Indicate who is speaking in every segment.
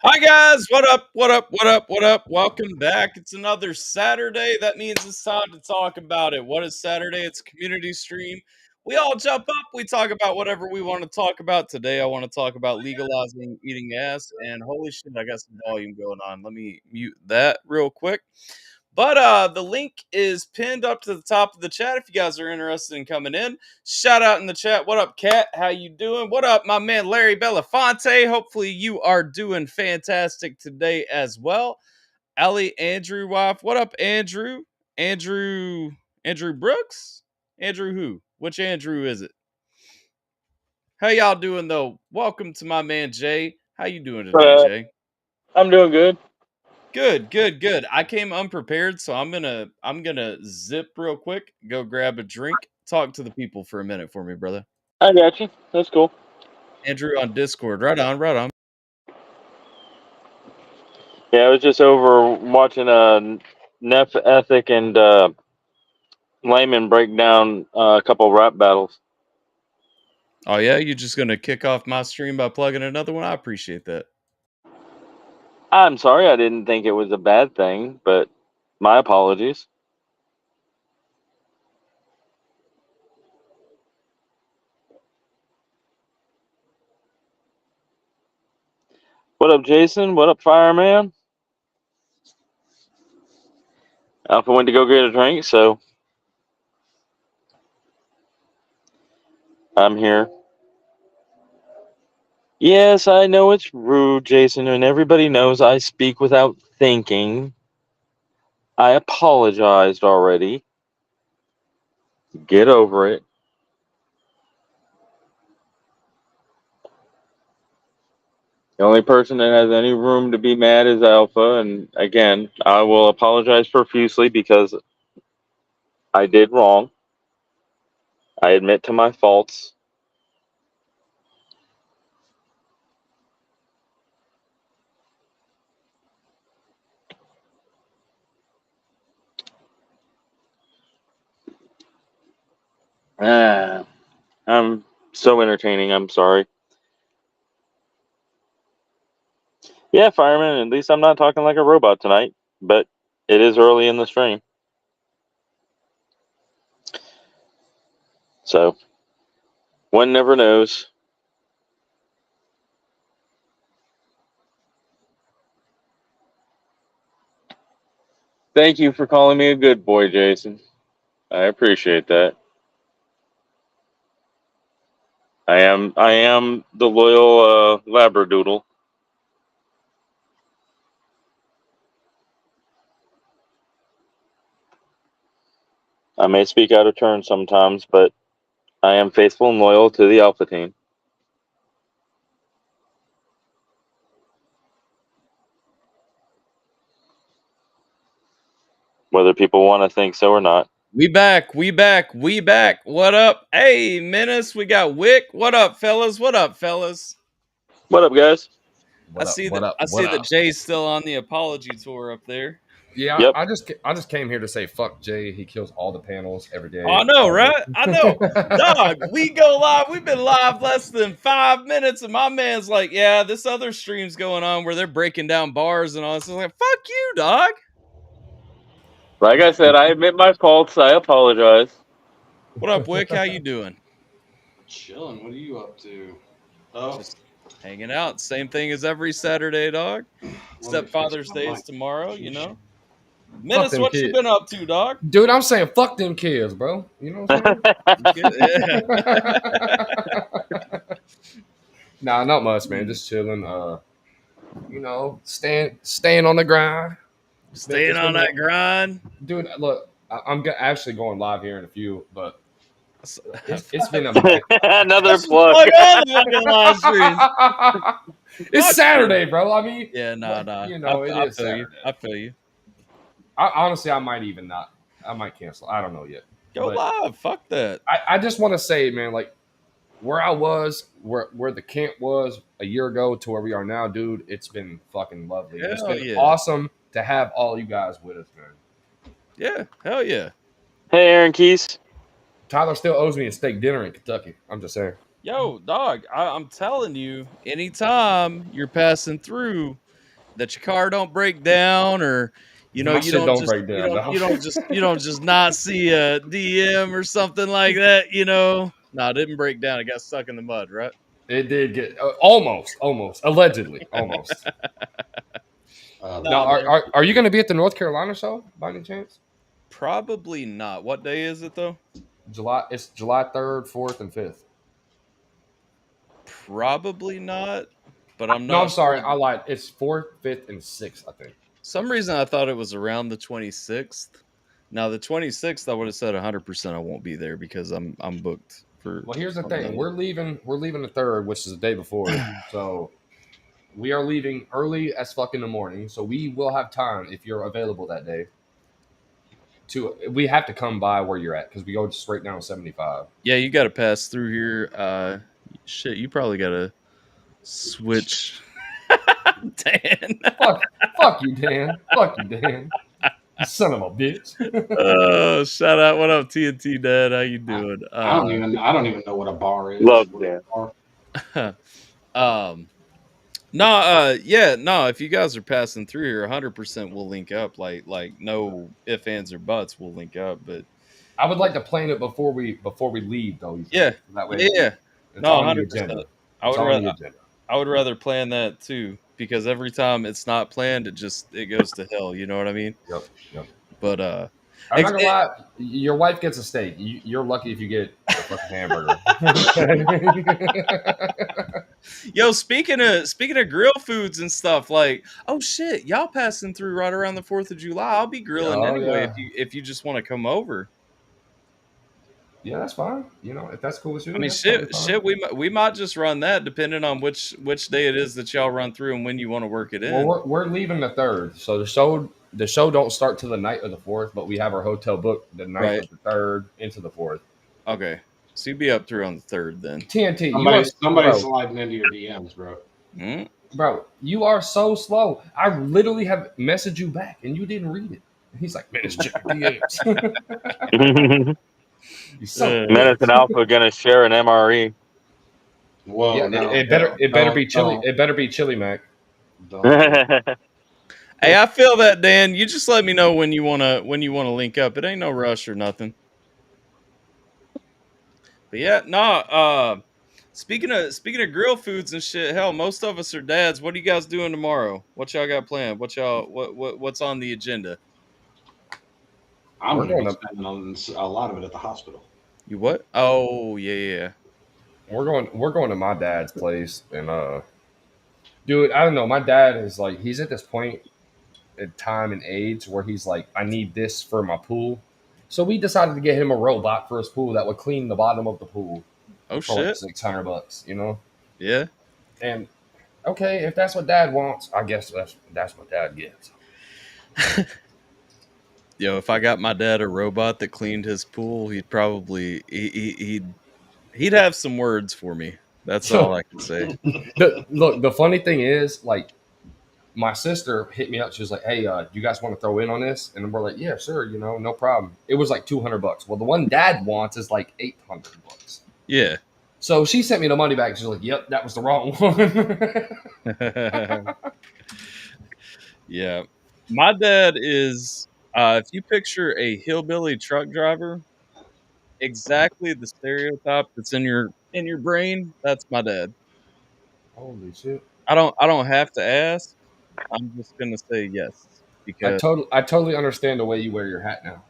Speaker 1: Hi guys, what up? What up? What up? What up? Welcome back. It's another Saturday. That means it's time to talk about it. What is Saturday? It's a community stream. We all jump up, we talk about whatever we want to talk about. Today I want to talk about legalizing eating ass, and holy shit, I got some volume going on. Let me mute that real quick. But the link is pinned up to the top of the chat if you guys are interested in coming in. Shout out in the chat. What up, Kat? How you doing? What up, my man Larry Belafonte? Hopefully you are doing fantastic today as well. Ali Andrew Wife. What up, Andrew? Andrew Brooks? Andrew who? Which Andrew is it? How y'all doing though? Welcome to my man Jay. How you doing today, Jay?
Speaker 2: I'm doing good.
Speaker 1: Good. I came unprepared, so I'm gonna zip real quick, go grab a drink, talk to the people for a minute for me, brother.
Speaker 2: I got you. That's cool.
Speaker 1: Andrew on Discord. Right on, right on.
Speaker 2: Yeah, I was just over watching Neff Ethic and Layman break down a couple rap battles.
Speaker 1: Oh yeah, you just gonna kick off my stream by plugging another one? I appreciate that.
Speaker 2: I'm sorry, I didn't think it was a bad thing, but my apologies. What up, Jason? What up, Fireman? Alpha went to go get a drink, so I'm here. Yes, I know it's rude, Jason, and everybody knows I speak without thinking. I apologized already. Get over it. The only person that has any room to be mad is Alpha, and again, I will apologize profusely because I did wrong. I admit to my faults. I'm so entertaining, I'm sorry. Yeah, Fireman, at least I'm not talking like a robot tonight, but it is early in the stream. So, one never knows. Thank you for calling me a good boy, Jason. I appreciate that. I am the loyal Labradoodle. I may speak out of turn sometimes, but I am faithful and loyal to the Alpha Team. Whether people want to think so or not.
Speaker 1: We back. What up? Hey, Menace, we got Wick. What up, fellas?
Speaker 2: What up, guys?
Speaker 1: I see that Jay's still on the apology tour up there.
Speaker 3: Yeah,
Speaker 2: Yep.
Speaker 3: I just came here to say fuck Jay. He kills all the panels every day.
Speaker 1: I know, right? I know. Dog, we go live. We've been live less than 5 minutes, and my man's like, yeah, this other stream's going on where they're breaking down bars and all this. I'm like, fuck you, dog.
Speaker 2: Like I said, I admit my faults. I apologize.
Speaker 1: What up, Wick? How you doing?
Speaker 4: Chilling. What are you up to? Oh,
Speaker 1: Just hanging out. Same thing as every Saturday, dog. Stepfather's Day is tomorrow, you know. Menace,
Speaker 3: them
Speaker 1: what you
Speaker 3: kids.
Speaker 1: been up to, dog?
Speaker 3: Dude, I'm saying fuck them kids, bro. You know what I'm saying? Nah, not much, man. Just chilling. You know, staying on the grind.
Speaker 1: Staying on that grind.
Speaker 3: Dude, look, I'm actually going live here in a few, but it's been a
Speaker 2: Another plug.
Speaker 3: It's Saturday, bro. I mean,
Speaker 1: yeah, nah.
Speaker 3: You know,
Speaker 1: I feel you.
Speaker 3: Honestly, I might cancel. I don't know yet.
Speaker 1: Go live. Fuck that.
Speaker 3: I just want to say, man, like where I was, where the camp was a year ago to where we are now, dude, it's been fucking lovely. It's been awesome to have all you guys with us, man.
Speaker 1: Yeah, hell yeah.
Speaker 2: Hey, Aaron Keys.
Speaker 3: Tyler still owes me a steak dinner in Kentucky. I'm just saying.
Speaker 1: Yo, dog, I'm telling you, anytime you're passing through that your car don't break down, or you know, you don't just not see a DM or something like that. You know, no, it didn't break down. It got stuck in the mud, right?
Speaker 3: It did get almost, allegedly, almost. Now, are you going to be at the North Carolina show by any chance?
Speaker 1: Probably not. What day is it though?
Speaker 3: It's July 3rd, 4th, and 5th.
Speaker 1: Probably not. But I'm not.
Speaker 3: No, I'm sorry. I lied. It's 4th, 5th, and 6th, I think.
Speaker 1: Some reason I thought it was around the 26th. Now the 26th, I would have said 100% I won't be there because I'm booked for.
Speaker 3: Well, here's the thing: we're leaving the 3rd, which is the day before. So we are leaving early as fuck in the morning. So we will have time if you're available that day. We have to come by where you're at because we go straight down 75.
Speaker 1: Yeah, you got to pass through here. Shit, you probably got to switch. Dan.
Speaker 3: Fuck you, Dan. Fuck you, Dan. You son of a bitch.
Speaker 1: Shout out. What up, TNT Dad? How you doing?
Speaker 4: I don't even know what a bar is.
Speaker 2: Love Dan.
Speaker 1: No, if you guys are passing through here, 100% we'll link up. Like no ifs, ands, or buts, we'll link up. But
Speaker 3: I would like to plan it before we leave, though.
Speaker 1: Yeah,
Speaker 3: that way.
Speaker 1: Yeah,
Speaker 3: no, 100%.
Speaker 1: I would rather plan that too, because every time it's not planned, it goes to hell. You know what I mean?
Speaker 3: Yep.
Speaker 1: But
Speaker 3: I'm not gonna lie, your wife gets a steak. You're lucky if you get a fucking hamburger.
Speaker 1: Yo, speaking of grill foods and stuff, like, oh shit, y'all passing through right around the 4th of July. I'll be grilling anyway if you just want to come over.
Speaker 3: Yeah, that's fine. You know, if that's cool with you.
Speaker 1: I mean, shit. We might just run that depending on which day it is that y'all run through and when you want to work it in.
Speaker 3: Well, we're leaving the 3rd, so the show don't start till the night of the 4th, but we have our hotel booked the night of the 3rd into the 4th.
Speaker 1: Okay, so you'll be up through on the 3rd then.
Speaker 3: TNT,
Speaker 4: somebody's sliding into your DMs, bro.
Speaker 1: Mm?
Speaker 3: Bro, you are so slow. I literally have messaged you back and you didn't read it. And he's like, man, it's check DMs.
Speaker 2: Menace and Alpha are gonna share an MRE.
Speaker 4: Whoa!
Speaker 3: Yeah,
Speaker 4: no,
Speaker 3: it better be chili. It better be chili, Mac.
Speaker 1: Hey, I feel that, Dan. You just let me know when you wanna link up. It ain't no rush or nothing. But yeah, no. Speaking of grill foods and shit, hell, most of us are dads. What are you guys doing tomorrow? What y'all got planned? What's on the agenda?
Speaker 4: I'm going to spend a lot of it at the hospital.
Speaker 1: You what? Oh yeah.
Speaker 3: We're going to my dad's place, and dude, I don't know. My dad is like, he's at this point in time and age where he's like, I need this for my pool. So we decided to get him a robot for his pool that would clean the bottom of the pool.
Speaker 1: Oh
Speaker 3: for
Speaker 1: shit!
Speaker 3: Like $600, you know.
Speaker 1: Yeah.
Speaker 3: And okay, if that's what Dad wants, I guess that's what Dad gets.
Speaker 1: Yo, if I got my dad a robot that cleaned his pool, he'd probably he'd have some words for me. That's all I can say.
Speaker 3: Look, the funny thing is, like, my sister hit me up. She was like, "Hey, do you guys want to throw in on this?" And we're like, "Yeah, sure. You know, no problem." It was like $200. Well, the one Dad wants is like $800.
Speaker 1: Yeah.
Speaker 3: So she sent me the money back. She's like, "Yep, that was the wrong one."
Speaker 1: Yeah, my dad is. If you picture a hillbilly truck driver, exactly the stereotype that's in your brain, that's my dad.
Speaker 3: Holy shit!
Speaker 1: I don't have to ask. I'm just gonna say yes because
Speaker 3: I totally understand the way you wear your hat now.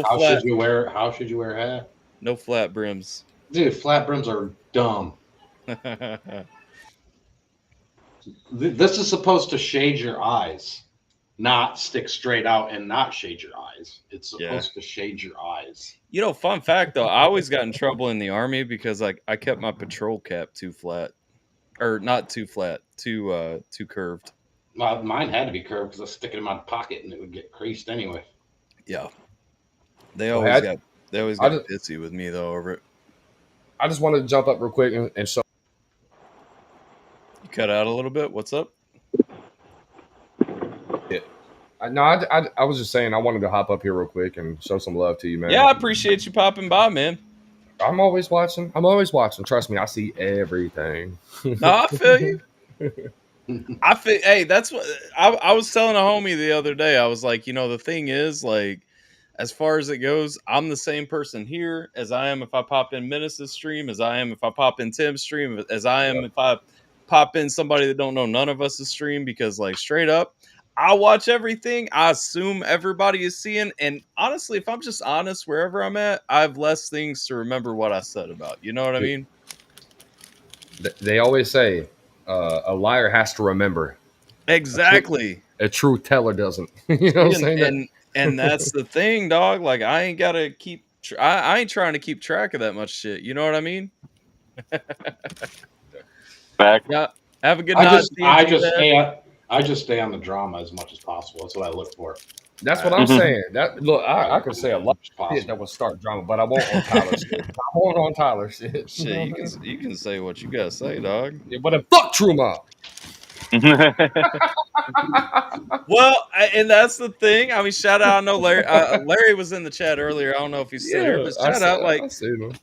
Speaker 4: How should you wear a hat?
Speaker 1: No flat brims.
Speaker 4: Dude, flat brims are dumb. This is supposed to shade your eyes, not stick straight out and not shade your eyes. It's supposed to shade your eyes.
Speaker 1: You know, fun fact though, I always got in trouble in the Army because I kept my patrol cap too flat. Or not too flat, too curved.
Speaker 4: Mine had to be curved because I stick it in my pocket and it would get creased anyway.
Speaker 1: Yeah. They always got pissy with me though over it.
Speaker 3: I just wanted to jump up real quick and show.
Speaker 1: You cut out a little bit. What's up?
Speaker 3: Yeah. I was just saying I wanted to hop up here real quick and show some love to you, man.
Speaker 1: Yeah, I appreciate you popping by, man.
Speaker 3: I'm always watching. Trust me, I see everything.
Speaker 1: No, I feel you. Hey, that's what I was telling a homie the other day. I was like, the thing is, like, as far as it goes, I'm the same person here as I am if I pop in Menace's stream, as I am if I pop in Tim's stream, as I am if I pop in somebody that don't know none of us' stream, because, like, straight up, I watch everything. I assume everybody is seeing, and honestly, if I'm just honest, wherever I'm at, I have less things to remember what I said about. You know what I mean?
Speaker 3: They always say a liar has to remember.
Speaker 1: Exactly.
Speaker 3: A true teller doesn't. You know what I'm saying?
Speaker 1: And that's the thing, dog. Like, I ain't gotta keep. I ain't trying to keep track of that much shit. You know what I mean?
Speaker 2: Back.
Speaker 1: Yeah. Have a good
Speaker 4: I
Speaker 1: night.
Speaker 4: just stay on the drama as much as possible. That's what I look for.
Speaker 3: That's what I'm saying. I could say a lot of shit that would start drama, but I won't on Tyler shit. I won't on Tyler shit.
Speaker 1: Shit, you can say what you gotta say, dog.
Speaker 3: Yeah, but fuck True Mob.
Speaker 1: Well, and that's the thing. I mean, shout out. I know Larry. Larry was in the chat earlier. I don't know if he's still here, but shout out. Like,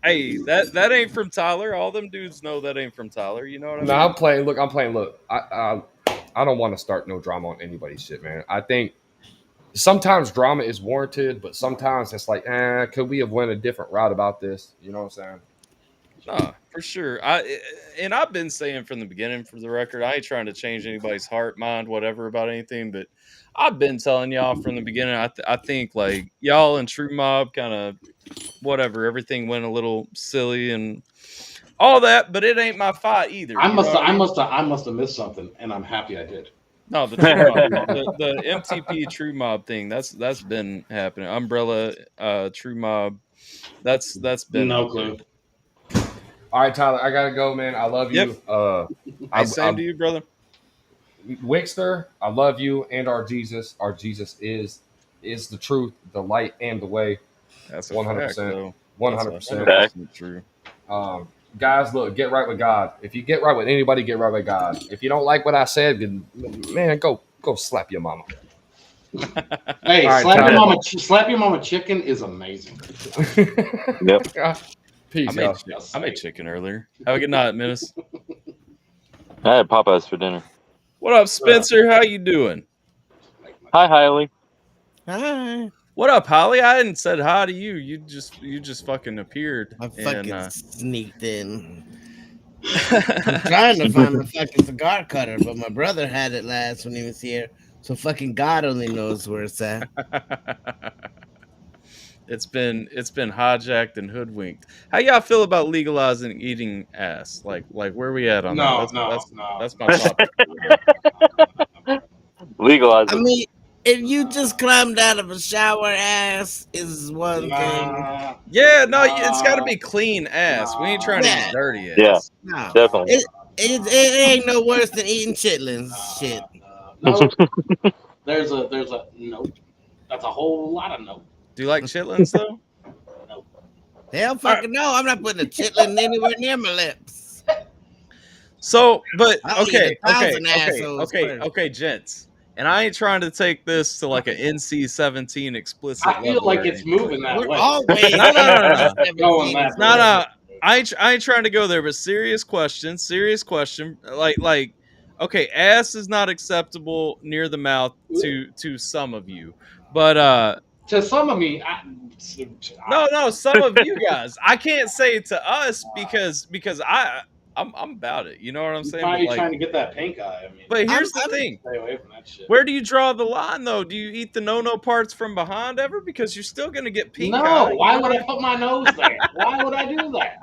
Speaker 1: hey, that ain't from Tyler. All them dudes know that ain't from Tyler. You know what I mean?
Speaker 3: No, I'm playing. Look, I don't want to start no drama on anybody's shit, man. I think sometimes drama is warranted, but sometimes it's like, could we have went a different route about this? You know what I'm saying?
Speaker 1: Nah, for sure. I've been saying from the beginning, for the record, I ain't trying to change anybody's heart, mind, whatever about anything, but I've been telling y'all from the beginning. I think, like, y'all and True Mob kind of whatever, everything went a little silly and all that, but it ain't my fight either.
Speaker 4: I must have missed something, and I'm happy I did.
Speaker 1: No, the True Mob, the MTP True Mob thing, that's been happening. Umbrella, True Mob, that's been
Speaker 4: no clue.
Speaker 3: All right, Tyler, I gotta go, man. I love you.
Speaker 1: Yep. Same to you, brother.
Speaker 3: Wixter, I love you, and our Jesus. Our Jesus is the truth, the light, and the way.
Speaker 1: That's
Speaker 3: 100%. 100%
Speaker 1: true.
Speaker 3: Guys, look, get right with God. If you get right with anybody, get right with God. If you don't like what I said, then, man, go slap your mama.
Speaker 4: Hey, right, slap your mama chicken is amazing.
Speaker 2: Yep.
Speaker 3: Peace.
Speaker 1: I made chicken earlier. Have a good night, Menace.
Speaker 2: I had Popeyes for dinner.
Speaker 1: What up, Spencer? How you doing?
Speaker 2: Hi, Hailey.
Speaker 5: Hi.
Speaker 1: What up, Holly? I hadn't said hi to you. You just fucking appeared.
Speaker 5: I fucking sneaked in. I'm trying to find the fucking cigar cutter, but my brother had it last when he was here. So fucking God only knows where it's at.
Speaker 1: It's been hijacked and hoodwinked. How y'all feel about legalizing eating ass? Like where we at on that? That's my topic.
Speaker 2: Legalize it.
Speaker 5: I mean, if you just climbed out of a shower, ass is one thing.
Speaker 1: Yeah, no, it's got to be clean ass. We ain't trying to eat dirty ass.
Speaker 2: Yeah,
Speaker 5: no,
Speaker 2: definitely.
Speaker 5: It ain't no worse than eating chitlins. Shit.
Speaker 4: No, there's a nope. That's a whole lot of nope.
Speaker 1: Do you like chitlins though?
Speaker 4: No.
Speaker 5: Hell fucking no. I'm not putting a chitlin anywhere near my lips.
Speaker 1: So, but okay, gents. And I ain't trying to take this to like an NC-17 explicit.
Speaker 4: I feel like it's moving that way.
Speaker 5: Always.
Speaker 1: No. I ain't trying to go there, but serious question. Like, okay, ass is not acceptable near the mouth to some of you, but
Speaker 4: to some of me,
Speaker 1: no, some of you guys. I can't say it to us because I'm about it. You know what I'm saying?
Speaker 4: Why are you trying to get that pink eye? I mean,
Speaker 1: but here's the thing.
Speaker 4: Stay away from that shit.
Speaker 1: Where do you draw the line, though? Do you eat the no parts from behind ever? Because you're still going to get pink eye.
Speaker 4: No, why would I put my nose there? Why would I do that?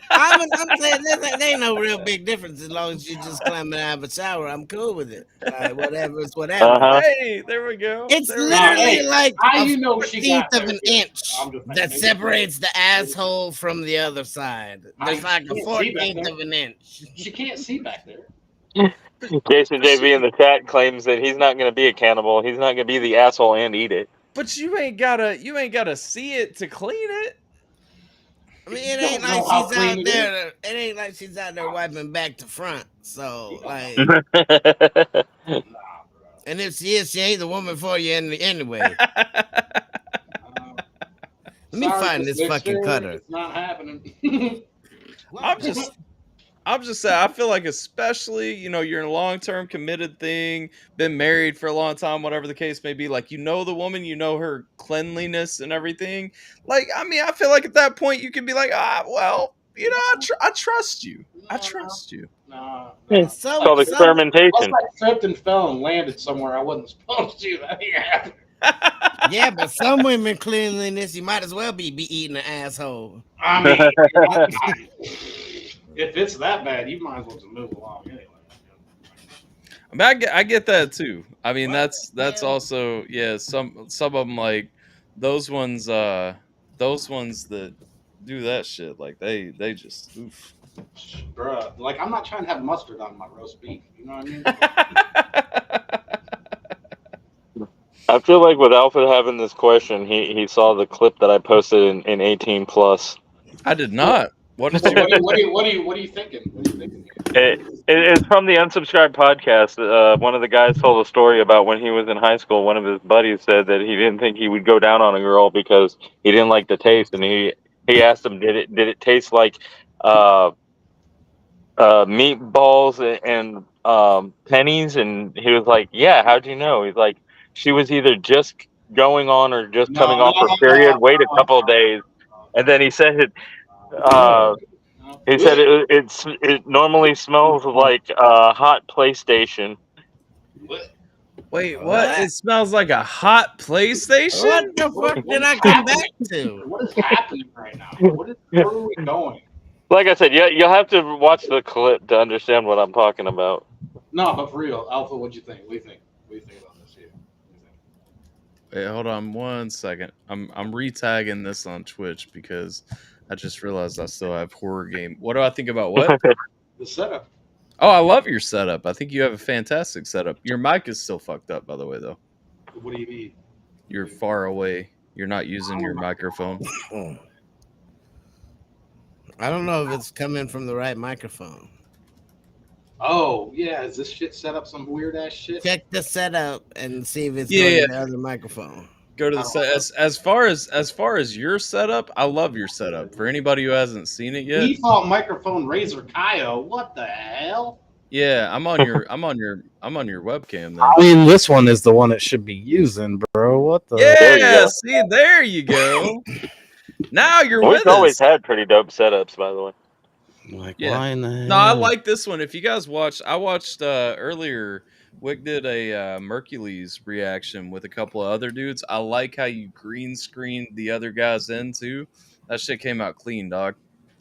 Speaker 5: I'm saying there ain't no real big difference as long as you just climbing out of a shower. I'm cool with it. Like, whatever, it's whatever.
Speaker 2: Uh-huh.
Speaker 1: Hey, there we go.
Speaker 5: It's literally like a 14th of an inch that separates the asshole from the other side. There's like a 14th of an inch.
Speaker 4: She can't see back there.
Speaker 2: Jason JV in the chat claims that he's not going to be a cannibal. He's not going to be the asshole and eat it.
Speaker 1: But you ain't gotta see it to clean it.
Speaker 5: I mean, it ain't like she's out there. It ain't like she's out there wiping back to front. So, like, and if she is, she ain't the woman for you anyway. me find this fucking cutter.
Speaker 4: It's not happening.
Speaker 1: I'm just saying, I feel like especially, you're in a long-term committed thing, been married for a long time, whatever the case may be, like, the woman, her cleanliness and everything. Like, I feel like at that point you can be like, well, I trust you. I trust you.
Speaker 4: No.
Speaker 2: It's called experimentation.
Speaker 4: Unless I tripped and fell and landed somewhere I wasn't supposed to. That ain't happening.
Speaker 5: Yeah, but some women cleanliness, you might as well be eating an asshole.
Speaker 4: I mean, if it's that bad, you might as well just move along anyway.
Speaker 1: I get that too. I mean, that's also, some of them, like those ones that do that shit, like they just oof.
Speaker 4: Bruh, like I'm not trying to have mustard on my roast beef. You know what I mean?
Speaker 2: I feel like with Alpha having this question, he saw the clip that I posted in 18 plus.
Speaker 1: I did not. What are you
Speaker 4: thinking?
Speaker 2: It's from the Unsubscribed podcast. One of the guys told a story about when he was in high school. One of his buddies said that he didn't think he would go down on a girl because he didn't like the taste, and he asked him, did it taste like meatballs and pennies? And he was like, yeah. How'd you know? He's like, she was either just going on or just coming off her period. Wait a couple of days, and then he said it normally smells like a hot PlayStation.
Speaker 1: Wait, what? It smells like a hot PlayStation?
Speaker 5: What the fuck did I come back to?
Speaker 4: What is happening right now? Where are we going?
Speaker 2: Like I said, you'll have to watch the clip to understand what I'm talking about.
Speaker 4: No, but for real, Alpha, what'd you think? What do you think about this here?
Speaker 1: Wait, hold on 1 second. I'm re-tagging this on Twitch because I just realized I still have horror game. What do I think about what?
Speaker 4: The setup.
Speaker 1: Oh, I love your setup. I think you have a fantastic setup. Your mic is still fucked up, by the way, though.
Speaker 4: What do you mean?
Speaker 1: You're far away. You're not using your microphone.
Speaker 5: I don't know if it's coming from the right microphone.
Speaker 4: Oh, yeah. Is this shit set up some weird ass shit?
Speaker 5: Check the setup and see if it's on the other microphone.
Speaker 1: Go to the as far as your setup, I love your setup. For anybody who hasn't seen it yet,
Speaker 4: default microphone Razer Kaio. What the hell?
Speaker 1: Yeah, I'm on your webcam. Then.
Speaker 6: I mean, this one is the one it should be using, bro. What the?
Speaker 1: Yeah, see, there you go. Now you're with us.
Speaker 2: We've always had pretty dope setups, by the way.
Speaker 6: Like, why in the hell?
Speaker 1: No, I like this one. If you guys watched, I watched earlier. Wick did a Mercules reaction with a couple of other dudes. I like how you green screened the other guys in too. That shit came out clean, dog.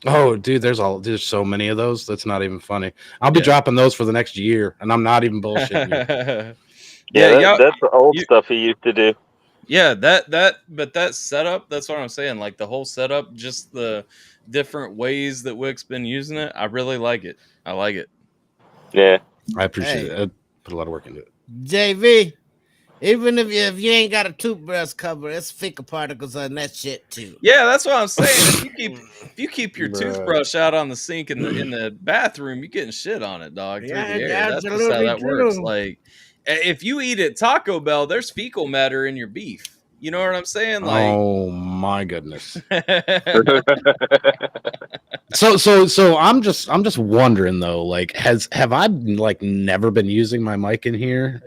Speaker 6: Oh, dude, there's so many of those. That's not even funny. I'll be dropping those for the next year, and I'm not even bullshitting
Speaker 2: you. That's the old stuff he used to do.
Speaker 1: Yeah, but that setup, that's what I'm saying. Like the whole setup, just the different ways that Wick's been using it. I really like it. I like it.
Speaker 2: Yeah,
Speaker 6: I appreciate it. I put a lot of work into it.
Speaker 5: JV, even if you ain't got a toothbrush cover, it's fecal particles on that shit too.
Speaker 1: Yeah, that's what I'm saying. If you keep your toothbrush out on the sink in the bathroom, you're getting shit on it, dog. Through the air. That's just how that works. Like, if you eat at Taco Bell, there's fecal matter in your beef. You know what I'm saying? Like,
Speaker 6: oh my goodness. So I'm just wondering though, like, have I like never been using my mic in here?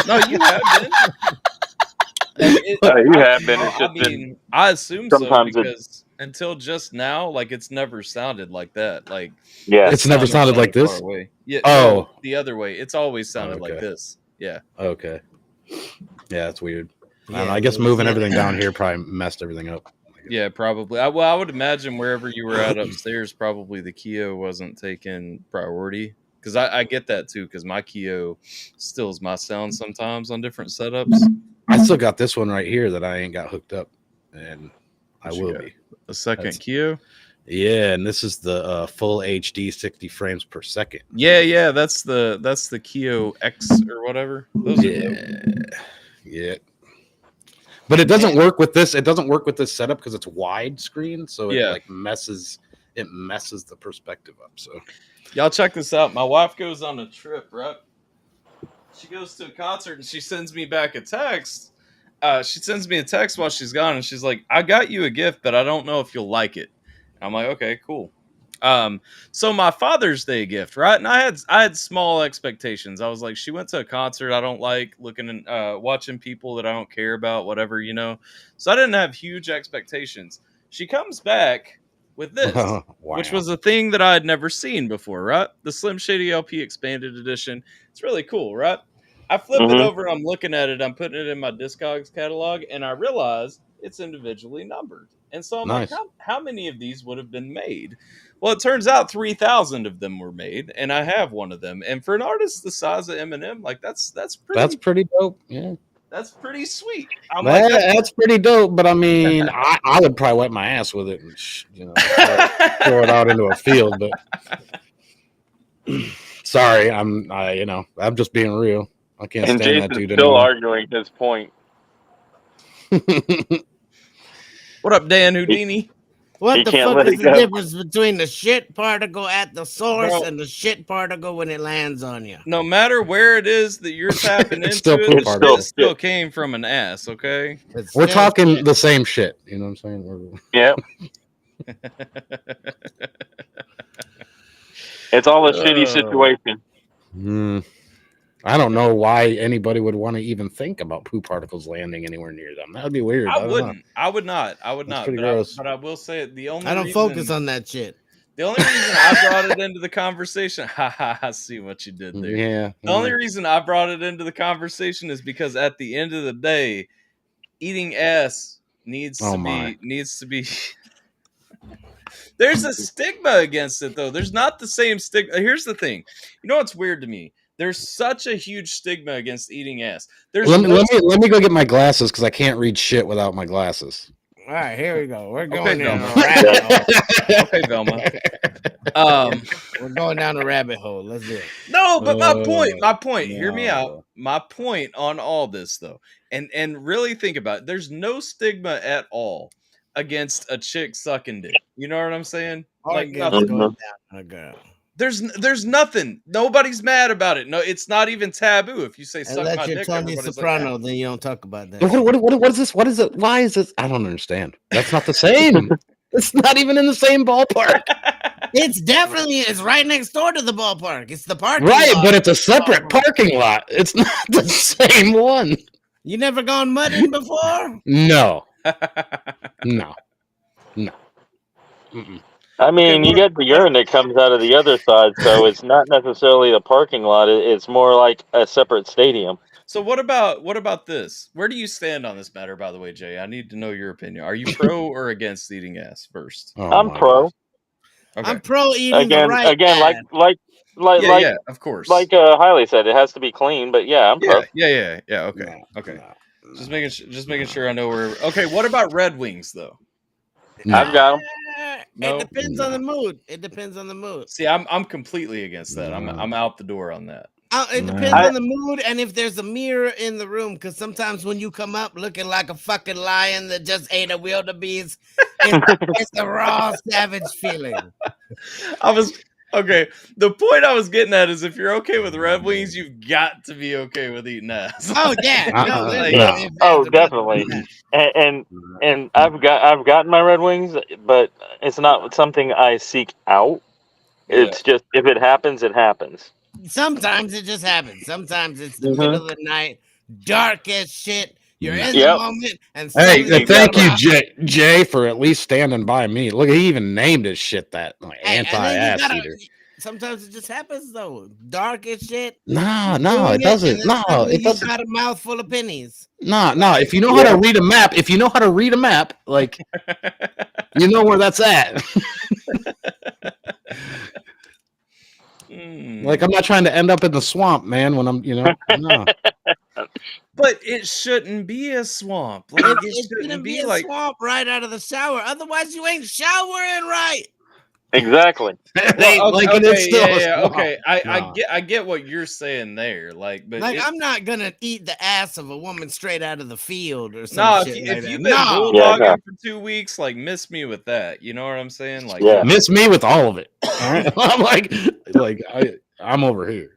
Speaker 1: No, you have been.
Speaker 2: You have been. It's just
Speaker 1: I assume so because until just now, like, it's never sounded like that. Like,
Speaker 2: yeah,
Speaker 6: it's never sounded like this.
Speaker 1: Yeah.
Speaker 6: Oh,
Speaker 1: no, the other way. It's always sounded like this. Yeah.
Speaker 6: Okay. Yeah, that's weird. I guess moving everything down here probably messed everything up.
Speaker 1: Yeah, probably. I would imagine wherever you were at upstairs, probably the Keo wasn't taking priority. Because I get that too, because my Keo steals my sound sometimes on different setups.
Speaker 6: I still got this one right here that I ain't got hooked up, and I will be.
Speaker 1: A second Keo?
Speaker 6: Yeah, and this is the full HD 60 frames per second.
Speaker 1: Yeah, that's the Keo X or whatever. Those
Speaker 6: yeah. But it doesn't work with this. It doesn't work with this setup because it's widescreen, so it like messes the perspective up. So
Speaker 1: y'all check this out. My wife goes on a trip, right? She goes to a concert and she sends me back a text, she sends me a text while she's gone, and she's like, "I got you a gift, but I don't know if you'll like it." And I'm like, "Okay, cool." So my Father's Day gift, right? And I had small expectations. I was like, she went to a concert I don't like, looking and watching people that I don't care about, whatever, you know. So I didn't have huge expectations. She comes back with this,
Speaker 6: Wow.
Speaker 1: which was a thing that I had never seen before, right? The Slim Shady LP Expanded Edition. It's really cool, right? I flip it over, I'm looking at it, I'm putting it in my Discogs catalog, and I realize it's individually numbered. And so I'm
Speaker 6: Nice.
Speaker 1: like, how many of these would have been made? Well, it turns out 3,000 of them were made, and I have one of them. And for an artist the size of Eminem, like that's
Speaker 6: pretty dope. Yeah,
Speaker 1: that's pretty sweet.
Speaker 6: That's pretty dope. But I mean, I would probably wipe my ass with it and throw it out into a field. But sorry, I'm just being real. I can't stand
Speaker 2: Jason's
Speaker 6: that dude
Speaker 2: still
Speaker 6: anymore.
Speaker 2: arguing his point.
Speaker 1: What up, Dan Houdini?
Speaker 5: What the fuck is the difference between the shit particle at the source and the shit particle when it lands on you?
Speaker 1: No matter where it is that you're tapping into, it still came from an ass, okay?
Speaker 6: We're talking the same shit. You know what I'm saying?
Speaker 2: Yeah. It's all a shitty situation.
Speaker 6: I don't know why anybody would want to even think about poo particles landing anywhere near them. That would be weird.
Speaker 1: I wouldn't. I would not.
Speaker 6: Pretty gross.
Speaker 1: But I will say it.
Speaker 5: I don't focus on that shit.
Speaker 1: The only reason I brought it into the conversation, I see what you did there.
Speaker 6: Yeah.
Speaker 1: The only reason I brought it into the conversation is because at the end of the day, eating ass needs to be. There's a stigma against it, though. There's not the same stigma. Here's the thing. You know what's weird to me? There's such a huge stigma against eating ass.
Speaker 6: Let me go get my glasses because I can't read shit without my glasses.
Speaker 5: All right, here we go. We're going
Speaker 1: down
Speaker 5: a rabbit hole.
Speaker 1: Okay, Velma.
Speaker 5: We're going down a rabbit hole. Let's do it.
Speaker 1: No, but my point. Hear me out. My point on all this, though, and really think about it. There's no stigma at all against a chick sucking dick. You know what I'm saying? Like nothing.
Speaker 5: Going down a girl.
Speaker 1: There's nothing. Nobody's mad about it. No, it's not even taboo. If you say suck my dick,
Speaker 5: Tony Soprano, like, then you don't talk about that.
Speaker 6: What is this? What is it? Why is this? I don't understand. That's not the same. It's not even in the same ballpark.
Speaker 5: It's right next door to the ballpark. It's the parking
Speaker 6: lot. Right, but it's a separate parking lot. It's not the same one.
Speaker 5: You never gone mudding before?
Speaker 6: No. No. Mm-mm.
Speaker 2: I mean, you get the urine that comes out of the other side, so it's not necessarily the parking lot. It's more like a separate stadium.
Speaker 1: So what about this? Where do you stand on this matter, by the way, Jay? I need to know your opinion. Are you pro or against eating ass first?
Speaker 2: I'm pro.
Speaker 1: Okay.
Speaker 5: I'm pro eating the right
Speaker 2: ass. like
Speaker 1: of course.
Speaker 2: Like Hailey said, it has to be clean, but yeah, I'm pro.
Speaker 1: Yeah. Okay. Just making sure I know where. Okay, what about Red Wings though?
Speaker 2: I've got them.
Speaker 5: It depends on the mood. It depends on the mood.
Speaker 1: See, I'm completely against that. I'm out the door on that.
Speaker 5: It depends on the mood and if there's a mirror in the room. Because sometimes when you come up looking like a fucking lion that just ate a wildebeest, it's a raw savage feeling.
Speaker 1: Okay, the point I was getting at is if you're okay with Red Wings, you've got to be okay with eating ass.
Speaker 5: Oh yeah,
Speaker 2: definitely. And I've gotten my Red Wings, but it's not something I seek out. It's just if it happens, it happens.
Speaker 5: Sometimes it just happens. Sometimes it's the middle of the night, dark as shit. You're in the moment, and
Speaker 6: thank you, Jay, for at least standing by me. Look, he even named his shit that anti-ass eater.
Speaker 5: Sometimes it just happens though. Dark as shit.
Speaker 6: No, it doesn't. No, it doesn't.
Speaker 5: Got a mouthful of pennies.
Speaker 6: No. If you know how to read a map, like you know where that's at. Like I'm not trying to end up in the swamp, man. When I'm, no.
Speaker 1: But it shouldn't be a swamp. Like it shouldn't be
Speaker 5: a swamp right out of the shower. Otherwise, you ain't showering right.
Speaker 2: Exactly.
Speaker 1: Okay. I get what you're saying there. But
Speaker 5: I'm not gonna eat the ass of a woman straight out of the field or something.
Speaker 1: No, if you've been bulldogging for 2 weeks, miss me with that. You know what I'm saying?
Speaker 6: Miss me with all of it. All right? I'm I'm over here.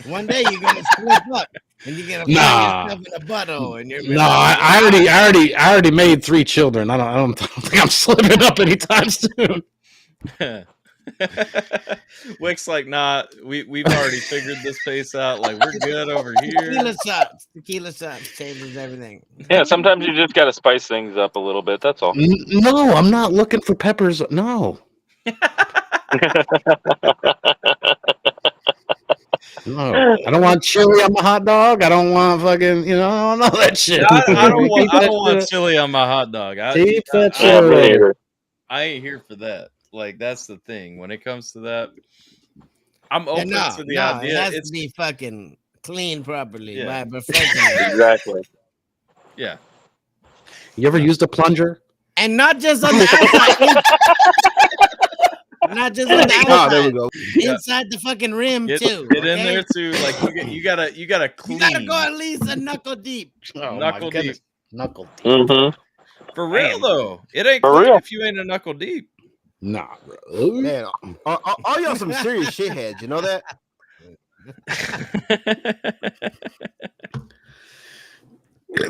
Speaker 5: One day you're gonna slip up. And you're gonna find yourself in a butthole, and you're
Speaker 6: I already made 3 children. I don't think I'm slipping up anytime soon.
Speaker 1: Wick's like, nah, we've already figured this pace out. Like, we're good over here.
Speaker 5: Tequila shots changes everything.
Speaker 2: Yeah, sometimes you just got to spice things up a little bit. That's all.
Speaker 6: No, I'm not looking for peppers. No. No, I don't want chili on my hot dog. I don't want fucking, none of that shit.
Speaker 1: I don't want chili on my hot dog. I ain't here for that. Like, that's the thing. When it comes to that, I'm open to the idea.
Speaker 5: It has to be fucking clean properly by professional.
Speaker 2: Exactly.
Speaker 1: Yeah.
Speaker 6: You ever used a plunger?
Speaker 5: And not just on the outside. Not just on the outside.
Speaker 6: There we go.
Speaker 5: Inside the fucking rim too.
Speaker 1: Get in there too. Like you gotta clean.
Speaker 5: You gotta go at least a knuckle deep.
Speaker 1: Knuckle deep.
Speaker 6: Knuckle deep.
Speaker 2: Mm-hmm.
Speaker 1: For real though, it ain't
Speaker 2: For
Speaker 1: clean
Speaker 2: real.
Speaker 1: if you ain't a knuckle deep.
Speaker 6: Nah, bro.
Speaker 7: Man, all y'all some serious shitheads. You know that?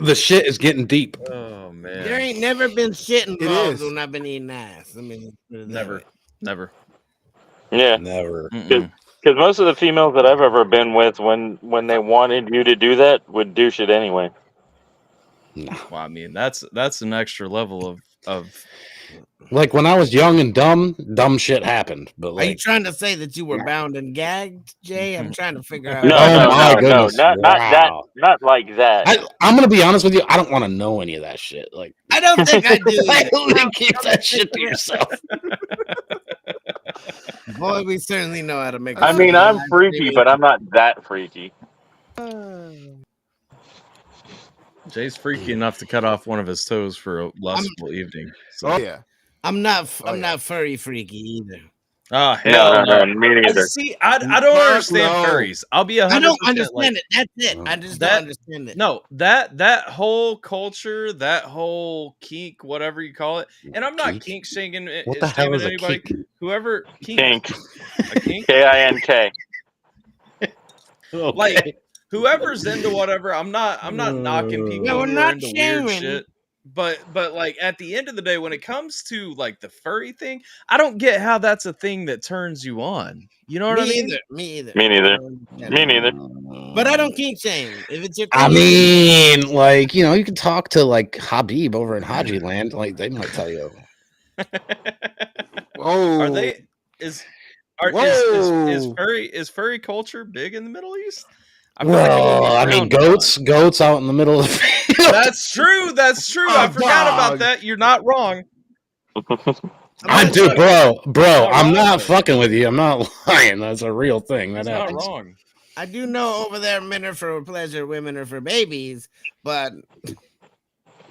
Speaker 6: The shit is getting deep.
Speaker 1: Oh man,
Speaker 5: There ain't never been shit involved when I've been eating ass. I mean,
Speaker 1: never.
Speaker 2: Yeah,
Speaker 6: never.
Speaker 2: Because most of the females that I've ever been with, when they wanted you to do that, would do shit anyway.
Speaker 1: Well, I mean, that's an extra level of.
Speaker 6: Like when I was young and dumb shit happened. But
Speaker 5: Are you
Speaker 6: like,
Speaker 5: trying to say that you were bound and gagged, Jay? I'm trying to figure out.
Speaker 2: No,
Speaker 6: Wow.
Speaker 2: not like that.
Speaker 6: I'm gonna be honest with you. I don't want to know any of that shit. Like,
Speaker 5: I don't think I do.
Speaker 6: Keep that shit to yourself.
Speaker 5: Boy, we certainly know how to make.
Speaker 2: I mean, I'm freaky, but I'm not that freaky.
Speaker 1: Jay's freaky enough to cut off one of his toes for a lustful evening. So.
Speaker 7: Oh yeah.
Speaker 5: I'm not furry freaky either.
Speaker 1: Oh hell no!
Speaker 2: Me neither.
Speaker 1: See, I don't understand furries. I'll be 100%.
Speaker 5: I don't understand it. That's it. I just don't understand it.
Speaker 1: No, that whole culture, that whole kink, whatever you call it, and I'm not kink shaming.
Speaker 6: What the hell is anybody?
Speaker 1: Whoever kink. A kink.
Speaker 2: K-I-N-K.
Speaker 1: Like whoever's into whatever. I'm not knocking people who are into weird shit. But like at the end of the day, when it comes to like the furry thing, I don't get how that's a thing that turns you on. You know what I mean?
Speaker 5: Me either.
Speaker 2: Me neither.
Speaker 5: But I don't kink shame. If it's your thing,
Speaker 6: I mean, like, you can talk to like Habib over in Haji Land. Like, they might tell you.
Speaker 7: Oh,
Speaker 1: Are they? Is furry culture big in the Middle East?
Speaker 6: Well, I mean, goats out in the middle of the field.
Speaker 1: That's true. I forgot about that. You're not wrong.
Speaker 6: I do, bro. I'm not fucking with you. I'm not lying. That's a real thing. That happens.
Speaker 1: Not wrong.
Speaker 5: I do know over there, men are for pleasure, women are for babies, but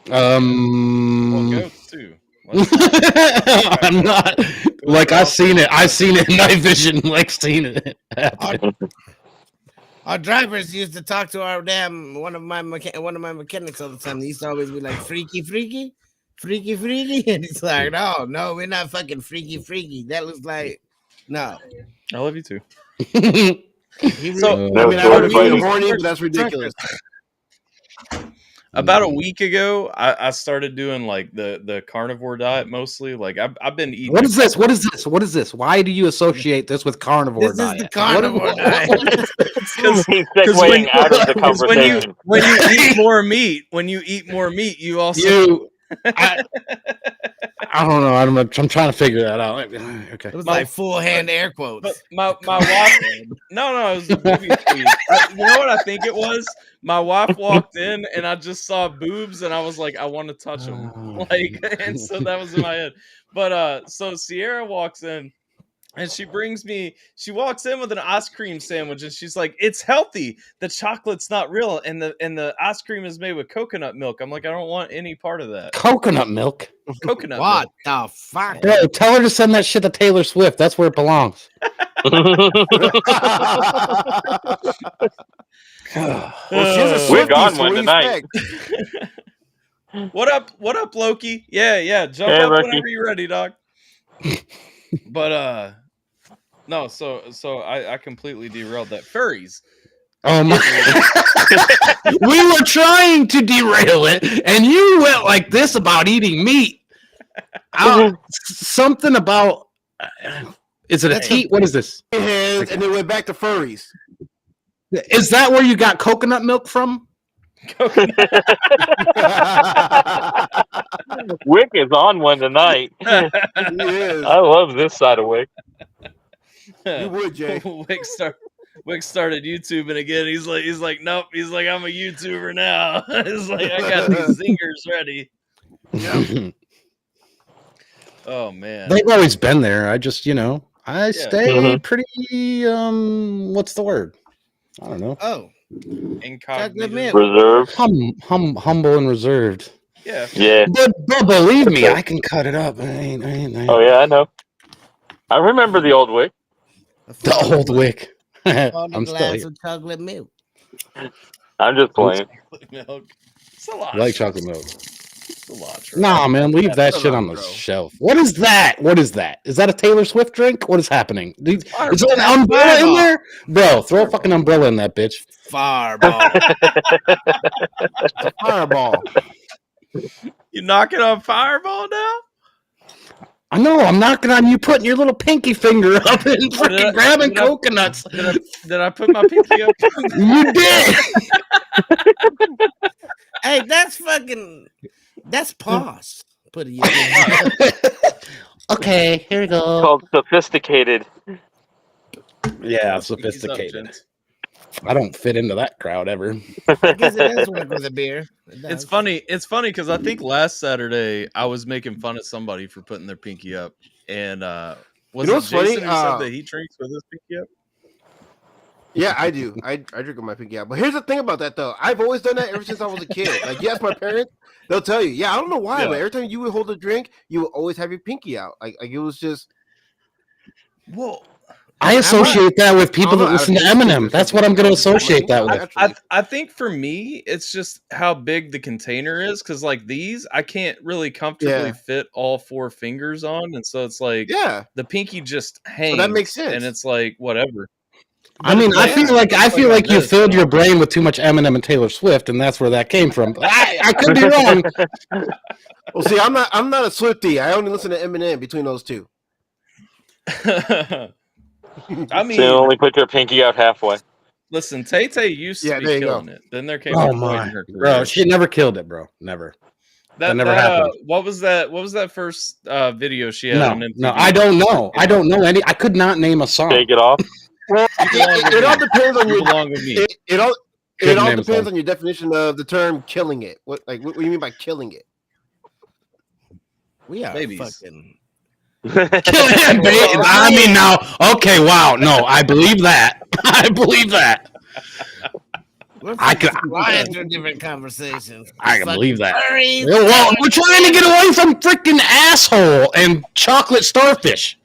Speaker 1: well, goats too.
Speaker 6: I'm not like I seen it in night vision, like seen it happen.
Speaker 5: Our drivers used to talk to our one of my mechanics all the time. They used to always be like, freaky, and he's like, no, we're not fucking freaky. That looks like no.
Speaker 1: I love you too.
Speaker 7: I would be horny, but that's ridiculous.
Speaker 1: About a week ago, I started doing like the carnivore diet mostly. Like I've been eating.
Speaker 6: What is this? Why do you associate this with carnivore diet?
Speaker 5: This is the carnivore diet.
Speaker 2: Conversation.
Speaker 1: When you eat more meat, you also.
Speaker 6: I don't know. I'm trying to figure that out. Okay.
Speaker 5: It was like full hand air quotes.
Speaker 1: My wife. No, it was the booby squeeze. You know what I think it was? My wife walked in and I just saw boobs and I was like, I want to touch them. Like, and so that was in my head. But so Sierra walks in. And she walks in with an ice cream sandwich and she's like, it's healthy. The chocolate's not real. And the ice cream is made with coconut milk. I'm like, I don't want any part of that.
Speaker 6: Coconut milk?
Speaker 1: Coconut
Speaker 5: what
Speaker 1: milk.
Speaker 5: The fuck?
Speaker 6: Bro, tell her to send that shit to Taylor Swift. That's where it belongs.
Speaker 2: We're gone one tonight.
Speaker 1: What up, Loki? Yeah. Jump up
Speaker 2: Loki.
Speaker 1: whenever you're ready, dog. But no, so I completely derailed that. Furries.
Speaker 6: Oh my! We were trying to derail it, and you went like this about eating meat. Something about is it a teat? What is this?
Speaker 7: Hands, and then went back to furries.
Speaker 6: Is that where you got coconut milk from?
Speaker 2: Wick is on one tonight.
Speaker 7: Yes.
Speaker 2: I love this side of Wick.
Speaker 7: You would, Jay.
Speaker 1: Wick started YouTubing again. He's like, nope. He's like, I'm a YouTuber now. He's like, I got these zingers ready.
Speaker 7: Yep.
Speaker 1: Oh man,
Speaker 6: They've always been there. I just, I stay pretty. What's the word? I don't know.
Speaker 5: Oh,
Speaker 1: incognito.
Speaker 2: Reserve.
Speaker 6: Humble and reserved.
Speaker 2: Yeah.
Speaker 6: But believe me, I can cut it up. I ain't.
Speaker 2: Oh yeah, I know. I remember the old Wick.
Speaker 6: The old Wick.
Speaker 5: on a
Speaker 6: I'm still
Speaker 5: glass
Speaker 6: here.
Speaker 5: of chocolate milk.
Speaker 2: I'm just playing.
Speaker 1: Milk. It's a lot.
Speaker 6: I like chocolate milk.
Speaker 1: It's a lot. True.
Speaker 6: Nah, man, leave that shit on the shelf. What is that? Is that a Taylor Swift drink? What is happening? Is there an umbrella in there? Bro, throw a fucking umbrella in that bitch.
Speaker 5: Fireball.
Speaker 7: Fireball.
Speaker 1: You knocking on Fireball now?
Speaker 6: I know. I'm knocking on you, putting your little pinky finger up and freaking grabbing coconuts.
Speaker 1: Did I put my pinky up?
Speaker 6: You did.
Speaker 5: Hey, that's pause. Put it.
Speaker 6: Okay, here we go.
Speaker 2: Called sophisticated.
Speaker 6: Yeah, sophisticated. I don't fit into that crowd ever.
Speaker 5: I guess it does work with a beer.
Speaker 1: It's funny because I think last Saturday I was making fun of somebody for putting their pinky up, and was it Jason
Speaker 7: funny?
Speaker 1: who said that he drinks with his pinky up?
Speaker 7: Yeah, I do. I drink with my pinky out. But here's the thing about that, though. I've always done that ever since I was a kid. Like, you ask my parents, they'll tell you. Yeah, I don't know why, but every time you would hold a drink, you would always have your pinky out. Like it was just.
Speaker 1: Well,
Speaker 6: I associate that with people that listen to Eminem. That's what I'm going to associate that with.
Speaker 1: I think for me, it's just how big the container is, because like these, I can't really comfortably fit all 4 fingers on, and so it's like the pinky just hangs.
Speaker 7: So that makes sense,
Speaker 1: and it's like whatever.
Speaker 6: I mean, I feel like you filled your brain with too much Eminem and Taylor Swift, and that's where that came from. I could be wrong.
Speaker 7: Well, see, I'm not a Swiftie. I only listen to Eminem between those two.
Speaker 1: I mean,
Speaker 2: so you only put your pinky out halfway.
Speaker 1: Listen, Tay used to be killing it. Then there came a point in her career.
Speaker 6: Bro, she never killed it, bro. Never. That never happened.
Speaker 1: What was that first video she had on MTV?
Speaker 6: No, I don't know. I don't know any. I could not name a song.
Speaker 2: Take it off.
Speaker 7: Well, it all depends on your. It all depends on your definition of the term "killing it." What do you mean by killing it?
Speaker 5: We are
Speaker 1: babies.
Speaker 5: Fucking.
Speaker 6: I mean, now, okay, wow, no, I believe that. I believe that.
Speaker 5: I could flying through different conversations.
Speaker 6: I can believe that.
Speaker 5: Furries.
Speaker 6: Well, we're trying to get away from freaking asshole and chocolate starfish.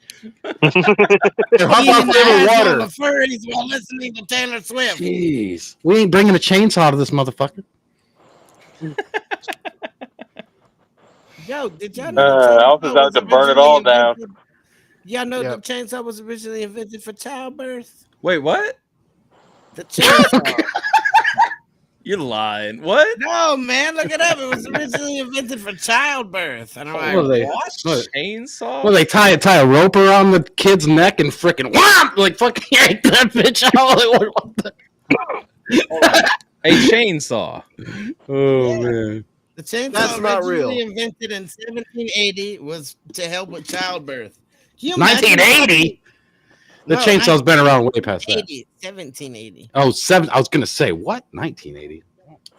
Speaker 5: Hop on flavored water. The furries while listening to Taylor Swift.
Speaker 6: Jeez, we ain't bringing a chainsaw to this motherfucker.
Speaker 5: Yo, did y'all know
Speaker 2: Alpha's out to burn it all down.
Speaker 5: Y'all know the chainsaw was originally invented for childbirth?
Speaker 1: Wait, what?
Speaker 5: The chainsaw.
Speaker 1: You're lying. What?
Speaker 5: No, man, look it up. It was originally invented for childbirth. And I'm like,
Speaker 1: what? Chainsaw?
Speaker 6: Well, they tie a rope around the kid's neck and freaking wham! Like fucking yank that bitch out.
Speaker 1: A chainsaw.
Speaker 6: Oh man.
Speaker 5: The chainsaw
Speaker 7: That's not real.
Speaker 5: Invented in 1780 was to help with childbirth.
Speaker 6: 1980? The chainsaw's been around way past that.
Speaker 5: 1780.
Speaker 6: Oh, I was gonna say what? 1980.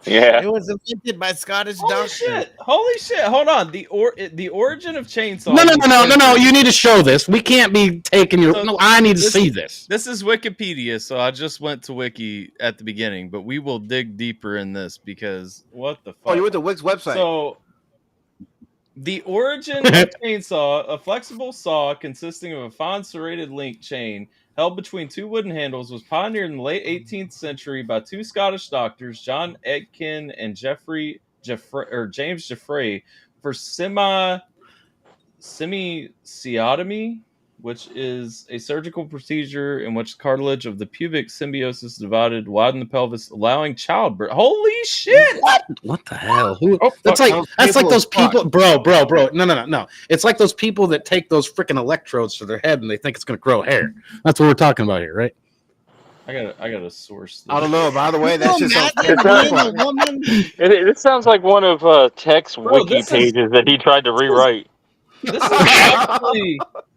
Speaker 2: Yeah.
Speaker 5: It was invented by Scottish doctor.
Speaker 1: Holy shit! Hold on. The origin of chainsaw.
Speaker 6: No. You need to show this. We can't be taking your. No, I need to see this.
Speaker 1: This is Wikipedia, so I just went to Wiki at the beginning, but we will dig deeper in this because what the fuck?
Speaker 7: Oh, you went to Wix website.
Speaker 1: So, the origin of chainsaw, a flexible saw consisting of a fine serrated link chain held between 2 wooden handles, was pioneered in the late 18th century by 2 Scottish doctors, John Edkin and James Jeffrey, for semicyotomy, which is a surgical procedure in which cartilage of the pubic symbiosis is divided, widen the pelvis, allowing childbirth. Holy shit!
Speaker 6: What the hell? Who?
Speaker 1: Oh,
Speaker 6: that's
Speaker 1: fuck.
Speaker 6: like those people, bro. No. It's like those people that take those freaking electrodes to their head and they think it's gonna grow hair. That's what we're talking about here, right?
Speaker 1: I gotta source this.
Speaker 7: I don't know. By the way, that's just
Speaker 2: it sounds like one of Tech's wiki pages that he tried to rewrite.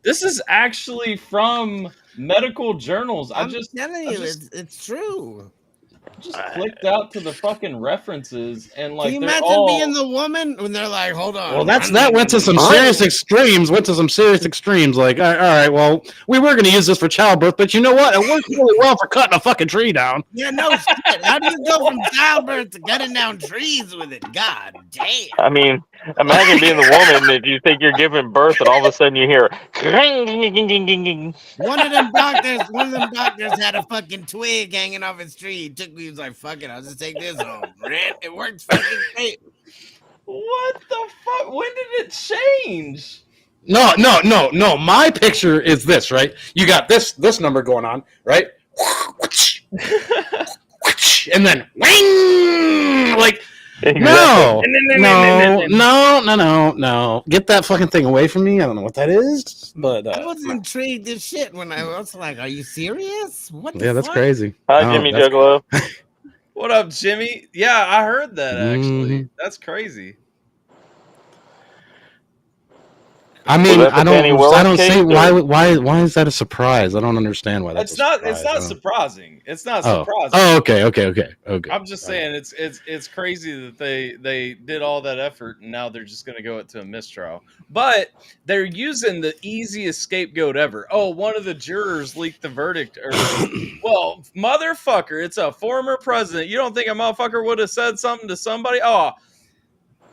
Speaker 1: This is actually from medical journals.
Speaker 5: I'm just telling you, it's true.
Speaker 1: Just clicked out to the fucking references and like.
Speaker 5: Can you imagine being the woman when they're like, "Hold on"?
Speaker 6: Well, that went to some serious extremes. Like, all right, well, we were going to use this for childbirth, but you know what? It worked really well for cutting a fucking tree down.
Speaker 5: Yeah, no shit. How do you go from childbirth to cutting down trees with it? God damn.
Speaker 2: I mean, imagine being the woman if you think you're giving birth and all of a sudden you hear.
Speaker 5: One of them doctors had a fucking twig hanging off his tree. He was like, "Fuck it, I'll just take this home." It works fucking great.
Speaker 1: What the fuck? When did it change?
Speaker 6: No. My picture is this, right? You got this number going on, right? And then wing, like no. Get that fucking thing away from me. I don't know what that is, but
Speaker 5: I was intrigued as shit when I was like, "Are you serious? What?"
Speaker 6: Yeah, that's crazy.
Speaker 2: Hi, Jimmy Juggalo.
Speaker 1: What up, Jimmy? Yeah, I heard that actually. That's crazy.
Speaker 6: I mean, I don't see why is that a surprise? I don't understand why that's
Speaker 1: it's not surprising. It's not surprising.
Speaker 6: Oh, okay.
Speaker 1: I'm just saying it's crazy that they did all that effort and now they're just gonna go to a mistrial. But they're using the easiest scapegoat ever. Oh, one of the jurors leaked the verdict well, motherfucker, it's a former president. You don't think a motherfucker would have said something to somebody? Oh,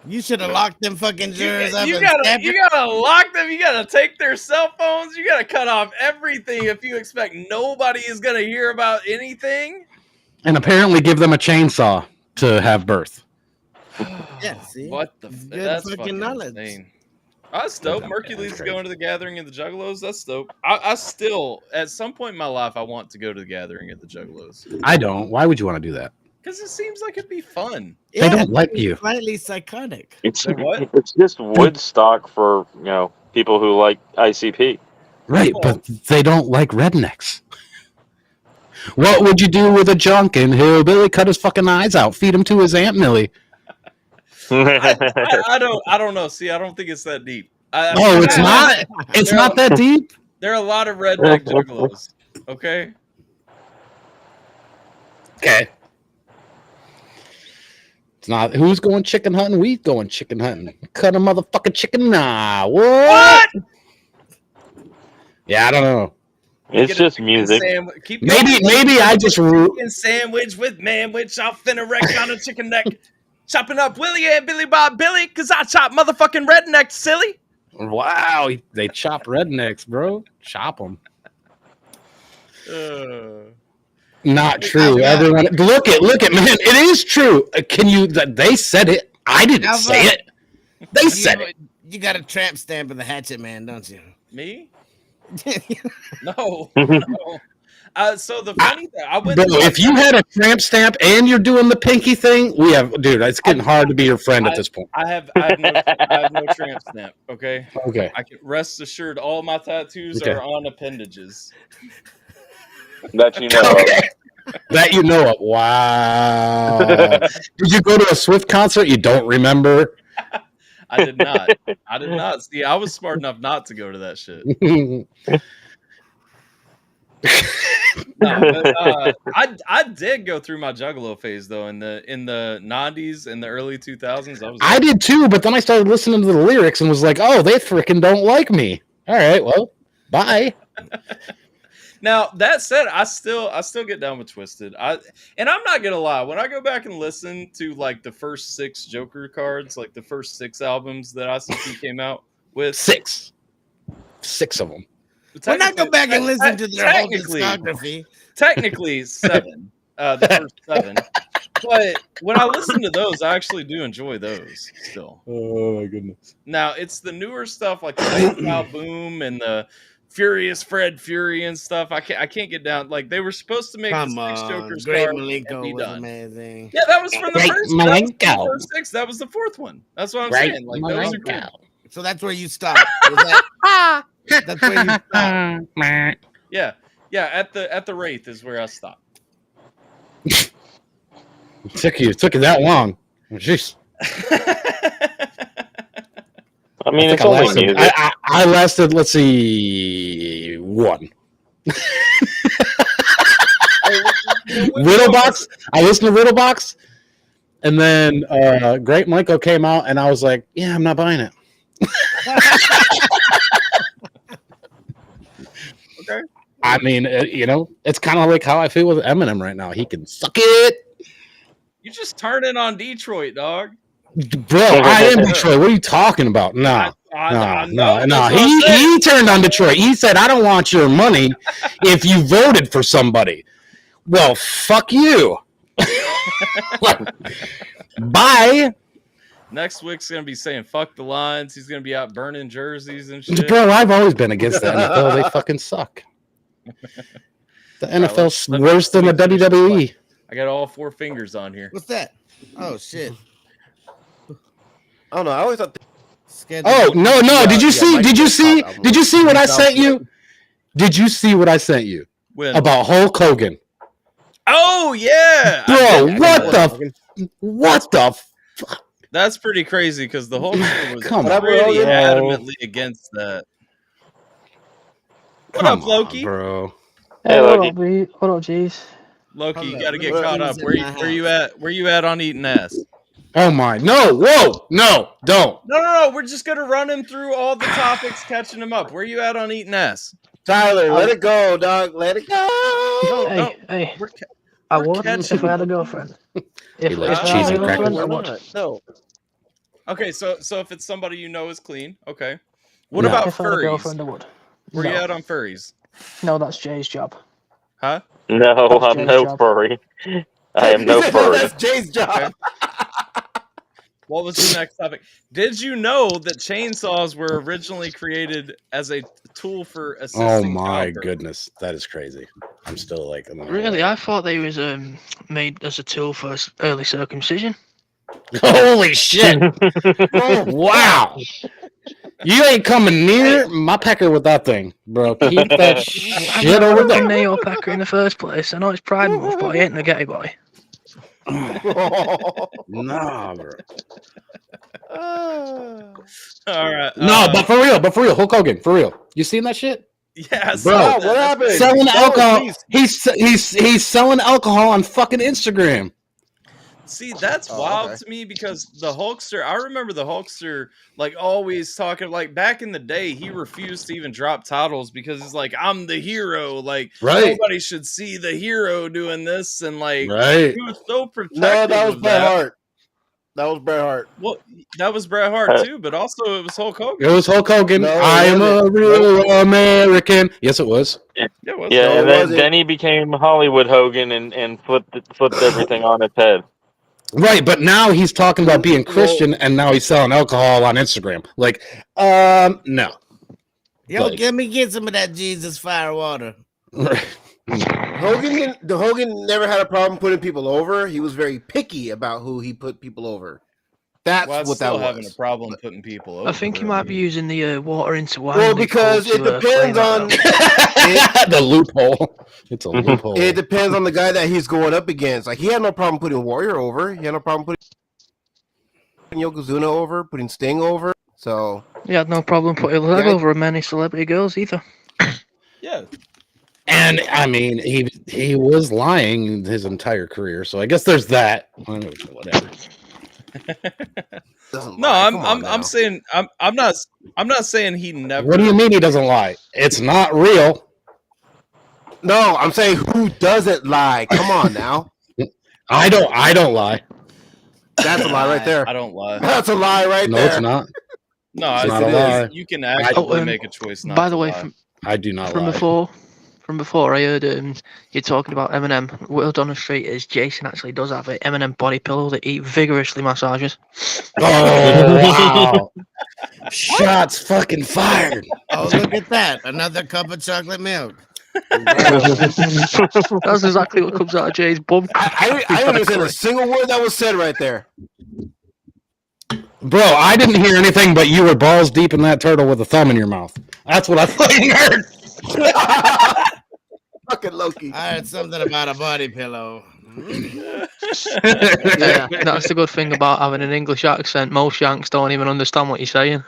Speaker 5: you should have locked them fucking jurors up.
Speaker 1: You gotta lock them. You gotta take their cell phones. You gotta cut off everything if you expect nobody is gonna hear about anything.
Speaker 6: And apparently give them a chainsaw to have birth.
Speaker 5: Yeah, see?
Speaker 1: What the that's fucking knowledge. Insane. That's dope. Mercury's going to the Gathering of the Juggalos. That's dope. I still, at some point in my life, I want to go to the Gathering of the Juggalos.
Speaker 6: I don't. Why would you want to do that?
Speaker 1: Because it seems like it'd be fun.
Speaker 6: They don't like you.
Speaker 5: Slightly psychotic.
Speaker 2: It's just Woodstock for people who like ICP.
Speaker 6: Right, but they don't like rednecks. What would you do with a junkin' hillbilly? Cut his fucking eyes out, feed him to his Aunt Millie.
Speaker 1: I don't know. See, I don't think it's that deep.
Speaker 6: It's not. It's not that deep.
Speaker 1: There are a lot of redneck juggalos. Okay.
Speaker 6: It's not. Who's going chicken hunting? We going chicken hunting. Cut a motherfucking chicken. Nah. What? Yeah, I don't know.
Speaker 2: It's just music.
Speaker 6: Maybe I just
Speaker 1: chicken sandwich with manwich. I'll finna wreck on a chicken neck. Chopping up Willie and Billy Bob Billy, cause I chop motherfucking rednecks, silly.
Speaker 6: Wow, they chop rednecks, bro. Chop them. Not true. Everyone, look at man. It is true. Can you? They said it. I didn't say it. They said it.
Speaker 5: You got a tramp stamp of the Hatchet Man, don't you?
Speaker 1: Me? No. So the funny thing,
Speaker 6: if you had a tramp stamp and you're doing the pinky thing, it's getting hard to be your friend at this point.
Speaker 1: I have no tramp stamp. Okay. I can rest assured, all my tattoos are on appendages.
Speaker 2: That you know.
Speaker 6: That you know of. Wow. Did you go to a Swift concert you don't remember?
Speaker 1: I did not. See, I was smart enough not to go to that shit. I did go through my Juggalo phase though in the 90s and the early 2000s.
Speaker 6: I did too, but then I started listening to the lyrics and was like, oh, they freaking don't like me. All right, well, bye.
Speaker 1: Now that said, I still get down with Twisted. And I'm not gonna lie, when I go back and listen to like the first 6 Joker cards, like the first 6 albums that ICP came out with, 6
Speaker 6: of them.
Speaker 5: When I go back and listen to their whole discography,
Speaker 1: technically 7, the first 7. But when I listen to those, I actually do enjoy those still.
Speaker 6: Oh my goodness!
Speaker 1: Now it's the newer stuff like the Baseball Boom and the Furious Fred Fury and stuff. I can't get down. Like they were supposed to make the Six Jokers
Speaker 5: Great
Speaker 1: card and
Speaker 5: Malenko
Speaker 1: be
Speaker 5: was
Speaker 1: done.
Speaker 5: amazing.
Speaker 1: Yeah, that was from the
Speaker 6: Great
Speaker 1: first. That was from the
Speaker 6: Malenko.
Speaker 1: first 6. That was the 4th one. That's what I'm
Speaker 6: Great
Speaker 1: saying. Like those are good.
Speaker 5: So that's where you stop. That's where you stop.
Speaker 1: Yeah. At the Wraith is where I stopped.
Speaker 6: Took you that long. Jeez.
Speaker 2: I mean, it's
Speaker 6: I
Speaker 2: only
Speaker 6: lasted,
Speaker 2: music.
Speaker 6: I lasted, let's see, 1. Riddlebox. I listened to Riddlebox, and then Great Malenko came out, and I was like, "Yeah, I'm not buying it."
Speaker 1: Okay.
Speaker 6: I mean, it's kind of like how I feel with Eminem right now. He can suck it.
Speaker 1: You just turn it on Detroit, dog.
Speaker 6: Bro, I am Detroit. What are you talking about? No. He turned on Detroit. He said, "I don't want your money if you voted for somebody." Well, fuck you. Bye.
Speaker 1: Next week's gonna be saying "fuck the Lions." He's gonna be out burning jerseys and shit.
Speaker 6: Bro, I've always been against the NFL. They fucking suck. The NFL's worse than the WWE.
Speaker 1: I got all 4 fingers on here.
Speaker 5: What's that? Oh shit.
Speaker 7: I don't know. I always thought.
Speaker 6: Oh no! Did you see? Did you see what I sent you? Did you see what I sent you about Hulk Hogan?
Speaker 1: Oh yeah,
Speaker 6: bro! What the?
Speaker 1: That's pretty crazy because the Hulkster was
Speaker 6: pretty
Speaker 1: adamantly against that. What up, Loki?
Speaker 6: Bro.
Speaker 8: Hey, Loki. What up, G's?
Speaker 1: Loki, you got to get caught up. Where you at? Where you at on eating ass?
Speaker 6: Oh my! No! Whoa! No! Don't!
Speaker 1: No! We're just gonna run him through all the topics, catching him up. Where you at on eating ass?
Speaker 7: Tyler, let it go, dog. Let it go.
Speaker 8: Hey. I would if I had a girlfriend. If I had a girlfriend, I would.
Speaker 7: No.
Speaker 1: Okay, so if it's somebody you know is clean, okay. What about
Speaker 8: if I had a
Speaker 1: furries?
Speaker 8: girlfriend, I would.
Speaker 1: Where you at on furries?
Speaker 8: No, that's Jay's job.
Speaker 1: Huh?
Speaker 2: No, I'm no furry. I am no furry.
Speaker 7: That's Jay's job.
Speaker 1: Okay. What was the next topic? Did you know that chainsaws were originally created as a tool for assisting?
Speaker 6: Oh my
Speaker 1: childbirth?
Speaker 6: goodness, that is crazy. I'm still like,
Speaker 8: Really, I thought they was made as a tool for early circumcision.
Speaker 6: Holy shit! Oh, wow. You ain't coming near my pecker with that thing, bro. Keep that shit over there.
Speaker 8: I'm nail pecker in the first place. I know it's Pride Month, but I ain't a gay boy.
Speaker 6: Nah, bro.
Speaker 1: All right.
Speaker 6: No, but for real, Hulk Hogan, for real. You seen that shit?
Speaker 1: Yeah,
Speaker 6: bro.
Speaker 7: What happened?
Speaker 6: Selling alcohol. He's selling alcohol on fucking Instagram.
Speaker 1: See, that's wild to me because the Hulkster, I remember the Hulkster like always talking like back in the day, he refused to even drop titles because he's like, I'm the hero. Like nobody should see the hero doing this. And like he was so protective.
Speaker 7: No, that was Bret Hart. That was Bret Hart.
Speaker 1: Well, that was Bret Hart too, but also it was Hulk Hogan.
Speaker 6: It was Hulk Hogan. No, I am a real American. Yes, it was.
Speaker 1: Yeah, it was.
Speaker 2: Yeah, and then he became Hollywood Hogan and flipped everything on its head.
Speaker 6: Right, but now he's talking about being Christian, and now he's selling alcohol on Instagram. Like, no.
Speaker 5: Yo, let me get some of that Jesus fire water.
Speaker 7: Hogan never had a problem putting people over. He was very picky about who he put people over. That's what that was.
Speaker 1: Having a problem putting people over.
Speaker 8: I think he might be using the water into wine.
Speaker 7: Well, because it depends on
Speaker 6: the loophole. It's a loophole.
Speaker 7: It depends on the guy that he's going up against. Like he had no problem putting Warrior over. He had no problem putting Yokozuna over, putting Sting over. So
Speaker 8: he had no problem putting leg over many celebrity girls either.
Speaker 1: Yeah.
Speaker 6: And I mean, he was lying his entire career, so I guess there's that. Whatever.
Speaker 1: No, I'm saying I'm not saying he never.
Speaker 6: What do you mean he doesn't lie? It's not real.
Speaker 7: No, I'm saying who doesn't lie? Come on now.
Speaker 6: I don't lie.
Speaker 7: That's a lie right there.
Speaker 1: I don't lie.
Speaker 7: That's a lie right there.
Speaker 6: No, it's not.
Speaker 1: No,
Speaker 6: it's not a lie.
Speaker 1: You can actually make a choice not.
Speaker 8: By the way,
Speaker 6: I do not
Speaker 8: from
Speaker 6: lie.
Speaker 8: from before. I heard you're talking about Eminem. Word on the street is Jason actually does have an Eminem body pillow that he vigorously massages.
Speaker 6: Oh wow! Shots fucking fired.
Speaker 5: Oh, look at that! Another cup of chocolate milk.
Speaker 8: That's exactly what comes out of Jay's bum.
Speaker 7: I understand a single word that was said right there.
Speaker 6: Bro, I didn't hear anything but you were balls deep in that turtle with a thumb in your mouth. That's what I fucking heard.
Speaker 7: Fucking Loki.
Speaker 5: I heard something about a body pillow.
Speaker 8: Yeah, that's the good thing about having an English accent. Most Yanks don't even understand what you're saying.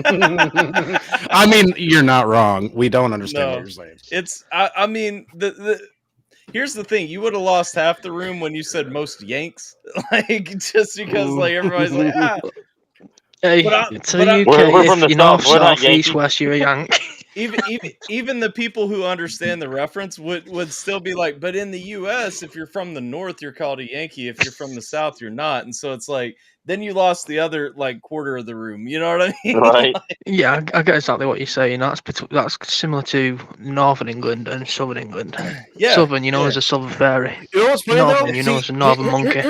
Speaker 6: I mean, you're not wrong. We don't understand what you're saying.
Speaker 1: It's, I mean, here's the thing: you would have lost half the room when you said most Yanks, like just because like everybody's like, ah.
Speaker 8: Hey, to the UK,
Speaker 2: we're from the
Speaker 8: if you're north,
Speaker 2: South,
Speaker 8: south, east, west, you're a Yank.
Speaker 1: Even the people who understand the reference would still be like, but in the US, if you're from the north, you're called a Yankee. If you're from the south, you're not. And so it's like, then you lost the other like quarter of the room. You know what I mean?
Speaker 2: Right.
Speaker 8: Yeah, I get exactly what you're saying. That's similar to Northern England and Southern England.
Speaker 1: Yeah,
Speaker 8: Southern, as a Southern fairy.
Speaker 7: You know what's funny
Speaker 8: Northern,
Speaker 7: though?
Speaker 8: as a Northern monkey.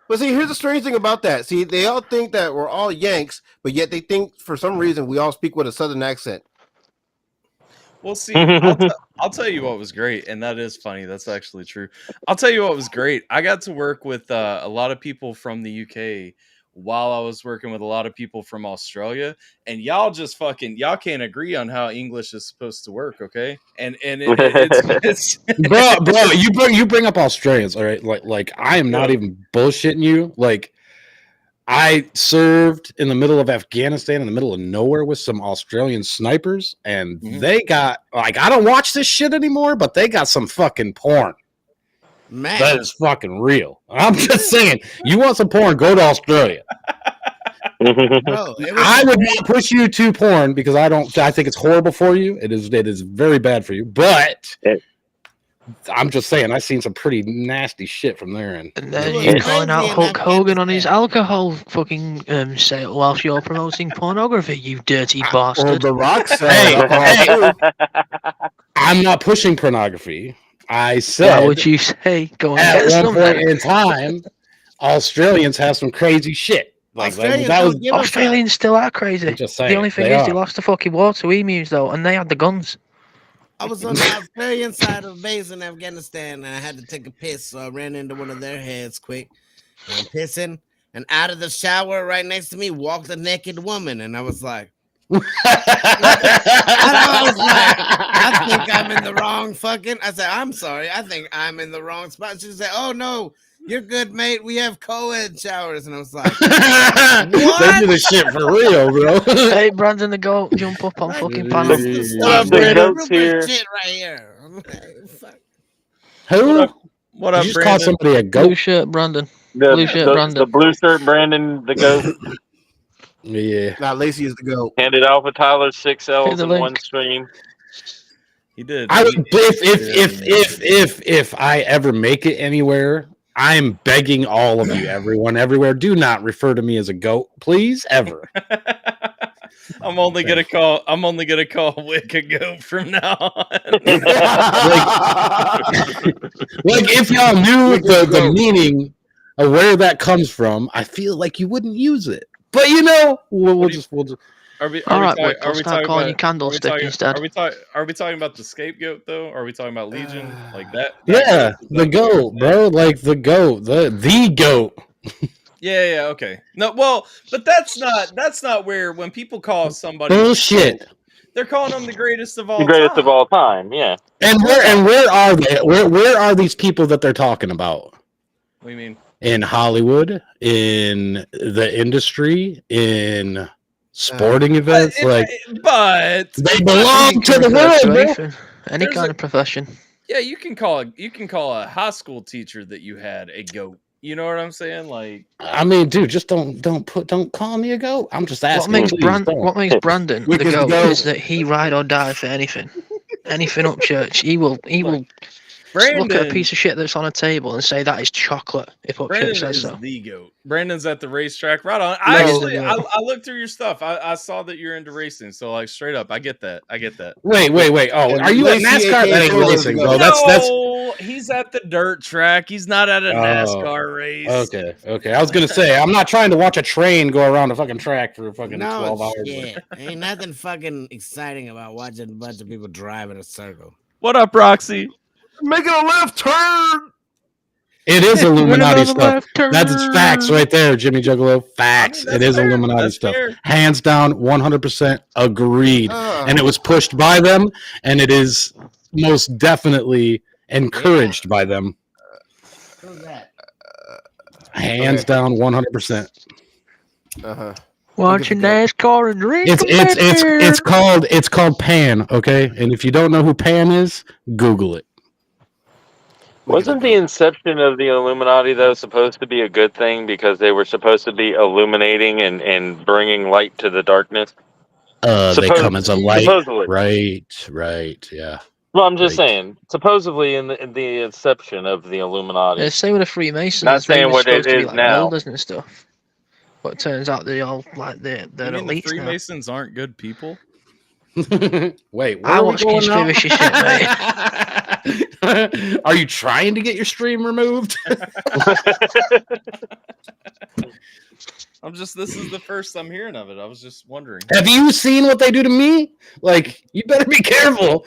Speaker 7: But see, here's the strange thing about that. See, they all think that we're all Yanks, but yet they think for some reason we all speak with a Southern accent.
Speaker 1: Well, see, I'll tell you what was great, and that is funny. That's actually true. I'll tell you what was great. I got to work with a lot of people from the UK while I was working with a lot of people from Australia, and y'all can't agree on how English is supposed to work, okay? And it's
Speaker 6: bro, you bring up Australians, all right? Like I am not even bullshitting you. Like I served in the middle of Afghanistan, in the middle of nowhere, with some Australian snipers, and they got like, I don't watch this shit anymore, but they got some fucking porn.
Speaker 5: Man,
Speaker 6: that is fucking real. I'm just saying, you want some porn, go to Australia.
Speaker 5: Bro,
Speaker 6: I would not push you to porn because I think it's horrible for you. It is very bad for you, but I'm just saying, I've seen some pretty nasty shit from there. And
Speaker 8: then you're calling out Hulk Hogan on his alcohol fucking sale whilst you're promoting pornography, you dirty bastard.
Speaker 7: The Rock
Speaker 6: hey, I'm not pushing pornography. I said,
Speaker 8: why would you say go
Speaker 6: at one point in time, Australians have some crazy shit. Like
Speaker 8: Australians still are crazy.
Speaker 6: Just saying,
Speaker 8: the only thing is they lost the fucking war to emus though, and they had the guns.
Speaker 5: I was on the Australian side of the base in Afghanistan, and I had to take a piss, so I ran into one of their heads quick. And I'm pissing, and out of the shower right next to me walked a naked woman, and I was like, I think I'm in the wrong fucking. I said, I'm sorry, I think I'm in the wrong spot. She said, oh no, you're good, mate. We have co-ed showers, and I was like, what?
Speaker 6: They do this shit for real, bro.
Speaker 8: Hey, Brandon the goat, jump up on fucking panel.
Speaker 2: The goat's here.
Speaker 5: Shit right here.
Speaker 6: Who?
Speaker 1: What up,
Speaker 6: you just
Speaker 1: Brandon?
Speaker 6: call somebody a goat?
Speaker 8: Blue shirt, Brandon. Blue shirt, Brandon.
Speaker 2: The blue shirt, Brandon, the goat.
Speaker 6: Yeah.
Speaker 7: Now Lacey is the goat.
Speaker 2: Handed AlphaTyler 6 L's in one stream.
Speaker 1: He did.
Speaker 6: If I ever make it anywhere, I'm begging all of you, everyone, everywhere, do not refer to me as a goat, please, ever.
Speaker 1: I'm only gonna call Wick a goat from now on.
Speaker 6: like if y'all knew the meaning of where that comes from, I feel like you wouldn't use it. But we'll just.
Speaker 8: Are we calling you candlestick instead?
Speaker 1: Are we talking about the scapegoat though? Are we talking about Legion like that?
Speaker 6: Yeah, the goat, bro. Like the goat, the goat.
Speaker 1: Yeah, okay. No, well, but that's not where when people call somebody
Speaker 6: bullshit.
Speaker 1: They're calling them the greatest of all time.
Speaker 2: The greatest of all time, yeah.
Speaker 6: And where are they? Where are these people that they're talking about?
Speaker 1: What do you mean?
Speaker 6: In Hollywood, in the industry, in sporting events,
Speaker 1: but
Speaker 6: they belong to the world, bro.
Speaker 8: Any kind of profession.
Speaker 1: Yeah, you can call a high school teacher that you had a goat. You know what I'm saying? Like,
Speaker 6: I mean, dude, just don't call me a goat. I'm just asking.
Speaker 8: What makes Brandon the goat is that he ride or die for anything up church. He will look at a piece of shit that's on a table and say that is chocolate. If up
Speaker 1: Brandon
Speaker 8: shit says
Speaker 1: is
Speaker 8: so.
Speaker 1: the GOAT. Brandon's at the racetrack. Right on. I looked through your stuff. I saw that you're into racing. So like straight up, I get that.
Speaker 6: Wait. Oh, are you at
Speaker 7: Lacey,
Speaker 6: NASCAR?
Speaker 7: aka
Speaker 6: That ain't
Speaker 7: Joe,
Speaker 6: racing,
Speaker 7: let's
Speaker 6: bro.
Speaker 7: go.
Speaker 6: That's
Speaker 1: he's at the dirt track. He's not at a NASCAR race.
Speaker 6: okay. I was gonna say I'm not trying to watch a train go around a fucking track for fucking 12 hours.
Speaker 5: Shit. Ain't nothing fucking exciting about watching a bunch of people drive in a circle.
Speaker 1: What up, Roxy?
Speaker 7: Making a left turn.
Speaker 6: It is Illuminati stuff. That's facts right there, Jimmy Juggalo. Facts. It is Illuminati stuff. Fair. Hands down, 100% agreed. And it was pushed by them, and it is most definitely encouraged by them.
Speaker 5: Who's that?
Speaker 6: Hands down, 100%.
Speaker 8: Watching NASCAR and drinking.
Speaker 6: It's called Pan, okay? And if you don't know who Pan is, Google it.
Speaker 2: Wasn't the inception of the Illuminati, though, supposed to be a good thing because they were supposed to be illuminating and bringing light to the darkness?
Speaker 6: They come as a light.
Speaker 2: Supposedly.
Speaker 6: Right, yeah.
Speaker 2: Well, I'm just saying, supposedly in the inception of the Illuminati.
Speaker 8: Yeah, same with the Freemasons.
Speaker 2: Not saying what it is
Speaker 8: like
Speaker 2: now.
Speaker 8: Builders and stuff. But it turns out they all like they're
Speaker 1: The
Speaker 8: elite
Speaker 1: Freemasons aren't good people?
Speaker 6: Wait,
Speaker 8: I watch conspiracy shit, mate.
Speaker 6: Are you trying to get your stream removed?
Speaker 1: This is the first I'm hearing of it. I was just wondering.
Speaker 6: Have you seen what they do to me? Like, you better be careful.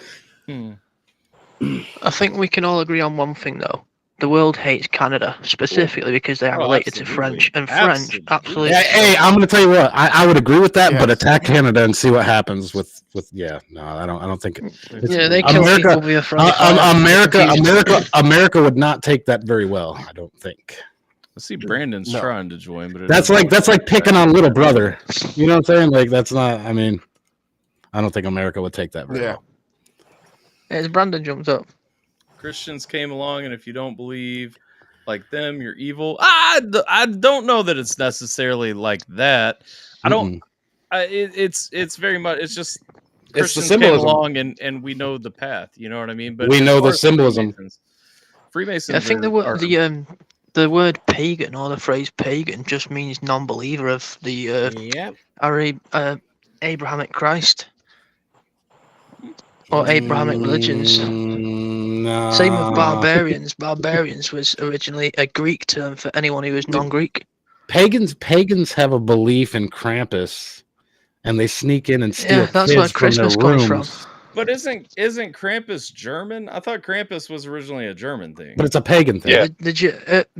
Speaker 8: I think we can all agree on one thing, though. The world hates Canada, specifically because they are related to French. And French, absolutely.
Speaker 6: Yeah, hey, I'm going to tell you what. I would agree with that, but attack Canada and see what happens with no, I don't think.
Speaker 8: They kill people via French.
Speaker 6: America would not take that very well, I don't think.
Speaker 1: I see Brandon's trying to join, but
Speaker 6: that's like picking on little brother. You know what I'm saying? Like, that's not, I mean, I don't think America would take that very well.
Speaker 8: As Brandon jumped up.
Speaker 1: Christians came along, and if you don't believe like them, you're evil. I don't know that it's necessarily like that. I don't. It's very much. It's just Christians came along, and we know the path. You know what I mean? But
Speaker 6: we know the symbolism.
Speaker 1: Freemasons.
Speaker 8: I think the word pagan or the phrase pagan just means non-believer of the Abrahamic Christ. Or Abrahamic religions.
Speaker 6: No.
Speaker 8: Same with barbarians. Barbarians was originally a Greek term for anyone who was non-Greek.
Speaker 6: Pagans have a belief in Krampus, and they sneak in and steal
Speaker 8: that's
Speaker 6: kids
Speaker 8: where Christmas
Speaker 6: from their
Speaker 8: comes
Speaker 6: rooms.
Speaker 8: from.
Speaker 1: But isn't Krampus German? I thought Krampus was originally a German thing.
Speaker 6: But it's a pagan thing.
Speaker 2: Yeah.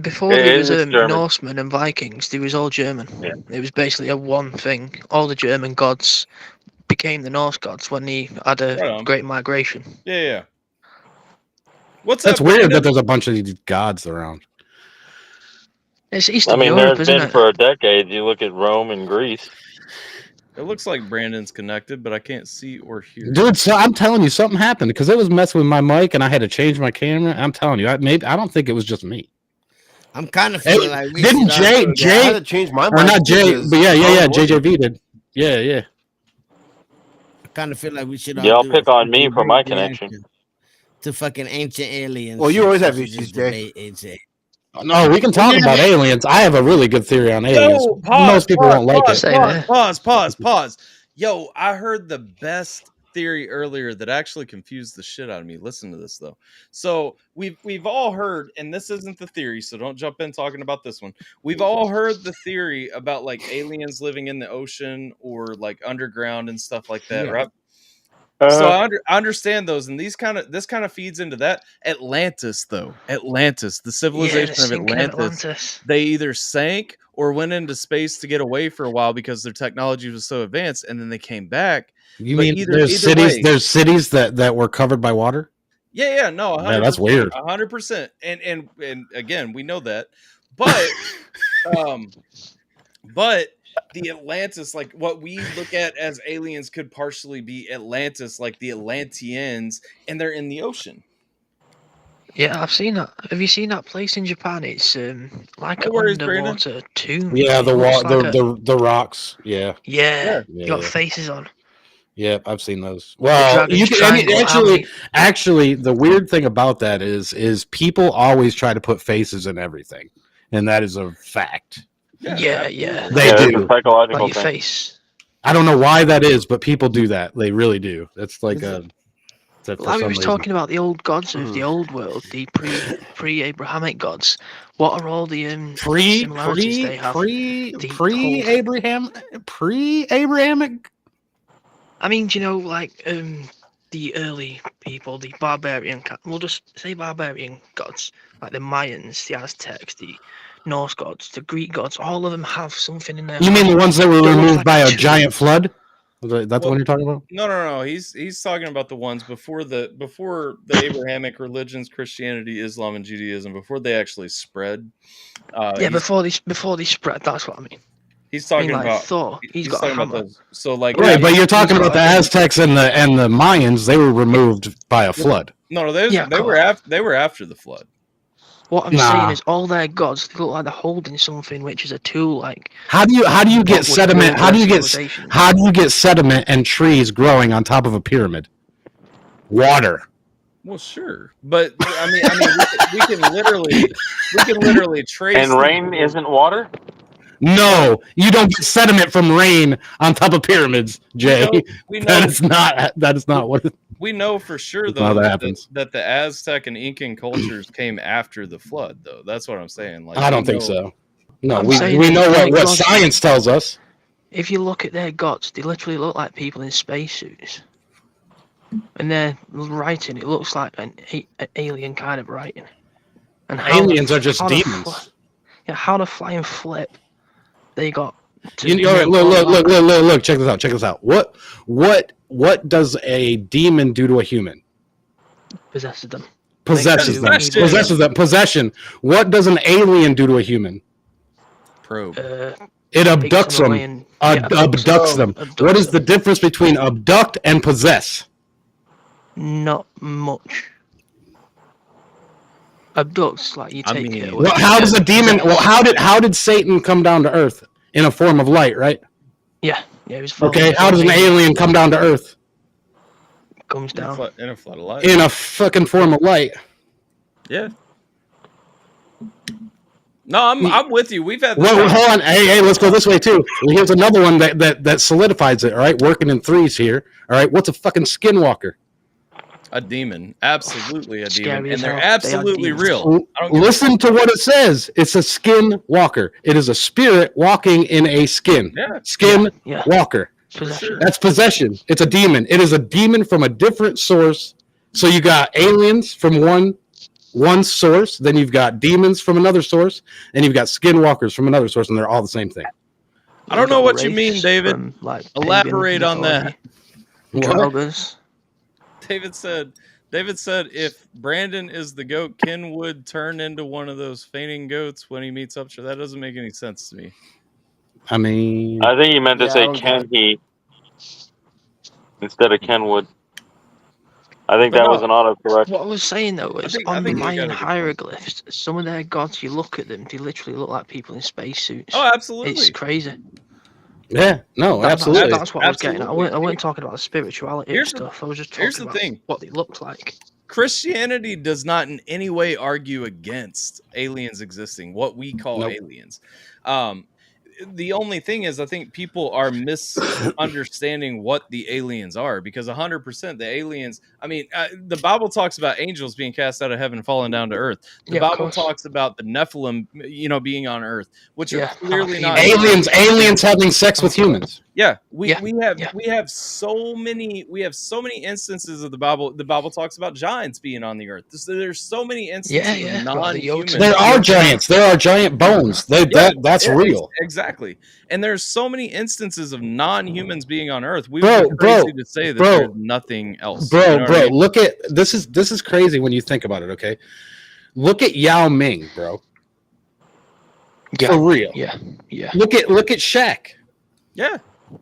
Speaker 8: Before there was Norsemen and Vikings, they was all German.
Speaker 2: Yeah.
Speaker 8: It was basically a one thing. All the German gods became the Norse gods when he had a great migration.
Speaker 1: Yeah.
Speaker 6: That's weird that there's a bunch of these gods around.
Speaker 8: It's Eastern Europe,
Speaker 2: there's been for a decade. You look at Rome and Greece.
Speaker 1: It looks like Brandon's connected, but I can't see or hear.
Speaker 6: Dude, so I'm telling you, something happened because it was messing with my mic, and I had to change my camera. I'm telling you, I don't think it was just me.
Speaker 5: I'm kind of feeling like we
Speaker 6: didn't Jay
Speaker 7: I had to change my mic,
Speaker 6: or not Jay, but yeah, JJV did. Yeah.
Speaker 5: I kind of feel like we should.
Speaker 2: Y'all pick on me for my connection.
Speaker 5: To fucking ancient aliens.
Speaker 7: Well, you always have issues, Jay.
Speaker 6: No, we can talk about aliens. I have a really good theory on aliens. Most people don't like it.
Speaker 1: Pause. Yo, I heard the best theory earlier that actually confused the shit out of me. Listen to this though. So we've all heard, and this isn't the theory, so don't jump in talking about this one. We've all heard the theory about like aliens living in the ocean or like underground and stuff like that, right? So I understand those, and this kind of feeds into that. Atlantis, the civilization of Atlantis, they either sank or went into space to get away for a while because their technology was so advanced, and then they came back.
Speaker 6: You mean there's cities that were covered by water?
Speaker 1: Yeah, no, 100%,
Speaker 6: man, that's weird.
Speaker 1: 100%, and again, we know that, but but the Atlantis, like what we look at as aliens, could partially be Atlantis, like the Atlanteans, and they're in the ocean.
Speaker 8: Yeah, I've seen that. Have you seen that place in Japan? It's like an underwater tomb.
Speaker 6: Yeah, the rocks. Yeah.
Speaker 8: You got faces on.
Speaker 6: Yep, I've seen those. Well, you can actually the weird thing about that is people always try to put faces in everything, and that is a fact.
Speaker 8: Yeah.
Speaker 6: They do.
Speaker 2: It's a psychological
Speaker 8: your
Speaker 2: thing.
Speaker 8: face.
Speaker 6: I don't know why that is, but people do that. They really do. That's like
Speaker 8: Larry was talking about the old gods of the old world, the pre-Abrahamic gods. What are all the similarities they have?
Speaker 6: Pre-Abrahamic.
Speaker 8: I mean, do you know, like the early people, the barbarian, we'll just say barbarian gods, like the Mayans, the Aztecs, the Norse gods, the Greek gods, all of them have something in there.
Speaker 6: You mean the ones that were removed by a giant flood? That's the one you're talking about?
Speaker 1: No. He's talking about the ones before the Abrahamic religions, Christianity, Islam, and Judaism, before they actually spread.
Speaker 8: Before they spread. That's what I mean.
Speaker 1: He's talking about
Speaker 8: Thor. He's got a hammer.
Speaker 1: So like
Speaker 6: right, but you're talking about the Aztecs and the Mayans. They were removed by a flood.
Speaker 1: No, they were after the flood.
Speaker 8: What I'm saying is, all their gods, they look like they're holding something, which is a tool. Like
Speaker 6: how do you get sediment? How do you get sediment and trees growing on top of a pyramid? Water.
Speaker 1: Well, sure, but I mean, we can literally trace.
Speaker 2: And rain isn't water.
Speaker 6: No, you don't get sediment from rain on top of pyramids, Jay.
Speaker 1: We know
Speaker 6: that is not what.
Speaker 1: We know for sure though that the Aztec and Incan cultures came after the flood, though. That's what I'm saying. Like,
Speaker 6: I don't think so. No, we know what science tells us.
Speaker 8: If you look at their gods, they literally look like people in spacesuits, and their writing, it looks like an alien kind of writing. And
Speaker 6: aliens are just demons.
Speaker 8: How to fly and flip. They got.
Speaker 6: Look! Check this out. What does a demon do to a human?
Speaker 8: Possesses them.
Speaker 6: Possesses them. Possession. What does an alien do to a human?
Speaker 1: Probe.
Speaker 6: It abducts them. Abducts them. What is the difference between abduct and possess?
Speaker 8: Not much. Abducts, like you take it.
Speaker 6: Well, how does a demon? Well, how did Satan come down to Earth in a form of light? Right.
Speaker 8: Yeah. He was
Speaker 6: okay. How does an alien come down to Earth?
Speaker 8: Comes down
Speaker 1: in a flood of light.
Speaker 6: In a fucking form of light.
Speaker 1: Yeah. No, I'm with you. We've had.
Speaker 6: Well, hold on. Hey, let's go this way too. Well, here's another one that solidifies it. All right, working in threes here. All right, what's a fucking skinwalker?
Speaker 1: A demon, absolutely a demon, and they're absolutely real.
Speaker 6: Listen to what it says. It's a skin walker. It is a spirit walking in a skin.
Speaker 1: Yeah.
Speaker 6: Skin walker.
Speaker 8: Possession.
Speaker 6: That's possession. It's a demon. It is a demon from a different source. So you got aliens from one source, then you've got demons from another source, and you've got skinwalkers from another source, and they're all the same thing.
Speaker 1: I don't know what you mean, David. From, elaborate on that. David said, if Brandon is the goat, Ken would turn into one of those fainting goats when he meets up. That doesn't make any sense to me.
Speaker 6: I mean,
Speaker 2: I think he meant to say Ken he instead of Ken would. I think that was an autocorrect.
Speaker 8: What I was saying though was on the Mayan hieroglyphs, some of their gods, you look at them, they literally look like people in spacesuits.
Speaker 1: Oh, absolutely.
Speaker 8: It's crazy.
Speaker 6: Yeah, no, absolutely.
Speaker 8: That's what I was getting at. I wasn't talking about the spirituality and stuff. I was just talking about what they looked like.
Speaker 1: Christianity does not in any way argue against aliens existing, what we call aliens. The only thing is, I think people are misunderstanding what the aliens are, because 100% the aliens, I mean, the Bible talks about angels being cast out of heaven, falling down to earth. The Bible talks about the Nephilim, being on earth, which are clearly not
Speaker 6: aliens having sex with humans.
Speaker 1: Yeah, we have so many instances of the Bible. The Bible talks about giants being on the earth. There's so many instances of non-humans.
Speaker 6: There are giants. There are giant bones. That's real.
Speaker 1: Exactly. And there's so many instances of non-humans being on Earth. We would be crazy to say that there's nothing else.
Speaker 6: Bro, look at this is crazy when you think about it. Okay, look at Yao Ming, bro.
Speaker 8: Yeah.
Speaker 6: For real.
Speaker 8: Yeah.
Speaker 6: Look at Shaq.
Speaker 1: Yeah.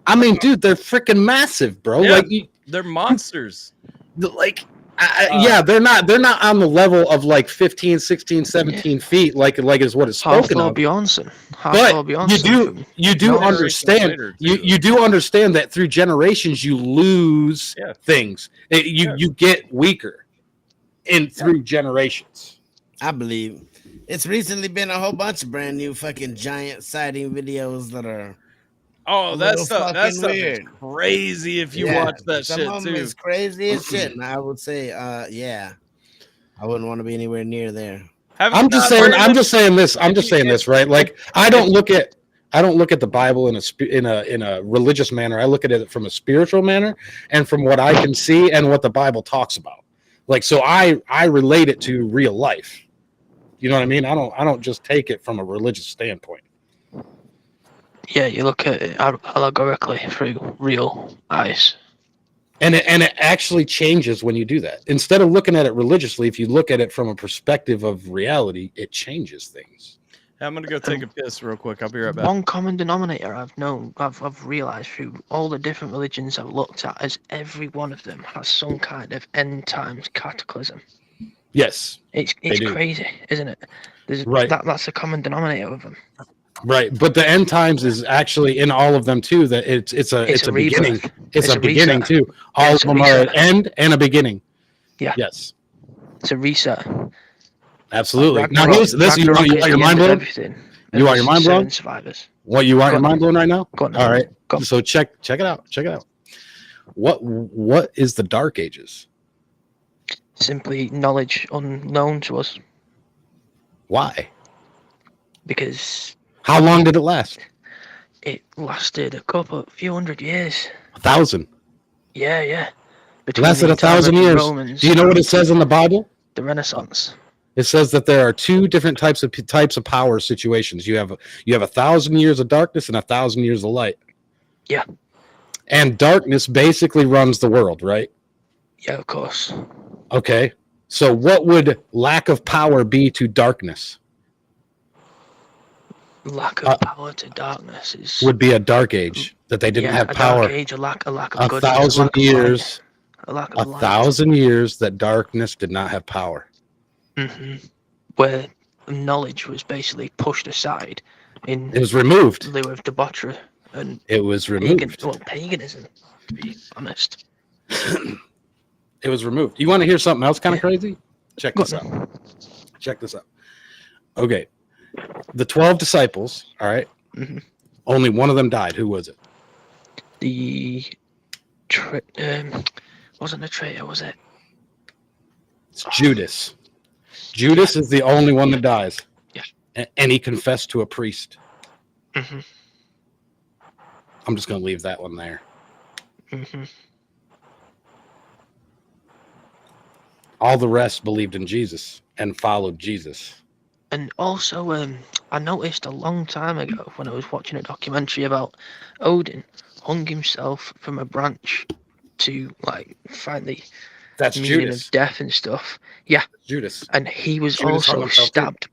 Speaker 6: I mean, dude, they're freaking massive, bro.
Speaker 1: Yeah,
Speaker 6: like
Speaker 1: they're monsters.
Speaker 6: Like Yeah, they're not on the level of like 15, 16, 17 feet like is what is spoken
Speaker 8: Half-Thor
Speaker 6: of.
Speaker 8: Bjornsson.
Speaker 6: But
Speaker 8: Half-Thor Bjornsson
Speaker 6: you do
Speaker 8: Norway.
Speaker 6: understand you do understand that through generations you lose things. You get weaker through generations.
Speaker 5: I believe it's recently been a whole bunch of brand new fucking giant sighting videos that are
Speaker 1: that stuff is
Speaker 5: weird.
Speaker 1: crazy if you watch that
Speaker 5: some
Speaker 1: shit
Speaker 5: of them
Speaker 1: too.
Speaker 5: is crazy as shit, and I would say, I wouldn't want to be anywhere near there.
Speaker 6: I'm just saying this, right? Like I don't look at the Bible in a religious manner. I look at it from a spiritual manner and from what I can see and what the Bible talks about. Like, so I relate it to real life. You know what I mean? I don't just take it from a religious standpoint.
Speaker 8: Yeah, you look at it allegorically through real eyes.
Speaker 6: And it actually changes when you do that. Instead of looking at it religiously, if you look at it from a perspective of reality, it changes things.
Speaker 1: I'm gonna go take a piss real quick. I'll be right back.
Speaker 8: One common denominator I've realized through all the different religions I've looked at is every one of them has some kind of end times cataclysm.
Speaker 6: Yes,
Speaker 8: it's crazy, isn't it? That's a common denominator of them.
Speaker 6: Right, but the end times is actually in all of them too. That it's a beginning. It's a beginning too. All of them are an end and a beginning.
Speaker 8: Yeah.
Speaker 6: Yes.
Speaker 8: It's a reset.
Speaker 6: Absolutely. Now here's this. You want your mind blown? You want your mind blown?
Speaker 8: Survivors.
Speaker 6: What you want your mind blown right now?
Speaker 8: Go on.
Speaker 6: All right. So check it out. Check it out. What is the Dark Ages?
Speaker 8: Simply knowledge unknown to us.
Speaker 6: Why?
Speaker 8: Because.
Speaker 6: How long did it last?
Speaker 8: It lasted a few hundred years.
Speaker 6: 1,000.
Speaker 8: Yeah.
Speaker 6: It lasted 1,000 years.
Speaker 8: Romans,
Speaker 6: do you know what it says in the Bible?
Speaker 8: The Renaissance.
Speaker 6: It says that there are two different types of power situations. You have 1,000 years of darkness and 1,000 years of light.
Speaker 8: Yeah.
Speaker 6: And darkness basically runs the world, right?
Speaker 8: Yeah, of course.
Speaker 6: Okay. So what would lack of power be to darkness?
Speaker 8: Lack of power to darkness
Speaker 6: would be a dark age that they didn't have power.
Speaker 8: Dark age, a lack of
Speaker 6: 1,000 years.
Speaker 8: A lack of
Speaker 6: 1,000 years that darkness did not have power.
Speaker 8: Mm-hmm. Where knowledge was basically pushed aside.
Speaker 6: It was removed.
Speaker 8: In lieu of debauchery and
Speaker 6: it was removed.
Speaker 8: Paganism, to be honest.
Speaker 6: It was removed. You want to hear something else kind of crazy? Check this out. Okay. The 12 disciples, all right?
Speaker 8: Mm-hmm.
Speaker 6: Only one of them died. Who was it?
Speaker 8: Wasn't a traitor, was it?
Speaker 6: It's Judas. Judas is the only one that dies.
Speaker 8: Yeah.
Speaker 6: And he confessed to a priest.
Speaker 8: Mm-hmm.
Speaker 6: I'm just going to leave that one there.
Speaker 8: Mm-hmm.
Speaker 6: All the rest believed in Jesus and followed Jesus.
Speaker 8: And also, I noticed a long time ago when I was watching a documentary about Odin hung himself from a branch to find the meaning of death and stuff. Yeah,
Speaker 6: Judas.
Speaker 8: And he was also stabbed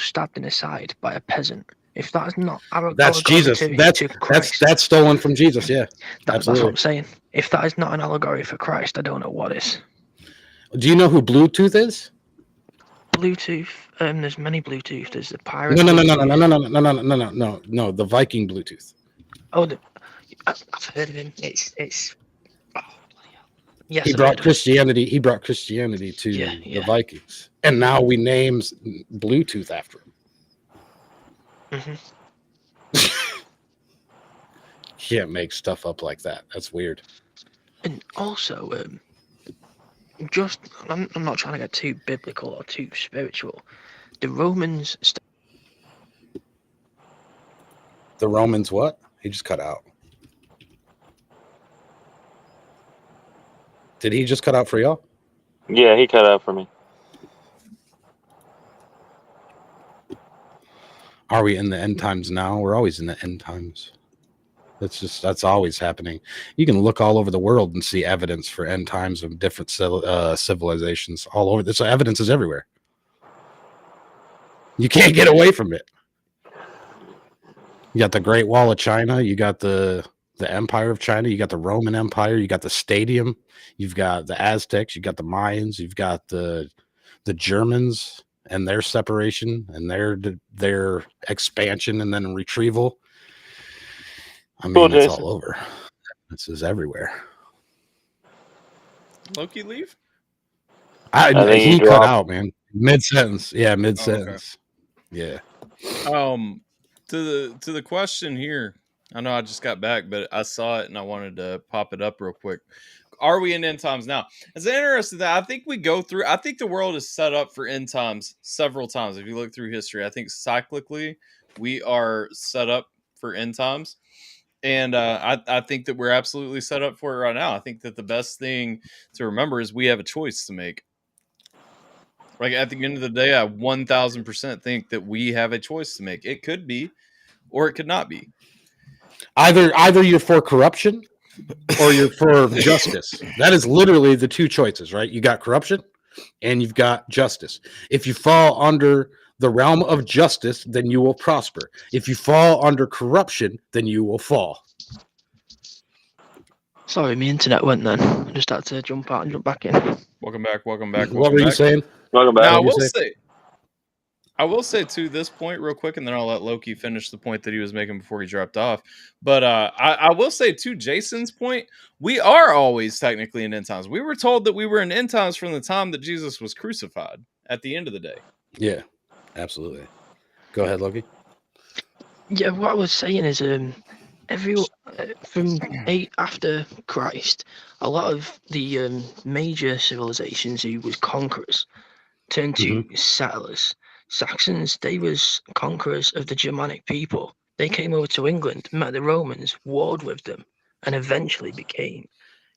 Speaker 8: stabbed in the side by a peasant. If that's not
Speaker 6: that's Jesus. That's stolen from Jesus. Yeah,
Speaker 8: that's what I'm saying. If that is not an allegory for Christ, I don't know what is.
Speaker 6: Do you know who Bluetooth is?
Speaker 8: Bluetooth. There's many Bluetooth. There's the pirate.
Speaker 6: No. The Viking Bluetooth.
Speaker 8: Oh, I've heard of him. It's. Oh, bloody hell. Yes.
Speaker 6: He brought Christianity. He brought Christianity to the Vikings, and now we name Bluetooth after him.
Speaker 8: Mm-hmm.
Speaker 6: Can't make stuff up like that. That's weird.
Speaker 8: And also, I'm not trying to get too biblical or too spiritual. The Romans.
Speaker 6: The Romans what? He just cut out. Did he just cut out for y'all?
Speaker 2: Yeah, he cut out for me.
Speaker 6: Are we in the end times now? We're always in the end times. That's always happening. You can look all over the world and see evidence for end times of different civilizations all over. This evidence is everywhere. You can't get away from it. You got the Great Wall of China. You got the the Empire of China, you got the Roman Empire, you got the stadium, you've got the Aztecs, you got the Mayans, you've got the Germans and their separation and their expansion and then retrieval. I mean,
Speaker 2: Cool,
Speaker 6: it's
Speaker 2: Jason.
Speaker 6: all over. This is everywhere.
Speaker 1: Loki leave?
Speaker 2: I think
Speaker 6: He
Speaker 2: he
Speaker 6: cut
Speaker 2: dropped.
Speaker 6: out, man. Mid sentence. Yeah, mid sentence. Yeah.
Speaker 1: To the question here, I know I just got back, but I saw it and I wanted to pop it up real quick. Are we in end times now? It's interesting that I think we go through. I think the world is set up for end times several times. If you look through history, I think cyclically we are set up for end times, and I think that we're absolutely set up for it right now. I think that the best thing to remember is we have a choice to make. Like at the end of the day, I 1000% think that we have a choice to make. It could be, or it could not be.
Speaker 6: Either you're for corruption or you're for justice. That is literally the two choices, right? You got corruption and you've got justice. If you fall under the realm of justice, then you will prosper. If you fall under corruption, then you will fall.
Speaker 8: Sorry, my internet went then. I just had to jump out and jump back in.
Speaker 1: Welcome back. Welcome back.
Speaker 6: What were you saying?
Speaker 2: Welcome back.
Speaker 1: Now,
Speaker 6: What did you
Speaker 1: I will say to this point real quick, and then I'll let Loki finish the point that he was making before he dropped off. But I will say to Jason's point, we are always technically in end times. We were told that we were in end times from the time that Jesus was crucified at the end of the day.
Speaker 6: Yeah, absolutely. Go ahead, Loki.
Speaker 8: Yeah, what I was saying is, from after Christ, a lot of the major civilizations who was conquerors turned to settlers. Saxons, they was conquerors of the Germanic people. They came over to England, met the Romans, warred with them, and eventually became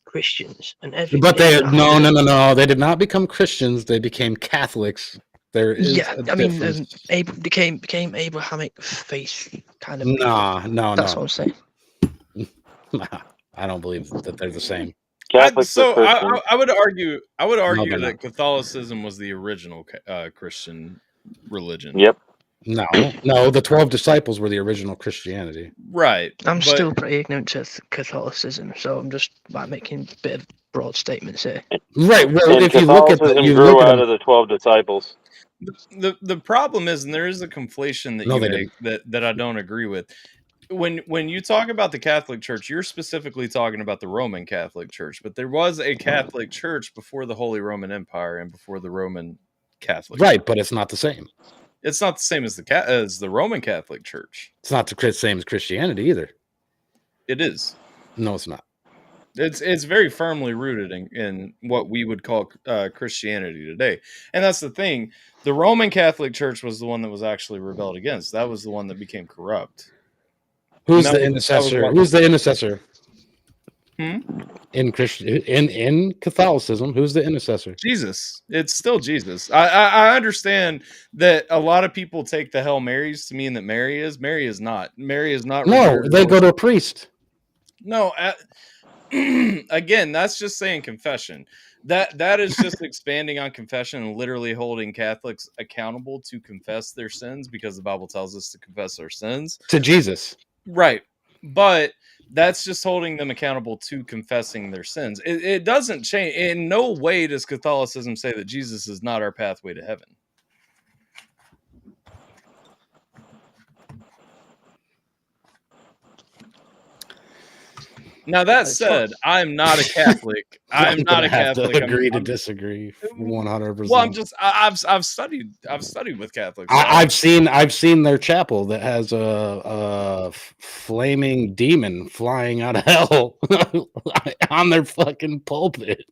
Speaker 8: Christians. And
Speaker 6: But no. They did not become Christians. They became Catholics. There is a difference.
Speaker 8: became Abrahamic faith kind of.
Speaker 6: No.
Speaker 8: That's what I'm saying.
Speaker 6: I don't believe that they're the same.
Speaker 2: Catholics are Christians.
Speaker 1: I would argue
Speaker 6: they're
Speaker 1: that
Speaker 6: not.
Speaker 1: Catholicism was the original Christian religion.
Speaker 2: Yep.
Speaker 6: No, the 12 disciples were the original Christianity.
Speaker 1: Right.
Speaker 8: I'm still pretty ignorant to Catholicism, so I'm just making a bit of broad statements here.
Speaker 6: Right. Well,
Speaker 2: And
Speaker 6: if you look at
Speaker 2: Catholicism grew out of the 12 disciples.
Speaker 1: The problem is, and there is a conflation that
Speaker 6: No,
Speaker 1: you
Speaker 6: they
Speaker 1: make that I don't agree with. When you talk about the Catholic Church, you're specifically talking about the Roman Catholic Church, but there was a Catholic Church before the Holy Roman Empire and before the Roman Catholic.
Speaker 6: Right, but it's not the same.
Speaker 1: It's not the same as the Roman Catholic Church.
Speaker 6: It's not the same as Christianity either.
Speaker 1: It is.
Speaker 6: No, it's not.
Speaker 1: It's very firmly rooted in what we would call Christianity today, and that's the thing. The Roman Catholic Church was the one that was actually rebelled against. That was the one that became corrupt.
Speaker 6: Who's the intercessor? Who's the intercessor? In Catholicism, who's the intercessor?
Speaker 1: Jesus. It's still Jesus. I understand that a lot of people take the Hail Marys to mean that Mary is. Mary is not. Mary is not.
Speaker 6: No, they go to a priest.
Speaker 1: No. Again, that's just saying confession. That is just expanding on confession and literally holding Catholics accountable to confess their sins, because the Bible tells us to confess our sins
Speaker 6: to Jesus.
Speaker 1: Right. But that's just holding them accountable to confessing their sins. It doesn't change. In no way does Catholicism say that Jesus is not our pathway to heaven. Now that said, I'm not a Catholic. I'm not a Catholic.
Speaker 6: Agree to disagree 100%.
Speaker 1: Well, I've studied with Catholics.
Speaker 6: I've seen their chapel that has a flaming demon flying out of hell on their fucking pulpit.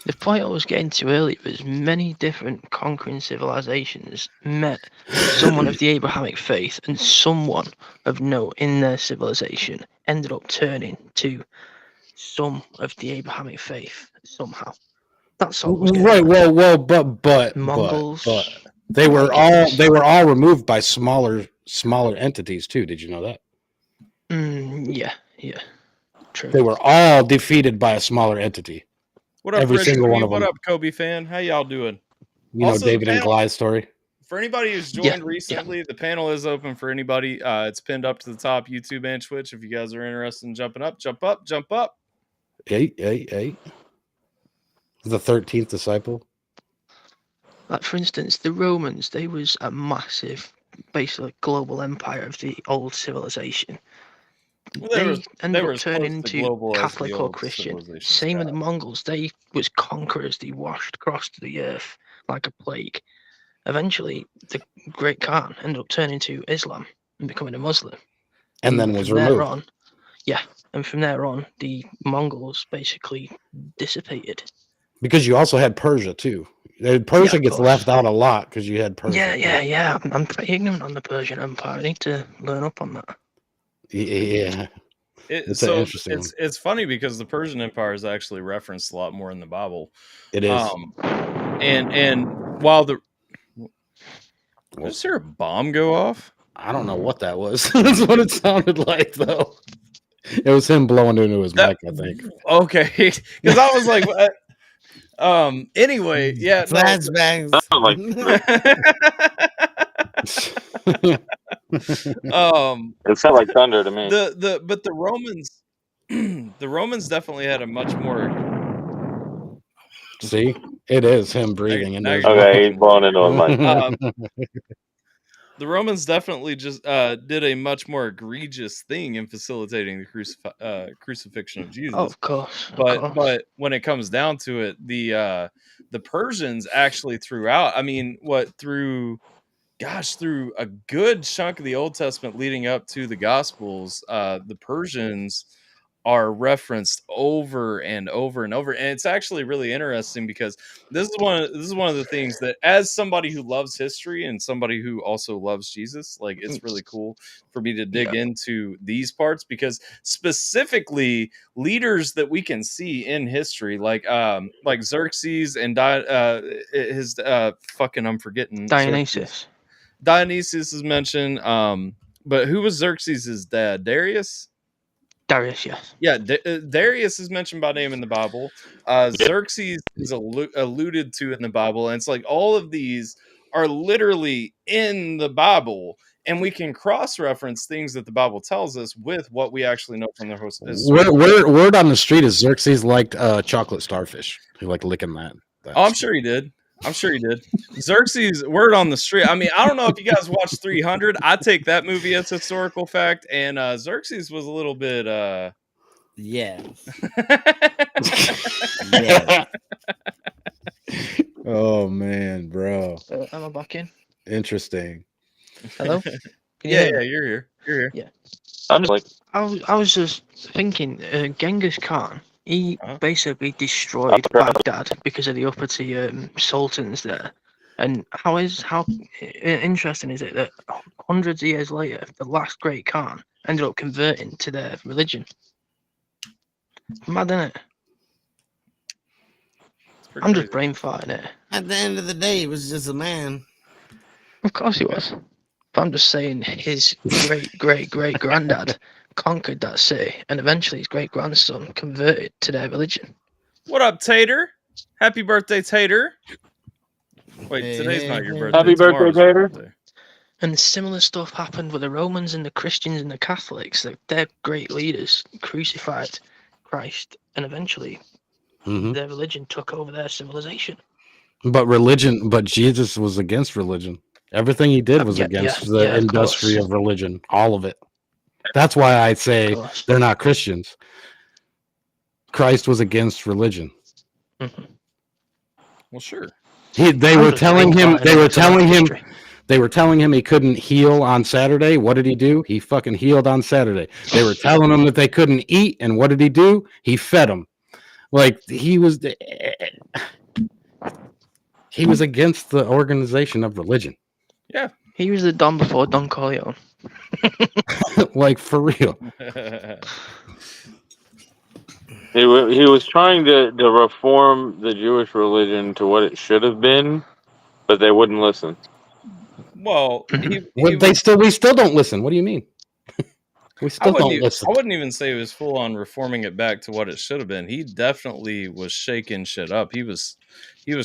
Speaker 8: The point I was getting to earlier was many different conquering civilizations met someone of the Abrahamic faith, and someone of note in their civilization ended up turning to some of the Abrahamic faith somehow. That's all.
Speaker 6: Right. Well, but
Speaker 8: Mongols.
Speaker 6: But they were all removed by smaller entities too. Did you know that?
Speaker 8: Yeah. True.
Speaker 6: They were all defeated by a smaller entity.
Speaker 1: What up,
Speaker 6: every
Speaker 1: Rich?
Speaker 6: single one of them.
Speaker 1: What up, Kobe fan? How y'all doing?
Speaker 6: You know David and Goliath story.
Speaker 1: For anybody who's joined recently, the panel is open for anybody. It's pinned up to the top, YouTube and Twitch. If you guys are interested in jumping up, jump up, jump up.
Speaker 6: 8. The 13th disciple.
Speaker 8: Like, for instance, the Romans, they was a massive, basically global empire of the old civilization.
Speaker 1: Well,
Speaker 8: they ended
Speaker 1: were
Speaker 8: up turning into
Speaker 1: global
Speaker 8: Catholic or Christian. Same with the Mongols. They was conquerors. They washed across the earth like a plague. Eventually, the Great Khan ended up turning to Islam and becoming a Muslim.
Speaker 6: And then was removed.
Speaker 8: And from there on, the Mongols basically dissipated.
Speaker 6: Because you also had Persia, too. Persia gets left out a lot because you had Persia.
Speaker 8: Yeah. I'm pretty ignorant on the Persian Empire. I need to learn up on that.
Speaker 6: Yeah.
Speaker 1: It's interesting. It's funny because the Persian Empire is actually referenced a lot more in the Bible.
Speaker 6: It is.
Speaker 1: And while was there a bomb go off?
Speaker 6: I don't know what that was. That's what it sounded like, though. It was him blowing into his mic, I think.
Speaker 1: Okay, because I was like, anyway, yeah,
Speaker 5: flashbangs.
Speaker 2: It sounded like thunder to me.
Speaker 1: But the Romans definitely had a much more.
Speaker 6: See, it is him breathing into his
Speaker 2: okay, he's blowing into his mic.
Speaker 1: The Romans definitely just did a much more egregious thing in facilitating the crucifixion of Jesus.
Speaker 8: Oh, of course.
Speaker 1: But when it comes down to it, the Persians actually through a good chunk of the Old Testament leading up to the Gospels, the Persians are referenced over and over and over, and it's actually really interesting because this is one of the things that, as somebody who loves history and somebody who also loves Jesus, like, it's really cool for me to dig into these parts, because specifically leaders that we can see in history, like Xerxes and his I'm forgetting
Speaker 8: Dionysius.
Speaker 1: Dionysius is mentioned, but who was Xerxes' dad? Darius, yes. Yeah, Darius is mentioned by name in the Bible. Xerxes is alluded to in the Bible, and it's like all of these are literally in the Bible, and we can cross-reference things that the Bible tells us with what we actually know from the host.
Speaker 6: Word on the street is Xerxes liked chocolate starfish. He liked licking that.
Speaker 1: I'm sure he did. Xerxes, word on the street. I mean, I don't know if you guys watched 300. I take that movie as historical fact, and Xerxes was a little bit.
Speaker 5: Yeah.
Speaker 6: Oh man, bro.
Speaker 8: Am I back in?
Speaker 6: Interesting.
Speaker 8: Hello.
Speaker 1: Yeah, you're here.
Speaker 8: Yeah.
Speaker 2: I'm just like,
Speaker 8: I was just thinking, Genghis Khan. He basically destroyed Baghdad because of the uppity sultans there. And how interesting is it that hundreds of years later, the last great Khan ended up converting to their religion? Mad, isn't it? I'm just brain farting it.
Speaker 5: At the end of the day, he was just a man.
Speaker 8: Of course he was. But I'm just saying his great granddad conquered that city, and eventually his great grandson converted to their religion.
Speaker 1: What up, Tater? Happy birthday, Tater. Wait, today's not your birthday.
Speaker 2: Happy birthday, Tater.
Speaker 8: And similar stuff happened with the Romans and the Christians and the Catholics. Their great leaders crucified Christ, and eventually their religion took over their civilization.
Speaker 6: But Jesus was against religion. Everything he did was against the industry of religion. All of it. That's why I say they're not Christians. Christ was against religion.
Speaker 1: Well, sure.
Speaker 6: They were telling him he couldn't heal on Saturday. What did he do? He fucking healed on Saturday. They were telling him that they couldn't eat, and what did he do? He fed them. Like, he was against the organization of religion.
Speaker 1: Yeah.
Speaker 8: He was the Don before Don Corleone.
Speaker 6: Like, for real.
Speaker 2: He was trying to reform the Jewish religion to what it should have been, but they wouldn't listen.
Speaker 1: Well,
Speaker 6: we still don't listen. What do you mean? We still don't listen.
Speaker 1: I wouldn't even say he was full on reforming it back to what it should have been. He definitely was shaking shit up. He was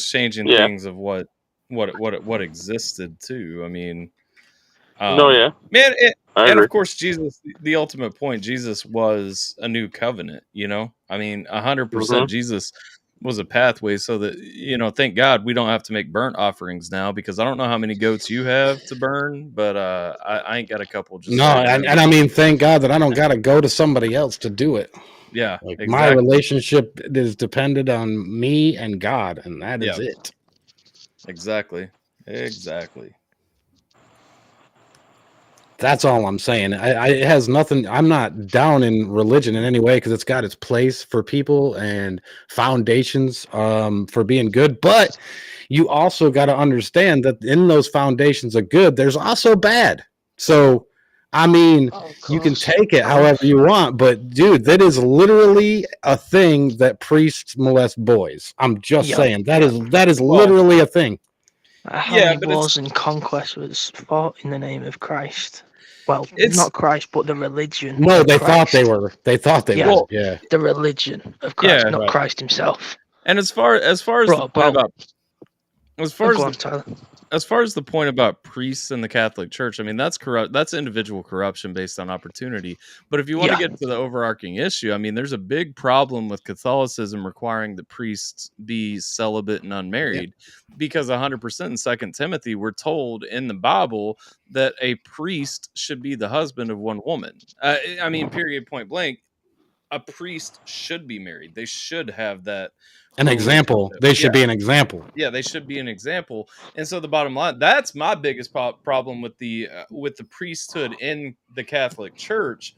Speaker 1: changing things of what what existed too. I mean,
Speaker 2: No, yeah,
Speaker 1: man,
Speaker 2: I
Speaker 1: and
Speaker 2: agree.
Speaker 1: of course, Jesus. The ultimate point, Jesus was a new covenant. I mean, 100%. Jesus was a pathway so that thank God we don't have to make burnt offerings now, because I don't know how many goats you have to burn, but I ain't got a couple just
Speaker 6: No,
Speaker 1: laying
Speaker 6: and
Speaker 1: around.
Speaker 6: I mean, thank God that I don't got to go to somebody else to do it.
Speaker 1: Yeah,
Speaker 6: Like my
Speaker 1: exactly.
Speaker 6: relationship is dependent on me and God, and that is it.
Speaker 1: Exactly.
Speaker 6: That's all I'm saying. It has nothing. I'm not down in religion in any way, because it's got its place for people and foundations for being good. But you also got to understand that in those foundations of good, there's also bad. So, I mean, you can take it however you want, but dude, that is literally a thing that priests molest boys. I'm just saying that is literally a thing.
Speaker 8: How many wars and conquests was fought in the name of Christ? Well, not Christ, but the religion.
Speaker 6: No, they
Speaker 8: Christ.
Speaker 6: thought they were. They thought they were. Yeah.
Speaker 8: The religion of Christ, not Christ himself.
Speaker 1: And as far as the point about as far as the point about priests in the Catholic Church, I mean, that's corrupt. That's individual corruption based on opportunity. But if you want to get to the overarching issue, I mean, there's a big problem with Catholicism requiring that priests be celibate and unmarried, because 100% in 2 Timothy, we're told in the Bible that a priest should be the husband of one woman. I mean, period, point blank. A priest should be married. They should have that.
Speaker 6: An example. They should be an example.
Speaker 1: Yeah, they should be an example. And so the bottom line, that's my biggest problem with the priesthood in the Catholic Church,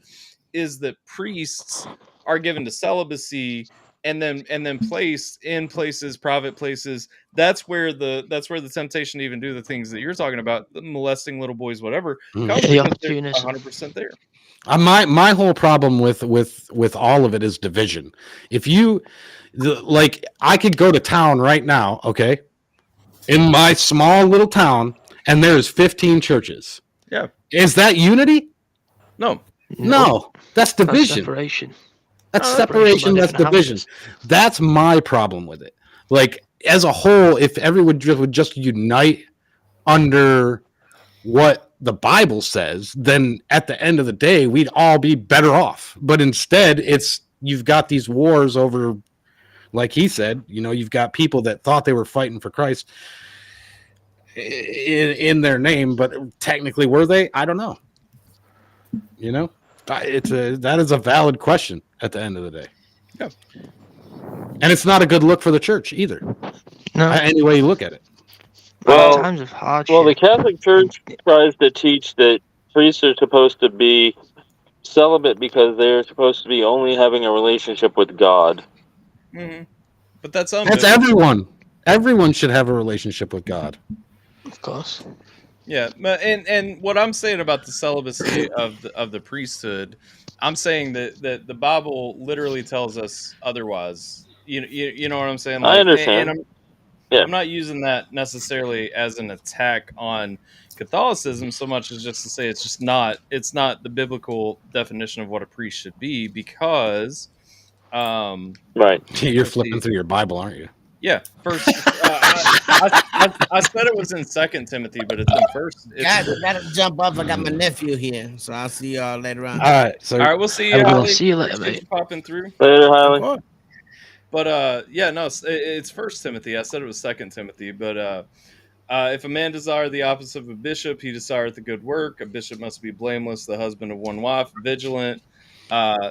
Speaker 1: is that priests are given to celibacy and then placed in places, private places. That's where the temptation to even do the things that you're talking about, the molesting little boys, whatever, comes because they're 100% there.
Speaker 6: My whole problem with all of it is division. If you like, I could go to town right now, okay, in my small little town, and there's 15 churches.
Speaker 1: Yeah.
Speaker 6: Is that unity?
Speaker 1: No.
Speaker 6: That's division. That's separation. That's division. That's my problem with it. Like, as a whole, if everyone would just unite under what the Bible says, then at the end of the day, we'd all be better off. But instead, you've got these wars over, like he said, you've got people that thought they were fighting for Christ in their name, but technically were they? I don't know. That is a valid question at the end of the day.
Speaker 1: Yeah.
Speaker 6: And it's not a good look for the church either. No. Any way you look at it.
Speaker 2: Well, the Catholic Church tries to teach that priests are supposed to be celibate because they're supposed to be only having a relationship with God.
Speaker 1: Mm-hmm. But that's
Speaker 6: everyone. Everyone should have a relationship with God.
Speaker 8: Of course.
Speaker 1: Yeah, and what I'm saying about the celibacy of the priesthood, I'm saying that the Bible literally tells us otherwise. You know what I'm saying?
Speaker 2: I understand.
Speaker 1: I'm not using that necessarily as an attack on Catholicism so much as just to say it's not the biblical definition of what a priest should be, because
Speaker 2: right.
Speaker 6: You're flipping through your Bible, aren't you?
Speaker 1: Yeah, first. I said it was in 2 Timothy, but it's in first.
Speaker 5: Guys, I gotta jump off. I got my nephew here, so I'll see y'all later on.
Speaker 6: All right, so
Speaker 1: we'll see you.
Speaker 8: I'll see you later, mate.
Speaker 1: Popping through
Speaker 2: later, Holly.
Speaker 1: But it's 1 Timothy. I said it was 2 Timothy, but if a man desire the office of a bishop, he desireth a good work. A bishop must be blameless, the husband of one wife, vigilant,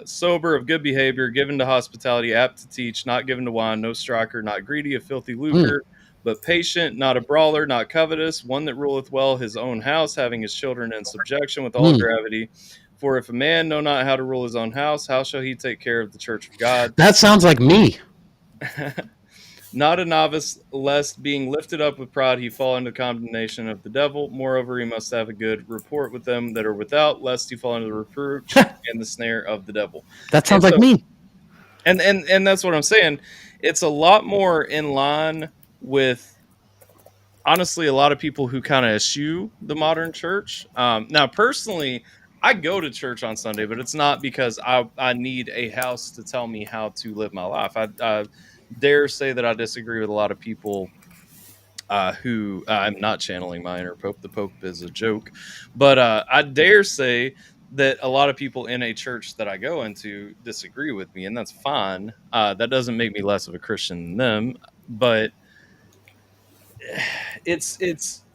Speaker 1: sober, of good behavior, given to hospitality, apt to teach, not given to wine, no striker, not greedy of filthy lucre, but patient, not a brawler, not covetous, one that ruleth well his own house, having his children in subjection with all gravity. For if a man know not how to rule his own house, how shall he take care of the church of God?
Speaker 6: That sounds like me.
Speaker 1: Not a novice, lest being lifted up with pride he fall into condemnation of the devil. Moreover, he must have a good report with them that are without, lest he fall into the reproach and the snare of the devil.
Speaker 6: That sounds like me.
Speaker 1: And that's what I'm saying. It's a lot more in line with, honestly, a lot of people who kind of eschew the modern church. Now, personally, I go to church on Sunday, but it's not because I need a house to tell me how to live my life. I dare say that I disagree with a lot of people who I'm not channeling my inner Pope. The Pope is a joke. But I dare say that a lot of people in a church that I go into disagree with me, and that's fine. That doesn't make me less of a Christian than them. But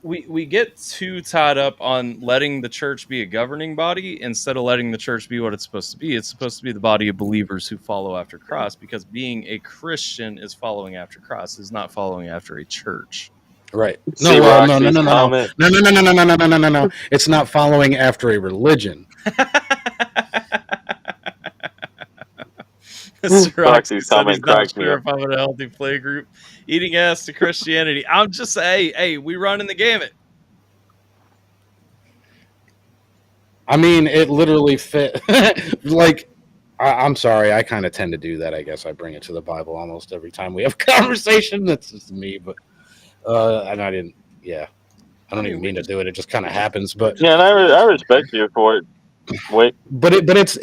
Speaker 1: we get too tied up on letting the church be a governing body instead of letting the church be what it's supposed to be. It's supposed to be the body of believers who follow after Christ, because being a Christian is following after Christ, is not following after a church.
Speaker 6: Right.
Speaker 2: See
Speaker 6: No, no,
Speaker 2: Roxy's
Speaker 6: no, no, no,
Speaker 2: comment?
Speaker 6: no, no, no, no, no, no, no, no, no, no, no. It's not following after a religion.
Speaker 1: Mr. Roxy
Speaker 2: Roxy's
Speaker 1: said he's
Speaker 2: comment
Speaker 1: not
Speaker 2: cracked me
Speaker 1: sure
Speaker 2: up.
Speaker 1: if I'm in a healthy play group. Eating ass to Christianity. I'm just saying, hey, we running the gamut.
Speaker 6: I mean, it literally fit. Like, I'm sorry, I kind of tend to do that. I guess I bring it to the Bible almost every time we have conversation. That's just me, but and I didn't. Yeah, I don't even mean to do it. It just kind of happens. But
Speaker 2: Yeah, and I respect you for it. Wait,
Speaker 6: but it's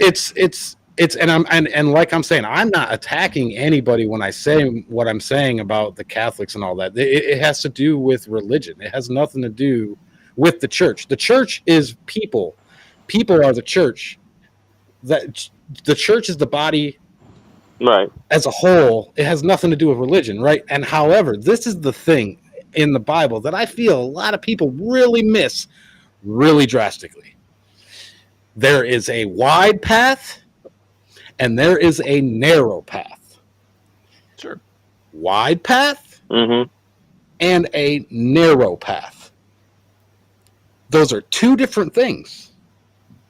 Speaker 6: and like I'm saying, I'm not attacking anybody when I say what I'm saying about the Catholics and all that. It has to do with religion. It has nothing to do with the church. The church is people. People are the church. That the church is the body
Speaker 2: right?
Speaker 6: as a whole. It has nothing to do with religion, right? And however, this is the thing in the Bible that I feel a lot of people really miss really drastically. There is a wide path and there is a narrow path.
Speaker 1: Sure.
Speaker 6: Wide path
Speaker 2: Mm-hmm.
Speaker 6: and a narrow path. Those are two different things.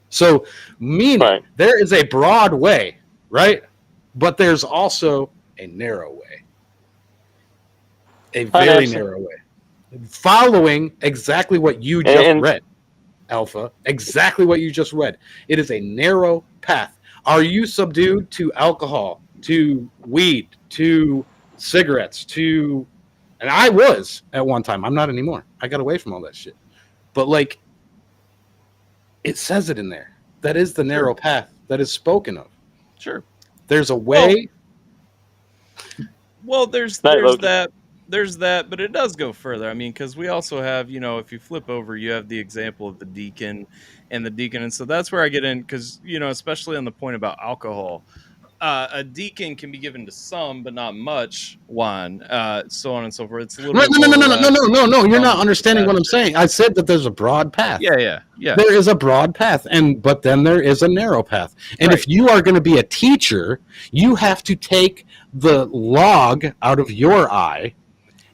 Speaker 6: So, meaning
Speaker 2: Right.
Speaker 6: there is a broad way, right? But there's also a narrow way. A very narrow way. Following exactly what you just read, Alpha. Exactly what you just read. It is a narrow path. Are you subdued to alcohol, to weed, to cigarettes, to... And I was at one time. I'm not anymore. I got away from all that shit. But, like, it says it in there. That is the narrow path that is spoken of.
Speaker 1: Sure.
Speaker 6: There's a way.
Speaker 1: Well, there's that, but it does go further. I mean, because we also have, if you flip over, you have the example of the deacon, and so that's where I get in, because especially on the point about alcohol. A deacon can be given to some, but not much wine, so on and so forth. It's a little bit
Speaker 6: No. You're not understanding what I'm saying. I said that there's a broad path.
Speaker 1: Yeah.
Speaker 6: There is a broad path, but then there is a narrow path. And if you are going to be a teacher, you have to take the log out of your eye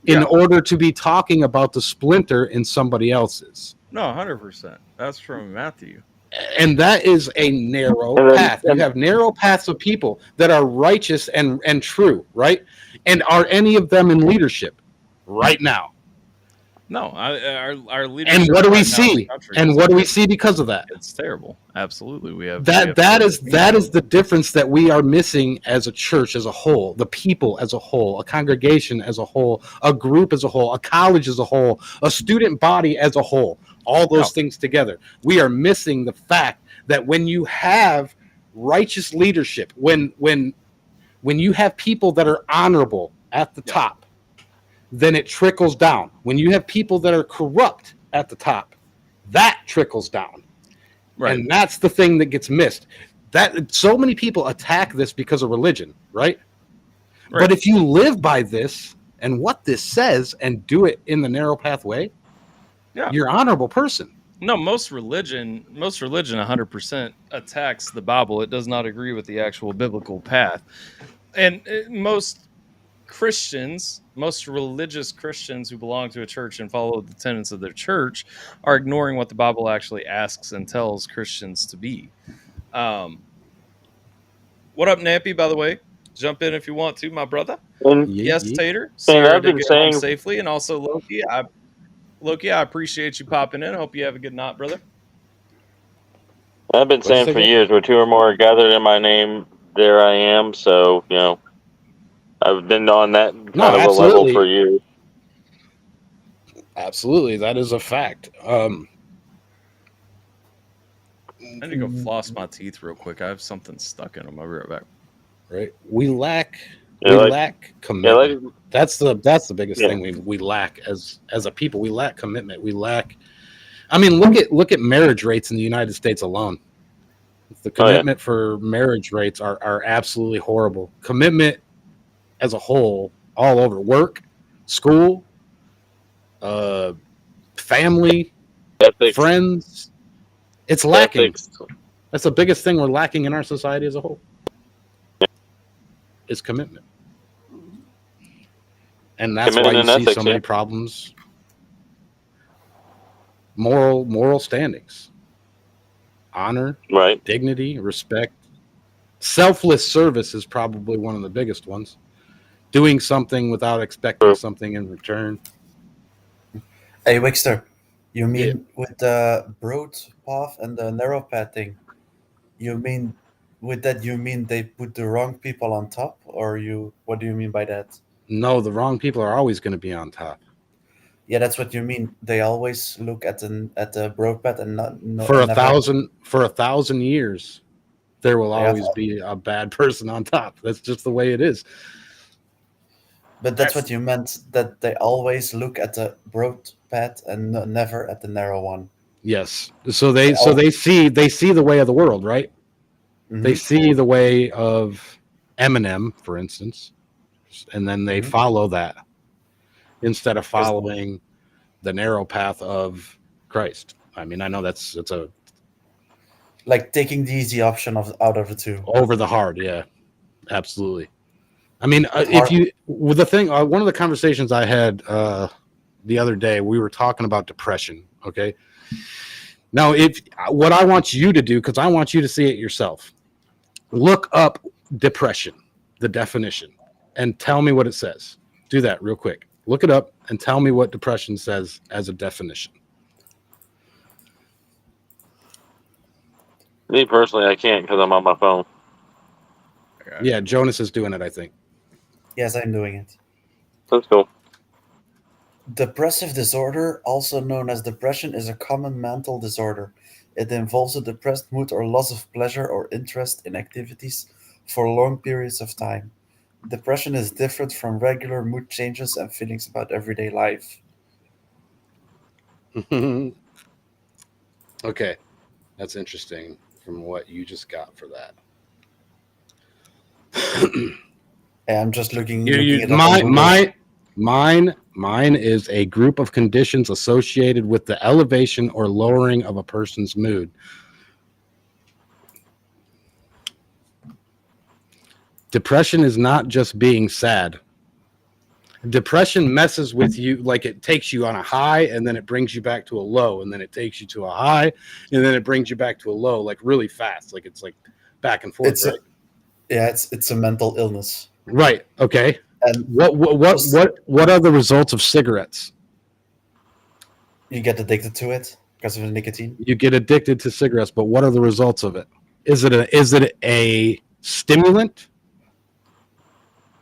Speaker 6: in order to be talking about the splinter in somebody else's.
Speaker 1: No, 100%. That's from Matthew.
Speaker 6: And that is a narrow path. You have narrow paths of people that are righteous and true, right? And are any of them in leadership right now?
Speaker 1: No, our leadership.
Speaker 6: And what do we see? And what do we see because of that?
Speaker 1: It's terrible. Absolutely, we have
Speaker 6: that is the difference that we are missing as a church as a whole, the people as a whole, a congregation as a whole, a group as a whole, a college as a whole, a student body as a whole. All those things together. We are missing the fact that when you have righteous leadership, when you have people that are honorable at the top, then it trickles down. When you have people that are corrupt at the top, that trickles down. Right. And that's the thing that gets missed. That so many people attack this because of religion, right? But if you live by this and what this says and do it in the narrow pathway, you're an honorable person.
Speaker 1: No, most religion 100% attacks the Bible. It does not agree with the actual biblical path. And most religious Christians who belong to a church and follow the tenets of their church are ignoring what the Bible actually asks and tells Christians to be. What up, Nappy, by the way? Jump in if you want to, my brother. Yes, Tater.
Speaker 2: I've been saying
Speaker 1: safely, and also Loki, I appreciate you popping in. I hope you have a good night, brother.
Speaker 2: I've been saying for years, where two or more are gathered in my name, there I am. So, I've been on that kind of a level for years.
Speaker 6: Absolutely. That is a fact.
Speaker 1: I need to go floss my teeth real quick. I have something stuck in them. I'll be right back.
Speaker 6: Right. We lack We lack commitment.
Speaker 2: like,
Speaker 6: That's the biggest thing we lack as a people. We lack commitment. We lack. I mean, look at marriage rates in the United States alone. The commitment for marriage rates are absolutely horrible. Commitment as a whole, all over work, school, family,
Speaker 2: ethics,
Speaker 6: friends. It's lacking.
Speaker 2: ethics.
Speaker 6: That's the biggest thing we're lacking in our society as a whole. Is commitment. And that's why you see so many problems. Moral standings. Honor,
Speaker 2: right?
Speaker 6: Dignity, respect. Selfless service is probably one of the biggest ones. Doing something without expecting something in return.
Speaker 9: Hey, Wixter, you mean with the broad path and the narrow path thing? You mean with that? You mean they put the wrong people on top, or you? What do you mean by that?
Speaker 6: No, the wrong people are always going to be on top.
Speaker 9: Yeah, that's what you mean. They always look at the broad path and not
Speaker 6: for a thousand years. There will always be a bad person on top. That's just the way it is.
Speaker 9: But that's what you meant, that they always look at the broad path and never at the narrow one.
Speaker 6: Yes. So they see the way of the world, right? Mm-hmm. They see the way of Eminem, for instance, and then they follow that instead of following the narrow path of Christ. I mean, I know it's a
Speaker 9: like taking the easy option out of the two
Speaker 6: over the hard. Yeah, absolutely. I mean, one of the conversations I had the other day, we were talking about depression. Okay. Now, what I want you to do, because I want you to see it yourself, look up depression, the definition, and tell me what it says. Do that real quick. Look it up and tell me what depression says as a definition.
Speaker 2: Me personally, I can't because I'm on my phone.
Speaker 6: Okay. Yeah, Jonas is doing it, I think.
Speaker 9: Yes, I'm doing it.
Speaker 2: Let's go.
Speaker 9: Depressive disorder, also known as depression, is a common mental disorder. It involves a depressed mood or loss of pleasure or interest in activities for long periods of time. Depression is different from regular mood changes and feelings about everyday life.
Speaker 6: Okay, that's interesting from what you just got for that.
Speaker 9: I'm just looking.
Speaker 6: Mine is a group of conditions associated with the elevation or lowering of a person's mood. Depression is not just being sad. Depression messes with you, like it takes you on a high and then it brings you back to a low, and then it takes you to a high and then it brings you back to a low, like really fast, like it's like back and forth.
Speaker 9: It's a mental illness.
Speaker 6: Right. Okay. And what are the results of cigarettes?
Speaker 9: You get addicted to it because of the nicotine.
Speaker 6: You get addicted to cigarettes, but what are the results of it? Is it a stimulant?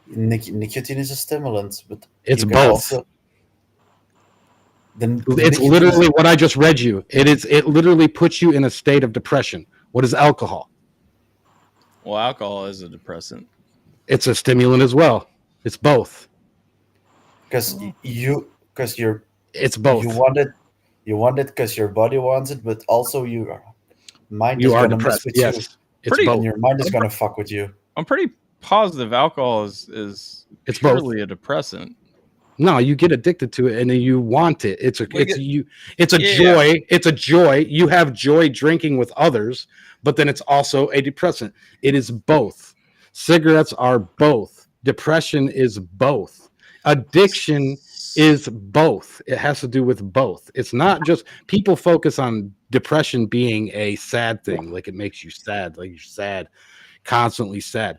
Speaker 9: Nicotine is a stimulant, but
Speaker 6: it's both. It's literally what I just read you. It literally puts you in a state of depression. What is alcohol?
Speaker 1: Well, alcohol is a depressant.
Speaker 6: It's a stimulant as well. It's both.
Speaker 9: It's
Speaker 6: both.
Speaker 9: You want it because your body wants it, but also your mind is going to mess with you.
Speaker 6: It's both.
Speaker 9: And your mind is going to fuck with you.
Speaker 1: I'm pretty positive alcohol is purely a depressant.
Speaker 6: No, you get addicted to it and then you want it. It's a joy. It's a joy. You have joy drinking with others, but then it's also a depressant. It is both. Cigarettes are both. Depression is both. Addiction is both. It has to do with both. It's not just people focus on depression being a sad thing, like it makes you sad, like you're sad, constantly sad.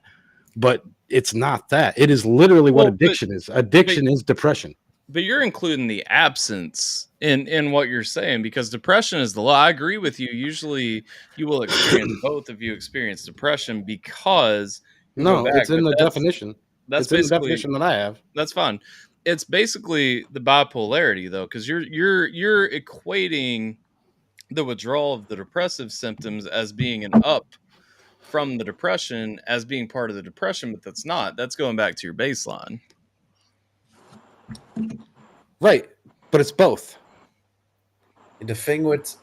Speaker 6: But it's not that. It is literally what addiction is. Addiction is depression.
Speaker 1: But you're including the absence in what you're saying, because depression is the law. I agree with you. Usually you will experience both if you experience depression, because
Speaker 6: it's in the definition. That's in the definition that I have.
Speaker 1: That's fine. It's basically the bipolarity, though, because you're equating the withdrawal of the depressive symptoms as being an up from the depression as being part of the depression, but that's not. That's going back to your baseline.
Speaker 6: Right, but it's both.
Speaker 9: The thing with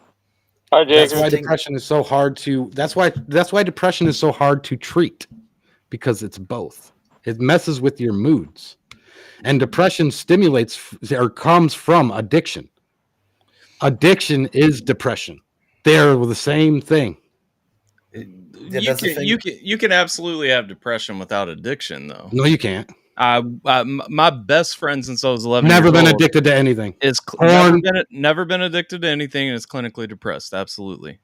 Speaker 6: That's why depression is so hard to. That's why depression is so hard to treat, because it's both. It messes with your moods, and depression stimulates or comes from addiction. Addiction is depression. They're the same thing.
Speaker 1: You can absolutely have depression without addiction, though.
Speaker 6: No, you can't.
Speaker 1: My best friend since I was 11.
Speaker 6: Never been addicted to anything.
Speaker 1: Is never been addicted to anything, and is clinically depressed. Absolutely.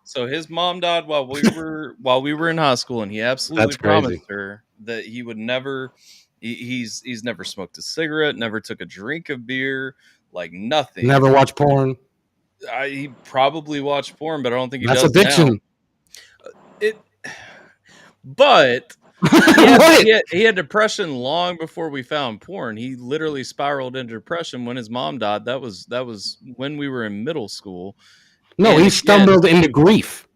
Speaker 1: So his mom died while we were in high school, and he absolutely promised her that he would never. He's never smoked a cigarette, never took a drink of beer, like nothing.
Speaker 6: Never watched porn.
Speaker 1: He probably watched porn, but I don't think he
Speaker 6: does.
Speaker 1: That's
Speaker 6: addiction.
Speaker 1: Now. But he had depression long before we found porn. He literally spiraled into depression when his mom died. That was when we were in middle school.
Speaker 6: No, he stumbled into grief.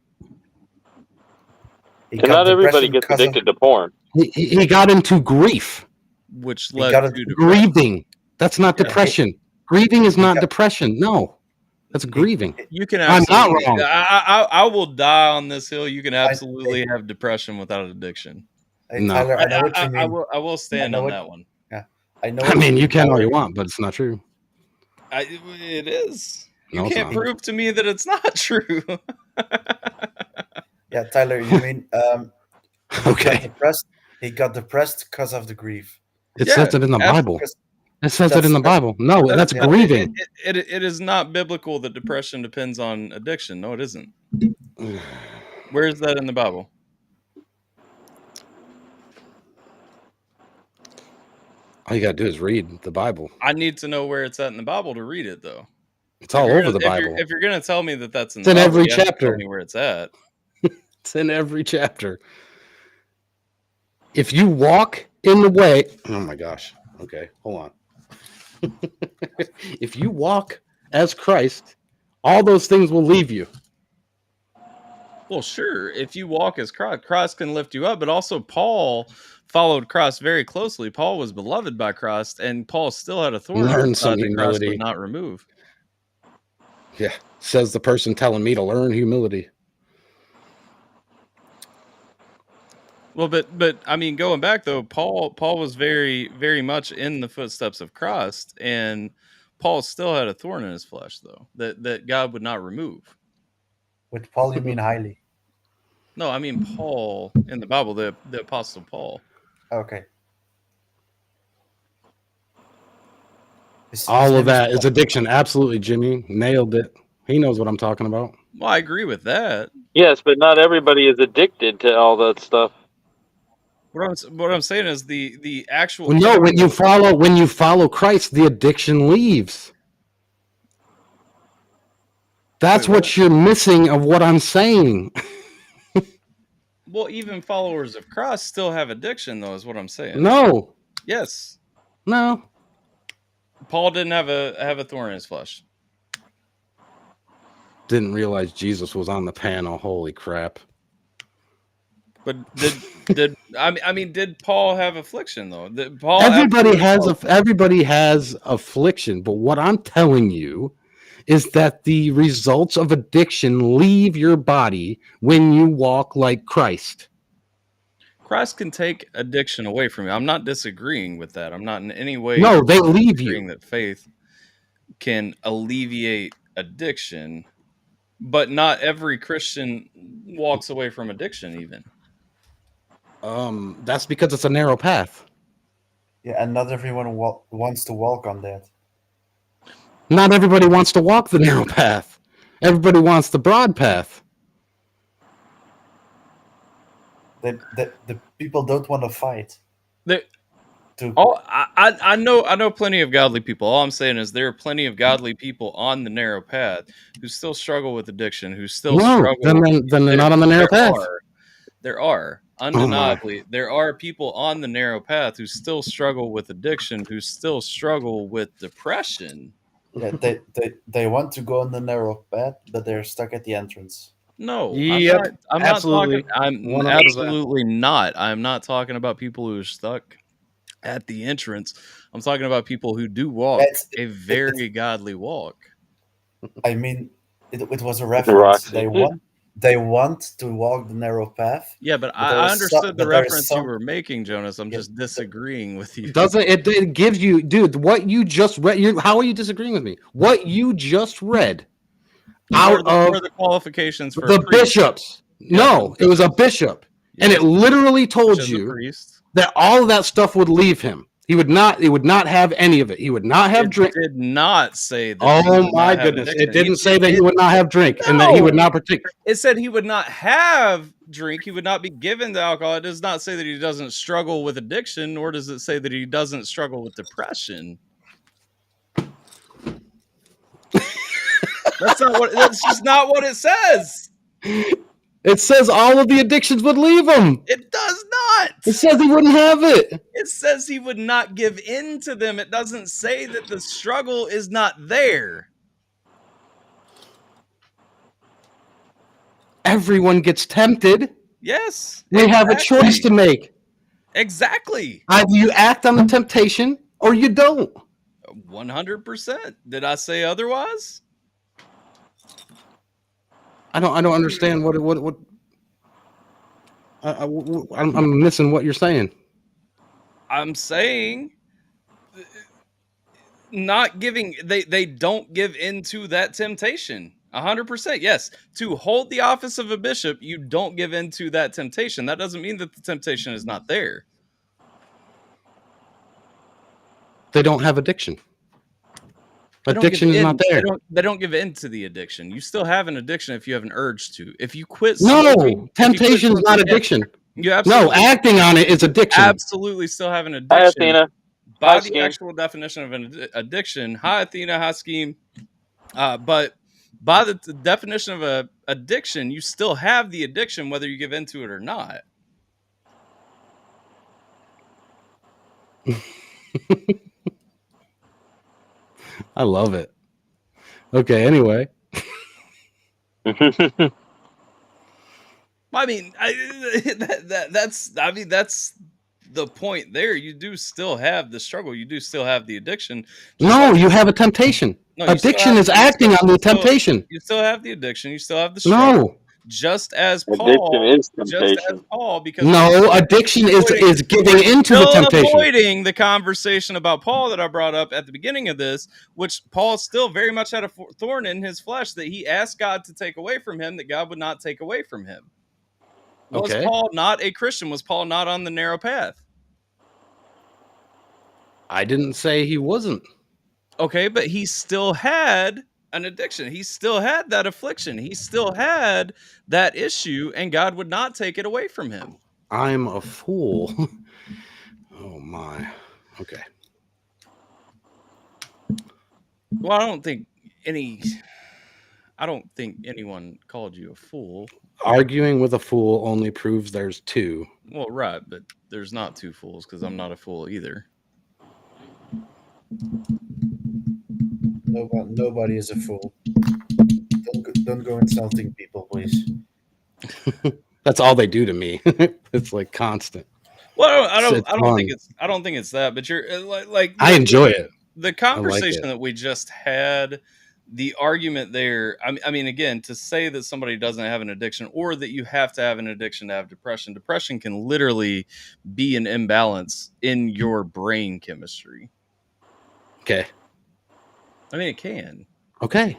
Speaker 2: Not everybody gets addicted to porn.
Speaker 6: He got into grief,
Speaker 1: which led to
Speaker 6: grieving. That's not depression. Grieving is not depression. No. That's grieving.
Speaker 1: You can.
Speaker 6: I'm not wrong.
Speaker 1: I will die on this hill. You can absolutely have depression without addiction.
Speaker 9: No, Tyler, I know what you mean.
Speaker 1: I will stand on that one.
Speaker 9: Yeah, I know.
Speaker 6: I mean, you can all you want, but it's not true.
Speaker 1: It is. You can't prove to me that it's not true.
Speaker 9: Yeah, Tyler, you mean
Speaker 6: okay?
Speaker 9: He got depressed because of the grief.
Speaker 6: It says it in the Bible. It says it in the Bible. No, that's grieving.
Speaker 1: It is not biblical that depression depends on addiction. No, it isn't. Where is that in the Bible?
Speaker 6: All you got to do is read the Bible.
Speaker 1: I need to know where it's at in the Bible to read it, though.
Speaker 6: It's all over the Bible.
Speaker 1: If you're going to tell me that that's in
Speaker 6: the
Speaker 1: Bible,
Speaker 6: every chapter.
Speaker 1: Tell me where it's at.
Speaker 6: It's in every chapter. If you walk in the way, oh my gosh. Okay, hold on. If you walk as Christ, all those things will leave you.
Speaker 1: Well, sure. If you walk as Christ, Christ can lift you up, but also Paul followed Christ very closely. Paul was beloved by Christ, and Paul still had a thorn on his side that Christ would not remove.
Speaker 6: Yeah, says the person telling me to learn humility.
Speaker 1: Well, but I mean, going back though, Paul was very, very much in the footsteps of Christ, and Paul still had a thorn in his flesh, though, that God would not remove.
Speaker 9: With Paul, you mean highly?
Speaker 1: No, I mean Paul in the Bible, the Apostle Paul.
Speaker 9: Okay.
Speaker 6: All of that is addiction. Absolutely, Jimmy nailed it. He knows what I'm talking about.
Speaker 1: Well, I agree with that.
Speaker 2: Yes, but not everybody is addicted to all that stuff.
Speaker 1: What I'm saying is the actual.
Speaker 6: Well, no, when you follow Christ, the addiction leaves. That's what you're missing of what I'm saying.
Speaker 1: Well, even followers of Christ still have addiction, though, is what I'm saying.
Speaker 6: No.
Speaker 1: Yes.
Speaker 6: No.
Speaker 1: Paul didn't have a thorn in his flesh.
Speaker 6: Didn't realize Jesus was on the panel. Holy crap.
Speaker 1: But did Paul have affliction though?
Speaker 6: Everybody has affliction, but what I'm telling you is that the results of addiction leave your body when you walk like Christ.
Speaker 1: Christ can take addiction away from you. I'm not disagreeing with that. I'm not in any way
Speaker 6: they leave you.
Speaker 1: That faith can alleviate addiction, but not every Christian walks away from addiction even.
Speaker 6: That's because it's a narrow path.
Speaker 9: Yeah, and not everyone wants to walk on that.
Speaker 6: Not everybody wants to walk the narrow path. Everybody wants the broad path.
Speaker 9: The people don't want to fight.
Speaker 1: I know plenty of godly people. All I'm saying is there are plenty of godly people on the narrow path who still struggle with addiction, who still struggle.
Speaker 6: Then they're not on the narrow path.
Speaker 1: There are. Undeniably, there are people on the narrow path who still struggle with addiction, who still struggle with depression.
Speaker 9: Yeah, they want to go on the narrow path, but they're stuck at the entrance.
Speaker 1: No,
Speaker 6: Yep,
Speaker 1: I'm
Speaker 6: absolutely.
Speaker 1: not talking. I'm
Speaker 6: 100%.
Speaker 1: absolutely not. I'm not talking about people who are stuck at the entrance. I'm talking about people who do walk a very godly walk.
Speaker 9: I mean, it was a
Speaker 2: Roxy.
Speaker 9: reference. They want to walk the narrow path.
Speaker 1: Yeah, but
Speaker 9: there
Speaker 1: I
Speaker 9: is
Speaker 1: understood the
Speaker 9: but there is
Speaker 1: reference you were making, Jonas. I'm
Speaker 9: Yeah.
Speaker 1: just disagreeing with you.
Speaker 6: Doesn't it gives you, dude, what you just read? How are you disagreeing with me? What you just read out of
Speaker 1: the qualifications for
Speaker 6: the bishops. No, it was a bishop. And it literally told you that all of that stuff would leave him. He would not have any of it. He would not have drink.
Speaker 1: It did not say that.
Speaker 6: Oh my goodness. It didn't say that he would not have drink and that he would not partake.
Speaker 1: It said he would not have drink. He would not be given the alcohol. It does not say that he doesn't struggle with addiction, nor does it say that he doesn't struggle with depression. That's just not what it says.
Speaker 6: It says all of the addictions would leave him.
Speaker 1: It does not.
Speaker 6: It says he wouldn't have it.
Speaker 1: It says he would not give in to them. It doesn't say that the struggle is not there.
Speaker 6: Everyone gets tempted.
Speaker 1: Yes.
Speaker 6: They have a choice to make.
Speaker 1: Exactly.
Speaker 6: Either you act on the temptation or you don't.
Speaker 1: 100%. Did I say otherwise?
Speaker 6: I don't understand what I'm missing what you're saying.
Speaker 1: I'm saying not giving, they don't give into that temptation. 100%. Yes. To hold the office of a bishop, you don't give into that temptation. That doesn't mean that the temptation is not there.
Speaker 6: They don't have addiction. Addiction is not there.
Speaker 1: They don't give in to the addiction. You still have an addiction if you have an urge to. If you quit
Speaker 6: smoking, temptation is not addiction.
Speaker 1: You absolutely,
Speaker 6: acting on it is addiction.
Speaker 1: Absolutely still have an addiction.
Speaker 2: Hi, Athena.
Speaker 1: By the actual definition of an addiction. Hi, Athena. Hi, Scheme. But by the definition of a addiction, you still have the addiction whether you give into it or not.
Speaker 6: I love it. Okay, anyway.
Speaker 1: I mean, that's the point there. You do still have the struggle. You do still have the addiction.
Speaker 6: No, you have a temptation. No, addiction is acting on the temptation.
Speaker 1: You still have the addiction. You still have the struggle.
Speaker 6: No.
Speaker 1: Just as Paul, because
Speaker 6: no, addiction is giving into the temptation.
Speaker 1: Avoiding the conversation about Paul that I brought up at the beginning of this, which Paul still very much had a thorn in his flesh that he asked God to take away from him, that God would not take away from him. Was Paul not a Christian? Was Paul not on the narrow path?
Speaker 6: I didn't say he wasn't.
Speaker 1: Okay, but he still had an addiction. He still had that affliction. He still had that issue, and God would not take it away from him.
Speaker 6: I'm a fool. Oh my. Okay.
Speaker 1: Well, I don't think anyone called you a fool.
Speaker 6: Arguing with a fool only proves there's two.
Speaker 1: Well, right, but there's not two fools because I'm not a fool either.
Speaker 9: Nobody is a fool. Don't go insulting people, please.
Speaker 6: That's all they do to me. It's like constant.
Speaker 1: Well, I don't think it's that, but you're like
Speaker 6: I enjoy it.
Speaker 1: The conversation that we just had, the argument there. I mean, again, to say that somebody doesn't have an addiction or that you have to have an addiction to have depression. Depression can literally be an imbalance in your brain chemistry.
Speaker 6: Okay.
Speaker 1: I mean, it can.
Speaker 6: Okay.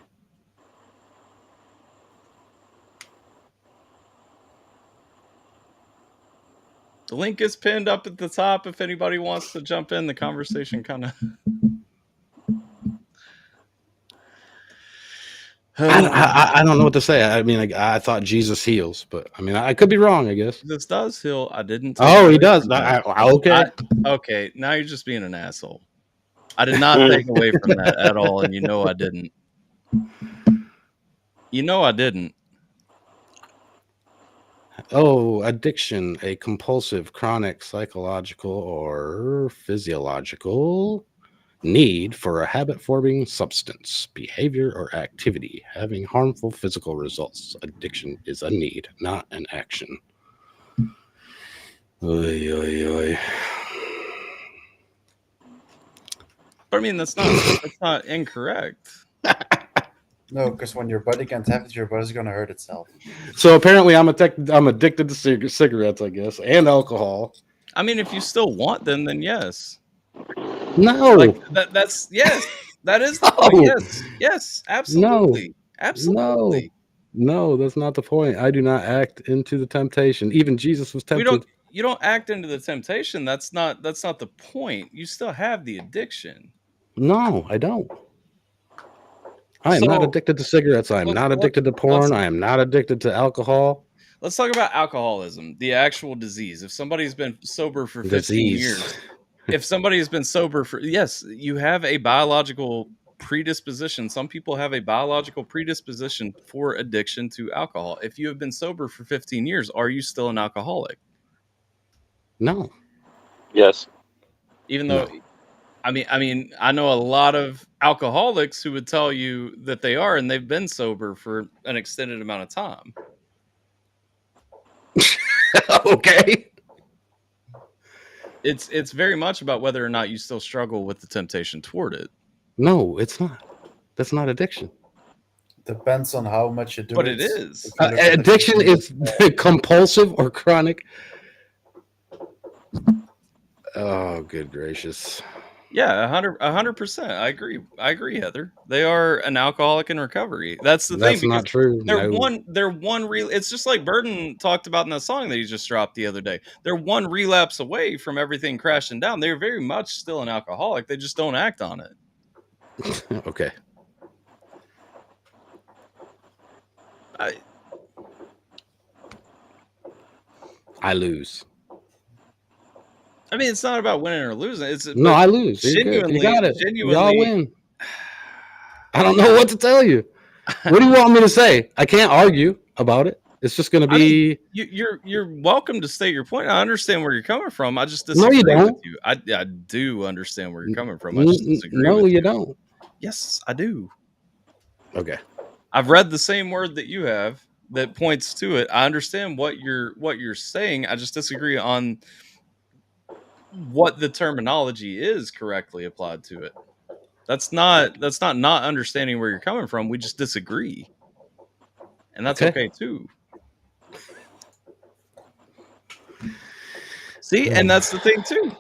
Speaker 1: The link is pinned up at the top if anybody wants to jump in. The conversation kind of...
Speaker 6: I don't know what to say. I mean, I thought Jesus heals, but I mean, I could be wrong, I guess.
Speaker 1: This does heal. I didn't.
Speaker 6: Oh, he does. Okay.
Speaker 1: Okay. Now you're just being an asshole. I did not take away from that at all, and you know I didn't. You know I didn't.
Speaker 6: Oh, addiction, a compulsive, chronic, psychological, or physiological Need for a habit-forming substance, behavior, or activity having harmful physical results. Addiction is a need, not an action. Oy, oy, oy.
Speaker 1: But I mean, that's not incorrect.
Speaker 9: No, because when your body can't have it, your body's gonna hurt itself.
Speaker 6: So apparently, I'm addicted to cigarettes, I guess, and alcohol.
Speaker 1: I mean, if you still want them, then yes.
Speaker 6: No,
Speaker 1: Like that's yes. That is the point.
Speaker 6: No.
Speaker 1: Yes, absolutely, absolutely.
Speaker 6: No, that's not the point. I do not act into the temptation. Even Jesus was tempted.
Speaker 1: You don't act into the temptation. That's not the point. You still have the addiction.
Speaker 6: No, I don't. I am not addicted to cigarettes. I am not addicted to porn. I am not addicted to alcohol.
Speaker 1: Let's talk about alcoholism, the actual disease. If somebody's been sober for 15 years, if somebody has been sober for, yes, you have a biological predisposition. Some people have a biological predisposition for addiction to alcohol. If you have been sober for 15 years, are you still an alcoholic?
Speaker 6: No.
Speaker 2: Yes.
Speaker 1: Even though, no. I mean, I know a lot of alcoholics who would tell you that they are, and they've been sober for an extended amount of time.
Speaker 6: Okay.
Speaker 1: It's very much about whether or not you still struggle with the temptation toward it.
Speaker 6: No, it's not. That's not addiction.
Speaker 9: Depends on how much you do.
Speaker 1: But it is.
Speaker 6: Addiction is compulsive or chronic. Oh, good gracious.
Speaker 1: Yeah, 100%. I agree, Heather. They are an alcoholic in recovery. That's the thing.
Speaker 6: That's not true.
Speaker 1: They're one real. It's just like Burden talked about in that song that he just dropped the other day. They're one relapse away from everything crashing down. They're very much still an alcoholic. They just don't act on it.
Speaker 6: Okay. I lose.
Speaker 1: I mean, it's not about winning or losing.
Speaker 6: I lose.
Speaker 1: Genuinely,
Speaker 6: you got it.
Speaker 1: Genuinely,
Speaker 6: y'all win. I don't know what to tell you. What do you want me to say? I can't argue about it. It's just going to be.
Speaker 1: I mean, you're welcome to state your point. I understand where you're coming from. I just disagree with you. I do understand where you're coming from. I just disagree.
Speaker 6: No,
Speaker 1: with
Speaker 6: you don't.
Speaker 1: Yes, I do.
Speaker 6: Okay.
Speaker 1: I've read the same word that you have that points to it. I understand what you're saying. I just disagree on what the terminology is correctly applied to it. That's not understanding where you're coming from. We just disagree. And that's okay too. See, and that's the thing too.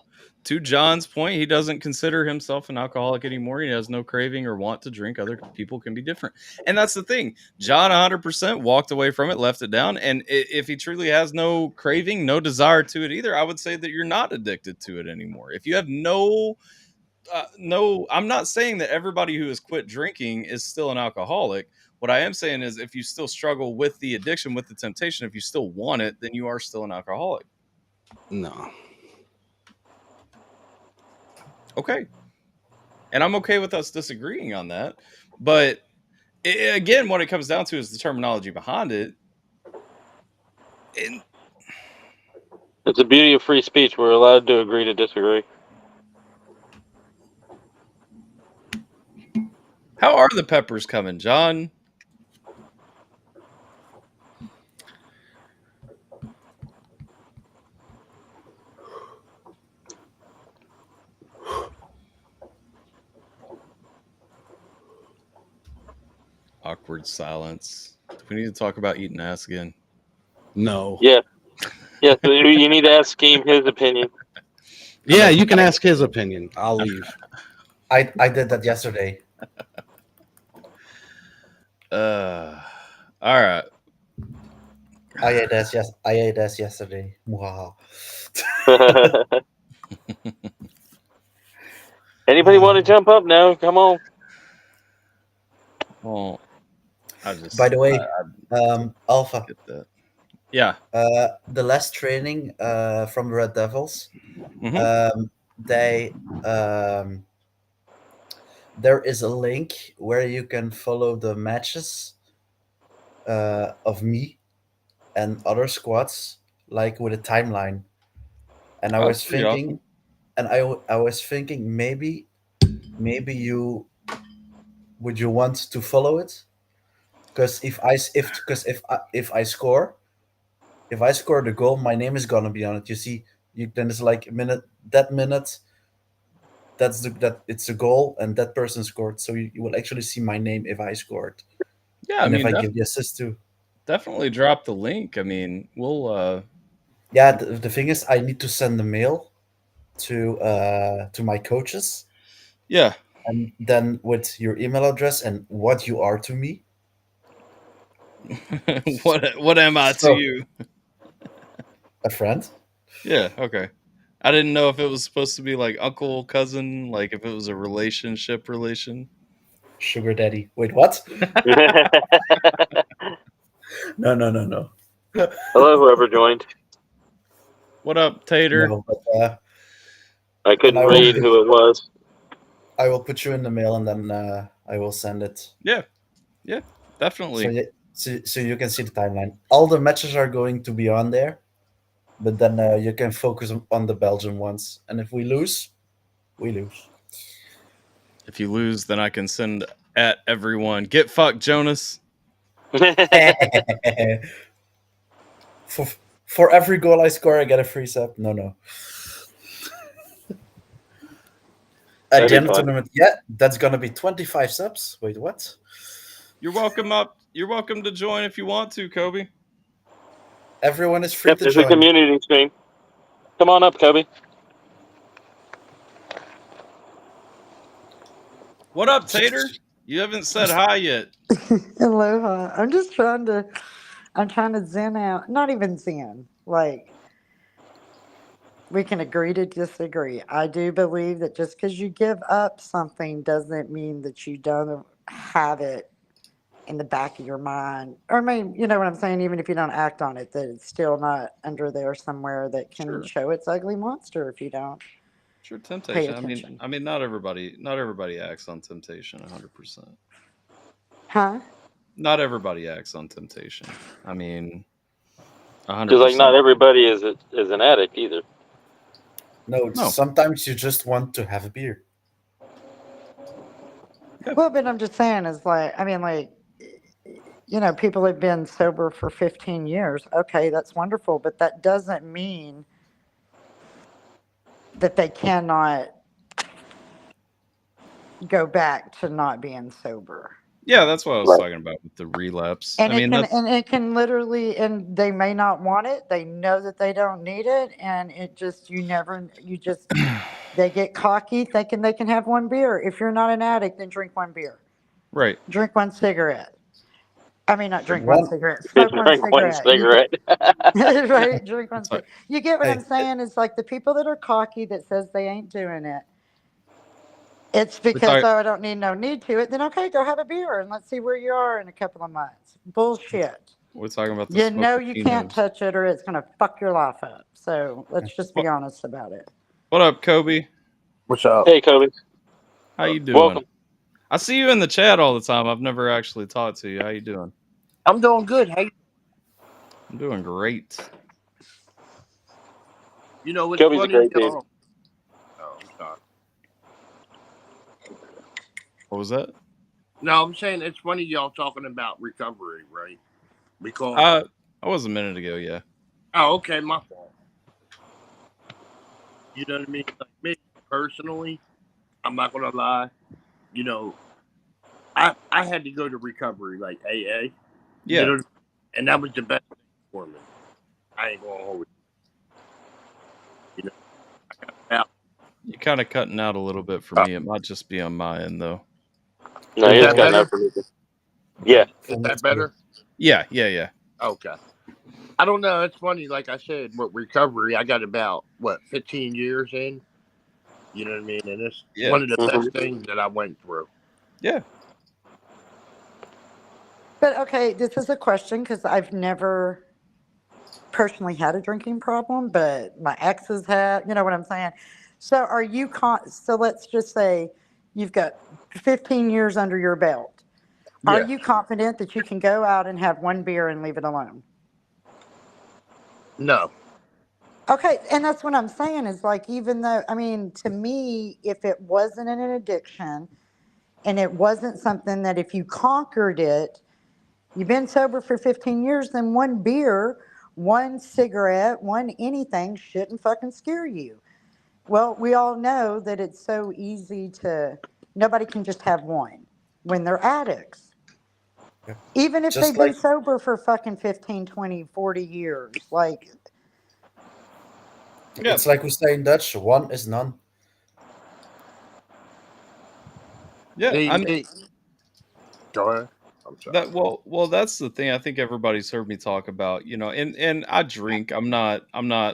Speaker 1: To John's point, he doesn't consider himself an alcoholic anymore. He has no craving or want to drink. Other people can be different. And that's the thing. John 100% walked away from it, left it down. And if he truly has no craving, no desire to it either, I would say that you're not addicted to it anymore. If you have no, I'm not saying that everybody who has quit drinking is still an alcoholic. What I am saying is if you still struggle with the addiction, with the temptation, if you still want it, then you are still an alcoholic.
Speaker 6: No.
Speaker 1: Okay. And I'm okay with us disagreeing on that. But again, what it comes down to is the terminology behind it.
Speaker 2: It's the beauty of free speech. We're allowed to agree to disagree.
Speaker 1: How are the peppers coming, John? Awkward silence. Do we need to talk about eating ass again?
Speaker 6: No.
Speaker 2: Yeah. Yeah, so you need to ask him his opinion.
Speaker 6: Yeah, you can ask his opinion. I'll leave.
Speaker 9: I did that yesterday.
Speaker 1: All right.
Speaker 9: I ate ass yesterday. Wow.
Speaker 2: Anybody want to jump up now? Come on.
Speaker 1: Well,
Speaker 9: by the way, Alpha.
Speaker 1: Get that. Yeah.
Speaker 9: The last training from the Red Devils, they there is a link where you can follow the matches of me and other squads, like with a timeline. And I was thinking,
Speaker 1: awesome.
Speaker 9: I was thinking maybe maybe you want to follow it? Because if I score the goal, my name is gonna be on it. You see, then it's like minute. That it's a goal, and that person scored. So you will actually see my name if I scored,
Speaker 1: Yeah, I
Speaker 9: and if
Speaker 1: mean,
Speaker 9: I give the assist too.
Speaker 1: definitely drop the link. I mean, we'll.
Speaker 9: Yeah, the thing is, I need to send the mail to my coaches,
Speaker 1: Yeah.
Speaker 9: and then with your email address and what you are to me.
Speaker 1: What am I to
Speaker 9: So,
Speaker 1: you?
Speaker 9: a friend.
Speaker 1: Yeah. Okay. I didn't know if it was supposed to be like uncle, cousin, like if it was a relationship relation.
Speaker 9: Sugar daddy. Wait, what? No.
Speaker 2: Hello, whoever joined.
Speaker 1: What up, Tater?
Speaker 9: No, but
Speaker 2: I couldn't
Speaker 9: I will
Speaker 2: read who it was.
Speaker 9: I will put you in the mail, and then I will send it.
Speaker 1: Yeah. Yeah. Definitely.
Speaker 9: So you can see the timeline. All the matches are going to be on there, but then you can focus on the Belgian ones. And if we lose, we lose.
Speaker 1: If you lose, then I can send at everyone. Get fucked, Jonas.
Speaker 9: For every goal I score, I get a free sub. No. At
Speaker 2: That'd
Speaker 9: the
Speaker 2: be
Speaker 9: end of the
Speaker 2: fun.
Speaker 9: tournament, yeah, that's gonna be 25 subs. Wait, what?
Speaker 1: You're welcome up. You're welcome to join if you want to, Kobe.
Speaker 9: Everyone is free
Speaker 2: Yep,
Speaker 9: to
Speaker 2: there's a
Speaker 9: join.
Speaker 2: community stream. Come on up, Kobe.
Speaker 1: What up, Tater? You haven't said hi yet.
Speaker 10: Aloha. I'm trying to zen out. Not even zen. Like, we can agree to disagree. I do believe that just because you give up something doesn't mean that you don't have it in the back of your mind. Or, I mean, you know what I'm saying? Even if you don't act on it, that it's still not under there somewhere that can
Speaker 1: Sure.
Speaker 10: show its ugly monster if you don't
Speaker 1: Sure,
Speaker 10: pay
Speaker 1: temptation.
Speaker 10: attention.
Speaker 1: I mean, not everybody acts on temptation 100%.
Speaker 10: Huh?
Speaker 1: Not everybody acts on temptation. I mean, 100%.
Speaker 2: Because like not everybody is an addict either.
Speaker 9: No, sometimes you just want to have a beer.
Speaker 10: Well, but I'm just saying, is like, I mean, like, you know, people have been sober for 15 years. Okay, that's wonderful, but that doesn't mean that they cannot go back to not being sober.
Speaker 1: Yeah, that's what I was talking about with the relapse.
Speaker 10: And
Speaker 1: I mean,
Speaker 10: it can literally, and they may not want it. They know that they don't need it, and it just they get cocky thinking they can have one beer. If you're not an addict, then drink one beer.
Speaker 1: Right.
Speaker 10: Drink one cigarette. I mean, not drink one cigarette. Smoke
Speaker 2: Drink
Speaker 10: one cigarette. Right? Drink one cigarette. You get what I'm saying? It's like the people that are cocky that says they ain't doing it. It's because, I don't need to it. Then, okay, go have a beer and let's see where you are in a couple of months. Bullshit.
Speaker 1: We're talking about the
Speaker 10: You know you can't touch it or it's going to fuck your life up. So let's just be honest about it.
Speaker 1: What up, Kobe?
Speaker 7: What's up?
Speaker 2: Hey, Kobe.
Speaker 1: How you doing?
Speaker 2: Welcome.
Speaker 1: I see you in the chat all the time. I've never actually talked to you. How you doing?
Speaker 7: I'm doing good. How you?
Speaker 1: I'm doing great.
Speaker 7: You know what's
Speaker 2: Kobe's
Speaker 7: funny?
Speaker 2: a great dude.
Speaker 7: Oh, I'm sorry.
Speaker 1: What was that?
Speaker 7: No, I'm saying it's funny y'all talking about recovery, right? Because
Speaker 1: I was a minute ago, yeah.
Speaker 7: oh, okay, my fault. You know what I mean? Like me personally, I'm not gonna lie. You know, I had to go to recovery, like AA.
Speaker 1: Yeah.
Speaker 7: You know, and that was the best thing for me. I ain't gonna hold it. You know, I got out.
Speaker 1: You're kind of cutting out a little bit for me. It might just be on my end, though.
Speaker 2: No, he's cutting out for me. Yeah.
Speaker 7: Is that better?
Speaker 1: Yeah.
Speaker 7: Okay. I don't know. It's funny. Like I said, with recovery, I got about 15 years in. You know what I mean? And it's one of the best things that I went through.
Speaker 1: Yeah.
Speaker 10: But okay, this is a question because I've never personally had a drinking problem, but my exes have. You know what I'm saying? So are you? So let's just say you've got 15 years under your belt. Are you confident that you can go out and have one beer and leave it alone?
Speaker 7: No.
Speaker 10: Okay, and that's what I'm saying is like, even though, I mean, to me, if it wasn't an addiction and it wasn't something that if you conquered it, you've been sober for 15 years, then one beer, one cigarette, one anything shouldn't fucking scare you. Well, we all know that it's so easy to, nobody can just have one when they're addicts.
Speaker 9: Yeah.
Speaker 10: Even if
Speaker 9: Just
Speaker 10: they've been
Speaker 9: like
Speaker 10: sober for fucking 15, 20, 40 years. Like,
Speaker 1: Yeah.
Speaker 9: it's like we say in Dutch, one is none.
Speaker 1: Yeah, I mean,
Speaker 11: Go ahead. I'm sorry.
Speaker 1: that well that's the thing I think everybody's heard me talk about, and I drink. I'm not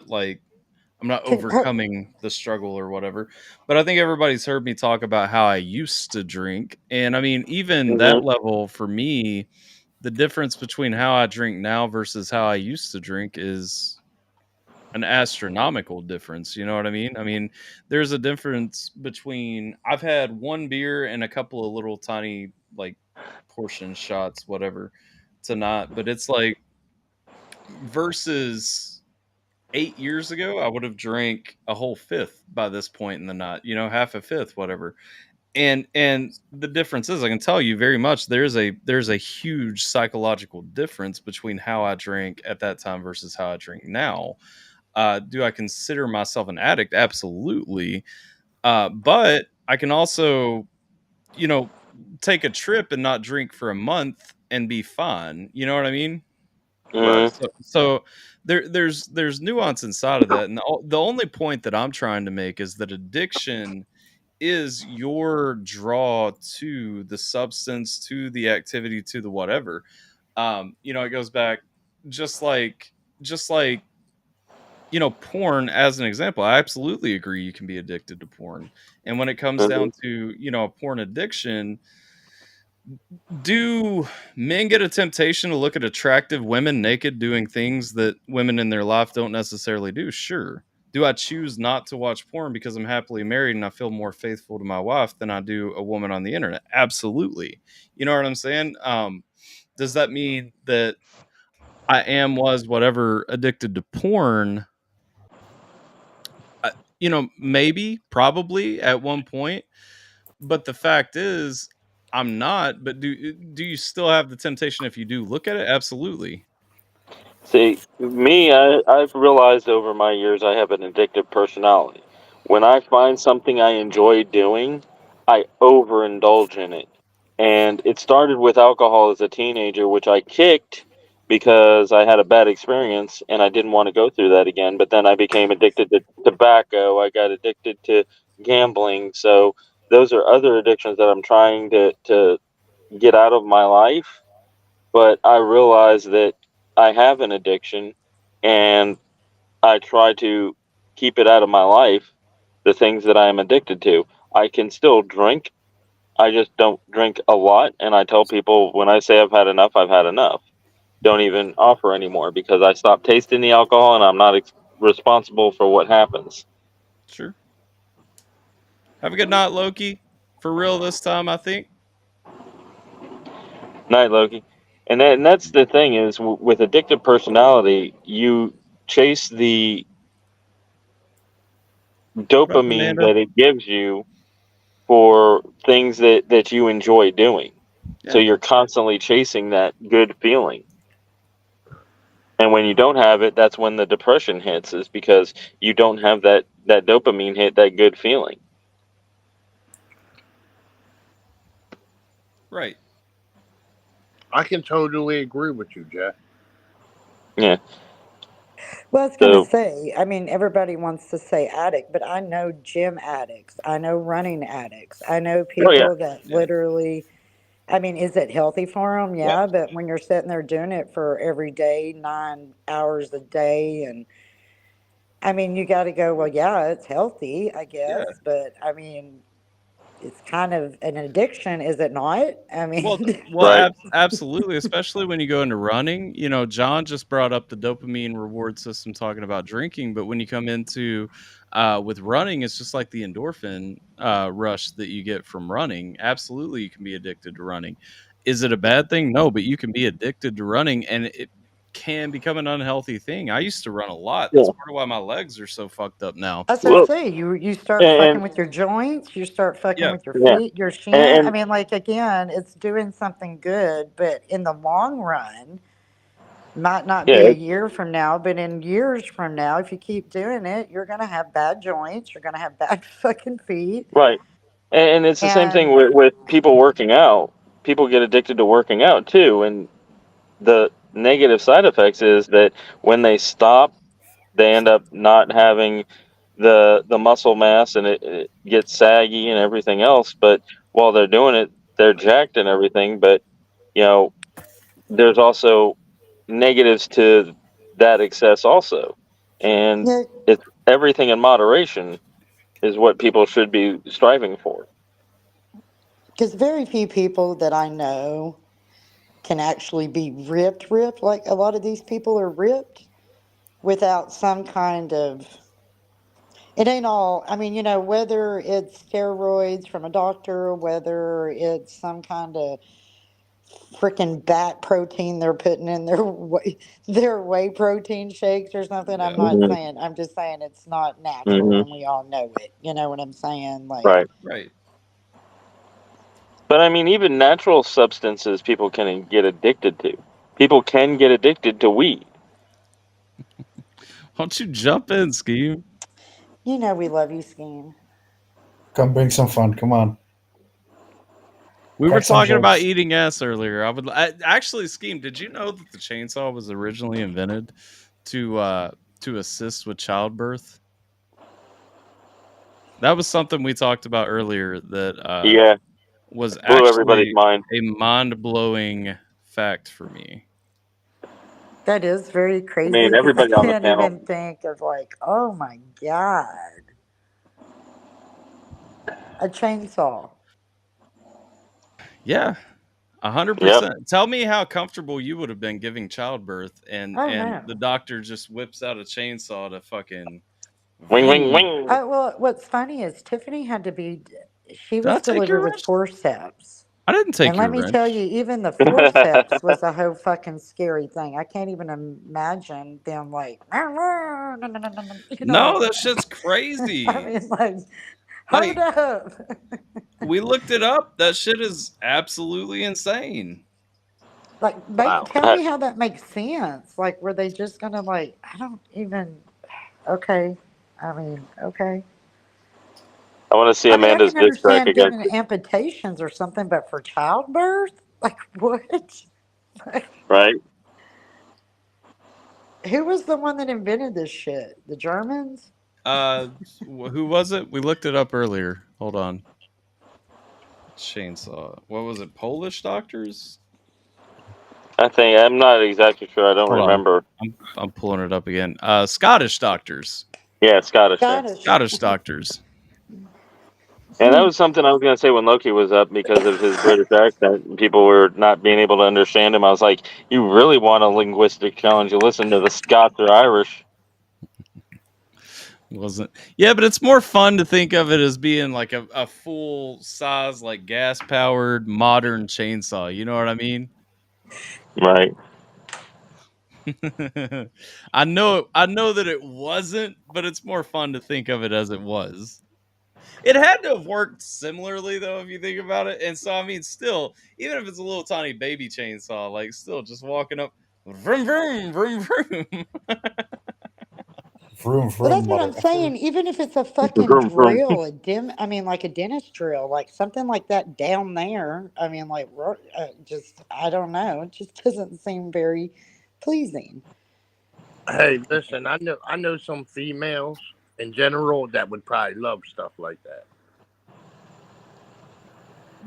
Speaker 1: like I'm not
Speaker 10: can,
Speaker 1: overcoming the struggle or whatever. But I think everybody's heard me talk about how I used to drink. And I mean, even that
Speaker 2: Mm-hmm.
Speaker 1: level for me, the difference between how I drink now versus how I used to drink is an astronomical difference. You know what I mean? I mean, there's a difference between I've had one beer and a couple of little tiny like portion shots, whatever, to not, but it's like versus 8 years ago, I would have drank a whole fifth by this point in the night, half a fifth, whatever. And the difference is, I can tell you very much there's a huge psychological difference between how I drank at that time versus how I drink now. Do I consider myself an addict? Absolutely. But I can also, you know, take a trip and not drink for a month and be fine. You know what I mean?
Speaker 11: Right.
Speaker 2: Mm-hmm.
Speaker 1: So there's nuance inside of that, and the only point that I'm trying to make is that addiction is your draw to the substance, to the activity, to the whatever. It goes back just like porn as an example. I absolutely agree you can be addicted to porn, and when it comes
Speaker 2: Mm-hmm.
Speaker 1: down to a porn addiction, do men get a temptation to look at attractive women naked doing things that women in their life don't necessarily do? Sure. Do I choose not to watch porn because I'm happily married and I feel more faithful to my wife than I do a woman on the internet? Absolutely. You know what I'm saying? Does that mean that I was, whatever, addicted to porn? Maybe, probably at one point. But the fact is, I'm not. But do you still have the temptation if you do look at it? Absolutely.
Speaker 2: See, me, I've realized over my years I have an addictive personality. When I find something I enjoy doing, I overindulge in it. And it started with alcohol as a teenager, which I kicked because I had a bad experience and I didn't want to go through that again. But then I became addicted to tobacco. I got addicted to gambling. So those are other addictions that I'm trying to get out of my life. But I realize that I have an addiction and I try to keep it out of my life, the things that I am addicted to. I can still drink. I just don't drink a lot. And I tell people when I say I've had enough, I've had enough. Don't even offer anymore because I stopped tasting the alcohol and I'm not responsible for what happens.
Speaker 1: Sure. Have a good night, Loki. For real this time, I think.
Speaker 2: Night, Loki. And that's the thing is with addictive personality, you chase the
Speaker 1: What up,
Speaker 2: dopamine
Speaker 1: Amanda?
Speaker 2: that it gives you for things that you enjoy doing. So
Speaker 1: Yeah.
Speaker 2: you're constantly chasing that good feeling. And when you don't have it, that's when the depression hits, is because you don't have that dopamine hit, that good feeling.
Speaker 1: Right.
Speaker 11: I can totally agree with you, Jack.
Speaker 2: Yeah.
Speaker 10: well, I was going to
Speaker 2: So
Speaker 10: say, I mean, everybody wants to say addict, but I know gym addicts. I know running addicts. I know
Speaker 2: oh yeah.
Speaker 10: people that
Speaker 1: Yeah.
Speaker 10: literally, I mean, is it healthy for them?
Speaker 2: Yeah.
Speaker 10: Yeah. But when you're sitting there doing it for every day, 9 hours a day, and I mean, you got to go, well, yeah, it's healthy, I
Speaker 1: Yeah.
Speaker 10: guess. But I mean, it's kind of an addiction, is it not? I
Speaker 1: Well,
Speaker 10: mean,
Speaker 2: Right.
Speaker 1: absolutely, especially when you go into running. John just brought up the dopamine reward system talking about drinking, but when you come into with running, it's just like the endorphin rush that you get from running. Absolutely, you can be addicted to running. Is it a bad thing? No, but you can be addicted to running, and can become an unhealthy thing. I used to run a lot.
Speaker 2: Yeah.
Speaker 1: That's part of why my legs are so fucked up now.
Speaker 10: That's what I say. You start fucking
Speaker 2: And
Speaker 10: with your joints. You start fucking
Speaker 1: Yeah.
Speaker 10: with your
Speaker 2: yeah,
Speaker 10: feet, your shin. I
Speaker 2: and
Speaker 10: mean, like again, it's doing something good, but in the long run, might not be
Speaker 2: yeah,
Speaker 10: a year from now, but in years from now, if you keep doing it, you're gonna have bad joints. You're gonna have bad fucking feet,
Speaker 2: right. And it's the same thing
Speaker 10: and
Speaker 2: with people working out. People get addicted to working out too, and the negative side effects is that when they stop, they end up not having the muscle mass, and it gets saggy and everything else. But while they're doing it, they're jacked and everything. But you know, there's also negatives to that excess also, and
Speaker 10: yeah,
Speaker 2: it's everything in moderation is what people should be striving for.
Speaker 10: because very few people that I know can actually be ripped like a lot of these people are ripped without some kind of. It ain't all. I mean, whether it's steroids from a doctor, whether it's some kind of freaking bat protein they're putting in their whey protein shakes or something. I'm
Speaker 1: Yeah.
Speaker 10: not
Speaker 2: Hmm.
Speaker 10: saying. I'm just saying it's not natural,
Speaker 2: Hmm.
Speaker 10: and we all know it. You know what I'm saying? Like,
Speaker 2: Right.
Speaker 1: Right.
Speaker 2: But I mean, even natural substances people can get addicted to. People can get addicted to weed.
Speaker 1: Why don't you jump in, Scheme?
Speaker 10: we love you, Scheme.
Speaker 9: Come bring some fun. Come on.
Speaker 1: We were
Speaker 9: Crack some
Speaker 1: talking about
Speaker 9: jokes.
Speaker 1: eating ass earlier. Actually, Scheme, did you know that the chainsaw was originally invented to assist with childbirth? That was something we talked about earlier that
Speaker 2: Yeah,
Speaker 1: was
Speaker 2: blew everybody's
Speaker 1: actually
Speaker 2: mind.
Speaker 1: a mind-blowing fact for me.
Speaker 10: That is very
Speaker 2: I mean,
Speaker 10: crazy because I
Speaker 2: everybody on the
Speaker 10: can't
Speaker 2: panel.
Speaker 10: even think of like, oh my god, a chainsaw.
Speaker 1: Yeah,
Speaker 2: Yep.
Speaker 1: 100%. Tell me how comfortable you would have been giving childbirth, and
Speaker 10: Oh
Speaker 1: the
Speaker 10: no.
Speaker 1: doctor just whips out a chainsaw to fucking.
Speaker 2: Wing, wing,
Speaker 1: Vroom.
Speaker 2: wing.
Speaker 10: Well, what's funny is Tiffany had to be. She
Speaker 1: Did I
Speaker 10: was
Speaker 1: take
Speaker 10: delivered
Speaker 1: your
Speaker 10: with
Speaker 1: wrench?
Speaker 10: forceps.
Speaker 1: I didn't take
Speaker 10: And let
Speaker 1: your
Speaker 10: me tell
Speaker 1: wrench.
Speaker 10: you, even the forceps was a whole fucking scary thing. I can't even imagine them like,
Speaker 1: No,
Speaker 10: like,
Speaker 1: that shit's
Speaker 10: I
Speaker 1: crazy.
Speaker 10: mean, like, hold
Speaker 1: Like,
Speaker 10: up.
Speaker 1: we looked it up. That shit is absolutely insane.
Speaker 10: Like,
Speaker 11: Wow.
Speaker 10: tell me how that makes sense. Like, were they just gonna like? I don't even. Okay, I mean, okay.
Speaker 2: I want to see
Speaker 10: I mean, I
Speaker 2: Amanda's
Speaker 10: can
Speaker 2: dick crack
Speaker 10: understand
Speaker 2: again.
Speaker 10: giving amputations or something, but for childbirth, like what?
Speaker 2: Right?
Speaker 10: Who was the one that invented this shit? The Germans?
Speaker 1: Who was it? We looked it up earlier. Hold on. Chainsaw. What was it? Polish doctors?
Speaker 2: I think I'm not exactly sure. I don't
Speaker 1: Hold on.
Speaker 2: remember.
Speaker 1: I'm pulling it up again. Scottish doctors.
Speaker 2: Yeah, Scottish. Yeah.
Speaker 10: Scottish.
Speaker 1: Scottish doctors.
Speaker 2: And that was something I was going to say when Loki was up because of his British accent. And people were not being able to understand him. I was like, you really want a linguistic challenge? You listen to the Scots or Irish.
Speaker 1: Wasn't. Yeah, but it's more fun to think of it as being like a full size, like gas powered modern chainsaw. You know what I mean?
Speaker 2: Right.
Speaker 1: I know that it wasn't, but it's more fun to think of it as it was. It had to have worked similarly though, if you think about it. And so I mean, still, even if it's a little tiny baby chainsaw, like still just walking up, vroom vroom vroom vroom.
Speaker 9: Vroom,
Speaker 10: Well,
Speaker 9: vroom,
Speaker 10: that's what
Speaker 9: mother
Speaker 10: I'm
Speaker 9: effer.
Speaker 10: saying. Even if it's a fucking
Speaker 2: Vroom, vroom.
Speaker 10: drill, I mean, like a dentist drill, like something like that down there. I mean, like, just, I don't know. It just doesn't seem very pleasing.
Speaker 11: Hey, listen, I know some females in general that would probably love stuff like that.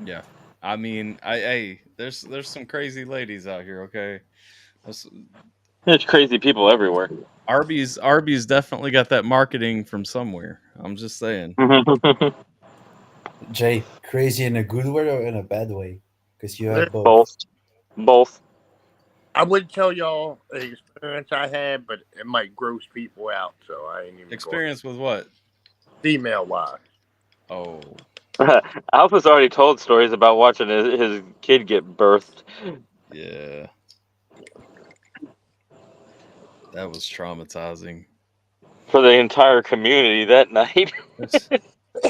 Speaker 1: Yeah, I mean, there's some crazy ladies out here. Okay,
Speaker 2: There's crazy people everywhere.
Speaker 1: Arby's definitely got that marketing from somewhere. I'm just saying.
Speaker 9: Jay, crazy in a good way or in a bad way? Because you have both.
Speaker 2: Both. Both.
Speaker 11: I would tell y'all the experience I had, but it might gross people out, so I ain't even
Speaker 1: Experience with what?
Speaker 11: Female wise.
Speaker 1: Oh,
Speaker 2: Alpha's already told stories about watching his kid get birthed.
Speaker 1: yeah. That was traumatizing.
Speaker 2: For the entire community that night.
Speaker 1: There's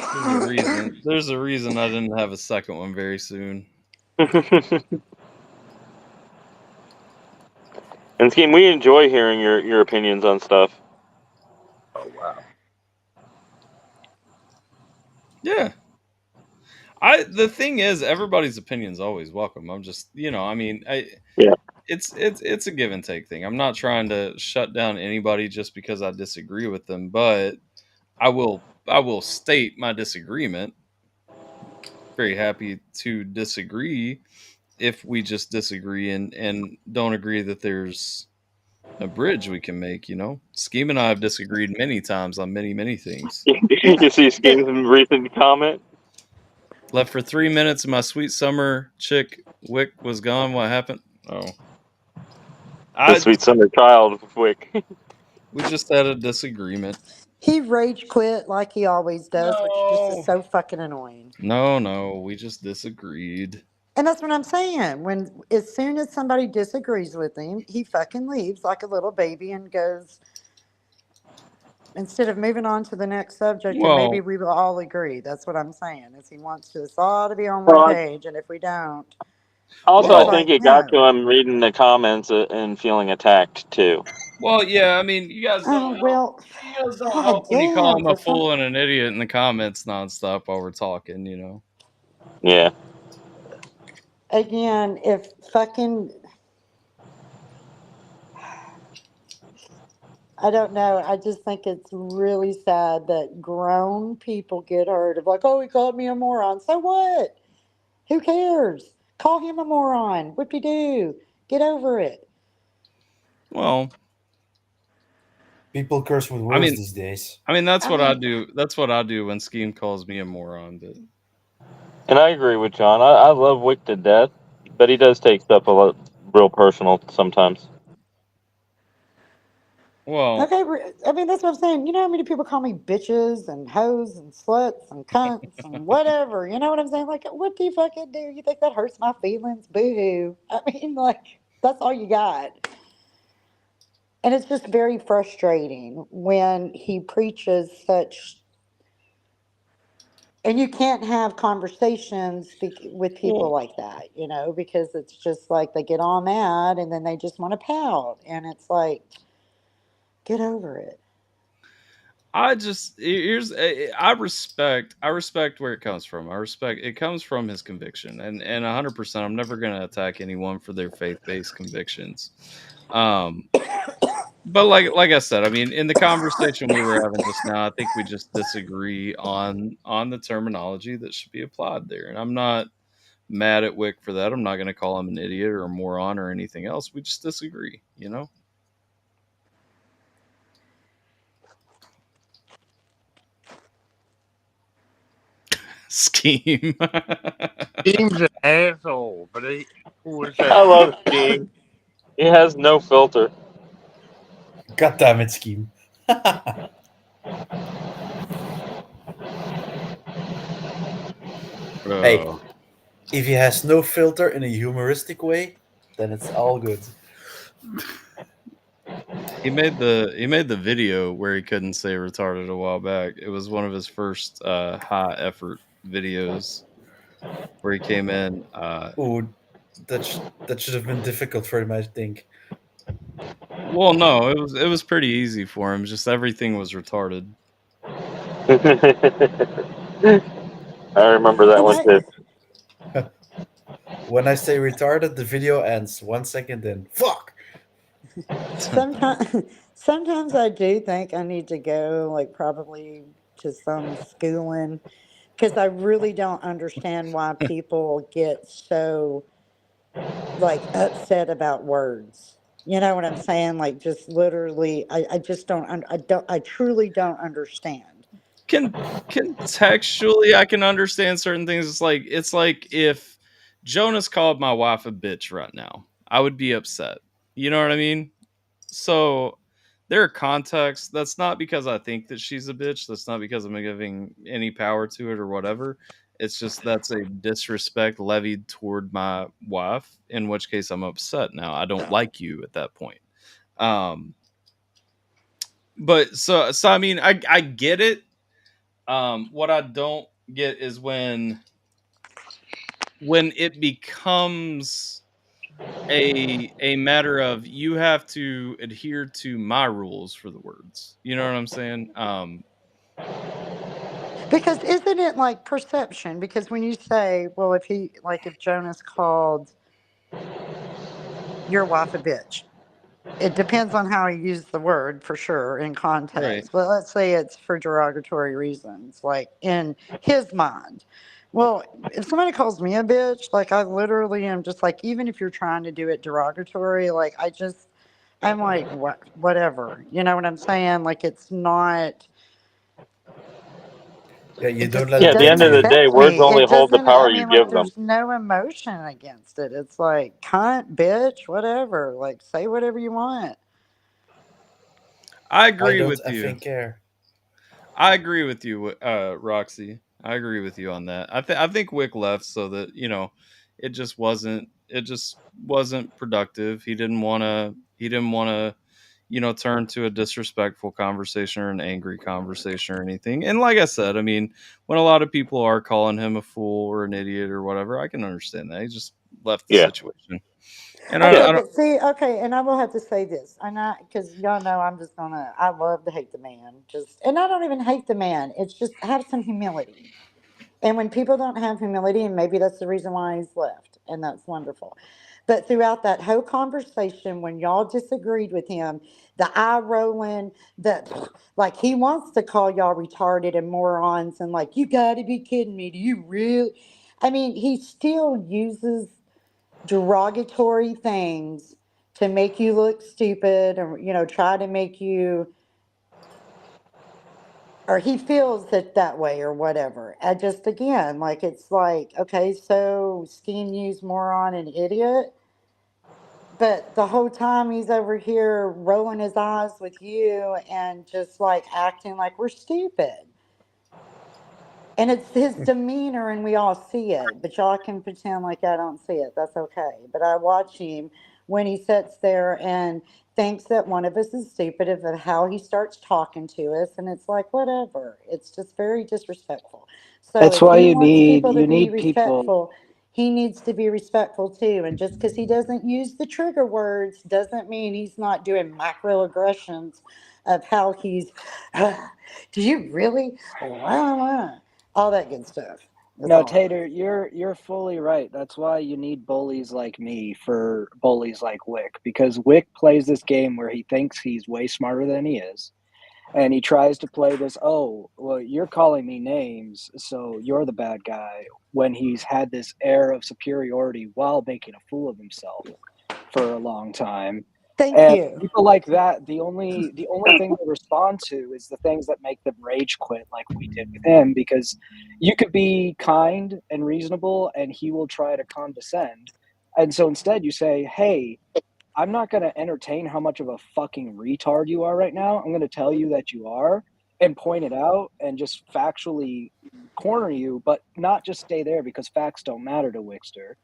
Speaker 1: a reason. There's a reason I didn't have a second one very soon.
Speaker 2: And Scheme, we enjoy hearing your opinions on stuff.
Speaker 11: Oh wow.
Speaker 1: Yeah. The thing is, everybody's opinion's always welcome. I'm just, I mean,
Speaker 2: Yeah.
Speaker 1: It's a give and take thing. I'm not trying to shut down anybody just because I disagree with them, but I will state my disagreement. Very happy to disagree if we just disagree and don't agree that there's a bridge we can make, Scheme and I have disagreed many times on many things.
Speaker 2: You see Scheme's recent comment?
Speaker 1: Left for 3 minutes and my sweet summer chick Wick was gone. What happened? Oh.
Speaker 2: The sweet summer child Wick.
Speaker 1: We just had a disagreement.
Speaker 10: He rage quit like he always does, which just is so fucking annoying.
Speaker 1: No, we just disagreed.
Speaker 10: And that's what I'm saying. As soon as somebody disagrees with him, he fucking leaves like a little baby and goes, instead of moving on to the next subject, and maybe we will all agree. That's what I'm saying, is he wants us all to be on one page, and if we don't.
Speaker 2: Also, I think it got to him reading the comments and feeling attacked, too.
Speaker 1: Well, yeah, I mean, you guys don't help when you call him a fool and an idiot in the comments nonstop while we're talking,
Speaker 2: Yeah.
Speaker 10: Again, if fucking... I don't know. I just think it's really sad that grown people get hurt of like, oh, he called me a moron. So what? Who cares? Call him a moron. Whoop-de-doo. Get over it.
Speaker 1: Well,
Speaker 9: people curse with words these days.
Speaker 1: I mean, that's what I do. That's what I do when Scheme calls me a moron. But...
Speaker 2: And I agree with John. I love Wick to death, but he does take stuff a lot real personal sometimes.
Speaker 10: Well, okay, I mean, that's what I'm saying. You know how many people call me bitches and hoes and sluts and cunts and whatever? You know what I'm saying? Like, what do you fucking do? You think that hurts my feelings? Boo-hoo. I mean, like, that's all you got. And it's just very frustrating when he preaches such... And you can't have conversations with people like that, because it's just like they get all mad and then they just want to pout. And it's like... Get over it.
Speaker 1: I respect where it comes from. It comes from his conviction, and 100%. I'm never going to attack anyone for their faith-based convictions. But like I said, I mean, in the conversation we were having just now, I think we just disagree on the terminology that should be applied there, and I'm not mad at Wick for that. I'm not going to call him an idiot or a moron or anything else. We just disagree, Scheme.
Speaker 11: Scheme's an asshole, but I
Speaker 2: love Scheme. He has no filter.
Speaker 9: God damn it, Scheme. Hey, if he has no filter in a humoristic way, then it's all good.
Speaker 1: He made the video where he couldn't say retarded a while back. It was one of his first high effort videos where he came in.
Speaker 9: That should have been difficult for him, I think.
Speaker 1: Well, no, it was pretty easy for him. Just everything was retarded.
Speaker 2: I remember that one too.
Speaker 9: When I say retarded, the video ends 1 second in. Fuck.
Speaker 10: Sometimes I do think I need to go, like, probably to some schooling, because I really don't understand why people get so, like, upset about words. You know what I'm saying? Like, just literally, I just don't. I truly don't understand.
Speaker 1: Contextually, I can understand certain things. It's like if Jonas called my wife a bitch right now, I would be upset. You know what I mean? So there are contexts. That's not because I think that she's a bitch. That's not because I'm giving any power to it or whatever. It's just that's a disrespect levied toward my wife, in which case I'm upset now. I don't like you at that point. but so I mean, I get it. What I don't get is when it becomes a matter of you have to adhere to my rules for the words. You know what I'm saying?
Speaker 10: Because isn't it like perception? Because when you say, well, if Jonas called your wife a bitch, it depends on how he used the word for sure in
Speaker 1: Right.
Speaker 10: context. But let's say it's for derogatory reasons, like in his mind. Well, if somebody calls me a bitch, like I literally am just like, even if you're trying to do it derogatory, like I'm like, whatever. You know what I'm saying? Like it's not.
Speaker 9: Yeah, you
Speaker 10: It
Speaker 9: don't
Speaker 10: just
Speaker 9: let
Speaker 2: Yeah,
Speaker 10: it
Speaker 2: at
Speaker 9: it
Speaker 2: the end
Speaker 10: doesn't
Speaker 2: of the
Speaker 9: deter.
Speaker 2: day,
Speaker 10: affect
Speaker 2: words
Speaker 10: me.
Speaker 2: only
Speaker 10: It
Speaker 2: hold the
Speaker 10: doesn't. I
Speaker 2: power you
Speaker 10: mean, like
Speaker 2: give them.
Speaker 10: there's no emotion against it. It's like cunt, bitch, whatever. Like say whatever you want.
Speaker 1: I
Speaker 9: I
Speaker 1: agree
Speaker 9: don't
Speaker 1: with you.
Speaker 9: effing care.
Speaker 1: I agree with you, Roxy. I agree with you on that. I think Wick left so that it just wasn't productive. He didn't want to. Turn to a disrespectful conversation or an angry conversation or anything. And like I said, I mean, when a lot of people are calling him a fool or an idiot or whatever, I can understand that. He just left the
Speaker 2: Yeah.
Speaker 1: situation. And
Speaker 10: Okay,
Speaker 2: Yeah.
Speaker 1: I don't.
Speaker 10: but see, okay, and I will have to say this, and because y'all know I'm just gonna, I love to hate the man, and I don't even hate the man. It's just have some humility. And when people don't have humility, and maybe that's the reason why he's left, and that's wonderful. But throughout that whole conversation, when y'all disagreed with him, the eye rolling, that like he wants to call y'all retarded and morons, and like you got to be kidding me. Do you really? I mean, he still uses derogatory things to make you look stupid, or try to make you, or he feels it that way or whatever. I just, again, like it's like, okay, so scheme use moron and idiot, but the whole time he's over here rolling his eyes with you and just like acting like we're stupid. And it's his demeanor, and we all see it, but y'all can pretend like I don't see it. That's okay. But I watch him when he sits there and thinks that one of us is stupid of how he starts talking to us. And it's like, whatever. It's just very disrespectful. So
Speaker 12: That's
Speaker 10: if
Speaker 12: why
Speaker 10: he
Speaker 12: you
Speaker 10: wants
Speaker 12: need
Speaker 10: people to
Speaker 12: you
Speaker 10: be
Speaker 12: need people.
Speaker 10: respectful, he needs to be respectful too. And just because he doesn't use the trigger words doesn't mean he's not doing microaggressions of how he's, do you really? Wow, all that good stuff. That's
Speaker 12: No,
Speaker 10: all.
Speaker 12: Tater, you're fully right. That's why you need bullies like me for bullies like Wick, because Wick plays this game where he thinks he's way smarter than he is. And he tries to play this, oh, well, you're calling me names, so you're the bad guy, when he's had this air of superiority while making a fool of himself for a long time.
Speaker 10: Thank
Speaker 12: And
Speaker 10: you.
Speaker 12: people like that, the only thing they respond to is the things that make them rage quit, like we did with him, because you could be kind and reasonable and he will try to condescend. And so instead you say, hey, I'm not going to entertain how much of a fucking retard you are right now. I'm going to tell you that you are and point it out and just factually corner you, but not just stay there, because facts don't matter to Wixter.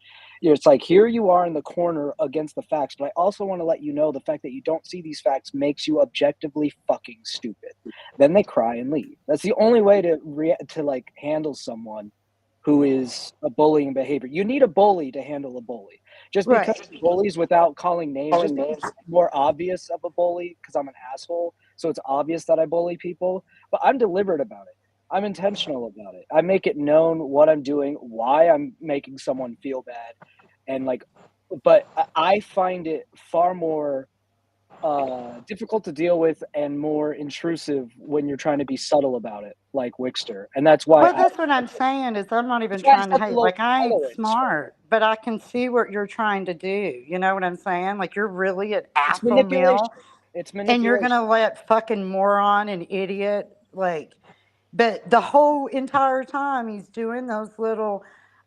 Speaker 12: It's like, here you are in the corner against the facts, but I also want to let you know the fact that you don't see these facts makes you objectively fucking stupid. Then they cry and leave. That's the only way to like handle someone who is a bullying behavior. You need a bully to handle a bully. Just because
Speaker 10: Right.
Speaker 12: bullies without calling names, just because it's more obvious of a bully, because I'm an asshole, so it's obvious that I bully people, but I'm deliberate about it. I'm intentional about it. I make it known what I'm doing, why I'm making someone feel bad, and like, but I find it far more difficult to deal with and more intrusive when you're trying to be subtle about it, like Wixter, and that's why
Speaker 10: Well, that's what I'm saying is I'm not even
Speaker 12: that's why I
Speaker 10: trying to
Speaker 12: set the
Speaker 10: hate.
Speaker 12: low
Speaker 10: Like I ain't
Speaker 12: tolerance for it.
Speaker 10: smart, but I can see what you're trying to do. You know what I'm saying? Like you're really an
Speaker 12: It's
Speaker 10: alpha
Speaker 12: manipulation.
Speaker 10: male,
Speaker 12: It's
Speaker 10: and you're
Speaker 12: manipulation.
Speaker 10: gonna let fucking moron and idiot like. But the whole entire time he's doing those little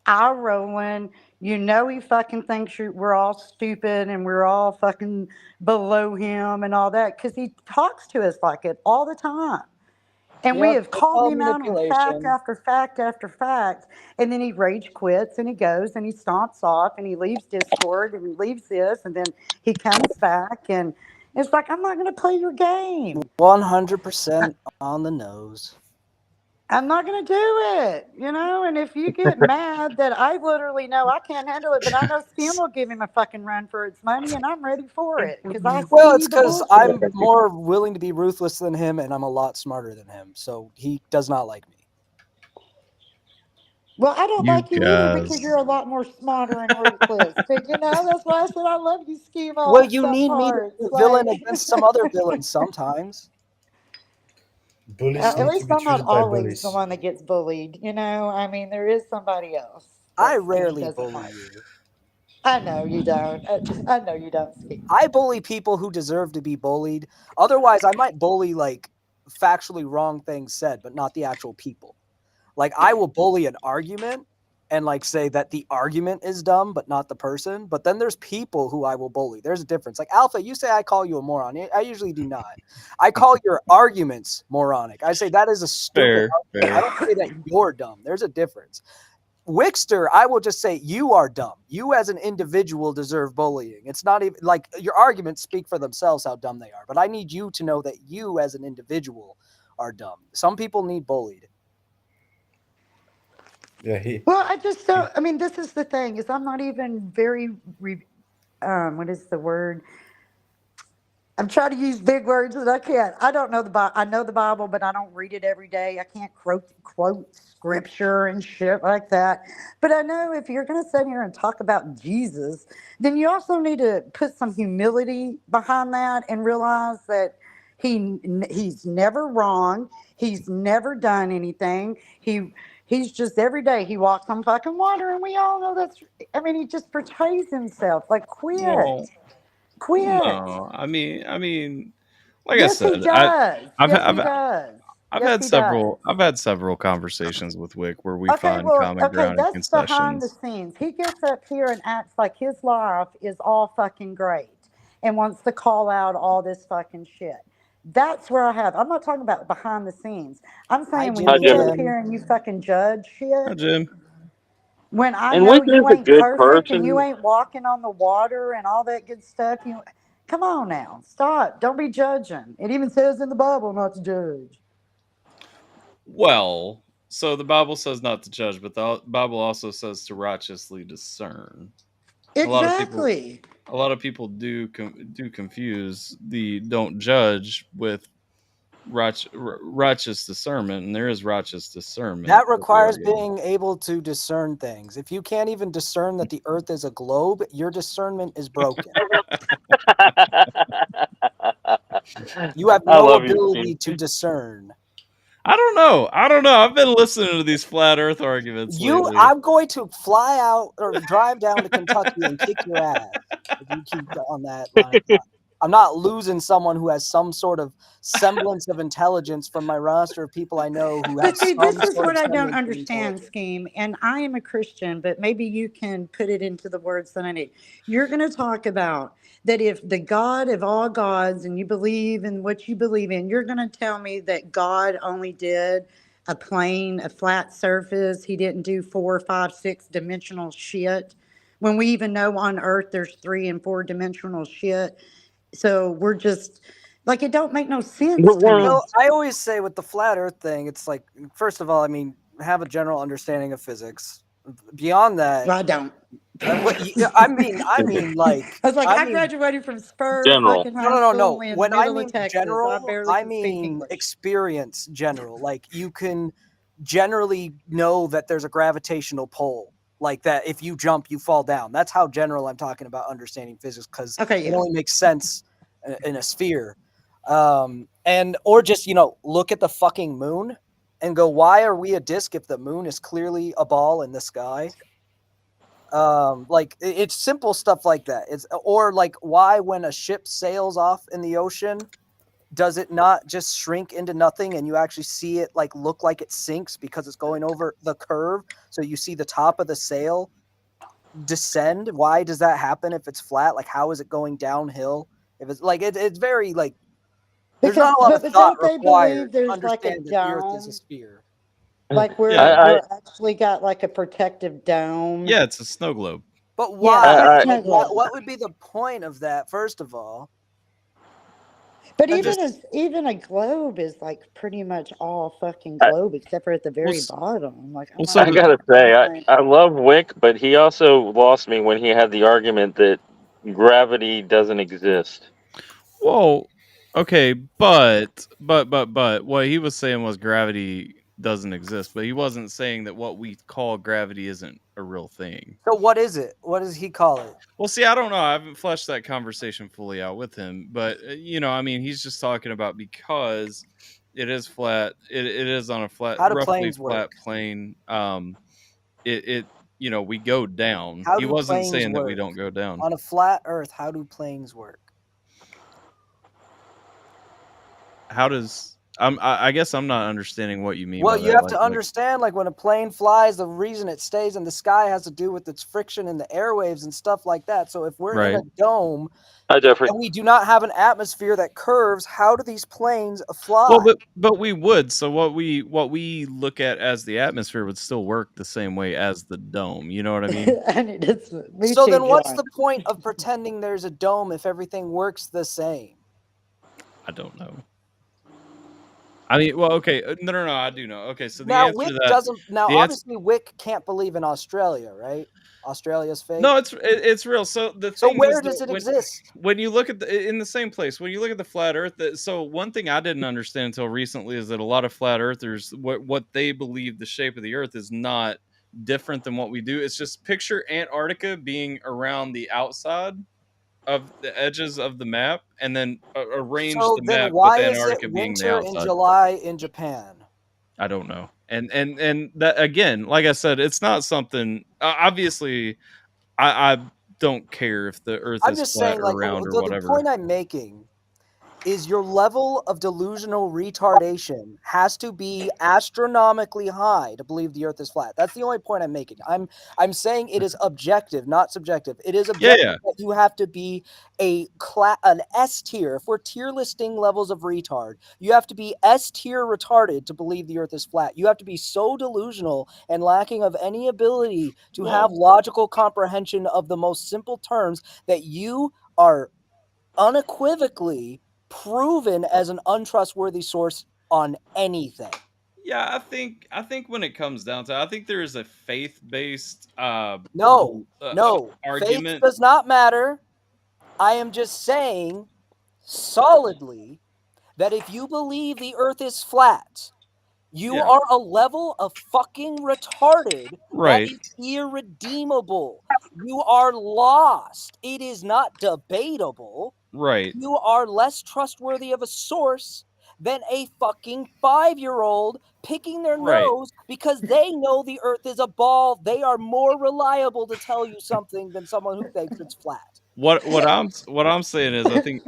Speaker 10: eye rolling. He fucking thinks we're all stupid and we're all fucking below him and all that because he talks to us like it all the time. And we
Speaker 12: Yep,
Speaker 10: have
Speaker 12: it's
Speaker 10: called
Speaker 12: all
Speaker 10: him out on fact
Speaker 12: manipulation.
Speaker 10: after fact after fact. And then he rage quits and he goes and he stomps off and he leaves Discord and he leaves this and then he comes back. And, It's like, I'm not going to play your game.
Speaker 12: 100% on the nose.
Speaker 10: I'm not going to do it, you know? And if you get mad that I literally know I can't handle it, but I know Skim will give him a fucking run for its money, and I'm ready for it because I
Speaker 12: Well,
Speaker 10: see
Speaker 12: it's
Speaker 10: the
Speaker 12: because
Speaker 10: bullshit.
Speaker 12: I'm more willing to be ruthless than him, and I'm a lot smarter than him. So he does not like me.
Speaker 10: Well, I don't
Speaker 1: You
Speaker 10: like you either because
Speaker 1: guys.
Speaker 10: you're a lot more smarter and ruthless. But, you know, that's why I said I love you, Schemo,
Speaker 12: Well,
Speaker 10: on
Speaker 12: you
Speaker 10: some
Speaker 12: need me to
Speaker 10: parts.
Speaker 12: be a villain
Speaker 10: Like,
Speaker 12: against some other villains sometimes.
Speaker 9: Bullies
Speaker 10: at
Speaker 9: need to
Speaker 10: least
Speaker 9: be
Speaker 10: I'm not
Speaker 9: treated by
Speaker 10: always the
Speaker 9: bullies.
Speaker 10: one that gets bullied. You know, I mean, there is somebody else
Speaker 12: I
Speaker 10: that Scheme
Speaker 12: rarely
Speaker 10: doesn't
Speaker 12: bully
Speaker 10: like.
Speaker 12: you.
Speaker 10: I know you don't. I know you don't, Scheme.
Speaker 12: I bully people who deserve to be bullied. Otherwise, I might bully like factually wrong things said, but not the actual people. Like I will bully an argument and like say that the argument is dumb, but not the person. But then there's people who I will bully. There's a difference. Like Alpha, you say I call you a moron. I usually do not. I call your arguments moronic. I say that is a stupid argument. I don't say that you're dumb. There's a difference. Wixter, I will just say you are dumb. You as an individual deserve bullying. It's not even like your arguments speak for themselves how dumb they are. But I need you to know that you as an individual are dumb. Some people need bullied.
Speaker 9: Yeah,
Speaker 10: Well, I just don't. I mean, this is the thing: is I'm not even very. What is the word? I'm trying to use big words that I can't. I don't know the Bible. I know the Bible, but I don't read it every day. I can't quote scripture and shit like that. But I know if you're going to sit here and talk about Jesus, then you also need to put some humility behind that and realize that he's never wrong. He's never done anything. He's just every day he walks on fucking water, and we all know that's. I mean, he just portrays himself like
Speaker 1: Well,
Speaker 10: quit.
Speaker 1: no. I mean, like I
Speaker 10: Yes, he
Speaker 1: said,
Speaker 10: does.
Speaker 1: I've
Speaker 10: Yes, he
Speaker 1: I've
Speaker 10: does.
Speaker 1: I've
Speaker 10: Yes,
Speaker 1: had
Speaker 10: he does.
Speaker 1: several conversations with Wick where we
Speaker 10: Okay,
Speaker 1: find
Speaker 10: well,
Speaker 1: common
Speaker 10: okay,
Speaker 1: ground and
Speaker 10: that's behind the
Speaker 1: concessions.
Speaker 10: scenes. He gets up here and acts like his life is all fucking great and wants to call out all this fucking shit. That's where I have. I'm not talking about behind the scenes. I'm
Speaker 12: Hi,
Speaker 10: saying when
Speaker 2: Hi,
Speaker 10: you get
Speaker 2: Jim.
Speaker 10: up
Speaker 12: Jim.
Speaker 10: here and you fucking judge
Speaker 1: Hi,
Speaker 10: shit,
Speaker 1: Jim.
Speaker 10: when I
Speaker 2: And
Speaker 10: know
Speaker 2: Wick is
Speaker 10: you
Speaker 2: a
Speaker 10: ain't
Speaker 2: good
Speaker 10: perfect and you
Speaker 2: person.
Speaker 10: ain't walking on the water and all that good stuff, you come on now. Stop. Don't be judging. It even says in the Bible not to judge.
Speaker 1: Well, so the Bible says not to judge, but the Bible also says to righteously discern. A lot of people,
Speaker 10: Exactly.
Speaker 1: a lot of people do confuse the don't judge with righteous discernment, and there is righteous discernment
Speaker 12: That
Speaker 1: that we are
Speaker 12: requires
Speaker 1: given.
Speaker 12: being able to discern things. If you can't even discern that the earth is a globe, your discernment is broken. You have
Speaker 2: I
Speaker 12: no
Speaker 2: love you, Steve.
Speaker 12: ability to discern.
Speaker 1: I don't know. I've been listening to these flat Earth arguments lately.
Speaker 12: I'm going to fly out or drive down to Kentucky and kick your ass if you keep on that line of thought. I'm not losing someone who has some sort of semblance of intelligence from my roster of people I know who have
Speaker 10: But see, this
Speaker 12: some
Speaker 10: is
Speaker 12: sort
Speaker 10: what
Speaker 12: of
Speaker 10: I don't
Speaker 12: semblance of
Speaker 10: understand,
Speaker 12: intelligence.
Speaker 10: Scheme. And I am a Christian, but maybe you can put it into the words that I need. You're going to talk about that if the God of all gods and you believe in what you believe in, you're going to tell me that God only did a plane, a flat surface. He didn't do 4, 5, 6 dimensional shit. When we even know on Earth there's 3 and 4 dimensional shit. So we're just like, it don't make no sense
Speaker 2: But
Speaker 10: to me.
Speaker 12: Well, I always say with the flat Earth thing, it's like, first of all, I mean, have a general understanding of physics. Beyond that,
Speaker 10: I don't.
Speaker 12: I mean, like,
Speaker 10: I was like,
Speaker 12: I
Speaker 10: I
Speaker 12: mean,
Speaker 10: graduated from Spur
Speaker 2: general.
Speaker 10: fucking
Speaker 12: no,
Speaker 10: high
Speaker 12: no, no,
Speaker 10: school
Speaker 12: no.
Speaker 10: only in the
Speaker 12: When I
Speaker 10: middle of
Speaker 12: mean
Speaker 10: Texas. I
Speaker 12: general,
Speaker 10: barely
Speaker 12: I
Speaker 10: can speak
Speaker 12: mean
Speaker 10: English.
Speaker 12: experience general. Like, you can generally know that there's a gravitational pull. Like that, if you jump, you fall down. That's how general I'm talking about understanding physics, because
Speaker 10: Okay,
Speaker 12: it
Speaker 10: yeah.
Speaker 12: only makes sense in a sphere. Or just, look at the fucking moon and go, why are we a disc if the moon is clearly a ball in the sky? Like it's simple stuff like that. Or like, why when a ship sails off in the ocean, does it not just shrink into nothing and you actually see it like look like it sinks because it's going over the curve? So you see the top of the sail descend. Why does that happen if it's flat? Like, how is it going downhill? If it's like it's very like there's
Speaker 10: Because,
Speaker 12: not a lot of
Speaker 10: but
Speaker 12: thought
Speaker 10: don't they
Speaker 12: required
Speaker 10: believe
Speaker 12: to
Speaker 10: there's like a
Speaker 12: understand that the Earth is a
Speaker 10: dome?
Speaker 12: sphere.
Speaker 10: Like
Speaker 1: Yeah.
Speaker 10: we're actually got like a protective dome.
Speaker 1: Yeah, it's a snow globe.
Speaker 12: But
Speaker 10: Yeah,
Speaker 12: why?
Speaker 10: a
Speaker 12: Like,
Speaker 10: snow globe.
Speaker 12: what would be the point of that? First of all,
Speaker 10: But
Speaker 1: I
Speaker 10: even
Speaker 1: just
Speaker 10: even a globe is like pretty much all fucking
Speaker 2: I,
Speaker 10: globe except for at the
Speaker 1: well,
Speaker 10: very bottom. Like I'm
Speaker 1: well.
Speaker 10: not
Speaker 1: So
Speaker 2: I
Speaker 1: the
Speaker 2: gotta say,
Speaker 10: like,
Speaker 2: I love Wick, but he also lost me when he had the argument that gravity doesn't exist.
Speaker 1: well, okay, but what he was saying was gravity doesn't exist, but he wasn't saying that what we call gravity isn't a real thing.
Speaker 13: So what is it? What does he call it?
Speaker 1: Well, see, I don't know. I haven't fleshed that conversation fully out with him, but I mean, he's just talking about because it is flat. It is on a flat,
Speaker 13: How do
Speaker 1: roughly
Speaker 13: planes
Speaker 1: flat
Speaker 13: work?
Speaker 1: plane. It we go down.
Speaker 13: How
Speaker 1: He
Speaker 13: do
Speaker 1: wasn't
Speaker 13: planes
Speaker 1: saying that we
Speaker 13: work?
Speaker 1: don't go down.
Speaker 13: On a flat Earth, how do planes work?
Speaker 1: How does I guess I'm not understanding what you mean
Speaker 13: Well,
Speaker 1: by
Speaker 13: you
Speaker 1: that.
Speaker 13: have to understand, like when a plane flies, the reason it stays in the sky has to do with its friction in the airwaves and stuff like that. So if we're in
Speaker 1: Right.
Speaker 13: a dome
Speaker 2: Hi, Jeffrey.
Speaker 13: and we do not have an atmosphere that curves, how do these planes fly?
Speaker 1: Well, but we would. So what we look at as the atmosphere would still work the same way as the dome. You know what I mean?
Speaker 10: and it's me
Speaker 13: So
Speaker 10: too,
Speaker 13: then what's
Speaker 10: John.
Speaker 13: the point of pretending there's a dome if everything works the same?
Speaker 1: I don't know. I mean, well, okay, no, I do know. Okay, so the
Speaker 13: Now
Speaker 1: answer
Speaker 13: Wick
Speaker 1: to that,
Speaker 13: doesn't. Now
Speaker 1: the answer,
Speaker 13: obviously Wick can't believe in Australia, right? Australia's fake.
Speaker 1: no, it's real. So the
Speaker 13: So
Speaker 1: thing
Speaker 13: where
Speaker 1: is
Speaker 13: does
Speaker 1: that
Speaker 13: it exist?
Speaker 1: when you look at in the same place, when you look at the flat Earth, so one thing I didn't understand until recently is that a lot of flat Earthers, what they believe the shape of the Earth is not different than what we do. It's just picture Antarctica being around the outside of the edges of the map, and then arrange
Speaker 13: So
Speaker 1: the
Speaker 13: then
Speaker 1: map with
Speaker 13: why is it
Speaker 1: Antarctica being the
Speaker 13: winter in
Speaker 1: outside.
Speaker 13: July in Japan?
Speaker 1: I don't know. And that again, like I said, it's not something. Obviously, I don't care if the Earth
Speaker 13: I'm
Speaker 1: is
Speaker 13: just
Speaker 1: flat
Speaker 13: saying,
Speaker 1: or
Speaker 13: like
Speaker 1: round or
Speaker 13: the
Speaker 1: whatever.
Speaker 13: point I'm making is your level of delusional retardation has to be astronomically high to believe the Earth is flat. That's the only point I'm making. I'm saying it is objective, not subjective. It is objective that you have to be an S tier. If we're tier listing levels of retard, you have to be S tier retarded to believe the Earth is flat. You have to be so delusional and lacking of any ability to have logical comprehension of the most simple terms that you are unequivocally proven as an untrustworthy source on anything.
Speaker 1: Yeah, I think when it comes down to, I think there is a faith-based
Speaker 13: No,
Speaker 1: argument.
Speaker 13: faith does not matter. I am just saying solidly that if you believe the Earth is flat, you are a level of fucking retarded that is irredeemable. You are lost. It is not debatable.
Speaker 1: Right.
Speaker 13: You are less trustworthy of a source than a fucking 5-year-old picking their nose because they know the Earth is a ball. They are more reliable to tell you something than someone who thinks it's flat.
Speaker 1: What I'm saying is I think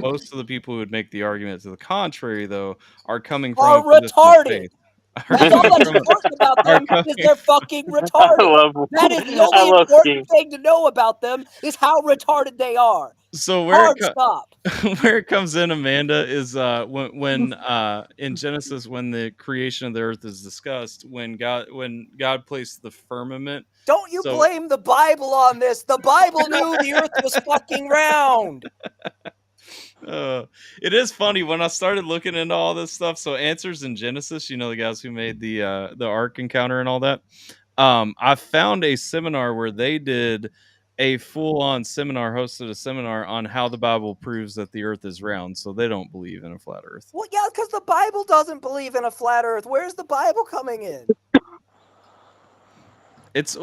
Speaker 1: most of the people who would make the argument to the contrary, though, are coming from
Speaker 13: retarded. That's all that's important about them is they're fucking retarded. That is the only important thing to know about them is how retarded they are.
Speaker 1: So
Speaker 13: where
Speaker 1: it comes in, Amanda, is when in Genesis, when the creation of the earth is discussed, when God placed the firmament.
Speaker 13: Don't you blame the Bible on this? The Bible knew the earth was fucking round.
Speaker 1: It is funny when I started looking into all this stuff. So Answers in Genesis, the guys who made the Ark Encounter and all that. I found a seminar where they did a full-on seminar, hosted a seminar on how the Bible proves that the earth is round. So they don't believe in a flat earth.
Speaker 13: Well, yeah, because the Bible doesn't believe in a flat earth. Where's the Bible coming in?
Speaker 1: It's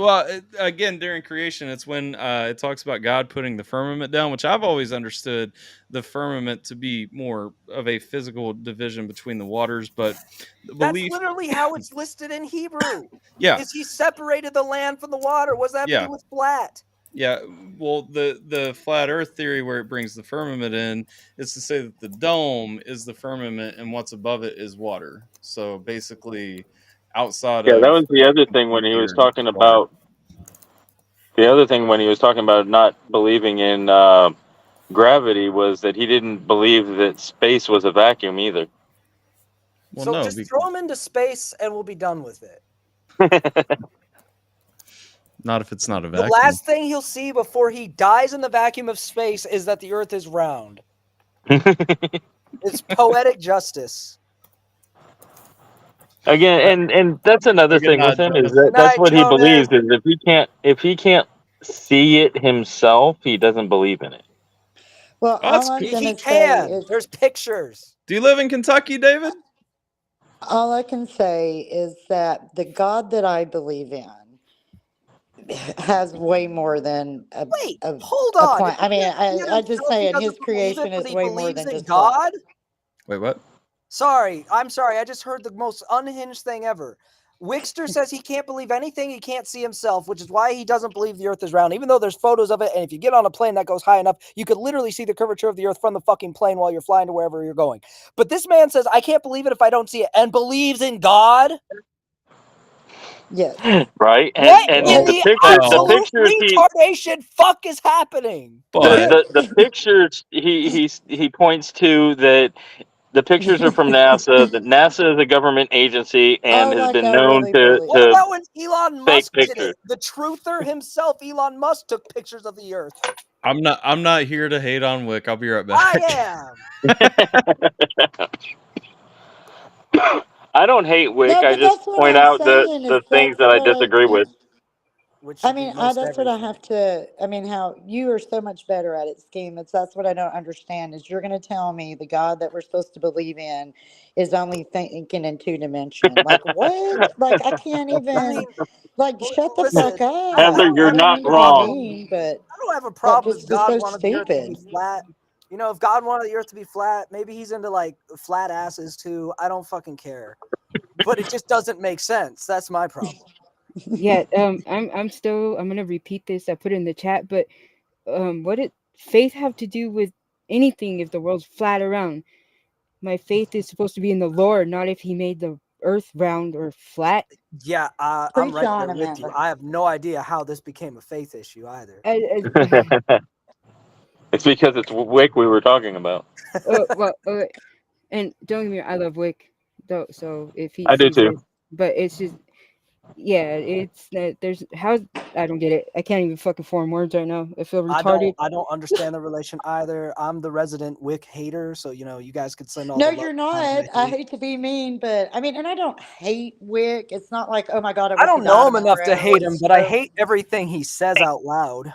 Speaker 1: again during creation. It's when it talks about God putting the firmament down, which I've always understood the firmament to be more of a physical division between the waters. But
Speaker 13: that's literally how it's listed in Hebrew.
Speaker 1: Yeah,
Speaker 13: is He separated the land from the water? What's that to do with flat?
Speaker 1: Yeah, well, the flat Earth theory, where it brings the firmament in, is to say that the dome is the firmament and what's above it is water. So basically, outside of
Speaker 2: that was the other thing when he was talking about. The other thing when he was talking about not believing in gravity was that he didn't believe that space was a vacuum either.
Speaker 1: Well,
Speaker 13: so just throw him into space and we'll be done with it.
Speaker 1: Not if it's not a vacuum.
Speaker 13: The last thing he'll see before he dies in the vacuum of space is that the Earth is round. It's poetic justice.
Speaker 2: Again, and that's another thing with him is
Speaker 13: Good
Speaker 2: that's
Speaker 13: night,
Speaker 2: what he believes
Speaker 13: Jonas.
Speaker 2: is if he can't see it himself, he doesn't believe in it.
Speaker 10: Well, all I'm
Speaker 13: He
Speaker 10: gonna say
Speaker 13: can.
Speaker 10: is,
Speaker 13: There's pictures.
Speaker 1: Do you live in Kentucky, David?
Speaker 10: all I can say is that the God that I believe in has way more than
Speaker 13: Wait,
Speaker 10: a,
Speaker 13: hold
Speaker 10: a
Speaker 13: on.
Speaker 10: plan. I mean,
Speaker 13: You
Speaker 10: I
Speaker 13: can't
Speaker 10: just
Speaker 13: tell if he
Speaker 10: saying his
Speaker 13: doesn't believe it,
Speaker 10: creation
Speaker 13: but
Speaker 10: is
Speaker 13: he
Speaker 10: way more
Speaker 13: believes
Speaker 10: than
Speaker 13: in
Speaker 10: just flat.
Speaker 13: God?
Speaker 1: Wait, what?
Speaker 13: Sorry, I'm sorry. I just heard the most unhinged thing ever. Wickster says he can't believe anything he can't see himself, which is why he doesn't believe the earth is round, even though there's photos of it. And if you get on a plane that goes high enough, you could literally see the curvature of the earth from the fucking plane while you're flying to wherever you're going. But this man says, I can't believe it if I don't see it, and believes in God.
Speaker 10: Yes.
Speaker 2: Right?
Speaker 13: What
Speaker 2: And
Speaker 13: in
Speaker 2: the
Speaker 13: the
Speaker 2: pictures
Speaker 13: absolute retardation fuck is happening?
Speaker 2: the pictures he points to that the pictures are from NASA. That NASA is a government agency and
Speaker 10: Oh,
Speaker 2: has
Speaker 10: like
Speaker 2: been
Speaker 10: I
Speaker 2: known
Speaker 10: really
Speaker 2: to
Speaker 10: believe.
Speaker 13: What about when Elon
Speaker 2: fake
Speaker 13: Musk did
Speaker 2: pictures.
Speaker 13: it? The truther himself, Elon Musk, took pictures of the earth.
Speaker 1: I'm not here to hate on Wick. I'll be right back.
Speaker 13: I am.
Speaker 2: I don't hate Wick.
Speaker 10: No,
Speaker 2: I
Speaker 10: but
Speaker 2: just
Speaker 10: that's what
Speaker 2: point
Speaker 10: I'm
Speaker 2: out
Speaker 10: saying
Speaker 2: the
Speaker 10: is
Speaker 2: things
Speaker 10: that's
Speaker 2: that I
Speaker 10: what
Speaker 2: disagree with.
Speaker 13: Which
Speaker 10: I
Speaker 13: should be
Speaker 10: mean,
Speaker 13: most
Speaker 10: that's what I
Speaker 13: everything.
Speaker 10: have to. I mean, how you are so much better at it, Scheme. That's what I don't understand. Is you're going to tell me the God that we're supposed to believe in is only thinking in 2 dimension? Like what? Like I can't
Speaker 13: I
Speaker 10: even.
Speaker 13: mean,
Speaker 10: Like shut the
Speaker 13: listen,
Speaker 10: fuck up.
Speaker 2: Heather,
Speaker 10: I
Speaker 2: you're
Speaker 10: don't
Speaker 2: not
Speaker 10: mean to be
Speaker 2: wrong.
Speaker 10: mean, but
Speaker 13: I don't have a
Speaker 10: that
Speaker 13: problem if
Speaker 10: just is
Speaker 13: God
Speaker 10: so
Speaker 13: wanted the earth to be
Speaker 10: stupid.
Speaker 13: flat. You know, if God wanted the earth to be flat, maybe he's into like flat asses too. I don't fucking care. But it just doesn't make sense. That's my problem.
Speaker 14: Yeah, I'm gonna repeat this. I put it in the chat, but what did faith have to do with anything if the world's flat around? My faith is supposed to be in the Lord, not if he made the earth round or flat.
Speaker 13: Yeah, I'm
Speaker 10: Preach
Speaker 13: right
Speaker 10: on
Speaker 13: there
Speaker 10: him,
Speaker 13: with you.
Speaker 10: Amber.
Speaker 13: I have no idea how this became a faith issue either.
Speaker 2: It's because it's Wick we were talking about.
Speaker 14: And don't get me wrong, I love Wick, though. So if he
Speaker 2: I do
Speaker 14: sees
Speaker 2: too.
Speaker 14: it, but it's just, yeah, it's there's how I don't get it. I can't even fucking form words right now. I feel retarded.
Speaker 13: I don't understand the relation either. I'm the resident Wick hater, so you guys could send all
Speaker 10: No,
Speaker 13: the love
Speaker 10: you're
Speaker 13: behind my
Speaker 10: not. I
Speaker 13: hate.
Speaker 10: hate to be mean, but I mean, and I don't hate Wick. It's not like, oh my God, I
Speaker 13: I
Speaker 10: wish he
Speaker 13: don't know
Speaker 10: died
Speaker 13: him enough to
Speaker 10: tomorrow.
Speaker 13: hate him, but I
Speaker 10: So,
Speaker 13: hate everything he says out loud.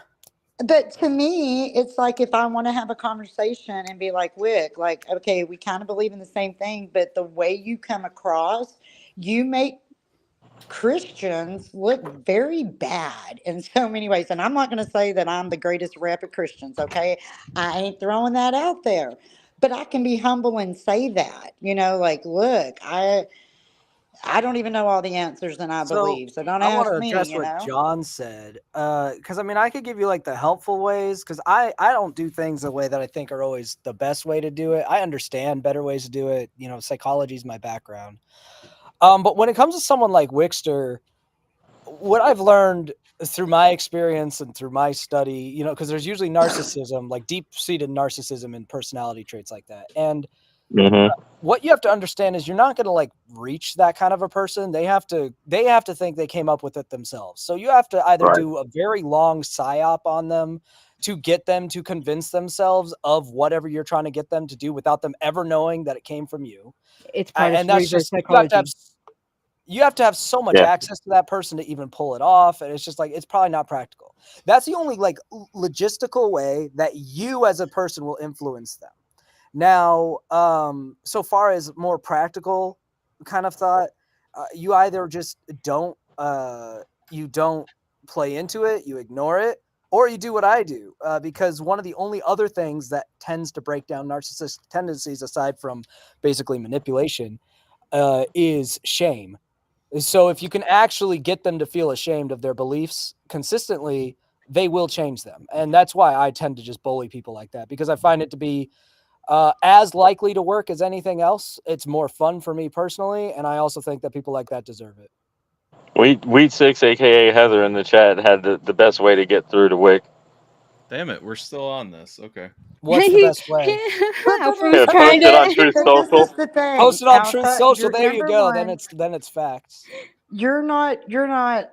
Speaker 10: but to me, it's like if I want to have a conversation and be like, Wick, like, okay, we kind of believe in the same thing, but the way you come across, you make Christians look very bad in so many ways. And I'm not going to say that I'm the greatest rep at Christians, okay? I ain't throwing that out there. But I can be humble and say that, like, look, I don't even know all the answers and I
Speaker 13: So
Speaker 10: believe. So don't
Speaker 13: I want
Speaker 10: ask
Speaker 13: to
Speaker 10: me,
Speaker 13: address what John said, because I mean I could give you like the helpful ways, because I don't do things the way that I think are always the best way to do it. I understand better ways to do it. Psychology is my background. But when it comes to someone like Wickster, what I've learned through my experience and through my study, because there's usually narcissism, like deep-seated narcissism and personality traits like that, and what you have to understand is you're not going to like reach that kind of a person. They have to think they came up with it themselves. So you have to either do a very long psyop on them to get them to convince themselves of whatever you're trying to get them to do without them ever knowing that it came from you.
Speaker 14: It's part
Speaker 13: And
Speaker 14: of
Speaker 13: that's
Speaker 14: reverse
Speaker 13: just
Speaker 14: psychology.
Speaker 13: you have to have so much access to that person to even pull it off. And it's just like, it's probably not practical. That's the only like logistical way that you as a person will influence them. Now, so far as more practical kind of thought, you either just don't play into it, you ignore it, or you do what I do, because one of the only other things that tends to break down narcissistic tendencies, aside from basically manipulation, is shame. So if you can actually get them to feel ashamed of their beliefs consistently, they will change them. And that's why I tend to just bully people like that, because I find it to be as likely to work as anything else. It's more fun for me personally, and I also think that people like that deserve it.
Speaker 2: Weed 6, aka Heather, in the chat had the best way to get through to Wick.
Speaker 1: Damn it, we're still on this. Okay.
Speaker 13: What's the best way?
Speaker 2: Post it on Truth Social.
Speaker 10: This is the thing.
Speaker 13: Post it on
Speaker 10: Alpha,
Speaker 13: Truth Social.
Speaker 10: you're
Speaker 13: There you
Speaker 10: number
Speaker 13: go.
Speaker 10: one.
Speaker 13: Then it's facts.
Speaker 10: You're not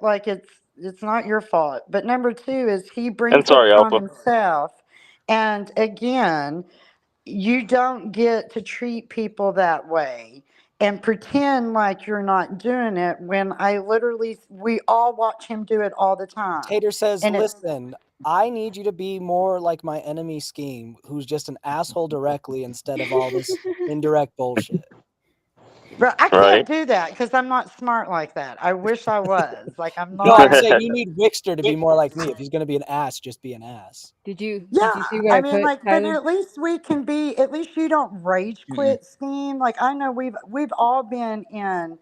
Speaker 10: like it's not your fault. But number two is he
Speaker 2: And
Speaker 10: brings it
Speaker 2: sorry,
Speaker 10: upon
Speaker 2: Alpha.
Speaker 10: himself. And again, you don't get to treat people that way and pretend like you're not doing it when we all watch him do it all the time.
Speaker 13: Tater says,
Speaker 10: And it's,
Speaker 13: listen, I need you to be more like my enemy Scheme, who's just an asshole directly instead of all this indirect bullshit.
Speaker 10: but I
Speaker 2: Right.
Speaker 10: can't do that because I'm not smart like that. I wish I was. Like, I'm
Speaker 13: No, I'm
Speaker 10: not.
Speaker 13: saying you need Wixter to be more like me. If he's going to be an ass, just be an ass.
Speaker 14: Did you
Speaker 10: Yeah,
Speaker 14: see what I
Speaker 10: I mean,
Speaker 14: put,
Speaker 10: like, but
Speaker 14: Tyler?
Speaker 10: at least we can be. At least you don't rage quit, Scheme. Like, I know we've all been in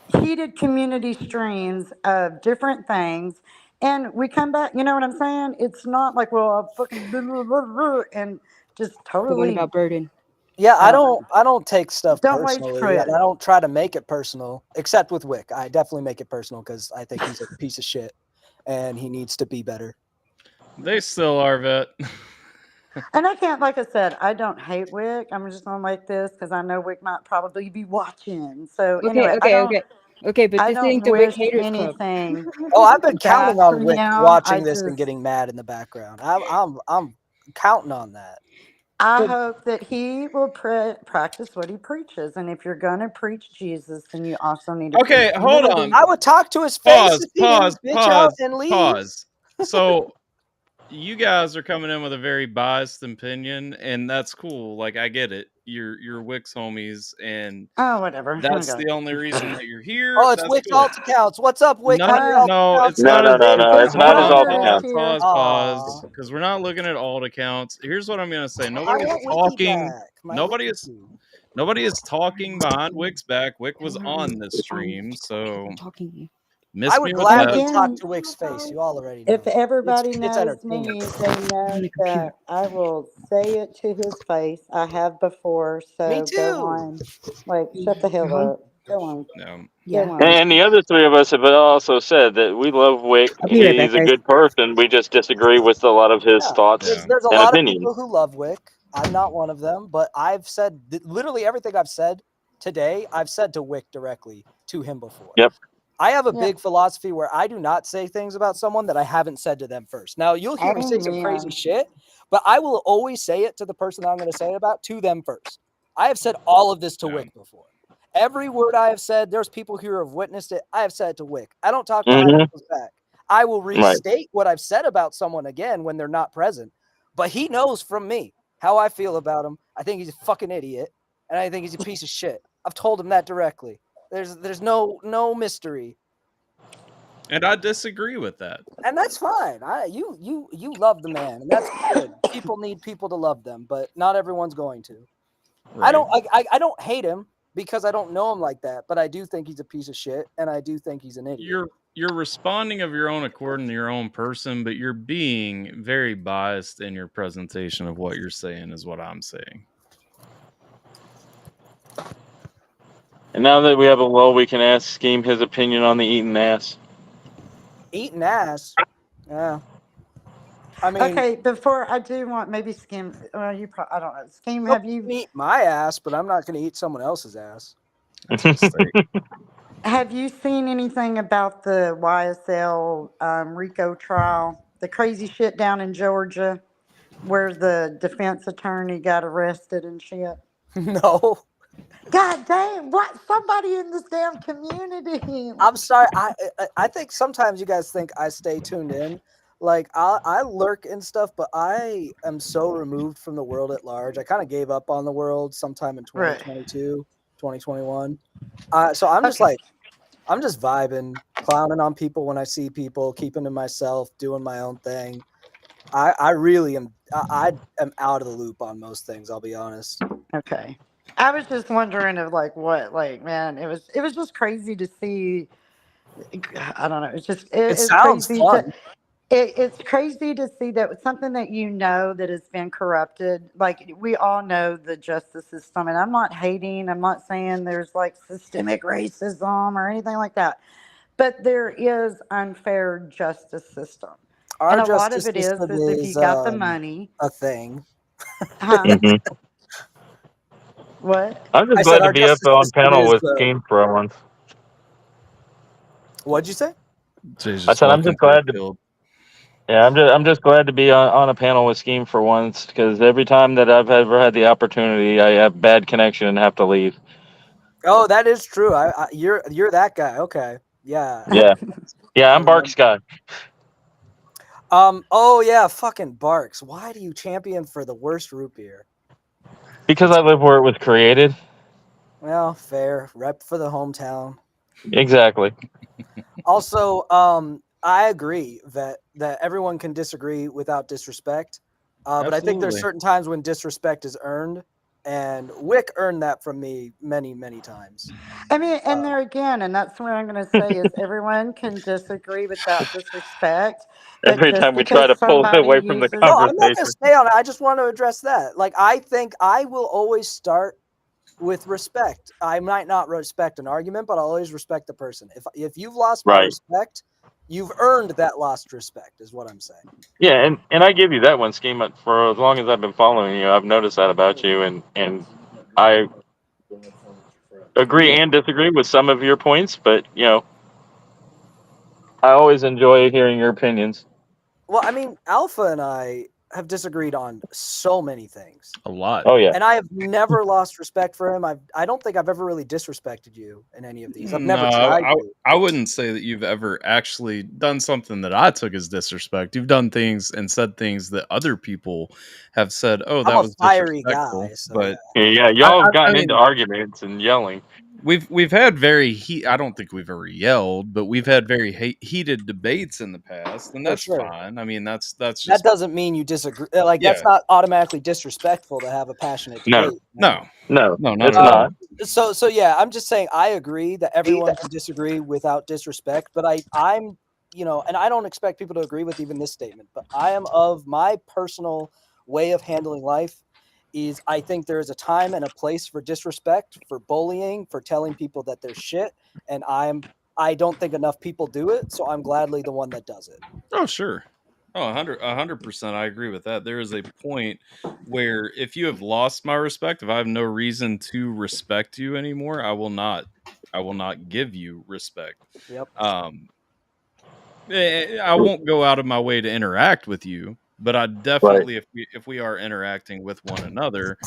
Speaker 10: heated community streams of different things, and we come back. You know what I'm saying? It's not like, well, I'll fucking and just
Speaker 14: But what
Speaker 10: totally.
Speaker 14: about Burden?
Speaker 13: Yeah,
Speaker 10: I
Speaker 13: I
Speaker 10: don't
Speaker 13: don't take stuff
Speaker 10: Don't rage
Speaker 13: personally,
Speaker 10: quit.
Speaker 13: and I don't try to make it personal, except with Wick. I definitely make it personal because I think he's a piece of shit, and he needs to be better.
Speaker 1: They still are, Vet.
Speaker 10: And I can't, like I said, I don't hate Wick. I'm just gonna make this because I know Wick might probably be watching. So anyway,
Speaker 14: Okay, but
Speaker 10: I
Speaker 14: this
Speaker 10: don't
Speaker 14: ain't the Wick
Speaker 10: wish
Speaker 14: Haters Club.
Speaker 10: anything.
Speaker 13: Oh, I've been
Speaker 10: bad
Speaker 13: counting on
Speaker 10: for
Speaker 13: Wick
Speaker 10: him.
Speaker 13: watching
Speaker 10: I
Speaker 13: this and
Speaker 10: just,
Speaker 13: getting mad in the background. I'm counting on that.
Speaker 10: I hope that he will practice what he preaches. And if you're gonna preach Jesus, then you also need to
Speaker 1: Okay,
Speaker 10: preach
Speaker 1: hold
Speaker 10: humility.
Speaker 1: on.
Speaker 13: I would talk to his face
Speaker 1: Pause,
Speaker 13: if he didn't bitch out and leave.
Speaker 1: pause. So you guys are coming in with a very biased opinion, and that's cool. Like, I get it. You're Wix homies, and
Speaker 10: Oh, whatever.
Speaker 1: that's
Speaker 10: Okay.
Speaker 1: the only reason that you're here.
Speaker 13: Oh, it's
Speaker 1: That's
Speaker 13: Wick's
Speaker 1: cool.
Speaker 13: alt accounts. What's up, Wick?
Speaker 1: No,
Speaker 13: on your alt
Speaker 1: no,
Speaker 13: accounts?
Speaker 1: it's not.
Speaker 2: No. It's not his alt account.
Speaker 1: Pause. Because we're not looking at alt accounts. Here's what I'm gonna say. Nobody
Speaker 13: I
Speaker 1: is
Speaker 13: want Wiki
Speaker 1: talking.
Speaker 13: back. My
Speaker 1: Nobody
Speaker 13: Wiki.
Speaker 1: is. Nobody is talking behind Wick's back. Wick was on this stream, so miss
Speaker 13: I
Speaker 1: me
Speaker 13: would
Speaker 1: with
Speaker 13: gladly
Speaker 1: that.
Speaker 13: talk to Wick's face. You all already know.
Speaker 10: If everybody
Speaker 13: It's
Speaker 10: knows
Speaker 13: entertaining.
Speaker 10: me, they know that I will say it to his face. I have before,
Speaker 13: Me
Speaker 10: so go
Speaker 13: too.
Speaker 10: on. Like, shut the hell up. Go on. Go on.
Speaker 2: And the other three of us have also said that we love Wick.
Speaker 13: I'll be right
Speaker 2: He's
Speaker 13: back,
Speaker 2: a
Speaker 13: guys.
Speaker 2: good person. We just disagree with a lot of his thoughts
Speaker 13: There's a
Speaker 2: and
Speaker 13: lot
Speaker 2: opinions.
Speaker 13: of people who love Wick. I'm not one of them, but I've said literally everything I've said today. I've said to Wick directly to him before.
Speaker 2: Yep.
Speaker 13: I have a big philosophy where I do not say things about someone that I haven't said to them first. Now you'll hear me say some crazy shit, but I will always say it to the person I'm going to say it about to them first. I have said all of this to Wick before. Every word I have said, there's people who have witnessed it. I have said it to Wick. I don't talk behind people's back. I will restate what I've said about someone again when they're not present. But he knows from me how I feel about him. I think he's a fucking idiot, and I think he's a piece of shit. I've told him that directly. There's no mystery.
Speaker 1: And I disagree with that.
Speaker 13: And that's fine. You love the man, and that's good. People need people to love them, but not everyone's going to.
Speaker 1: Right.
Speaker 13: I don't hate him because I don't know him like that, but I do think he's a piece of shit, and I do think he's an idiot.
Speaker 1: You're responding of your own accord and your own person, but you're being very biased in your presentation of what you're saying, is what I'm saying.
Speaker 2: And now that we have a lull, we can ask Scheme his opinion on the eating ass.
Speaker 13: Eating ass? Yeah. I mean,
Speaker 10: okay, before I do want maybe Scheme. Well, you probably, I don't know. Scheme, have you
Speaker 13: eat my ass? But I'm not going to eat someone else's ass.
Speaker 10: have you seen anything about the YSL RICO trial? The crazy shit down in Georgia, where the defense attorney got arrested and shit.
Speaker 13: No.
Speaker 10: God damn! What? Somebody in this damn community.
Speaker 13: I'm sorry. I think sometimes you guys think I stay tuned in. Like I lurk and stuff, but I am so removed from the world at large. I kind of gave up on the world sometime in 2022, 2021. So I'm just like, I'm just vibing, clowning on people when I see people, keeping to myself, doing my own thing. I really am. I am out of the loop on most things. I'll be honest.
Speaker 10: Okay. I was just wondering if man, it was just crazy to see. I don't know. It's just
Speaker 13: it sounds
Speaker 10: crazy
Speaker 13: fun.
Speaker 10: it's crazy to see that something that that has been corrupted. Like, we all know the justice system, and I'm not hating. I'm not saying there's like systemic racism or anything like that, but there is unfair justice system.
Speaker 13: Our
Speaker 10: and a lot of
Speaker 13: justice
Speaker 10: it is
Speaker 13: system
Speaker 10: if you got the money.
Speaker 13: a thing.
Speaker 10: Huh? What?
Speaker 2: I'm just glad to be up on panel with Scheme for once.
Speaker 13: What'd you say?
Speaker 2: I said I'm just glad to. Yeah, I'm just glad to be on a panel with Scheme for once, because every time that I've ever had the opportunity, I have bad connection and have to leave.
Speaker 13: Oh, that is true. You're that guy. Okay. Yeah.
Speaker 2: Yeah, I'm Bark's guy.
Speaker 13: Oh yeah, fucking Barks. Why do you champion for the worst root beer?
Speaker 2: Because I live where it was created.
Speaker 13: Well, fair. Rep for the hometown.
Speaker 2: Exactly.
Speaker 13: Also, I agree that everyone can disagree without disrespect. But I think there's
Speaker 1: Absolutely.
Speaker 13: certain times when disrespect is earned, and Wick earned that from me many, many times.
Speaker 10: I mean, and there again, and that's what I'm going to say is everyone can disagree without disrespect, but
Speaker 2: Every
Speaker 10: just
Speaker 2: time we try
Speaker 10: because
Speaker 2: to pull it
Speaker 10: somebody
Speaker 2: away from the
Speaker 10: uses
Speaker 13: No, I'm not going to
Speaker 2: conversation.
Speaker 13: stay on it. I just want to address that. Like, I think I will always start with respect. I might not respect an argument, but I'll always respect the person. If you've lost my
Speaker 2: Right.
Speaker 13: respect, you've earned that lost respect, is what I'm saying.
Speaker 2: Yeah, and I give you that one, Scheme. For as long as I've been following you, I've noticed that about you, and I agree and disagree with some of your points, but I always enjoy hearing your opinions.
Speaker 13: Well, I mean, Alpha and I have disagreed on so many things.
Speaker 1: A lot.
Speaker 2: Oh yeah.
Speaker 13: And I have never lost respect for him. I don't think I've ever really disrespected you in any of these. I've never tried to.
Speaker 1: I wouldn't say that you've ever actually done something that I took as disrespect. You've done things and said things that other people have said, "Oh, that
Speaker 13: I'm a
Speaker 1: was
Speaker 13: fiery
Speaker 1: disrespectful."
Speaker 13: guy, so
Speaker 1: But
Speaker 2: Yeah, y'all have gotten
Speaker 1: I
Speaker 2: into
Speaker 1: mean,
Speaker 2: arguments and yelling.
Speaker 1: we've had very I don't think we've ever yelled, but we've had very heated debates in the past, and
Speaker 13: For
Speaker 1: that's
Speaker 13: sure.
Speaker 1: fine. I mean, that's
Speaker 13: That
Speaker 1: just
Speaker 13: doesn't mean you disagree. Like,
Speaker 1: Yeah.
Speaker 13: that's not automatically disrespectful to have a passionate
Speaker 2: No.
Speaker 13: debate.
Speaker 1: no,
Speaker 2: No,
Speaker 1: not
Speaker 2: it's
Speaker 1: at all.
Speaker 2: not.
Speaker 13: So yeah, I'm just saying I agree that everyone can disagree without disrespect, but I'm and I don't expect people to agree with even this statement, but I am of my personal way of handling life is I think there is a time and a place for disrespect, for bullying, for telling people that they're shit, and I don't think enough people do it, so I'm gladly the one that does it.
Speaker 1: Oh, sure. Oh, 100%. I agree with that. There is a point where if you have lost my respect, if I have no reason to respect you anymore, I will not give you respect.
Speaker 13: Yep.
Speaker 1: I won't go out of my way to interact with you, but I definitely, if we are interacting with one another,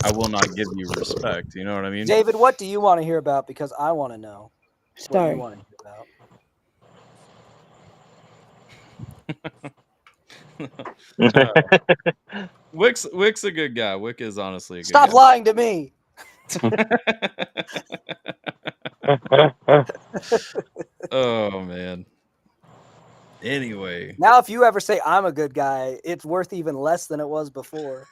Speaker 1: I will not give you respect. You know what I mean?
Speaker 13: David, what do you want to hear about? Because I want to know what
Speaker 14: Sorry.
Speaker 13: you want to hear about.
Speaker 1: Wick's a good guy. Wick is honestly a good
Speaker 13: Stop
Speaker 1: guy.
Speaker 13: lying to me.
Speaker 1: Oh man. Anyway,
Speaker 13: Now, if you ever say I'm a good guy, it's worth even less than it was before.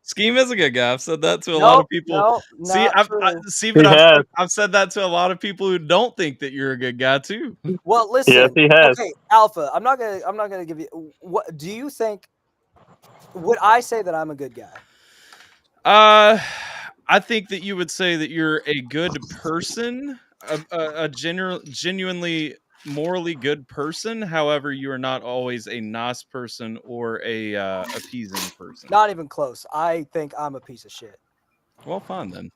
Speaker 1: Scheme is a good guy. I've said that to a lot of people.
Speaker 13: No,
Speaker 1: See, I've said that to a lot of people who don't think that you're a good guy too.
Speaker 13: Well, listen.
Speaker 2: Yes, he has.
Speaker 13: Okay, Alpha. I'm not gonna give you. What do you think? Would I say that I'm a good guy?
Speaker 1: I think that you would say that you're a good person, a genuinely morally good person. However, you are not always a nice person or a appeasing person.
Speaker 13: Not even close. I think I'm a piece of shit.
Speaker 1: Well, fine then.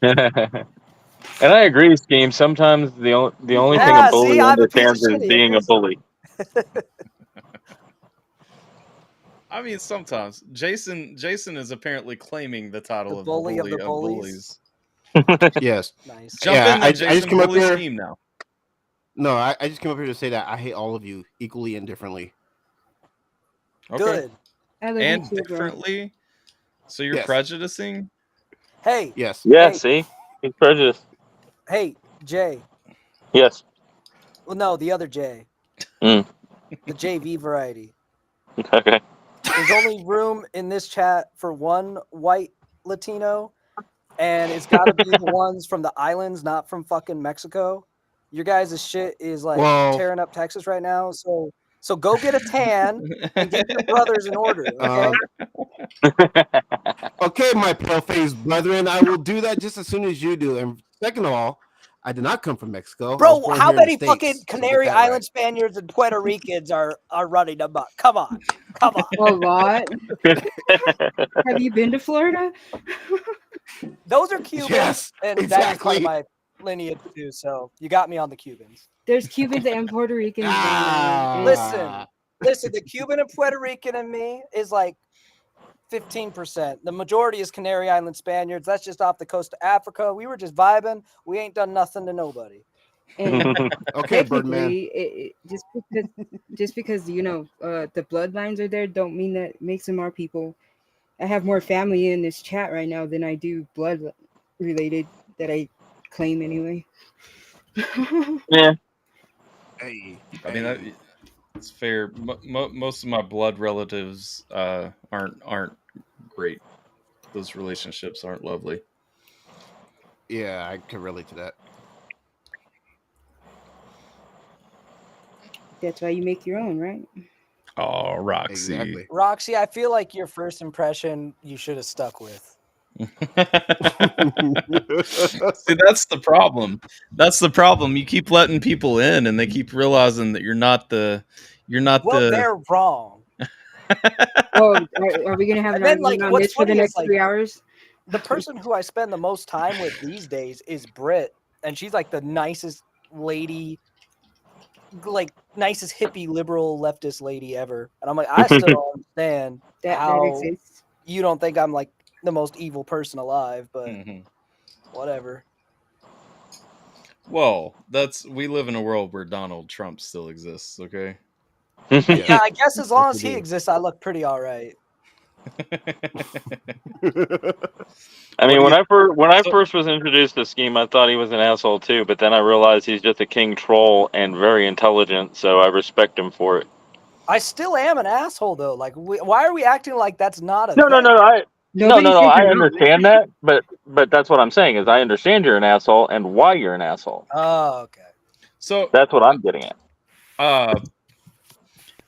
Speaker 2: And I agree, Scheme. Sometimes the only thing a bully understands is being a bully.
Speaker 1: I mean, sometimes Jason is apparently claiming the title of
Speaker 13: bully
Speaker 1: the
Speaker 13: of the
Speaker 1: bullies.
Speaker 7: Yes.
Speaker 13: Nice.
Speaker 1: Jump in there, Jason.
Speaker 7: I just came up
Speaker 1: bully
Speaker 7: here.
Speaker 1: Scheme now.
Speaker 7: No, I just came up here to say that I hate all of you equally and differently.
Speaker 1: Okay.
Speaker 13: Good.
Speaker 1: And differently. So you're prejudicing?
Speaker 13: Hey.
Speaker 7: Yes.
Speaker 2: Yeah.
Speaker 13: Hey.
Speaker 2: See, he's prejudiced.
Speaker 13: Hey, Jay.
Speaker 2: Yes.
Speaker 13: Well, no, the other Jay.
Speaker 2: The
Speaker 13: JV variety.
Speaker 2: Okay.
Speaker 13: There's only room in this chat for one white Latino, and it's got to be the ones from the islands, not from fucking Mexico. Your guys' shit is like tearing up Texas right now, so go get a tan and get your brothers in order, okay?
Speaker 7: Okay, my pale-faced brethren, I will do that just as soon as you do. And second of all, I did not come from Mexico.
Speaker 13: Bro, how many fucking Canary Island Spaniards and Puerto Ricans are running amok? Come on.
Speaker 14: A lot. Have you been to Florida?
Speaker 13: Those are Cubans,
Speaker 7: Yes,
Speaker 13: and that is part
Speaker 7: exactly.
Speaker 13: of my lineage too. So you got me on the Cubans.
Speaker 14: There's Cubans and Puerto Ricans.
Speaker 13: Listen. The Cuban and Puerto Rican in me is like 15%. The majority is Canary Island Spaniards. That's just off the coast of Africa. We were just vibing. We ain't done nothing to nobody.
Speaker 14: And
Speaker 7: Okay, Birdman.
Speaker 14: just because the bloodlines are there, don't mean that makes them our people. I have more family in this chat right now than I do blood related that I claim anyway.
Speaker 2: Yeah.
Speaker 1: I mean, it's fair. Most of my blood relatives aren't great. Those relationships aren't lovely.
Speaker 7: Yeah, I can relate to that.
Speaker 14: That's why you make your own, right?
Speaker 1: Oh, Roxy.
Speaker 7: Exactly.
Speaker 13: Roxy, I feel like your first impression you should have stuck with.
Speaker 1: See, that's the problem. That's the problem. You keep letting people in, and they keep realizing that you're not the.
Speaker 13: They're wrong.
Speaker 14: Oh, are we gonna have an argument on this for the next 3 hours?
Speaker 13: The person who I spend the most time with these days is Britt, and she's like the nicest lady, like nicest hippie liberal leftist lady ever. And I'm like, I still don't understand how
Speaker 14: exists.
Speaker 13: You don't think I'm like the most evil person alive, but whatever.
Speaker 1: Well, we live in a world where Donald Trump still exists, okay?
Speaker 13: Yeah, I guess as long as he exists, I look pretty all right.
Speaker 2: I mean, when I first was introduced to Scheme, I thought he was an asshole too, but then I realized he's just a king troll and very intelligent, so I respect him for it.
Speaker 13: I still am an asshole though. Like, why are we acting like that's not a
Speaker 2: No.
Speaker 13: thing?
Speaker 2: I understand that, but that's what I'm saying is I understand you're an asshole and why you're an asshole.
Speaker 13: Oh, okay.
Speaker 1: So
Speaker 2: that's what I'm getting at.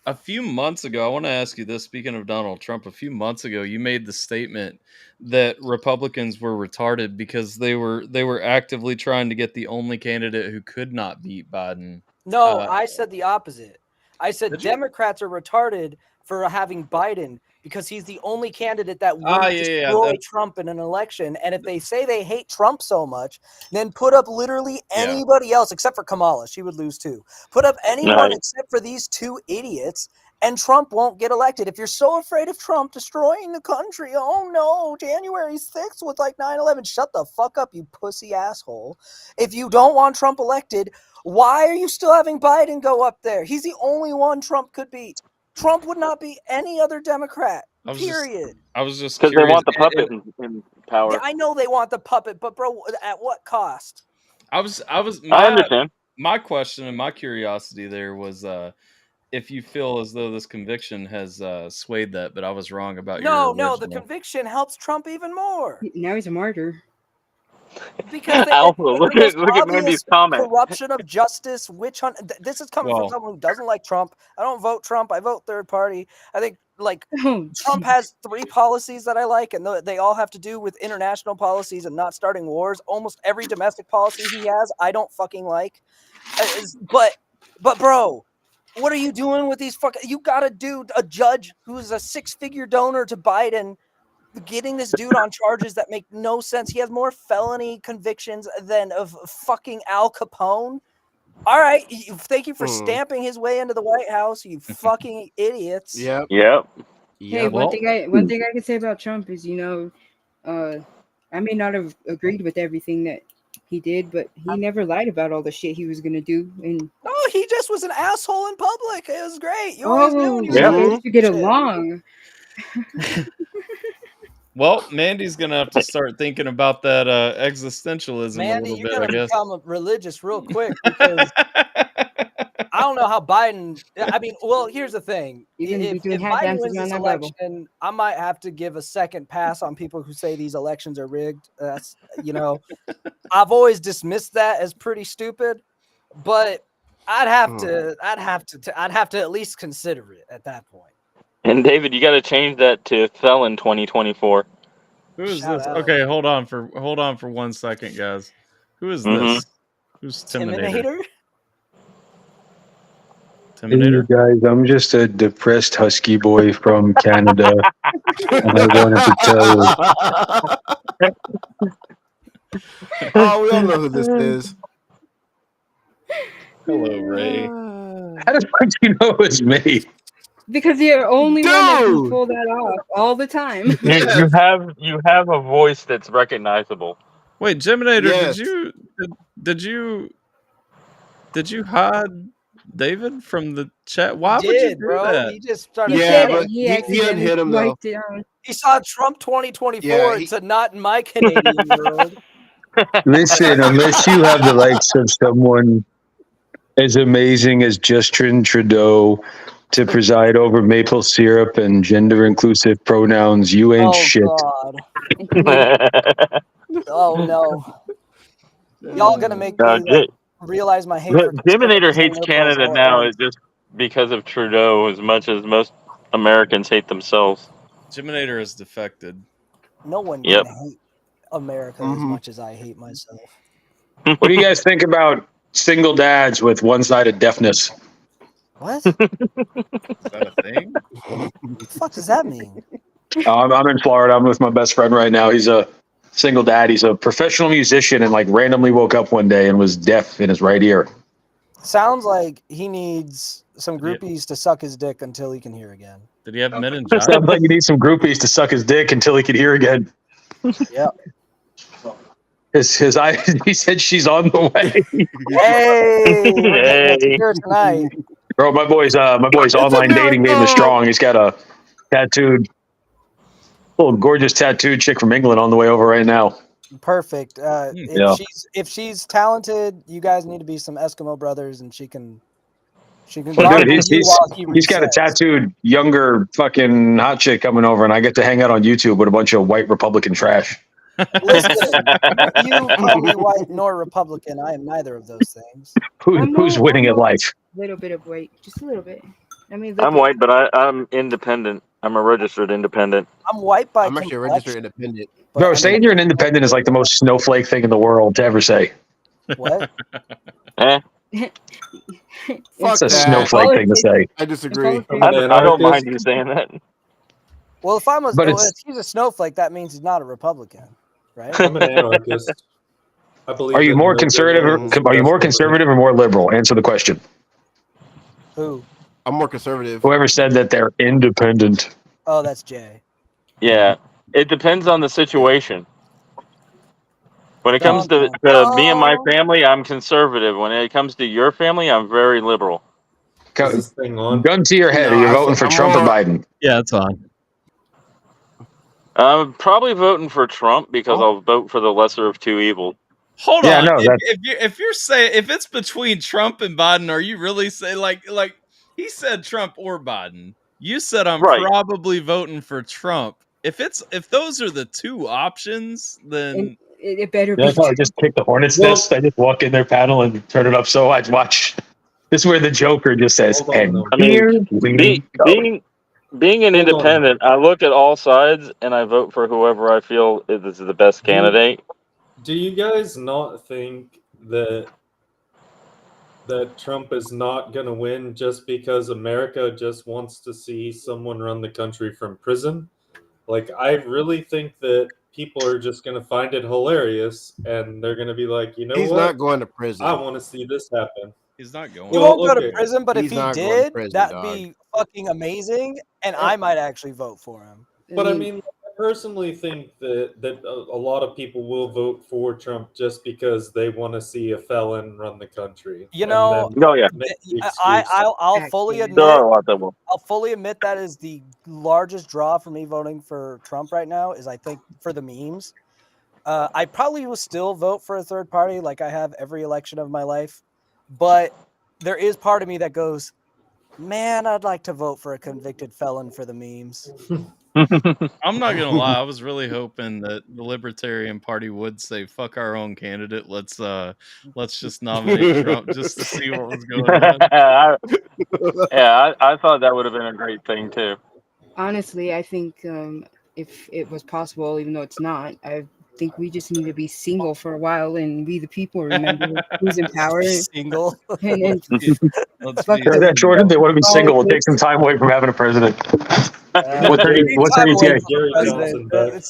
Speaker 1: A few months ago, I want to ask you this. Speaking of Donald Trump, a few months ago, you made the statement that Republicans were retarded because they were actively trying to get the only candidate who could not beat Biden.
Speaker 13: No, I said the opposite. I said Democrats are retarded for having Biden because he's the only candidate that will destroy Trump in an election. And if they say they hate Trump so much, then put up literally anybody else except for Kamala. She would lose too. Put up anyone except for these two idiots, and Trump won't get elected. If you're so afraid of Trump destroying the country, oh no, January 6th was like 9/11. Shut the fuck up, you pussy asshole. If you don't want Trump elected, why are you still having Biden go up there? He's the only one Trump could beat. Trump would not be any other Democrat. Period.
Speaker 1: I was just
Speaker 2: because they want the puppet in power.
Speaker 13: Yeah, I know they want the puppet, but bro, at what cost?
Speaker 2: I understand.
Speaker 1: My question and my curiosity there was if you feel as though this conviction has swayed that, but I was wrong about your
Speaker 13: No, the conviction helps Trump even more.
Speaker 14: Now he's a martyr.
Speaker 13: Because
Speaker 2: Alpha, look at Mandy's comment.
Speaker 13: Corruption of justice, witch hunt. This is coming from someone who doesn't like Trump. I don't vote Trump. I vote third party. I think Trump has 3 policies that I like, and they all have to do with international policies and not starting wars. Almost every domestic policy he has, I don't fucking like. But bro, what are you doing with these you got a judge who's a 6-figure donor to Biden, getting this dude on charges that make no sense. He has more felony convictions than of fucking Al Capone. All right, thank you for stamping his way into the White House, you fucking idiots.
Speaker 2: Yep.
Speaker 14: Hey, one thing I can say about Trump is, I may not have agreed with everything that he did, but he never lied about all the shit he was gonna do. And
Speaker 13: he just was an asshole in public. It was great. You always knew when he was
Speaker 14: to get along.
Speaker 1: Well, Mandy's gonna have to start thinking about that existentialism a little bit, I guess.
Speaker 13: Become religious real quick because I don't know how Biden. I mean, well, here's the thing: if Biden wins this election, I might have to give a second pass on people who say these elections are rigged. That's I've always dismissed that as pretty stupid, but I'd have to at least consider it at that point.
Speaker 2: And David, you got to change that to felon 2024.
Speaker 1: Who is this? Okay, hold on for 1 second, guys. Who is this? Who's Timinator?
Speaker 15: Hey guys, I'm just a depressed husky boy from Canada, and I wanted to tell you.
Speaker 7: Oh, we all know who this is.
Speaker 1: Hello, Ray.
Speaker 15: How did you know it was me?
Speaker 14: Because you're only one that can
Speaker 7: Dude!
Speaker 14: pull that off all the time.
Speaker 2: You have a voice that's recognizable.
Speaker 1: Wait, Geminator,
Speaker 7: Yes.
Speaker 1: did you hide David from the chat? Why
Speaker 13: He
Speaker 1: would you
Speaker 13: did,
Speaker 1: do
Speaker 13: bro.
Speaker 1: that?
Speaker 13: He just started.
Speaker 14: He
Speaker 7: Yeah,
Speaker 14: said
Speaker 7: but
Speaker 14: he
Speaker 7: he
Speaker 14: accidentally
Speaker 7: unhit him, though.
Speaker 14: wiped it out.
Speaker 13: He saw Trump 2024
Speaker 7: Yeah,
Speaker 13: and said, "Not in my Canadian world."
Speaker 15: Listen, unless you have the likes of someone as amazing as Justin Trudeau to preside over maple syrup and gender inclusive pronouns, you ain't shit.
Speaker 13: God. Oh no. Y'all gonna make me like, realize my hate for
Speaker 2: Diminator
Speaker 13: conservatives and
Speaker 2: hates
Speaker 13: liberals
Speaker 2: Canada
Speaker 13: all at
Speaker 2: now
Speaker 13: once.
Speaker 2: just because of Trudeau as much as most Americans hate themselves.
Speaker 1: Geminator has defected.
Speaker 13: No one
Speaker 2: Yep.
Speaker 13: can hate America as much as I hate myself.
Speaker 15: What do you guys think about single dads with one-sided deafness?
Speaker 13: What?
Speaker 1: Is that a thing?
Speaker 13: What the fuck does that mean?
Speaker 15: I'm in Florida. I'm with my best friend right now. He's a single dad. He's a professional musician and like randomly woke up one day and was deaf in his right ear.
Speaker 13: Sounds like he needs some groupies to suck his dick until he can hear again.
Speaker 1: Did he have meningitis?
Speaker 15: Sounds like he needs some groupies to suck his dick until he can hear again.
Speaker 13: Yep.
Speaker 15: His eye. He said she's on the way.
Speaker 13: Hey, we're getting it here tonight.
Speaker 15: Bro, my boy's online dating game is strong. He's got a tattooed, little gorgeous tattooed chick from England on the way over right now.
Speaker 13: Perfect.
Speaker 15: Yeah.
Speaker 13: If she's talented, you guys need to be some Eskimo brothers, and she can.
Speaker 15: Well, dude, he's got a tattooed younger fucking hot chick coming over, and I get to hang out on YouTube with a bunch of white Republican trash.
Speaker 13: Listen, you call me white nor Republican. I am neither of those things.
Speaker 15: Who's winning at life?
Speaker 14: A little bit of white, just a little bit. I mean,
Speaker 2: I'm white, but I'm independent. I'm a registered independent.
Speaker 13: I'm white by
Speaker 7: I'm actually a registered independent.
Speaker 15: Bro, saying you're an independent is like the most snowflake thing in the world to ever say.
Speaker 13: What?
Speaker 15: It's a snowflake thing to say.
Speaker 7: I disagree.
Speaker 2: I don't mind you saying that.
Speaker 13: Well, if
Speaker 15: But
Speaker 13: he's a snowflake, that means he's not a Republican, right?
Speaker 16: I'm an anarchist. I believe.
Speaker 15: Are you
Speaker 16: in
Speaker 15: more
Speaker 16: no
Speaker 15: conservative? Are you more conservative or more liberal? Answer the question.
Speaker 13: Who?
Speaker 7: I'm more conservative.
Speaker 15: Whoever said that they're independent.
Speaker 13: Oh, that's Jay.
Speaker 2: Yeah, it depends on the situation. When it comes to me and my family, I'm conservative. When it comes to your family, I'm very liberal.
Speaker 15: Gun to your head. Are you voting for Trump or Biden?
Speaker 1: Yeah, it's on.
Speaker 2: I'm probably voting for Trump because I'll vote for the lesser of two evils.
Speaker 1: Hold
Speaker 15: Yeah,
Speaker 1: on.
Speaker 15: no,
Speaker 1: If you're saying if it's between Trump and Biden, are you really saying like he said Trump or Biden? You said I'm
Speaker 2: Right.
Speaker 1: probably voting for Trump. If those are the two options, then
Speaker 14: it better
Speaker 15: Yeah, I
Speaker 14: be.
Speaker 15: probably just kick the hornet's nest. I just walk in their panel and turn it up so I'd watch. This is where the Joker just says, and
Speaker 2: I mean,
Speaker 15: here we go.
Speaker 2: being an independent, I look at all sides and I vote for whoever I feel is the best candidate.
Speaker 16: Do you guys not think that Trump is not going to win just because America just wants to see someone run the country from prison? Like, I really think that people are just going to find it hilarious, and they're going to be like, you know
Speaker 7: He's
Speaker 16: what?
Speaker 7: not going to prison.
Speaker 16: I want to see this happen.
Speaker 1: he's not going.
Speaker 13: He won't go to prison, but if
Speaker 7: He's
Speaker 13: he
Speaker 7: not going to
Speaker 13: did,
Speaker 7: prison,
Speaker 13: that'd
Speaker 7: dog.
Speaker 13: be fucking amazing, and I might actually vote for him.
Speaker 16: But I mean, I personally think that a lot of people will vote for Trump just because they want to see a felon run the country.
Speaker 13: You know, I'll fully admit. I'll fully admit that is the largest draw for me voting for Trump right now. Is I think for the memes. I probably will still vote for a third party, like I have every election of my life. But there is part of me that goes, man, I'd like to vote for a convicted felon for the memes.
Speaker 1: I'm not gonna lie. I was really hoping that the Libertarian Party would say, "Fuck our own candidate. Let's just nominate Trump just to see what was going on."
Speaker 2: Yeah, I thought that would have been a great thing too.
Speaker 14: Honestly, I think if it was possible, even though it's not, I think we just need to be single for a while and we the people remember who's in power.
Speaker 13: Single.
Speaker 14: And
Speaker 15: That Jordan, they want to be single. We'll take some time away from having a president. What's their ETA?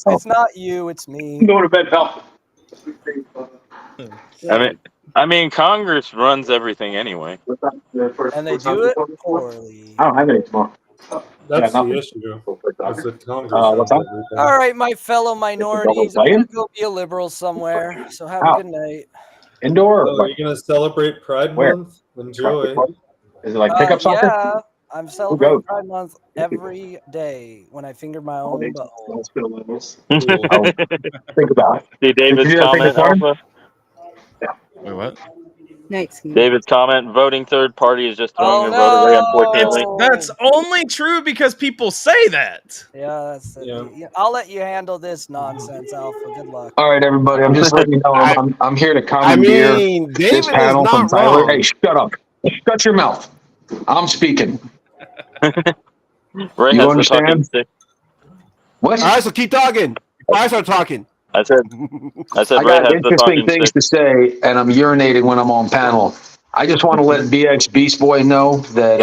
Speaker 13: It's not you, it's me.
Speaker 15: Go to bed, pal.
Speaker 2: I mean, Congress runs everything anyway.
Speaker 13: And they do it poorly.
Speaker 15: I don't have any tomorrow.
Speaker 16: That's
Speaker 15: nothing.
Speaker 16: the issue. Is that Congress runs
Speaker 15: what's up?
Speaker 16: everything.
Speaker 13: All right, my fellow minorities, I'm gonna go be a liberal somewhere. So have a good night.
Speaker 15: Indoor?
Speaker 16: Oh, are you gonna celebrate Pride
Speaker 15: Where?
Speaker 16: Month? Enjoy.
Speaker 15: Is it like pickup soccer?
Speaker 13: Yeah, I'm celebrating
Speaker 15: goes?
Speaker 13: Pride Month every day when I finger my own butthole.
Speaker 15: Think about it.
Speaker 2: See David's
Speaker 15: Did you do that thing
Speaker 2: comment,
Speaker 15: this morning?
Speaker 2: Alpha?
Speaker 1: Wait, what?
Speaker 14: Nice.
Speaker 2: David's comment: voting third party is just throwing
Speaker 13: Oh,
Speaker 2: your vote away. Unfortunately,
Speaker 13: no.
Speaker 1: That's only true because people say that.
Speaker 13: Yeah, that's it. Yeah, I'll let you handle this nonsense, Alpha. Good luck.
Speaker 15: All right, everybody. I'm just letting you know I'm here to
Speaker 7: I
Speaker 15: commandeer
Speaker 7: mean,
Speaker 15: this
Speaker 7: David is
Speaker 15: panel from
Speaker 7: not
Speaker 15: Tyler.
Speaker 7: wrong.
Speaker 15: Hey, shut up. Shut your mouth. I'm speaking.
Speaker 2: Ray
Speaker 15: You
Speaker 2: has the
Speaker 15: understand?
Speaker 2: talking stick.
Speaker 15: What?
Speaker 7: All right, so keep talking. I start talking.
Speaker 2: I said
Speaker 15: I
Speaker 2: Ray
Speaker 15: got
Speaker 2: has the
Speaker 15: interesting
Speaker 2: talking
Speaker 15: things
Speaker 2: stick.
Speaker 15: to say, and I'm urinating when I'm on panel. I just want to let BX Beast Boy know that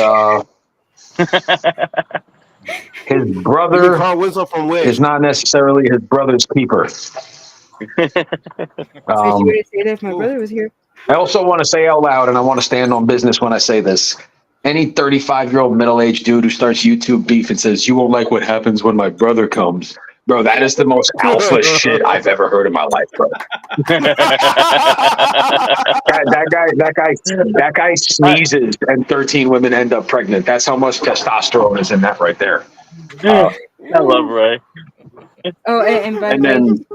Speaker 15: his
Speaker 7: Even
Speaker 15: brother
Speaker 7: Carl Winslow from Wish.
Speaker 15: is not necessarily his brother's keeper.
Speaker 14: Since you would say that if my brother was here.
Speaker 15: I also want to say out loud, and I want to stand on business when I say this. Any 35-year-old middle-aged dude who starts YouTube beef and says, "You won't like what happens when my brother comes," bro, that is the most alpha shit I've ever heard in my life, bro. That guy sneezes and 13 women end up pregnant. That's how much testosterone is in that right there.
Speaker 2: I love Ray.
Speaker 14: Oh, and by
Speaker 15: And
Speaker 14: the way,
Speaker 15: then,
Speaker 14: this is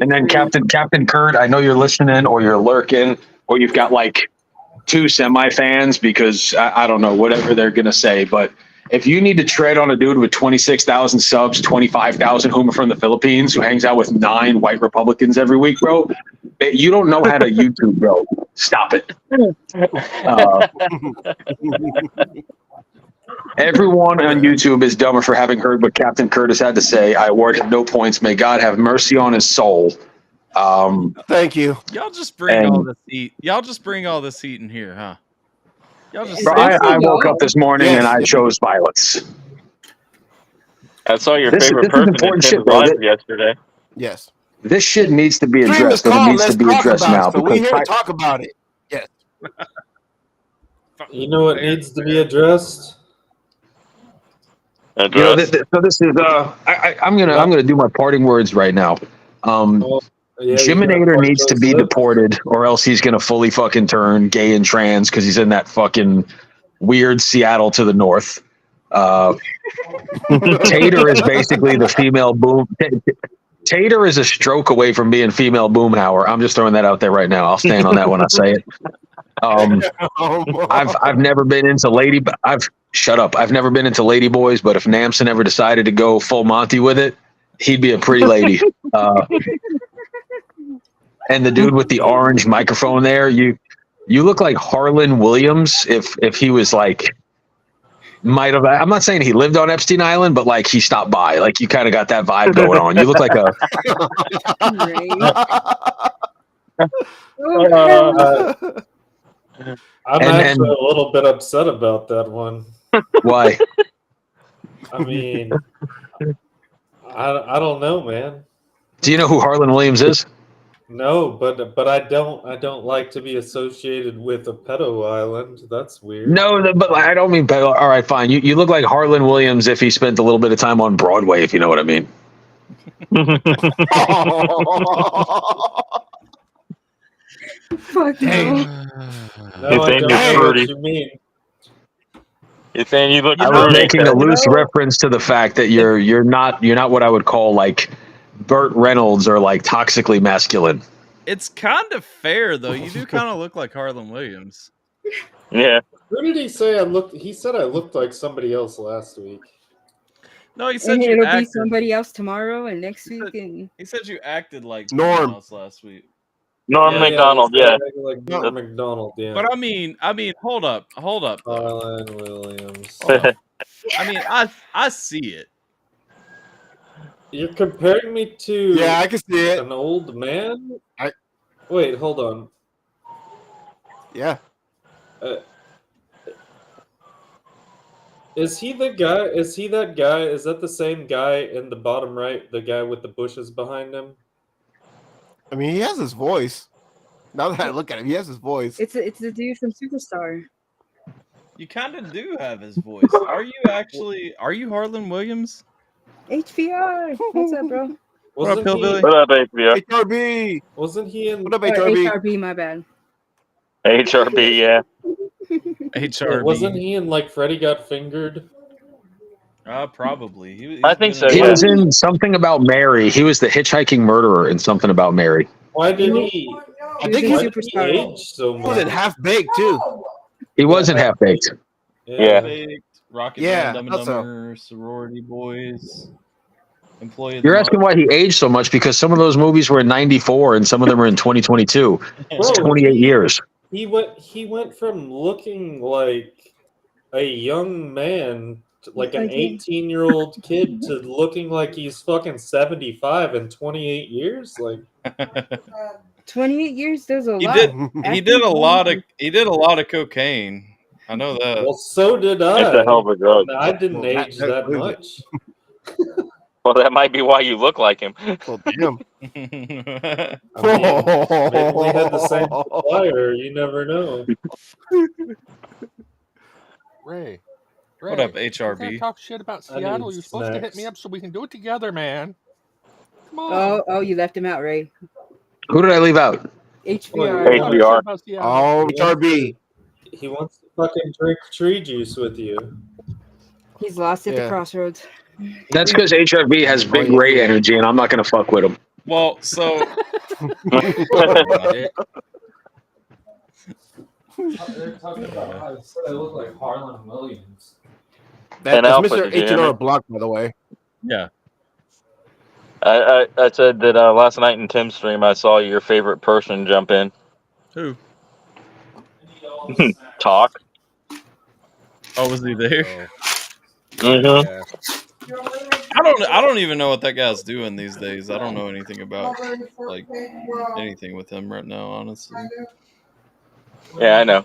Speaker 15: and then
Speaker 14: 43.
Speaker 15: Captain Kurt, I know you're listening or you're lurking or you've got like 2 semi-fans because I don't know, whatever they're going to say. But if you need to tread on a dude with 26,000 subs, 25,000 whom are from the Philippines, who hangs out with 9 white Republicans every week, bro, you don't know how to YouTube, bro. Stop it. Everyone on YouTube is dumber for having heard what Captain Curtis had to say. I award him no points. May God have mercy on his soul.
Speaker 7: Thank you.
Speaker 1: Y'all just bring all this heat. Y'all just bring all this heat in here, huh? Y'all just.
Speaker 15: Bro, I woke up this morning and I chose violence.
Speaker 2: I saw your
Speaker 15: This
Speaker 2: favorite
Speaker 15: is
Speaker 2: person in
Speaker 15: important
Speaker 2: Tim's
Speaker 15: shit, bro.
Speaker 2: live yesterday.
Speaker 7: Yes.
Speaker 15: This shit needs to be
Speaker 7: Stream is
Speaker 15: addressed, and it
Speaker 7: called
Speaker 15: needs to
Speaker 7: Let's
Speaker 15: be
Speaker 7: Talk
Speaker 15: addressed
Speaker 7: About
Speaker 15: now.
Speaker 7: It, so we're here to
Speaker 15: Because
Speaker 7: talk about it. Yes.
Speaker 16: You know what needs to be addressed?
Speaker 15: you know, so this is I'm gonna do my parting words right now. Jiminator needs to be deported, or else he's gonna fully fucking turn gay and trans because he's in that fucking weird Seattle to the north. Tater is basically the female boom. Tater is a stroke away from being female Boomhauer. I'm just throwing that out there right now. I'll stand on that when I say it. I've never been into I've never been into lady boys, but if Namson ever decided to go full Monty with it, he'd be a pretty lady. And the dude with the orange microphone there, you look like Harlan Williams if he was like might have. I'm not saying he lived on Epstein Island, but like he stopped by. Like you kind of got that vibe going on. You look like a.
Speaker 16: I'm actually a little bit upset about that one.
Speaker 15: Why?
Speaker 16: I mean, I don't know, man.
Speaker 15: Do you know who Harlan Williams is?
Speaker 16: No, but I don't like to be associated with a pedo island. That's weird.
Speaker 15: No, but I don't mean pedo. All right, fine. You look like Harlan Williams if he spent a little bit of time on Broadway, if you know what I mean.
Speaker 14: Fuck no.
Speaker 16: No, I don't know what you mean.
Speaker 2: You're saying you look.
Speaker 15: I was making a loose reference to the fact that you're not what I would call like Burt Reynolds or like toxically masculine.
Speaker 1: It's kind of fair though. You do kind of look like Harlan Williams.
Speaker 2: Yeah.
Speaker 16: Who did he say I looked? He said I looked like somebody else last week.
Speaker 1: No, he said
Speaker 14: And
Speaker 1: you
Speaker 14: it'll
Speaker 1: acted.
Speaker 14: be somebody else tomorrow and next week. And
Speaker 1: He said you acted like
Speaker 7: Norm.
Speaker 1: someone else last week.
Speaker 2: Norm McDonald, yeah.
Speaker 16: Like Norm McDonald, yeah.
Speaker 1: But I mean, hold up.
Speaker 16: Harlan Williams.
Speaker 1: I mean, I see it.
Speaker 16: You're comparing me to
Speaker 7: Yeah, I can see it.
Speaker 16: an old man? Wait, hold on.
Speaker 7: Yeah.
Speaker 16: Is he the guy? Is he that guy? Is that the same guy in the bottom right? The guy with the bushes behind him?
Speaker 7: I mean, he has his voice. Now that I look at him, he has his voice.
Speaker 14: It's the dude from Superstar.
Speaker 1: You kind of do have his voice. Are you Harlan Williams?
Speaker 14: HBR. What's up, bro?
Speaker 1: What up, Hillbilly?
Speaker 2: What up, HBR?
Speaker 7: HRB.
Speaker 16: Wasn't he in?
Speaker 7: What up,
Speaker 14: HRB?
Speaker 7: HRB?
Speaker 14: My bad.
Speaker 2: HRB, yeah.
Speaker 1: HRB.
Speaker 16: Wasn't he in like Freddy Got Fingered?
Speaker 1: Probably.
Speaker 2: I think so.
Speaker 15: He
Speaker 2: Yeah.
Speaker 15: was in Something About Mary. He was the hitchhiking murderer in Something About Mary.
Speaker 16: Why did he?
Speaker 7: I think
Speaker 16: Why
Speaker 7: he
Speaker 16: did he age so
Speaker 7: was in
Speaker 16: much?
Speaker 7: Half Baked too.
Speaker 15: He wasn't half baked.
Speaker 2: Yeah.
Speaker 1: Baked, Rocket
Speaker 7: Yeah,
Speaker 1: Man, Dumb and
Speaker 7: that's so.
Speaker 1: Dumber, Sorority Boys, Employee of
Speaker 15: You're
Speaker 1: the
Speaker 15: asking
Speaker 1: Month.
Speaker 15: why he aged so much because some of those movies were in '94 and some of them were in 2022. It's
Speaker 16: Bro,
Speaker 15: 28 years.
Speaker 16: He went from looking like a young man, like an 18-year-old kid, to looking like he's fucking 75 in 28 years. Like
Speaker 14: 28 years does a
Speaker 1: He
Speaker 14: lot.
Speaker 1: did.
Speaker 14: I
Speaker 1: He did
Speaker 14: think
Speaker 1: a lot of.
Speaker 14: one-
Speaker 1: He did a lot of cocaine. I know that.
Speaker 16: well, so did I.
Speaker 2: It's a hell of a drug.
Speaker 16: I didn't
Speaker 7: Well,
Speaker 16: age
Speaker 7: that
Speaker 16: that
Speaker 7: proves it.
Speaker 16: much.
Speaker 2: Well, that might be why you look like him.
Speaker 7: Well, damn.
Speaker 16: I mean, maybe we had the same supplier. You never know.
Speaker 17: Ray.
Speaker 1: What up,
Speaker 17: You can't
Speaker 1: HRB?
Speaker 17: talk shit about
Speaker 16: I need
Speaker 17: Seattle. You're supposed to hit
Speaker 16: snacks.
Speaker 17: me up so we can do it together, man. Come on.
Speaker 14: Oh, you left him out, Ray.
Speaker 15: Who did I leave out?
Speaker 14: HBR.
Speaker 17: Talk shit
Speaker 2: HBR.
Speaker 17: about Seattle.
Speaker 7: Oh, HRB.
Speaker 16: He wants to fucking drink tree juice with you.
Speaker 14: He's lost at the
Speaker 7: Yeah.
Speaker 14: crossroads.
Speaker 15: That's because HRB has big
Speaker 7: yeah.
Speaker 15: Ray energy, and I'm not going to fuck with him.
Speaker 1: Well, so
Speaker 16: They're talking about how I look like Harlan Williams.
Speaker 7: That's
Speaker 2: Alpha,
Speaker 7: Mr.
Speaker 2: did you hear
Speaker 7: H&R
Speaker 2: me?
Speaker 7: Block, by the way.
Speaker 1: yeah,
Speaker 2: I said that last night in Tim's stream, I saw your favorite person jump in.
Speaker 1: who?
Speaker 2: Talk.
Speaker 1: Oh, was he there?
Speaker 2: Mm-hmm.
Speaker 17: Yeah.
Speaker 1: I don't even know what that guy's doing these days. I don't know anything about like anything with him right now, honestly.
Speaker 2: Yeah, I know.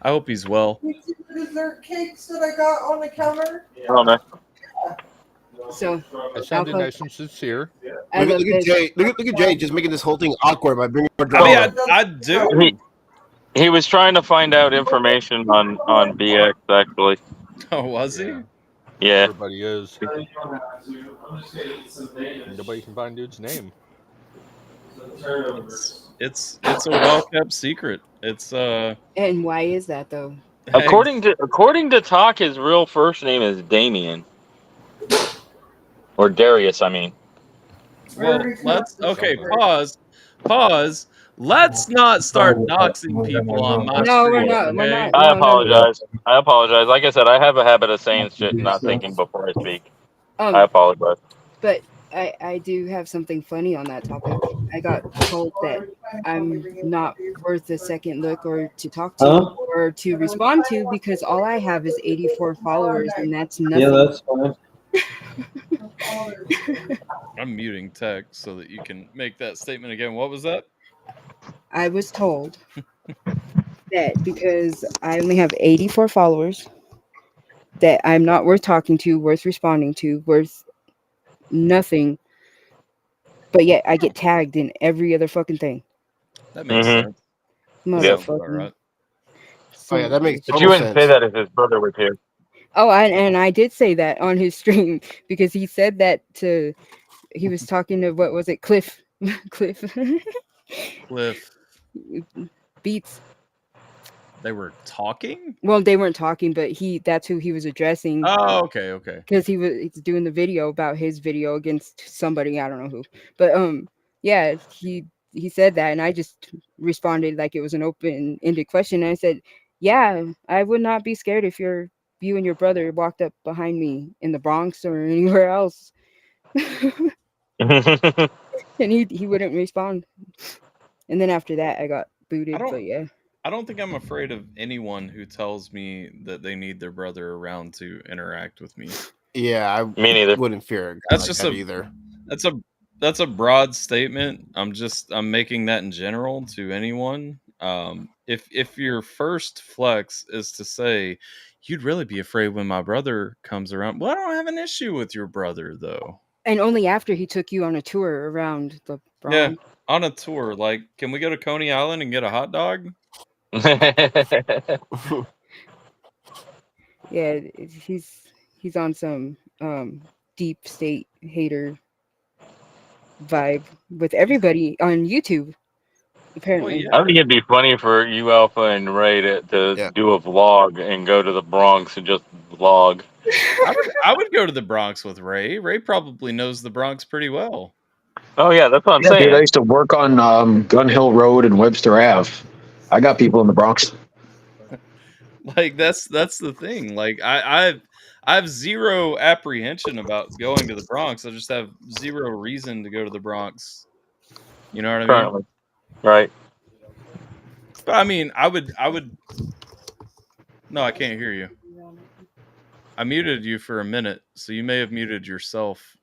Speaker 1: I hope he's well.
Speaker 18: You see the dessert cakes that I got on the counter?
Speaker 2: I don't know.
Speaker 14: So,
Speaker 17: I sounded
Speaker 14: Alpha-
Speaker 17: nice and sincere.
Speaker 14: as
Speaker 7: Look
Speaker 14: of
Speaker 7: at
Speaker 14: this-
Speaker 7: Jay. Look at Jay just making this whole thing awkward by bringing more
Speaker 1: I mean,
Speaker 7: drama.
Speaker 1: I do.
Speaker 2: He was trying to find out information on BX, actually.
Speaker 1: Oh, was he?
Speaker 2: Yeah.
Speaker 17: Everybody is. Nobody can find dude's name.
Speaker 1: It's a well kept secret. It's
Speaker 14: And why is that though?
Speaker 2: According to Talk, his real first name is Damien. Or Darius, I mean.
Speaker 1: Well, let's pause. Let's not start doxing people on my
Speaker 14: No, we're
Speaker 1: stream,
Speaker 14: not. We're
Speaker 1: okay?
Speaker 14: not.
Speaker 2: I
Speaker 14: No, no.
Speaker 2: apologize. Like I said, I have a habit of saying shit and not thinking before I speak. I
Speaker 14: Um,
Speaker 2: apologize.
Speaker 14: but I do have something funny on that topic. I got told that I'm not worth a second look or to talk to or to respond to because all I have is 84 followers and that's nothing.
Speaker 16: Yeah, that's fine.
Speaker 1: I'm muting text so that you can make that statement again. What was that?
Speaker 14: I was told that because I only have 84 followers, that I'm not worth talking to, worth responding to, worth nothing. But yet I get tagged in every other fucking thing.
Speaker 1: That makes sense.
Speaker 14: Motherfucker.
Speaker 1: All right.
Speaker 7: Oh yeah, that makes
Speaker 2: But
Speaker 7: total
Speaker 2: you wouldn't
Speaker 7: sense.
Speaker 2: say that if his brother was here.
Speaker 14: Oh, and I did say that on his stream because he said that to. He was talking to what was it, Cliff Beats.
Speaker 1: They were talking?
Speaker 14: Well, they weren't talking, but that's who he was addressing.
Speaker 1: Oh, okay.
Speaker 14: Because he's doing the video about his video against somebody, I don't know who. But yeah, he said that and I just responded like it was an open-ended question. And I said, yeah, I would not be scared if you and your brother walked up behind me in the Bronx or anywhere else. And he wouldn't respond. And then after that, I got booted. But yeah.
Speaker 1: I don't think I'm afraid of anyone who tells me that they need their brother around to interact with me.
Speaker 7: Yeah,
Speaker 2: me neither.
Speaker 7: Wouldn't fear a guy
Speaker 1: That's
Speaker 7: like
Speaker 1: just
Speaker 7: that either.
Speaker 1: That's a broad statement. I'm making that in general to anyone. If your first flex is to say you'd really be afraid when my brother comes around, well, I don't have an issue with your brother though.
Speaker 14: And only after he took you on a tour around the Bronx.
Speaker 1: On a tour, like, can we go to Coney Island and get a hot dog?
Speaker 14: Yeah, he's on some deep state hater vibe with everybody on YouTube. Apparently,
Speaker 2: I think it'd be funny for you, Alpha and Ray, to do a vlog and go to the Bronx and just vlog.
Speaker 1: I would go to the Bronx with Ray. Ray probably knows the Bronx pretty well.
Speaker 2: Oh yeah, that's what I'm
Speaker 6: Yeah,
Speaker 2: saying.
Speaker 6: dude, I used to work on Gun Hill Road and Webster Ave. I got people in the Bronx.
Speaker 1: Like that's the thing. Like I have zero apprehension about going to the Bronx. I just have zero reason to go to the Bronx. You know what I mean?
Speaker 2: Currently, right?
Speaker 1: But I mean, I would. No, I can't hear you. I muted you for a minute, so you may have muted yourself.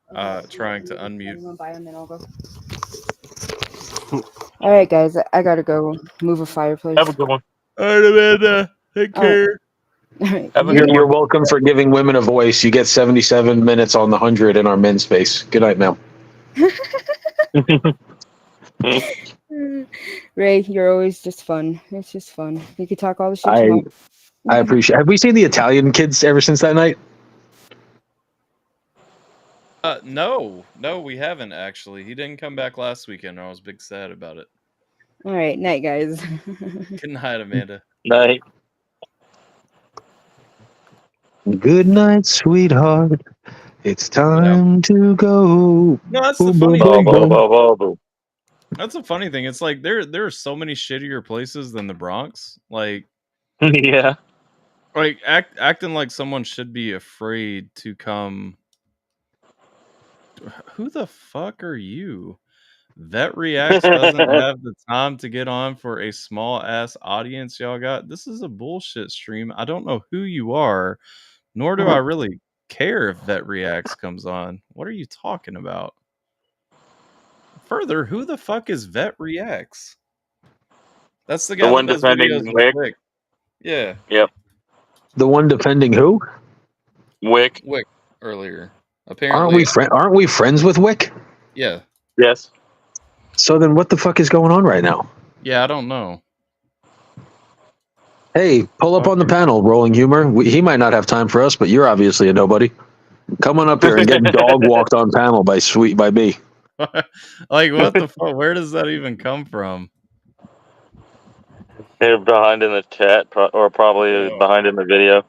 Speaker 1: Trying to unmute.
Speaker 14: all right, guys, I gotta go move a fireplace.
Speaker 2: Have a good one.
Speaker 1: All right, Amanda. Take care.
Speaker 6: You're welcome for giving women a voice. You get 77 minutes on the 100 in our men's space. Good night, ma'am.
Speaker 14: Ray, you're always just fun. It's just fun. You can talk all the shit you want.
Speaker 6: I appreciate. Have we seen the Italian kids ever since that night?
Speaker 1: No, we haven't actually. He didn't come back last weekend. I was big sad about it.
Speaker 14: All right, night, guys.
Speaker 1: Good night, Amanda.
Speaker 2: Night.
Speaker 6: Good night, sweetheart. It's time to go.
Speaker 1: No, that's the funny thing. That's a funny thing. It's like there are so many shittier places than the Bronx. Like,
Speaker 2: yeah,
Speaker 1: like acting like someone should be afraid to come. Who the fuck are you? Vet Reacts doesn't have the time to get on for a small ass audience y'all got. This is a bullshit stream. I don't know who you are, nor do I really care if Vet Reacts comes on. What are you talking about? Further, who the fuck is Vet Reacts? That's the guy
Speaker 2: one
Speaker 1: that does
Speaker 2: defending
Speaker 1: videos with
Speaker 2: Wick.
Speaker 1: Wick. Yeah.
Speaker 2: Yep.
Speaker 6: The one defending who?
Speaker 2: Wick.
Speaker 1: Wick earlier. Apparently.
Speaker 6: Aren't we friends with Wick?
Speaker 1: Yeah.
Speaker 2: Yes.
Speaker 6: So then, what the fuck is going on right now?
Speaker 1: Yeah, I don't know.
Speaker 6: Hey, pull up on the panel, Rolling Humor. He might not have time for us, but you're obviously a nobody. Come on up here and get dog walked on panel by me.
Speaker 1: Like, what the fuck? Where does that even come from?
Speaker 2: They're behind in the chat, or probably behind in the video.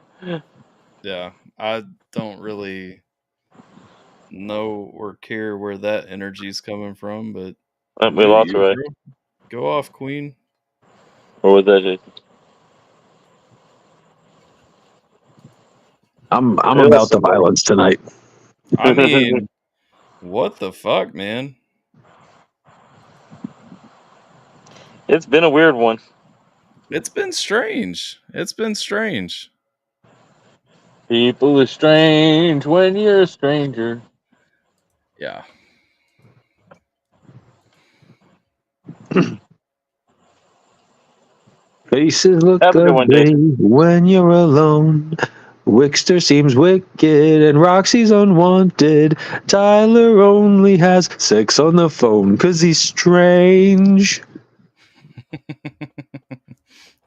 Speaker 1: Yeah, I don't really know or care where that energy's coming from, but
Speaker 2: We lost Ray.
Speaker 1: Go off, Queen.
Speaker 2: Or was that Jason?
Speaker 6: I'm about the violence tonight.
Speaker 1: I mean, what the fuck, man?
Speaker 2: It's been a weird one.
Speaker 1: It's been strange.
Speaker 2: People are strange when you're a stranger.
Speaker 1: Yeah.
Speaker 6: Faces look ugly when you're alone. Wickster seems wicked and Roxy's unwanted. Tyler only has sex on the phone because he's strange.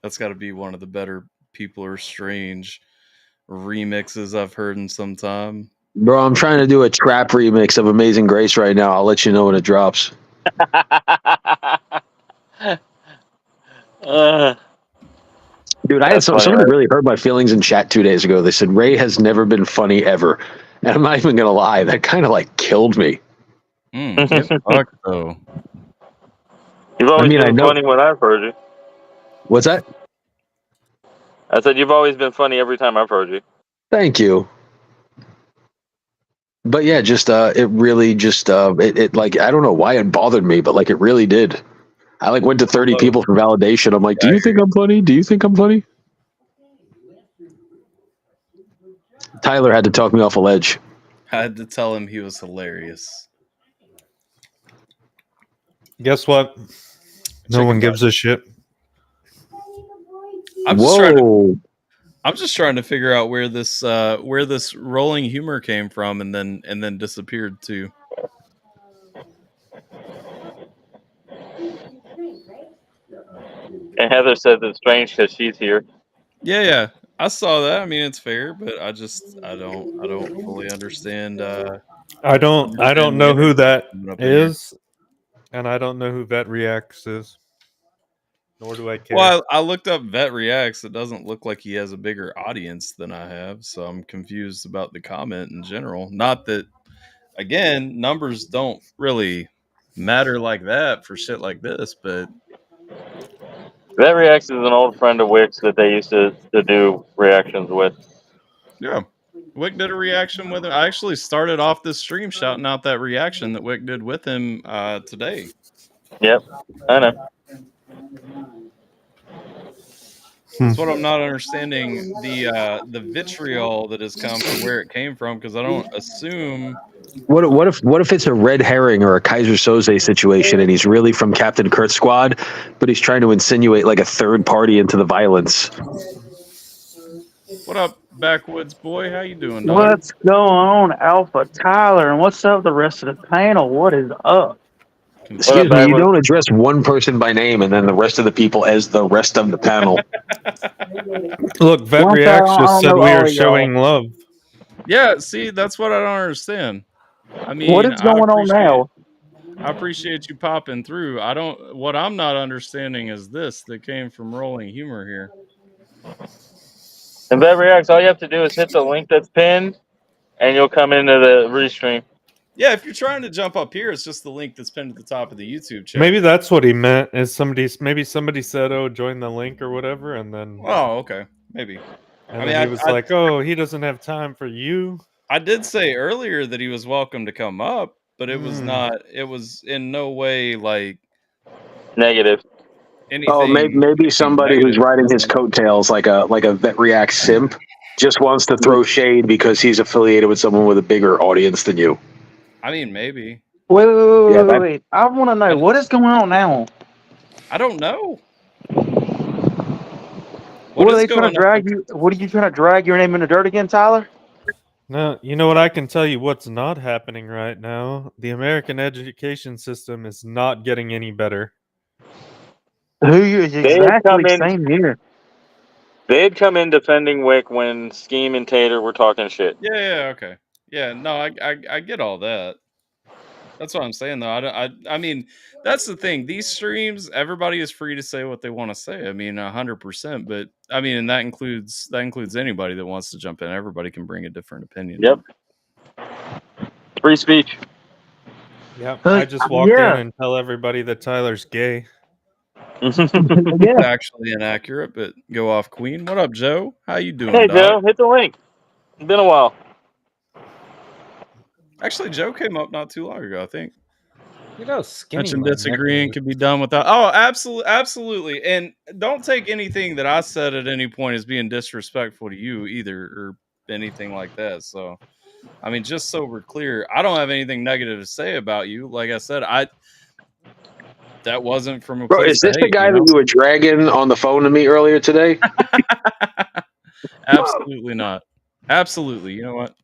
Speaker 1: That's got to be one of the better People Are Strange remixes I've heard in some time.
Speaker 6: Bro, I'm trying to do a trap remix of Amazing Grace right now. I'll let you know when it drops. Dude, I had somebody really hurt my feelings in chat 2 days ago. They said Ray has never been funny ever. And I'm not even going to lie. That kind of like killed me.
Speaker 1: Fuck though.
Speaker 2: You've always been funny when I've heard you.
Speaker 6: What's that?
Speaker 2: I said you've always been funny every time I've heard you.
Speaker 6: Thank you. But yeah, just it really just it like I don't know why it bothered me, but like it really did. I like went to 30 people for validation. I'm like, do you think I'm funny? Do you think I'm funny? Tyler had to talk me off a ledge.
Speaker 1: I had to tell him he was hilarious.
Speaker 19: Guess what? No one gives a shit.
Speaker 1: I'm just trying to figure out where this rolling humor came from and then disappeared too.
Speaker 2: And Heather says it's strange because she's here.
Speaker 1: Yeah. I saw that. I mean, it's fair, but I don't fully understand.
Speaker 19: I don't
Speaker 1: Understand the
Speaker 19: know who
Speaker 1: energy
Speaker 19: that
Speaker 1: coming up in here.
Speaker 19: is, and I don't know who Vet Reacts is. Nor do I care.
Speaker 1: Well, I looked up Vet Reacts. It doesn't look like he has a bigger audience than I have, so I'm confused about the comment in general. Not that, again, numbers don't really matter like that for shit like this, but
Speaker 2: Vet Reacts is an old friend of Wick's that they used to do reactions with.
Speaker 1: yeah. Wick did a reaction with him. I actually started off this stream shouting out that reaction that Wick did with him today.
Speaker 2: Yep, I know.
Speaker 1: That's what I'm not understanding, the vitriol that has come from where it came from, because I don't assume.
Speaker 20: What if it's a red herring or a Kaiser Soze situation, and he's really from Captain Kurt's squad, but he's trying to insinuate like a third party into the violence?
Speaker 1: What up, backwoods boy? How you doing, dog?
Speaker 21: What's going on, AlphaTyler? And what's up, the rest of the panel? What is up?
Speaker 20: Excuse me, you don't address one person by name and then the rest of the people as the rest of the panel.
Speaker 19: Look, Vet
Speaker 21: One
Speaker 19: Reacts
Speaker 21: time, I
Speaker 19: just
Speaker 21: don't
Speaker 19: said
Speaker 21: know
Speaker 19: we
Speaker 21: all
Speaker 19: are
Speaker 21: of y'all.
Speaker 19: showing love.
Speaker 1: Yeah, see, that's what I don't understand. I mean,
Speaker 21: What is going on now?
Speaker 1: I appreciate you popping through. What I'm not understanding is this that came from Rolling Humor here.
Speaker 2: And Vet Reacts, all you have to do is hit the link that's pinned, and you'll come into the restream.
Speaker 1: Yeah, if you're trying to jump up here, it's just the link that's pinned at the top of the YouTube chat.
Speaker 19: Maybe that's what he meant. Is somebody said, "Oh, join the link" or whatever, and then
Speaker 1: okay, maybe.
Speaker 19: And then he was like, "Oh, he doesn't have time for you."
Speaker 1: I did say earlier that he was welcome to come up, but it was not. It was in no way like
Speaker 2: negative.
Speaker 1: Anything,
Speaker 20: oh, maybe somebody who's riding his coattails like a Vet React simp just wants to throw shade because he's affiliated with someone with a bigger audience than you.
Speaker 1: I mean, maybe.
Speaker 21: Wait. I want to know what is going on now.
Speaker 1: I don't know.
Speaker 21: What are they trying to drag you? What are you trying to drag your name in the dirt again, Tyler?
Speaker 19: No, you know what? I can tell you what's not happening right now. The American education system is not getting any better.
Speaker 21: Exactly same here.
Speaker 2: They'd come in defending Wick when Scheme and Tater were talking shit.
Speaker 1: Yeah, okay. Yeah, no, I get all that. That's what I'm saying, though. I mean, that's the thing. These streams, everybody is free to say what they want to say. I mean, 100%. But I mean, and that includes anybody that wants to jump in. Everybody can bring a different opinion.
Speaker 2: Yep. Free speech.
Speaker 19: Yep. I just walk in and tell everybody that Tyler's gay.
Speaker 1: It's actually inaccurate, but go off, Queen. What up, Joe? How you doing,
Speaker 2: Hey,
Speaker 1: dog?
Speaker 2: Joe, hit the link. It's been a while.
Speaker 1: Actually, Joe came up not too long ago, I think.
Speaker 17: You know, skinny.
Speaker 1: Mentioned disagreeing can be done without. Oh, absolutely. And don't take anything that I said at any point as being disrespectful to you either, or anything like that. So, I mean, just so we're clear, I don't have anything negative to say about you. Like I said, that wasn't from a
Speaker 20: Bro,
Speaker 1: place
Speaker 20: is this
Speaker 1: of
Speaker 20: the
Speaker 1: hate,
Speaker 20: guy
Speaker 1: you know?
Speaker 20: that you were dragging on the phone to me earlier today?
Speaker 1: Absolutely not. Absolutely. You know what?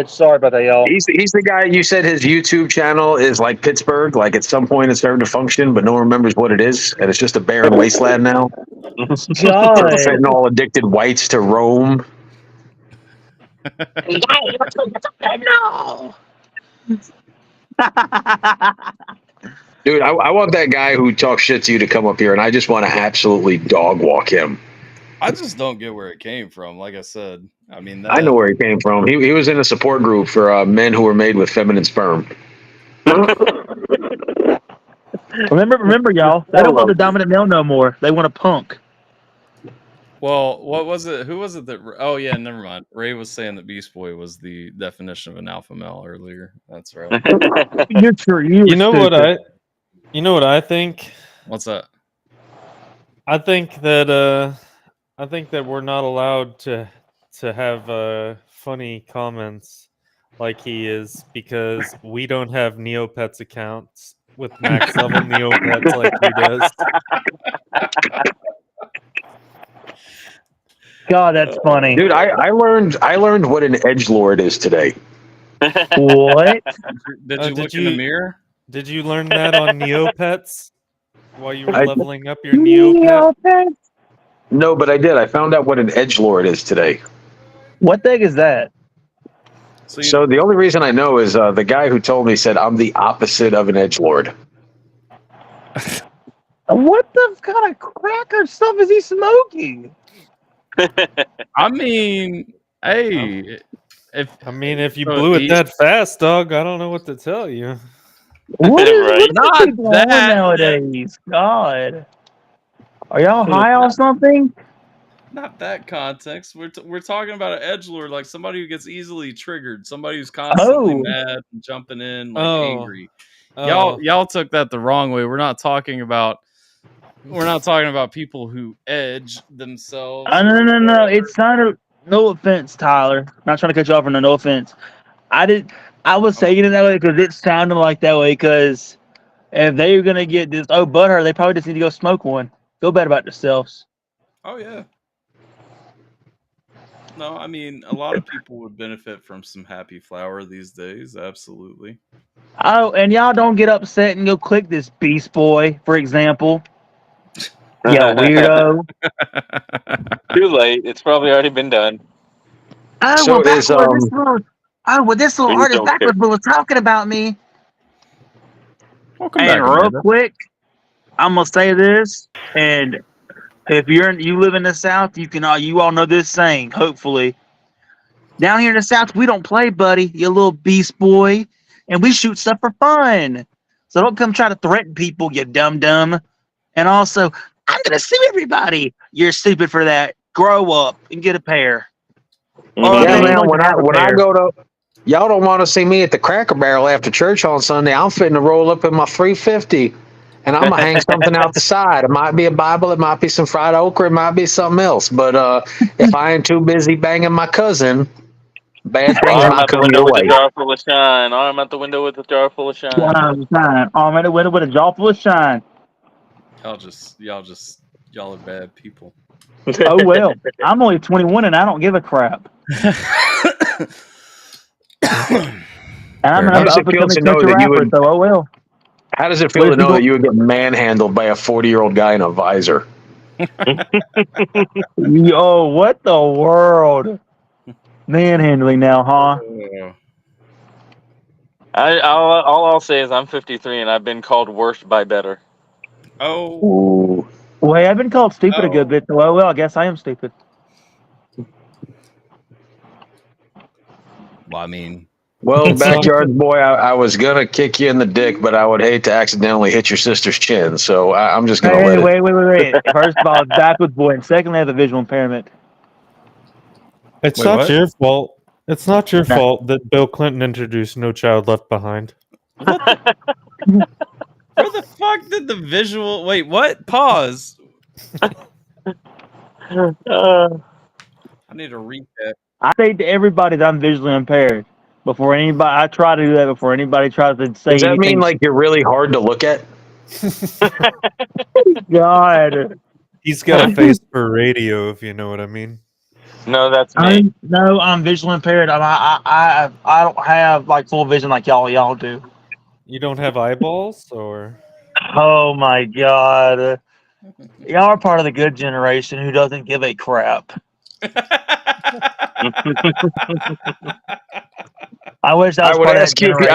Speaker 21: Sorry about that, y'all.
Speaker 20: He's the guy you said his YouTube channel is like Pittsburg. Like at some point it's starting to function, but no one remembers what it is, and it's just a barren wasteland now.
Speaker 21: God.
Speaker 20: Fentanyl addicted whites to roam. Dude, I want that guy who talks shit to you to come up here, and I just want to absolutely dog walk him.
Speaker 1: I just don't get where it came from. Like I said, I mean,
Speaker 20: I know where he came from. He was in a support group for men who were made with feminine sperm.
Speaker 21: Remember, y'all. They don't want the dominant male no more. They want a punk.
Speaker 1: Well, what was it? Who was it that? Oh, yeah, never mind. Ray was saying that Beast Boy was the definition of an alpha male earlier. That's right.
Speaker 21: You're true.
Speaker 19: You know what I think?
Speaker 1: What's that?
Speaker 19: I think that we're not allowed to have funny comments like he is because we don't have Neopets accounts with max level Neopets like he does.
Speaker 21: God, that's funny.
Speaker 20: Dude, I learned what an edgelord is today.
Speaker 21: What?
Speaker 1: Did you look in the mirror?
Speaker 19: Did you learn that on Neopets? while you were leveling up your Neopet?
Speaker 20: No, but I did. I found out what an edgelord is today.
Speaker 21: What the heck is that?
Speaker 20: So the only reason I know is the guy who told me said I'm the opposite of an edgelord.
Speaker 21: What the kind of cracker stuff is he smoking?
Speaker 1: I mean, hey,
Speaker 19: if you blew it that fast, dog, I don't know what to tell you.
Speaker 21: What is
Speaker 1: Right.
Speaker 21: what
Speaker 1: Not
Speaker 21: are people on
Speaker 1: that.
Speaker 21: nowadays? God, are y'all
Speaker 1: Look,
Speaker 21: high on something?
Speaker 1: Not that context. We're talking about an edgelord, like somebody who gets easily triggered, somebody who's constantly
Speaker 21: Oh.
Speaker 1: mad and jumping in, like
Speaker 19: Oh.
Speaker 1: angry. Y'all took that the wrong way. We're not talking about people who edge themselves.
Speaker 21: No. It sounded. No offense, Tyler. Not trying to cut you off. No offense. I was saying it that way because it sounded like that way. Because if they're gonna get this butthurt, they probably just need to go smoke one. Feel bad about themselves.
Speaker 1: Oh yeah. No, I mean a lot of people would benefit from some happy flower these days. Absolutely.
Speaker 21: Oh, and y'all don't get upset and go click this Beast Boy, for example. Yeah, weirdo.
Speaker 2: Too late. It's probably already been done.
Speaker 21: Oh,
Speaker 20: So
Speaker 21: well,
Speaker 20: is,
Speaker 21: this little
Speaker 2: We
Speaker 21: artist
Speaker 2: don't care.
Speaker 21: backwards was talking about me.
Speaker 1: Welcome
Speaker 21: And
Speaker 1: back,
Speaker 21: real
Speaker 1: Amanda.
Speaker 21: quick, I'm gonna say this, and if you live in the South, you all know this saying. Hopefully, down here in the South, we don't play, buddy. You little beast boy, and we shoot stuff for fun. So don't come try to threaten people, you dumb. And also, I'm gonna sue everybody. You're stupid for that. Grow up and get a pair. Or
Speaker 20: Yeah,
Speaker 21: maybe you
Speaker 20: man.
Speaker 21: don't
Speaker 20: When
Speaker 21: have a
Speaker 20: I
Speaker 21: pair.
Speaker 20: go to, y'all don't want to see me at the Cracker Barrel after church on Sunday. I'm fitting to roll up in my 350, and I'm gonna hang something out the side. It might be a Bible, it might be some fried okra, it might be something else. But if I ain't too busy banging my cousin, bad things
Speaker 2: Arm
Speaker 20: might
Speaker 2: out the
Speaker 20: come
Speaker 2: window
Speaker 20: your
Speaker 2: with a
Speaker 20: way.
Speaker 2: jar full of shine. Arm out the window with a jar full of shine.
Speaker 21: Arm in the window with a jaw full of shine.
Speaker 1: Y'all are bad people.
Speaker 21: Oh well, I'm only 21 and I don't give a crap. And I'm
Speaker 20: How
Speaker 21: an
Speaker 20: does it feel
Speaker 21: up-and-coming
Speaker 20: to know
Speaker 21: country
Speaker 20: that you
Speaker 21: rapper,
Speaker 20: would?
Speaker 21: so oh well.
Speaker 20: How does it feel to know that you would get manhandled by a 40-year-old guy in a visor?
Speaker 21: Yo, what the world? Manhandling now, huh?
Speaker 2: All I'll say is I'm 53 and I've been called worse by better.
Speaker 1: Oh.
Speaker 21: Well, hey, I've been called stupid a good bit, so oh well, I guess I am stupid.
Speaker 1: Well, I mean,
Speaker 20: Well, backyard boy, I was gonna kick you in the dick, but I would hate to accidentally hit your sister's chin, so I'm just gonna let it.
Speaker 21: Wait. First of all, backwards boy, and secondly, I have a visual impairment.
Speaker 19: It's
Speaker 21: Wait,
Speaker 19: not
Speaker 21: what?
Speaker 19: your fault. It's not your
Speaker 21: Nah.
Speaker 19: fault that Bill Clinton introduced No Child Left Behind.
Speaker 1: Where the fuck did the visual? Wait, what? Pause. I need a recap.
Speaker 21: I say to everybody that I'm visually impaired. Before anybody, I try to do that before anybody tries to say
Speaker 20: Does that
Speaker 21: anything.
Speaker 20: mean like you're really hard to look at?
Speaker 21: God,
Speaker 19: He's got a face for radio, if you know what I mean.
Speaker 2: No, that's me.
Speaker 21: I'm visually impaired. I don't have like full vision like y'all do.
Speaker 19: You don't have eyeballs, or?
Speaker 21: Oh my God, y'all are part of the good generation who doesn't give a crap. I wish I was
Speaker 20: would
Speaker 21: part of that
Speaker 20: ask you.
Speaker 21: generation.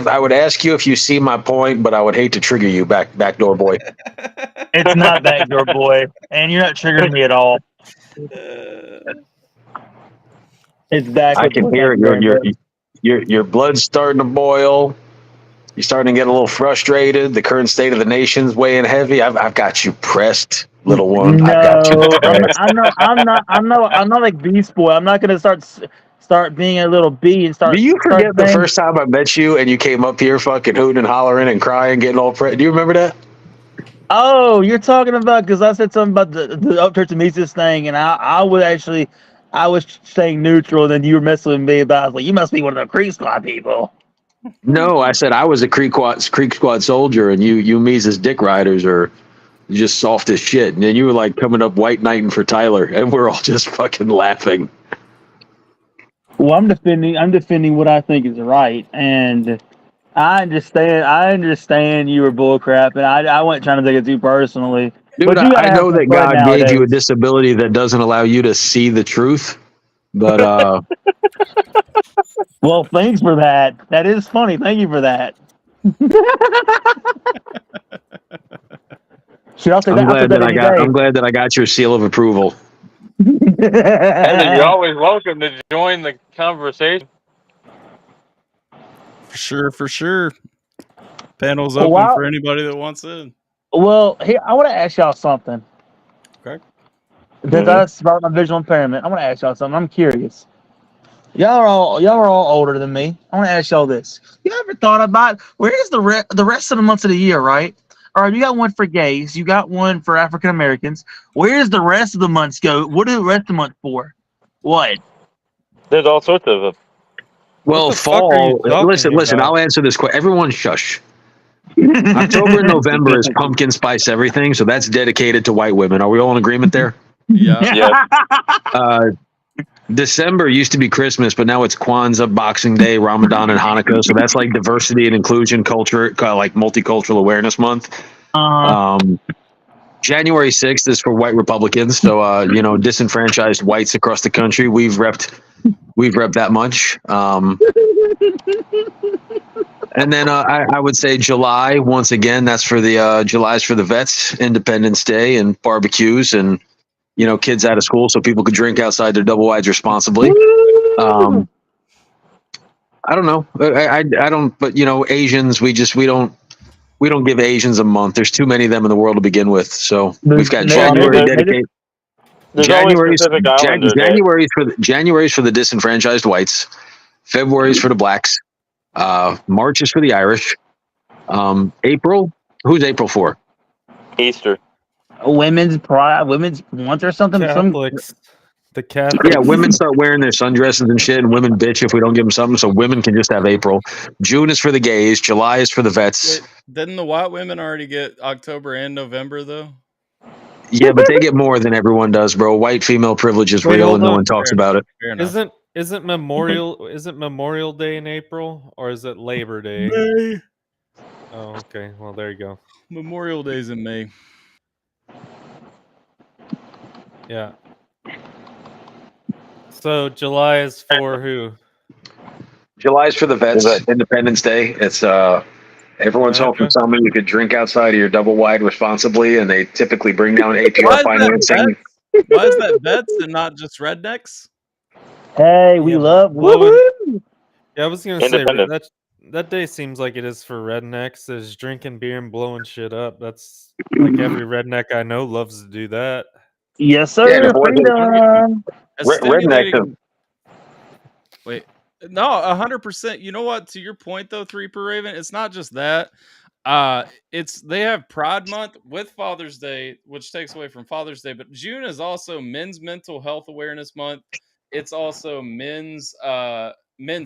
Speaker 20: I would ask you if you see my point, but I would hate to trigger you, backdoor boy.
Speaker 21: It's not backdoor boy, and you're not triggering me at all. It's back.
Speaker 20: I can hear it. Your blood's starting to boil. You're starting to get a little frustrated. The current state of the nation's weighing heavy. I've got you pressed, little one. I've got you
Speaker 21: No,
Speaker 20: pressed.
Speaker 21: I'm not like Beast Boy. I'm not gonna start being a little bee and start.
Speaker 20: Do you
Speaker 21: start
Speaker 20: forget the
Speaker 21: saying-
Speaker 20: first time I met you and you came up here fucking hooting and hollering and crying, getting all pressed? Do you remember that?
Speaker 21: Oh, you're talking about because I said something about the up church of Mises thing, and I was saying neutral, and then you were messing with me about like you must be one of the Creek Squad people.
Speaker 20: No, I said I was a Creek Squad soldier, and you Mises dick riders are just soft as shit. And then you were like coming up white knighting for Tyler, and we're all just fucking laughing.
Speaker 21: Well, I'm defending what I think is right, and I understand you were bullcrap, and I wasn't trying to take it too personally.
Speaker 20: Dude,
Speaker 21: But you gotta
Speaker 20: I
Speaker 21: have
Speaker 20: know
Speaker 21: some
Speaker 20: that
Speaker 21: fun
Speaker 20: God gave you a
Speaker 21: nowadays.
Speaker 20: disability that doesn't allow you to see the truth, but
Speaker 21: Well, thanks for that. That is funny. Thank you for that. Should I say
Speaker 20: I'm
Speaker 21: that? I'll take
Speaker 20: glad
Speaker 21: that
Speaker 20: that
Speaker 21: any day.
Speaker 20: I'm glad that I got your seal of approval.
Speaker 2: Heather, you're always welcome to join the conversation.
Speaker 1: For sure, for sure. Panel's
Speaker 21: Well,
Speaker 1: open for anybody that wants in.
Speaker 21: Well, here I want to ask y'all something.
Speaker 1: Okay.
Speaker 21: That's about my visual impairment. I want to ask y'all something. I'm curious. Y'all are all older than me. I want to ask y'all this. You ever thought about where's the rest of the months of the year, right? All right, you got one for gays, you got one for African Americans. Where's the rest of the months go? What are the rest of the month for? What?
Speaker 2: There's all sorts of them.
Speaker 20: Well, fall. Listen. I'll answer this question. Everyone, shush. October and November is pumpkin spice everything, so that's dedicated to white women. Are we all in agreement there?
Speaker 1: Yeah.
Speaker 20: December used to be Christmas, but now it's Kwanzaa, Boxing Day, Ramadan, and Hanukkah. So that's like diversity and inclusion culture, like multicultural awareness month. January 6th is for white Republicans. So, disenfranchised whites across the country. We've repped that much. And then I would say July, once again, that's for the July's for the vets, Independence Day, and barbecues, and kids out of school so people could drink outside their double wides responsibly. I don't know. I don't. But Asians, we don't give Asians a month. There's too many of them in the world to begin with. So we've got January dedicated. January's for the disenfranchised whites. February's for the blacks. March is for the Irish. April, who's April for?
Speaker 2: Easter.
Speaker 21: Women's month or something.
Speaker 19: Catholics. The Catholics.
Speaker 20: Yeah, women start wearing their sundresses and shit, and women bitch if we don't give them something. So women can just have April. June is for the gays. July is for the vets.
Speaker 1: Wait, didn't the white women already get October and November though?
Speaker 20: Yeah, but they get more than everyone does, bro. White female privilege is real, and no one talks about it.
Speaker 19: Isn't Memorial Day in April, or is it Labor Day?
Speaker 1: May.
Speaker 19: Oh, okay. Well, there you go.
Speaker 1: Memorial Day's in May.
Speaker 19: Yeah. So July is for who?
Speaker 20: July is for the vets. Independence Day. It's everyone's home from summer. You could drink outside of your double wide responsibly, and they typically bring down APR financing.
Speaker 1: Why is that vets and not just rednecks?
Speaker 21: Hey, we love. Woo-hoo!
Speaker 19: Yeah, I was gonna say that day seems like it is for rednecks. Is drinking beer and blowing shit up. That's like every redneck I know loves to do that.
Speaker 21: Yes, sir.
Speaker 20: Yeah,
Speaker 21: Freedom.
Speaker 20: Rednecks.
Speaker 1: Wait, no, 100%. You know what? To your point though, Three per Raven, it's not just that. They have Pride Month with Father's Day, which takes away from Father's Day, but June is also Men's Mental Health Awareness Month. It's also Men's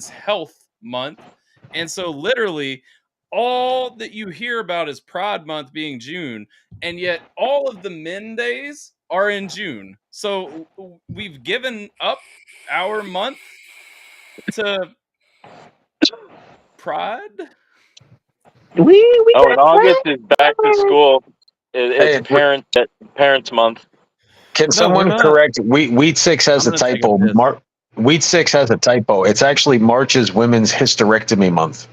Speaker 1: Health Month. And so literally all that you hear about is Pride Month being June, and yet all of the men days are in June. So we've given up our month to Pride.
Speaker 21: We
Speaker 2: in August is back to school. It's parents month.
Speaker 20: Can someone correct? Wheat 6 has a typo. Wheat 6 has a typo. It's actually March's Women's Hysterectomy Month.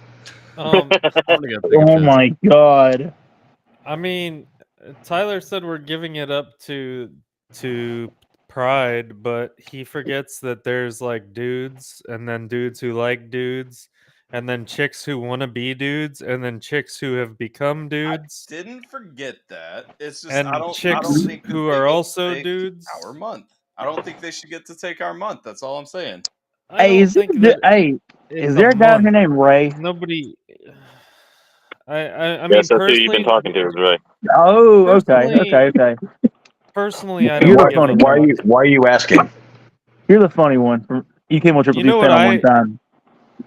Speaker 21: Oh my god!
Speaker 19: I mean, Tyler said we're giving it up to Pride, but he forgets that there's like dudes, and then dudes who like dudes, and then chicks who want to be dudes, and then chicks who have become dudes.
Speaker 1: Didn't forget that. It's just
Speaker 19: And
Speaker 1: I don't
Speaker 19: chicks
Speaker 1: think that
Speaker 19: who
Speaker 1: they
Speaker 19: are
Speaker 1: get to
Speaker 19: also
Speaker 1: take
Speaker 19: dudes.
Speaker 1: our month. I don't think they should get to take our month. That's all I'm saying.
Speaker 21: Hey, is there a guy out here named Ray?
Speaker 19: Nobody. I mean,
Speaker 2: Yes, that's who
Speaker 19: personally,
Speaker 2: you've been talking to, right?
Speaker 21: Oh, okay.
Speaker 19: Personally, I don't give a fuck.
Speaker 20: Why are you asking?
Speaker 21: You're the funny one. You came on Triple D's panel one time.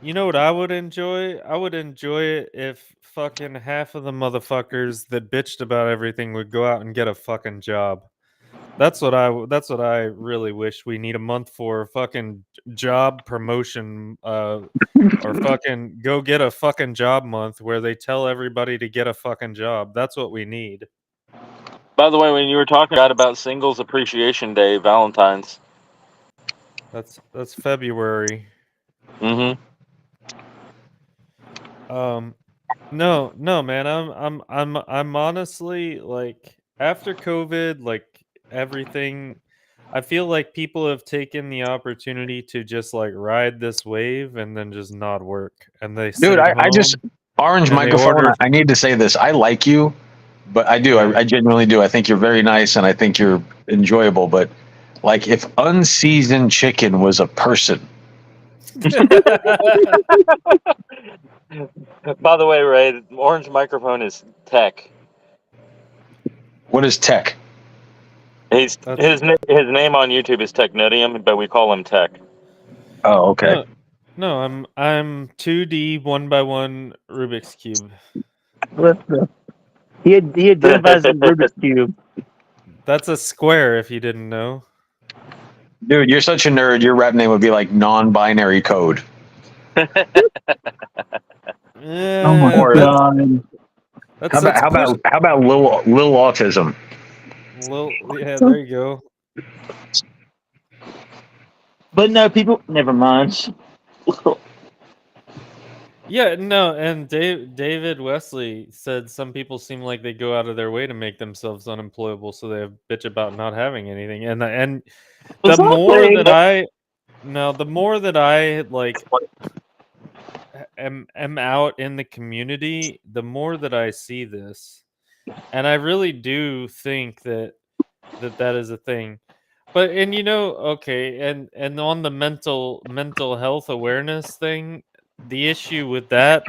Speaker 19: You know what I would enjoy? I would enjoy it if fucking half of the motherfuckers that bitched about everything would go out and get a fucking job. That's what I really wish. We need a month for fucking job promotion, or fucking go get a fucking job month where they tell everybody to get a fucking job. That's what we need.
Speaker 2: By the way, when you were talking about Singles Appreciation Day, Valentine's.
Speaker 19: That's February.
Speaker 2: Mm-hmm.
Speaker 19: No, man. I'm honestly like after COVID, like everything. I feel like people have taken the opportunity to just like ride this wave and then just not work, and they
Speaker 20: Dude,
Speaker 19: sit at
Speaker 20: I just
Speaker 19: home
Speaker 20: orange
Speaker 19: and they
Speaker 20: microphone.
Speaker 19: order.
Speaker 20: I need to say this. I like you, but I do. I genuinely do. I think you're very nice, and I think you're enjoyable. But like, if unseasoned chicken was a person,
Speaker 2: By the way, Ray, the orange microphone is tech.
Speaker 20: what is tech?
Speaker 2: His name on YouTube is Technutium, but we call him Tech.
Speaker 20: Oh, okay.
Speaker 19: No, I'm 2D 1x1 Rubik's cube.
Speaker 21: He identifies as Rubik's Cube.
Speaker 19: That's a square, if you didn't know.
Speaker 20: Dude, you're such a nerd. Your rap name would be like non-binary code.
Speaker 21: Oh my god.
Speaker 20: How about Lil Autism?
Speaker 19: Yeah, there you go.
Speaker 21: But no, people. Never mind.
Speaker 19: Yeah, no, and David Wesley said some people seem like they go out of their way to make themselves unemployable, so they bitch about not having anything. And the more that I like am out in the community, the more that I see this, and I really do think that is a thing. But okay, and on the mental health awareness thing, the issue with that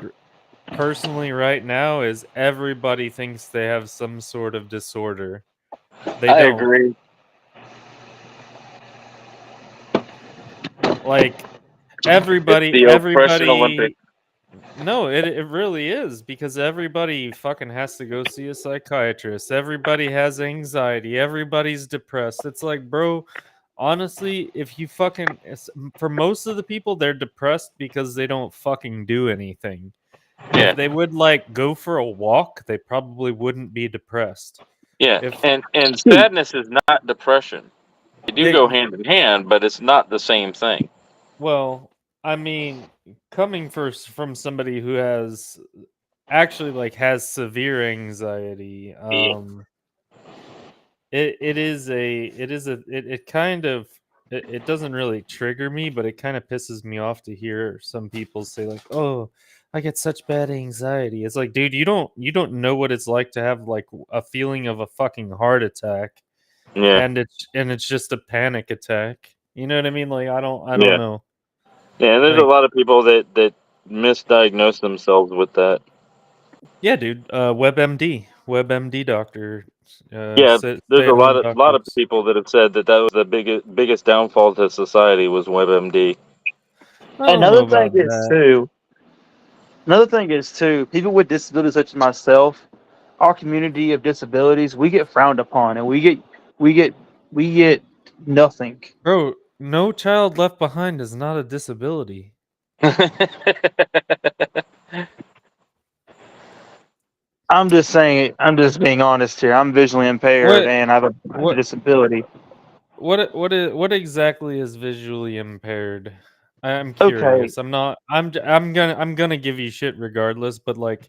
Speaker 19: personally right now is everybody thinks they have some sort of disorder. They
Speaker 2: I
Speaker 19: don't.
Speaker 2: agree.
Speaker 19: Like everybody
Speaker 2: It's the oppression Olympics.
Speaker 19: No, it really is, because everybody fucking has to go see a psychiatrist. Everybody has anxiety. Everybody's depressed. It's like, bro, honestly, if you fucking, for most of the people, they're depressed because they don't fucking do anything.
Speaker 2: Yeah.
Speaker 19: If they would like go for a walk, they probably wouldn't be depressed.
Speaker 2: Yeah, and sadness is not depression. They do go hand in hand, but it's not the same thing.
Speaker 19: Well, I mean, coming from somebody who has severe anxiety, it doesn't really trigger me, but it kind of pisses me off to hear some people say like, "Oh, I get such bad anxiety." It's like, dude, you don't know what it's like to have like a feeling of a fucking heart attack.
Speaker 2: Yeah.
Speaker 19: And it's just a panic attack. You know what I mean? Like I don't
Speaker 2: Yeah.
Speaker 19: know.
Speaker 2: Yeah, there's a lot of people that misdiagnose themselves with that.
Speaker 19: Yeah, dude. WebMD doctor.
Speaker 2: Yeah, there's a lot of people that have said that was the biggest downfall to society was WebMD.
Speaker 21: Another thing is too, people with disabilities such as myself, our community of disabilities, we get frowned upon, and we get nothing.
Speaker 19: Bro, No Child Left Behind is not a disability.
Speaker 21: I'm just saying. I'm just being honest here. I'm visually impaired and I have a disability.
Speaker 19: What exactly is visually impaired? I'm curious.
Speaker 21: Okay.
Speaker 19: I'm gonna give you shit regardless, but like,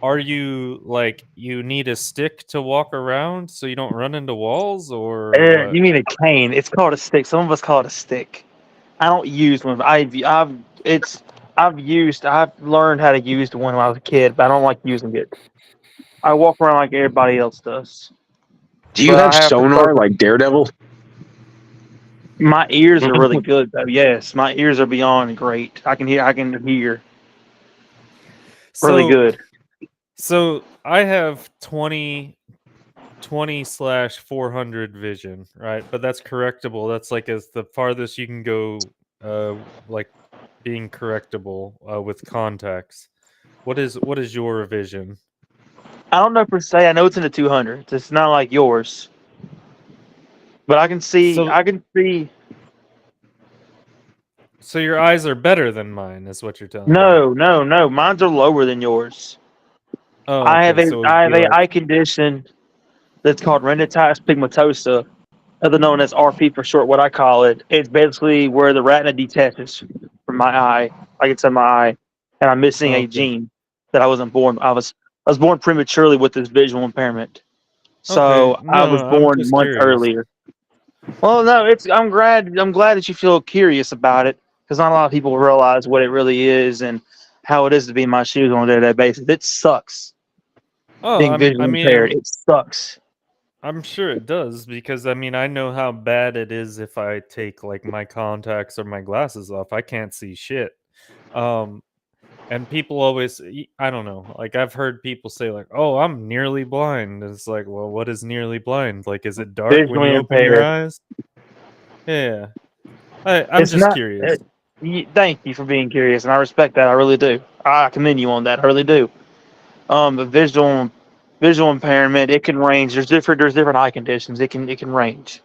Speaker 19: are you like you need a stick to walk around so you don't run into walls, or what?
Speaker 21: You mean a cane? It's called a stick. Some of us call it a stick. I don't use one. I've learned how to use one when I was a kid, but I don't like using it. I walk around like everybody else does.
Speaker 20: Do you have sonar like Daredevil?
Speaker 21: My ears are really good though. Yes, my ears are beyond great. I can hear really good.
Speaker 19: So I have 20/400 vision, right? But that's correctable. That's like as the farthest you can go, like being correctable with contacts. What is your vision?
Speaker 21: I don't know per se. I know it's in the 200s. It's not like yours. But I can see.
Speaker 19: So-
Speaker 21: I can see.
Speaker 19: So your eyes are better than mine, is what you're telling me.
Speaker 21: No. Mine's are lower than yours.
Speaker 19: Oh,
Speaker 21: I have
Speaker 19: okay, so it
Speaker 21: I
Speaker 19: would
Speaker 21: have
Speaker 19: be
Speaker 21: a eye condition that's called retinitis pigmentosa, other known as RP for short. What I call it, it's basically where the retina detaches from my eye, like it's in my eye, and I'm missing a
Speaker 19: Okay.
Speaker 21: gene that I wasn't born. I was born prematurely with this visual impairment, so
Speaker 19: Okay,
Speaker 21: I was
Speaker 19: no, I'm
Speaker 21: born
Speaker 19: just
Speaker 21: months
Speaker 19: curious.
Speaker 21: earlier. Well, no, I'm glad that you feel curious about it, because not a lot of people realize what it really is and how it is to be in my shoes on a day-to-day basis. It sucks
Speaker 19: Oh,
Speaker 21: being visually impaired. It sucks.
Speaker 19: I'm sure it does, because I mean, I know how bad it is if I take like my contacts or my glasses off. I can't see shit. And people always, I don't know, like I've heard people say like, "Oh, I'm nearly blind." And it's like, well, what is nearly blind? Like, is it dark when
Speaker 21: Visually
Speaker 19: you open your
Speaker 21: impaired.
Speaker 19: eyes? Yeah, I'm
Speaker 21: It's
Speaker 19: just
Speaker 21: not.
Speaker 19: curious.
Speaker 21: Thank you for being curious, and I respect that. I really do. I commend you on that. I really do. The visual impairment, it can range. There's different eye conditions. It can range.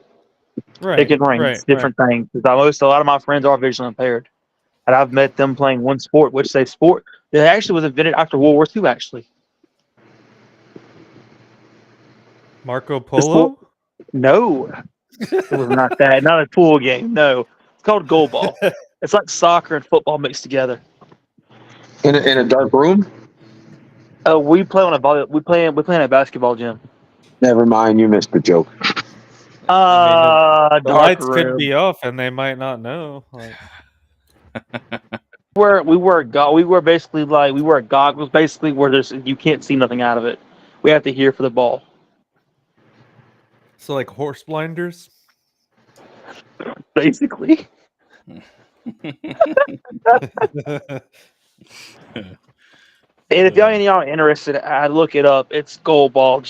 Speaker 21: It can range. It's different things. 'Cause a lot of my friends are visually impaired, and I've met them playing one sport, which they sport that actually was invented after World War II. Actually,
Speaker 19: Marco
Speaker 21: the sport.
Speaker 19: Polo?
Speaker 21: No, it was not that. Not a pool game. No, it's called goalball. It's like soccer and football mixed together.
Speaker 20: In a dark room?
Speaker 21: We play on a we play in a basketball gym.
Speaker 20: Never mind, you missed the joke.
Speaker 19: I mean, the
Speaker 21: Dark
Speaker 19: lights could
Speaker 21: room.
Speaker 19: be off and they might not know. Like,
Speaker 21: We wear basically like we wear goggles basically where you can't see nothing out of it. We have to hear for the ball.
Speaker 19: so like horse blinders.
Speaker 21: Basically. And if y'all are interested, I look it up. It's goalball.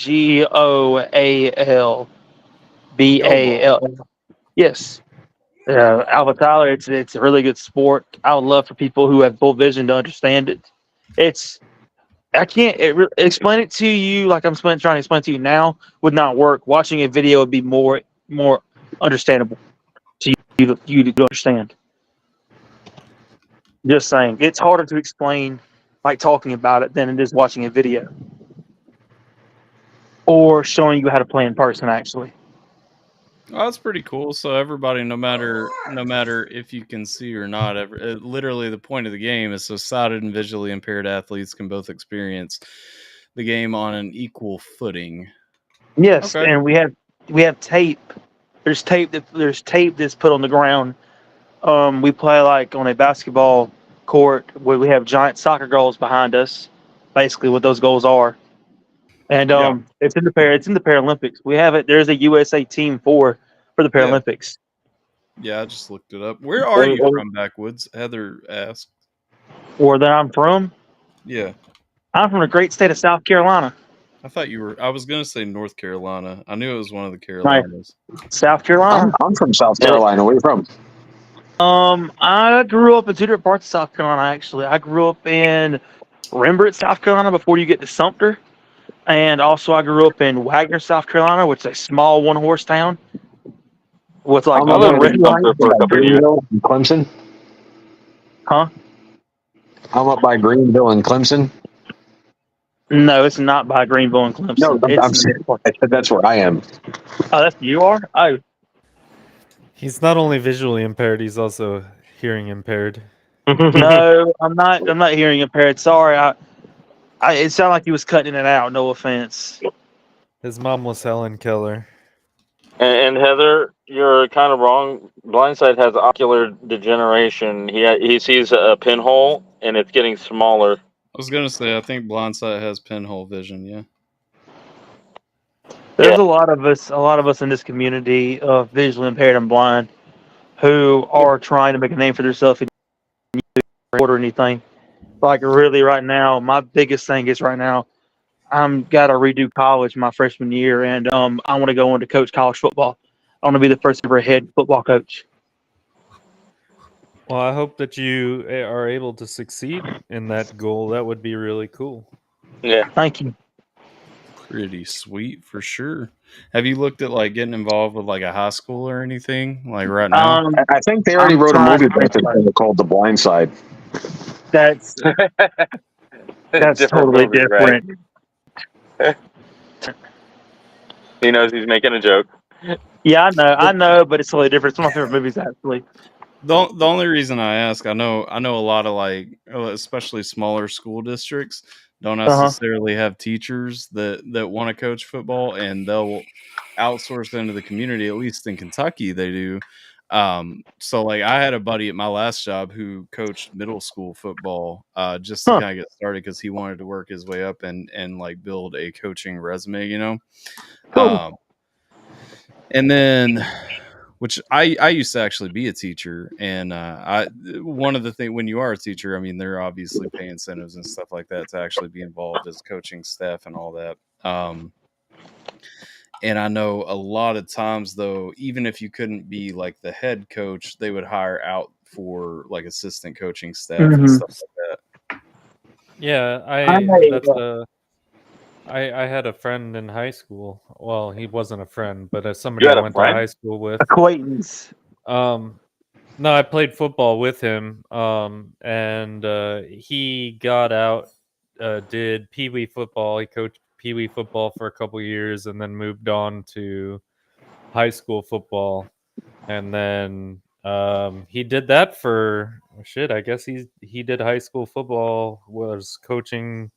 Speaker 21: GOALBAL. Yes. AlphaTyler. It's a really good sport. I would love for people who have full vision to understand it. I can't explain it to you like I'm trying to explain it to you now would not work. Watching a video would be more understandable to you to understand. Just saying, it's harder to explain like talking about it than it is watching a video or showing you how to play in person. Actually,
Speaker 1: Well, that's pretty cool. So everybody, no matter if you can see or not, literally the point of the game is so sighted and visually impaired athletes can both experience the game on an equal footing.
Speaker 21: yes,
Speaker 1: Okay.
Speaker 21: and we have tape. There's tape that's put on the ground. We play like on a basketball court where we have giant soccer goals behind us. Basically, what those goals are, and it's in the Paralympics. We have it. There's a USA team for the Paralympics.
Speaker 1: Yeah, I just looked it up. Where are you from, Backwoods? Heather asked.
Speaker 21: Where that I'm from?
Speaker 1: Yeah.
Speaker 21: I'm from the great state of South Carolina.
Speaker 1: I thought you were. I was gonna say North Carolina. I knew it was one of the Carolinas.
Speaker 21: South Carolina.
Speaker 20: I'm from South Carolina. Where are you from?
Speaker 21: I grew up in two different parts of South Carolina. Actually, I grew up in Rembrandt, South Carolina, before you get to Sumter, and also I grew up in Wagner, South Carolina, which is a small one-horse town with like
Speaker 20: I lived in Sumter for a couple of years. Clemson.
Speaker 21: Huh?
Speaker 20: I'm up by Greenville and Clemson.
Speaker 21: No, it's not by Greenville and Clemson.
Speaker 20: No, I'm saying I said that's where I am.
Speaker 21: Oh, that's you are? Oh.
Speaker 19: He's not only visually impaired; he's also hearing impaired.
Speaker 21: No, I'm not. I'm not hearing impaired. Sorry, it sounded like he was cutting it out. No offense.
Speaker 19: His mom was Helen Keller.
Speaker 2: And Heather, you're kind of wrong. Blindside has ocular degeneration. He sees a pinhole, and it's getting smaller.
Speaker 1: I was gonna say I think Blindsight has pinhole vision. Yeah.
Speaker 21: There's a lot of us in this community of visually impaired and blind who are trying to make a name for themselves in or anything. Like really right now, my biggest thing is right now, I'm got to redo college my freshman year, and I want to go on to coach college football. I want to be the first ever head football coach.
Speaker 19: Well, I hope that you are able to succeed in that goal. That would be really cool.
Speaker 2: Yeah.
Speaker 21: Thank you.
Speaker 1: Pretty sweet for sure. Have you looked at like getting involved with like a high school or anything like right now?
Speaker 20: I think they already
Speaker 21: I'm
Speaker 20: wrote a
Speaker 21: trying
Speaker 20: movie
Speaker 21: to think about it.
Speaker 20: called The Blind Side.
Speaker 21: That's
Speaker 2: Different
Speaker 21: totally
Speaker 2: movie, right?
Speaker 21: different.
Speaker 2: He knows he's making a joke.
Speaker 21: Yeah, I know, but it's totally different. It's one of my favorite movies, actually.
Speaker 1: The only reason I ask, I know a lot of like, especially smaller school districts don't necessarily have teachers that want to coach football, and they'll outsource into the community. At least in Kentucky, they do. So like, I had a buddy at my last job who coached middle school football, just to kind of get started because he wanted to work his way up and like build a coaching resume, you know.
Speaker 21: Cool.
Speaker 1: And then, which I used to actually be a teacher, and one of the things when you are a teacher, I mean, there are obviously pay incentives and stuff like that to actually be involved as coaching staff and all that. And I know a lot of times though, even if you couldn't be like the head coach, they would hire out for like assistant coaching staff and stuff like that.
Speaker 19: Yeah, I had a friend in high school. Well, he wasn't a friend, but somebody
Speaker 2: You
Speaker 19: I
Speaker 2: had a
Speaker 19: went to
Speaker 2: friend?
Speaker 19: high school with.
Speaker 21: Acquaintance.
Speaker 19: No, I played football with him. And he got out, did Pee Wee football. He coached Pee Wee football for a couple years, and then moved on to high school football. And then he did that for shit. I guess he did high school football, was coaching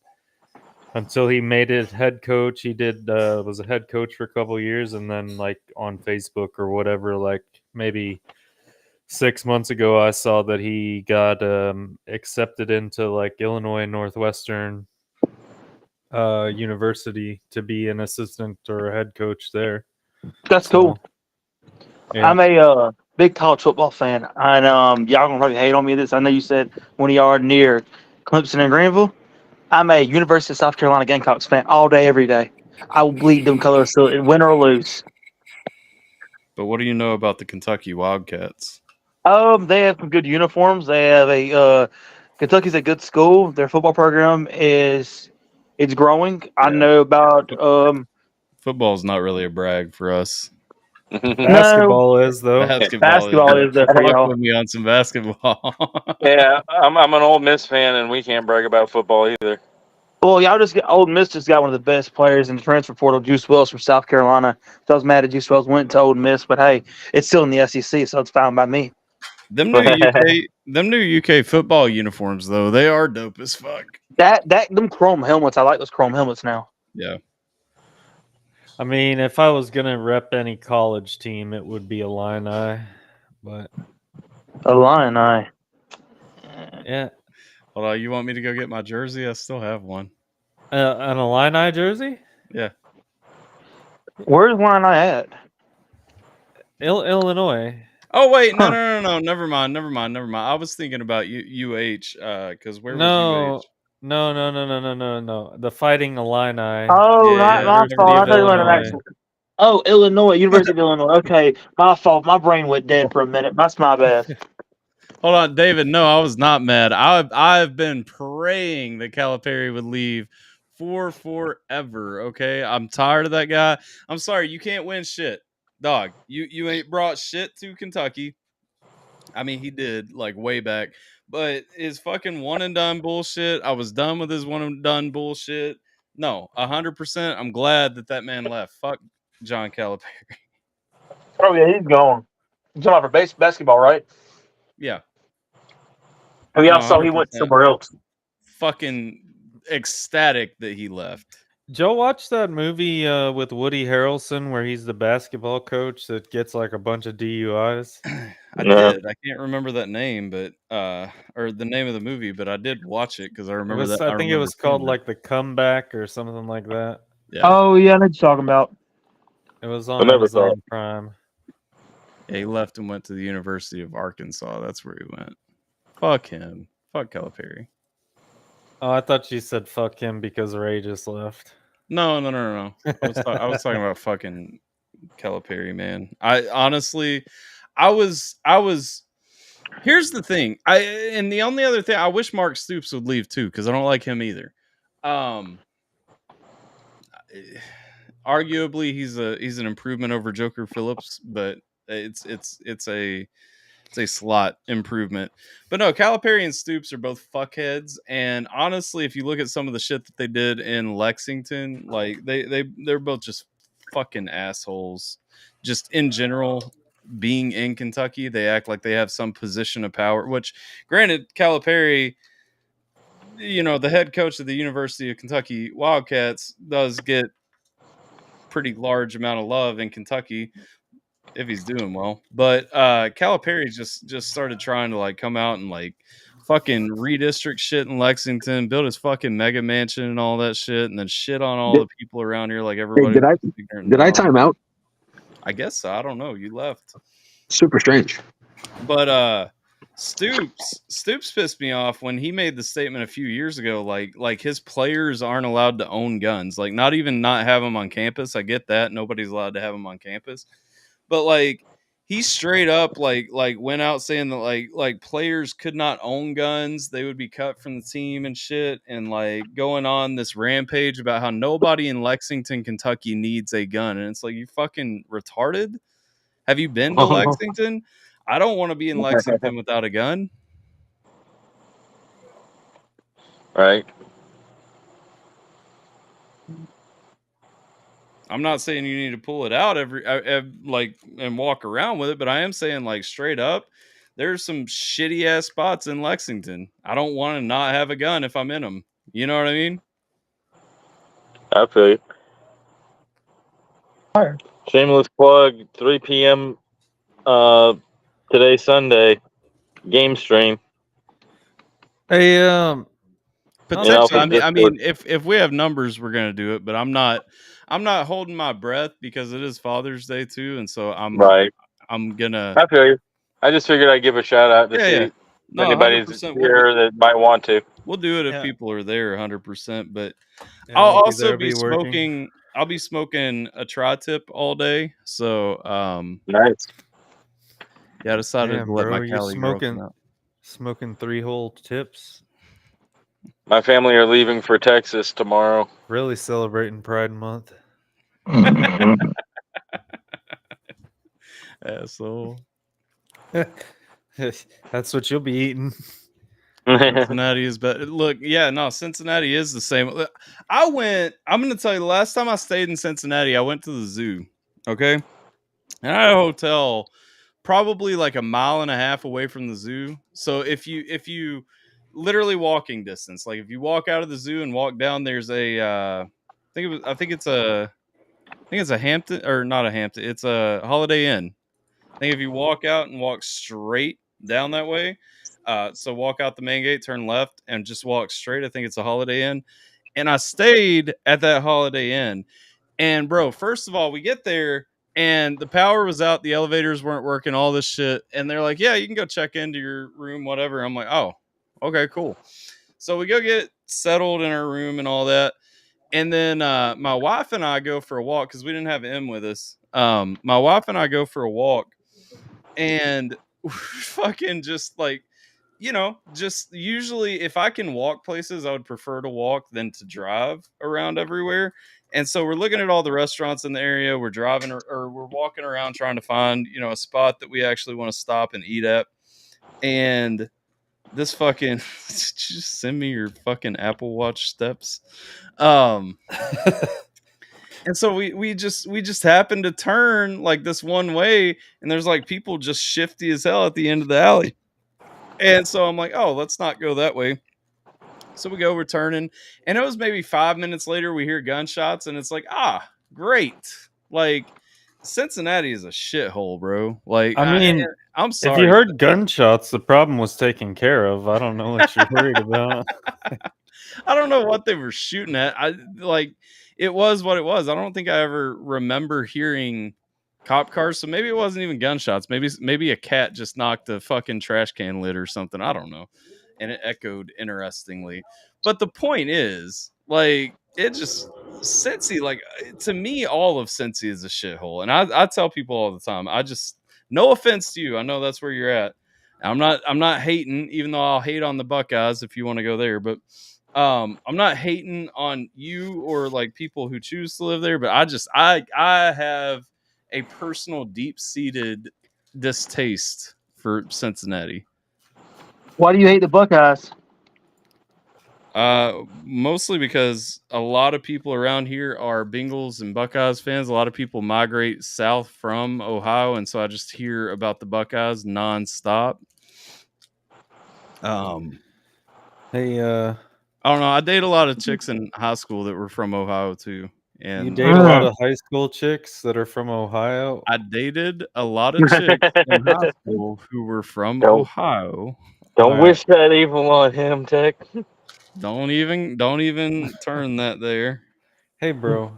Speaker 19: until he made it head coach. He did was a head coach for a couple years, and then like on Facebook or whatever, like maybe 6 months ago, I saw that he got accepted into like Illinois Northwestern University to be an assistant or a head coach there.
Speaker 21: That's cool.
Speaker 19: Yeah.
Speaker 21: I'm a big college football fan, and y'all gonna probably hate on me this. I know you said when you are near Clemson and Greenville. I'm a University of South Carolina Gamecocks fan all day, every day. I will bleed them colors till win or lose.
Speaker 1: But what do you know about the Kentucky Wildcats?
Speaker 21: They have some good uniforms. They have a Kentucky's a good school. Their football program it's growing. I know about
Speaker 1: Football's not really a brag for us.
Speaker 19: Basketball is though.
Speaker 21: Basketball is there for
Speaker 1: Fuck
Speaker 21: y'all.
Speaker 1: with me on some basketball.
Speaker 2: Yeah, I'm an Ole Miss fan, and we can't brag about football either.
Speaker 21: Well, y'all just Old Miss just got one of the best players in the transfer portal, Juice Wells from South Carolina. So I was mad at Juice Wells went to Old Miss, but hey, it's still in the SEC, so it's fine by me.
Speaker 1: Them new UK football uniforms though, they are dope as fuck.
Speaker 21: Them chrome helmets, I like those chrome helmets now.
Speaker 1: Yeah.
Speaker 19: I mean, if I was gonna rep any college team, it would be Illini, but
Speaker 21: Illini.
Speaker 19: Yeah.
Speaker 1: Hold on, you want me to go get my jersey? I still have one.
Speaker 19: An Illini jersey?
Speaker 1: Yeah.
Speaker 21: Where's Illini at?
Speaker 19: Illinois.
Speaker 1: Oh wait, no, never mind. I was thinking about UH, because where was UH?
Speaker 19: No. The Fighting Illini.
Speaker 21: Oh,
Speaker 19: Yeah,
Speaker 21: not my fault. I thought you were an
Speaker 19: Illinois.
Speaker 21: accent. Oh, Illinois, University of Illinois. Okay, my fault. My brain went dead for a minute. That's my bad.
Speaker 1: Hold on, David. No, I was not mad. I've been praying that Calipari would leave for forever. Okay, I'm tired of that guy. I'm sorry, you can't win shit, dog. You ain't brought shit to Kentucky. I mean, he did like way back, but his fucking one and done bullshit. I was done with his one and done bullshit. No, 100%. I'm glad that man left. Fuck John Calipari.
Speaker 21: Oh yeah, he's gone. You're talking about for basketball, right?
Speaker 1: Yeah.
Speaker 21: Oh yeah, I saw he went
Speaker 1: 100%.
Speaker 21: somewhere else.
Speaker 1: Fucking ecstatic that he left.
Speaker 19: Joe, watch that movie with Woody Harrelson where he's the basketball coach that gets like a bunch of DUIs.
Speaker 1: I did. I can't remember that name, but or the name of the movie, but I did watch it because I remember that.
Speaker 19: I think it was called like The Comeback or something like that.
Speaker 1: Yeah.
Speaker 21: Oh yeah, I know what you're talking about.
Speaker 19: It was on Amazon Prime.
Speaker 1: Yeah, he left and went to the University of Arkansas. That's where he went. Fuck him. Fuck Calipari.
Speaker 19: Oh, I thought you said fuck him because Ray just left.
Speaker 1: No. I was talking about fucking Calipari, man. I honestly, I was. Here's the thing. And the only other thing, I wish Mark Stoops would leave too because I don't like him either. arguably he's an improvement over Joker Phillips, but it's a slot improvement. But no, Calipari and Stoops are both fuckheads. And honestly, if you look at some of the shit that they did in Lexington, like they're both just fucking assholes. Just in general, being in Kentucky, they act like they have some position of power. Which, granted, Calipari, the head coach of the University of Kentucky Wildcats, does get pretty large amount of love in Kentucky if he's doing well. But Calipari just started trying to like come out and like fucking redistrict shit in Lexington, build his fucking mega mansion and all that shit, and then shit on all the people around here like everybody.
Speaker 20: Did I time out?
Speaker 1: I guess so. I don't know. You left.
Speaker 20: Super strange.
Speaker 1: But Stoops pissed me off when he made the statement a few years ago, like his players aren't allowed to own guns, like not even not have them on campus. I get that nobody's allowed to have them on campus, but like he straight up like went out saying that like players could not own guns, they would be cut from the team and shit, and like going on this rampage about how nobody in Lexington, Kentucky needs a gun, and it's like, you fucking retarded. Have you been to Lexington? I don't want to be in Lexington without a gun.
Speaker 2: Right.
Speaker 1: I'm not saying you need to pull it out every and walk around with it, but I am saying like straight up, there's some shitty ass spots in Lexington. I don't want to not have a gun if I'm in them. You know what I mean?
Speaker 2: I feel you. Shameless plug, 3 p.m. Today, Sunday, game stream.
Speaker 19: Hey,
Speaker 1: potentially. I mean, if we have numbers, we're gonna do it. But I'm not holding my breath because it is Father's Day too, and so I'm gonna.
Speaker 2: I feel you. I just figured I'd give a shout out to see if anybody's
Speaker 1: 100%.
Speaker 2: here that might want to.
Speaker 1: We'll do it if people are there, 100%. But
Speaker 19: Yeah,
Speaker 1: I'll
Speaker 19: I'll be
Speaker 1: also
Speaker 19: there,
Speaker 1: be
Speaker 19: be working.
Speaker 1: smoking. I'll be smoking a tri-tip all day. So
Speaker 2: nice.
Speaker 1: Yeah, I decided
Speaker 19: Damn,
Speaker 1: to let
Speaker 19: bro,
Speaker 1: my
Speaker 19: you
Speaker 1: Cali girl come out.
Speaker 19: smoking 3-hole tips.
Speaker 2: My family are leaving for Texas tomorrow.
Speaker 19: Really celebrating Pride Month.
Speaker 1: Asshole.
Speaker 19: That's what you'll be eating.
Speaker 1: Cincinnati is better. Look, yeah, no, Cincinnati is the same. I'm going to tell you, the last time I stayed in Cincinnati, I went to the zoo. Okay. And I had a hotel probably like a mile and a half away from the zoo. So if you literally walking distance, like if you walk out of the zoo and walk down, there's a, I think it's a Hampton, or not a Hampton. It's a Holiday Inn. I think if you walk out and walk straight down that way, so walk out the main gate, turn left, and just walk straight, I think it's a Holiday Inn. And I stayed at that Holiday Inn. And bro, first of all, we get there and the power was out, the elevators weren't working, all this shit. And they're like, yeah, you can go check into your room, whatever. I'm like, oh, okay, cool. So we go get settled in our room and all that. And then my wife and I go for a walk because we didn't have M with us. My wife and I go for a walk, and fucking just like, just usually if I can walk places, I would prefer to walk than to drive around everywhere. And so we're looking at all the restaurants in the area. We're driving or we're walking around trying to find, a spot that we actually want to stop and eat at. And this fucking just send me your fucking Apple Watch steps. And so we just happened to turn like this one way, and there's like people just shifty as hell at the end of the alley. And so I'm like, oh, let's not go that way. So we go, we're turning, and it was maybe 5 minutes later, we hear gunshots, and it's like, great. Like, Cincinnati is a shithole, bro. Like,
Speaker 19: I mean,
Speaker 1: I'm sorry.
Speaker 19: If you heard gunshots, the problem was taken care of. I don't know what you're worried about.
Speaker 1: I don't know what they were shooting at. It was what it was. I don't think I ever remember hearing cop cars, so maybe it wasn't even gunshots. Maybe a cat just knocked a fucking trash can lid or something. I don't know. And it echoed interestingly. But the point is, like, it just Cincy, like, to me, all of Cincy is a shithole. And I tell people all the time, no offense to you, I know that's where you're at. I'm not hating, even though I'll hate on the Buckeyes if you want to go there, but I'm not hating on you or like people who choose to live there, but I have a personal deep-seated distaste for Cincinnati.
Speaker 21: Why do you hate the Buckeyes?
Speaker 1: Mostly because a lot of people around here are Bengals and Buckeyes fans. A lot of people migrate south from Ohio, and so I just hear about the Buckeyes nonstop.
Speaker 19: Hey,
Speaker 1: I don't know. I dated a lot of chicks in high school that were from Ohio too,
Speaker 19: you
Speaker 1: and
Speaker 19: date a lot of high school chicks that are from Ohio?
Speaker 1: I dated a lot of chicks in high school who were from
Speaker 2: Don't-
Speaker 1: Ohio.
Speaker 2: Don't wish that evil on him, Tech.
Speaker 1: Don't even turn that there.
Speaker 19: Hey, bro.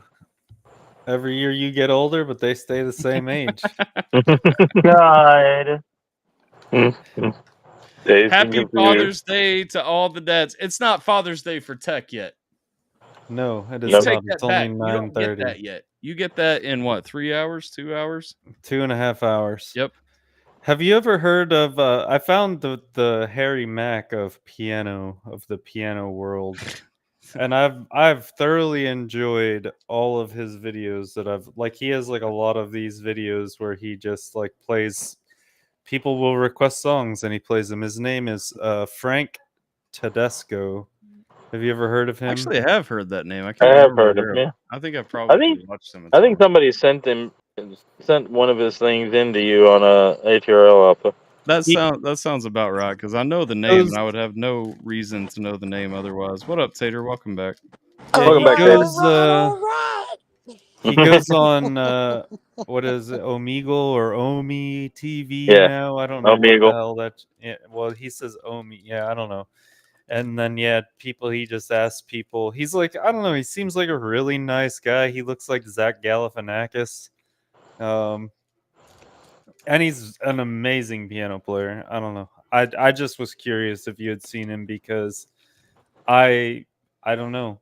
Speaker 19: Every year you get older, but they stay the same age.
Speaker 21: God.
Speaker 1: Happy Father's Day to all the dads. It's not Father's Day for Tech yet.
Speaker 19: No, it is
Speaker 1: You
Speaker 19: not.
Speaker 1: take
Speaker 19: It's
Speaker 1: that
Speaker 19: only
Speaker 1: back. You don't get
Speaker 19: 9:30.
Speaker 1: that yet. You get that in what? 3 hours? 2 hours?
Speaker 19: 2.5 hours.
Speaker 1: Yep.
Speaker 19: Have you ever heard of? I found the Harry Mack of the piano world, and I've thoroughly enjoyed all of his videos that I've like. He has like a lot of these videos where he just like plays. People will request songs and he plays them. His name is Frank Tedesco. Have you ever heard of him?
Speaker 1: Actually, I have heard that name. I
Speaker 2: I
Speaker 1: can't
Speaker 2: have
Speaker 1: remember
Speaker 2: heard of
Speaker 1: where.
Speaker 2: him. Yeah.
Speaker 1: I think I've probably watched him.
Speaker 2: I think somebody sent one of his things into you on a ATRL Alpha.
Speaker 1: That sounds about right because I know the name and I would have no reason to know the name otherwise. What up, Tater? Welcome back.
Speaker 2: Welcome back, Tater.
Speaker 19: He goes on what is it, Omegle or Omi TV
Speaker 2: Yeah,
Speaker 19: now? I don't know
Speaker 2: Omegle.
Speaker 19: what the hell that. Yeah, well, he says Omi. Yeah, I don't know. And then people. He just asks people. He's like, I don't know. He seems like a really nice guy. He looks like Zach Galifianakis. And he's an amazing piano player. I don't know. I just was curious if you had seen him because I don't know.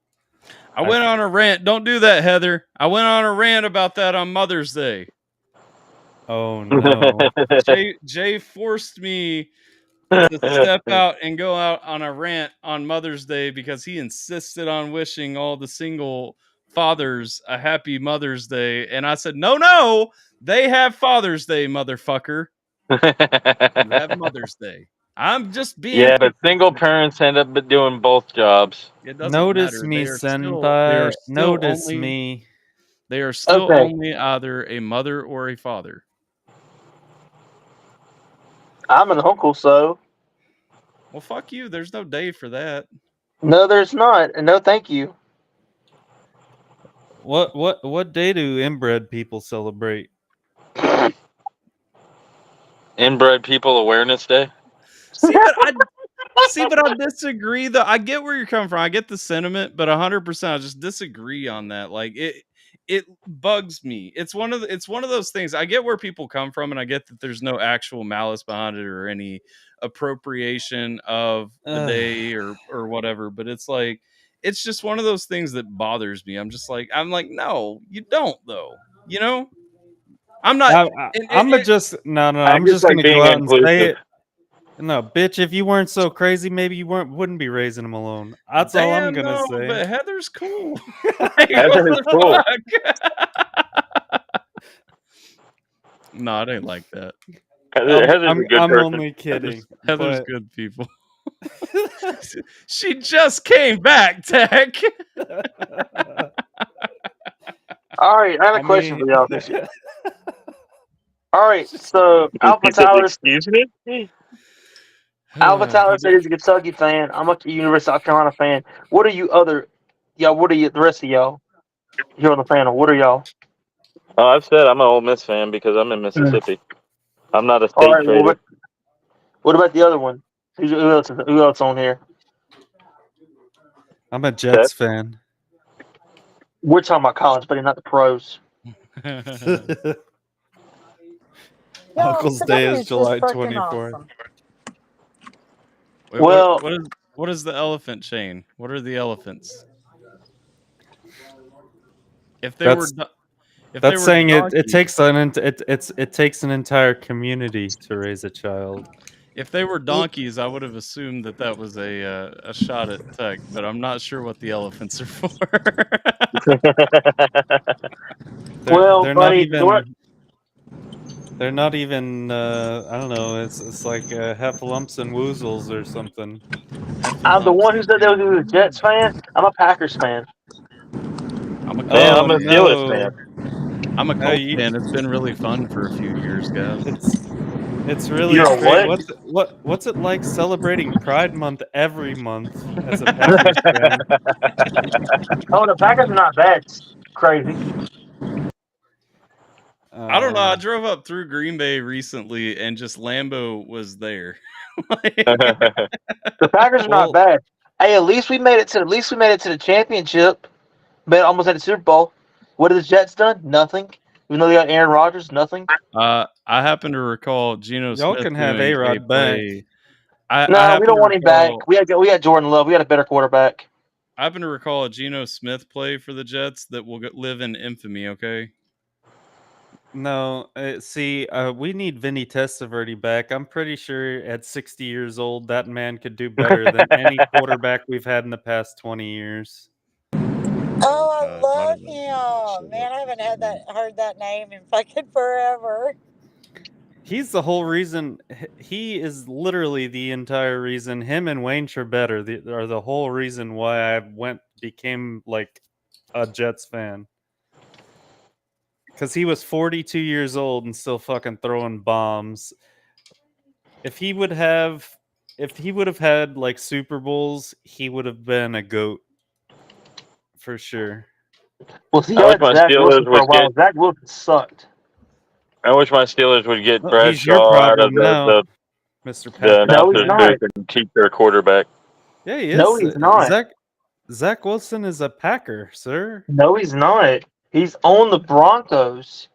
Speaker 1: I went on a rant. Don't do that, Heather. I went on a rant about that on Mother's Day.
Speaker 19: Oh no.
Speaker 1: Jay forced me to step out and go out on a rant on Mother's Day because he insisted on wishing all the single fathers a happy Mother's Day. And I said, no, they have Father's Day, motherfucker. You have Mother's Day. I'm just being.
Speaker 2: Yeah, but single parents end up doing both jobs.
Speaker 1: It doesn't
Speaker 19: Notice
Speaker 1: matter.
Speaker 19: me,
Speaker 1: They are still
Speaker 19: senpai. Notice
Speaker 1: only,
Speaker 19: me.
Speaker 1: They are still
Speaker 21: Okay.
Speaker 1: only either a mother or a father.
Speaker 21: I'm an uncle, so
Speaker 1: Well, fuck you. There's no day for that.
Speaker 21: no, there's not, and no, thank you.
Speaker 19: What day do inbred people celebrate?
Speaker 2: Inbred People Awareness Day.
Speaker 1: See, but I disagree. Though I get where you're coming from. I get the sentiment, but 100%, I just disagree on that. Like it bugs me. It's one of those things. I get where people come from, and I get that there's no actual malice behind it or any appropriation of the day or whatever. But it's like it's just one of those things that bothers me. I'm like, no, you don't though. You know, I'm not.
Speaker 19: I'm just I'm just
Speaker 2: like
Speaker 19: gonna
Speaker 2: being
Speaker 19: go out and say
Speaker 2: inclusive.
Speaker 19: it. No, bitch, if you weren't so crazy, maybe you wouldn't be raising them alone. That's all I'm
Speaker 1: Damn,
Speaker 19: gonna
Speaker 1: no,
Speaker 19: say.
Speaker 1: but Heather's cool. Like,
Speaker 2: Heather is
Speaker 1: what the
Speaker 2: cool.
Speaker 1: fuck? No, it ain't like that.
Speaker 2: Heather's a good
Speaker 19: I'm
Speaker 2: person.
Speaker 19: only kidding.
Speaker 1: Heather's
Speaker 19: but-
Speaker 1: good people. She just came back, Tech.
Speaker 21: All right, I have a question for y'all. All right, so AlphaTyler.
Speaker 2: Excuse me.
Speaker 21: AlphaTyler said he's a Kentucky fan. I'm a University of South Carolina fan. What are you the rest of y'all here on the panel? What are y'all?
Speaker 2: Oh, I've said I'm an Ole Miss fan because I'm in Mississippi. I'm not a state
Speaker 21: All right,
Speaker 2: trader.
Speaker 21: what about the other one? Who else on here?
Speaker 19: I'm a Jets fan.
Speaker 21: We're talking about college, but not the pros.
Speaker 19: Uncle's Day is
Speaker 10: Today's
Speaker 19: July
Speaker 10: just fucking
Speaker 19: 24th.
Speaker 10: awesome.
Speaker 1: Wait,
Speaker 21: Well-
Speaker 1: what is the elephant chain? What are the elephants? If they
Speaker 19: That's
Speaker 1: were, if
Speaker 19: that's
Speaker 1: they were
Speaker 19: saying
Speaker 1: donkeys,
Speaker 19: it takes an entire community to raise a child.
Speaker 1: If they were donkeys, I would have assumed that was a shot at Tech, but I'm not sure what the elephants are for.
Speaker 21: Well,
Speaker 19: they're
Speaker 21: buddy,
Speaker 19: they're not even. I don't know. It's like heffalumps and woozles or something.
Speaker 21: I'm the one who said they were a Jets fan. I'm a Packers fan.
Speaker 1: I'm a
Speaker 21: Man, I'm a Steelers
Speaker 19: no.
Speaker 21: fan.
Speaker 1: I'm a
Speaker 19: No,
Speaker 1: Colts
Speaker 19: you-
Speaker 1: fan. It's been really fun for a few years, guys.
Speaker 19: It's really
Speaker 21: You're a
Speaker 19: strange.
Speaker 21: what?
Speaker 19: What's it like celebrating Pride Month every month as a Packers fan?
Speaker 21: Oh, the Packers are not bad. It's crazy.
Speaker 1: I don't know. I drove up through Green Bay recently, and just Lambeau was there.
Speaker 21: The Packers are not bad. Hey, at least we made it to the championship, but almost had the Super Bowl. What have the Jets done? Nothing. Even though they got Aaron Rodgers, nothing.
Speaker 1: I happen to recall Geno
Speaker 19: Y'all
Speaker 1: Smith
Speaker 19: can have
Speaker 1: doing
Speaker 19: A-Rod
Speaker 1: a
Speaker 19: back.
Speaker 1: play. I
Speaker 21: No, we
Speaker 1: happen
Speaker 21: don't
Speaker 1: to
Speaker 21: want him back.
Speaker 1: recall-
Speaker 21: We had Jordan Love. We had a better quarterback.
Speaker 1: I happen to recall a Geno Smith play for the Jets that will live in infamy. Okay.
Speaker 19: No, see, we need Vinny Testaverde back. I'm pretty sure at 60 years old, that man could do better than any quarterback we've had in the past 20 years.
Speaker 10: Oh, I love him. Man, I haven't heard that name in fucking forever.
Speaker 19: He's the whole reason. He is literally the entire reason. Him and Wayne Trebetter are the whole reason why I became like a Jets fan. Because he was 42 years old and still fucking throwing bombs. If he would have had like Super Bowls, he would have been a GOAT for sure.
Speaker 21: Well, see,
Speaker 2: I wish my
Speaker 21: Zach
Speaker 2: Steelers
Speaker 21: Wilson for a
Speaker 2: would
Speaker 21: while.
Speaker 2: get.
Speaker 21: Zach Wilson sucked.
Speaker 2: I wish my Steelers would get
Speaker 19: Well, he's your
Speaker 2: Bradshaw out of
Speaker 19: problem now, Mr.
Speaker 2: the
Speaker 19: Packer.
Speaker 21: No, he's
Speaker 2: announcer's
Speaker 21: not.
Speaker 2: booth and keep their quarterback.
Speaker 19: Yeah, he is.
Speaker 21: No, he's not.
Speaker 19: Zach Wilson is a Packer, sir.
Speaker 21: No, he's not. He's on the Broncos.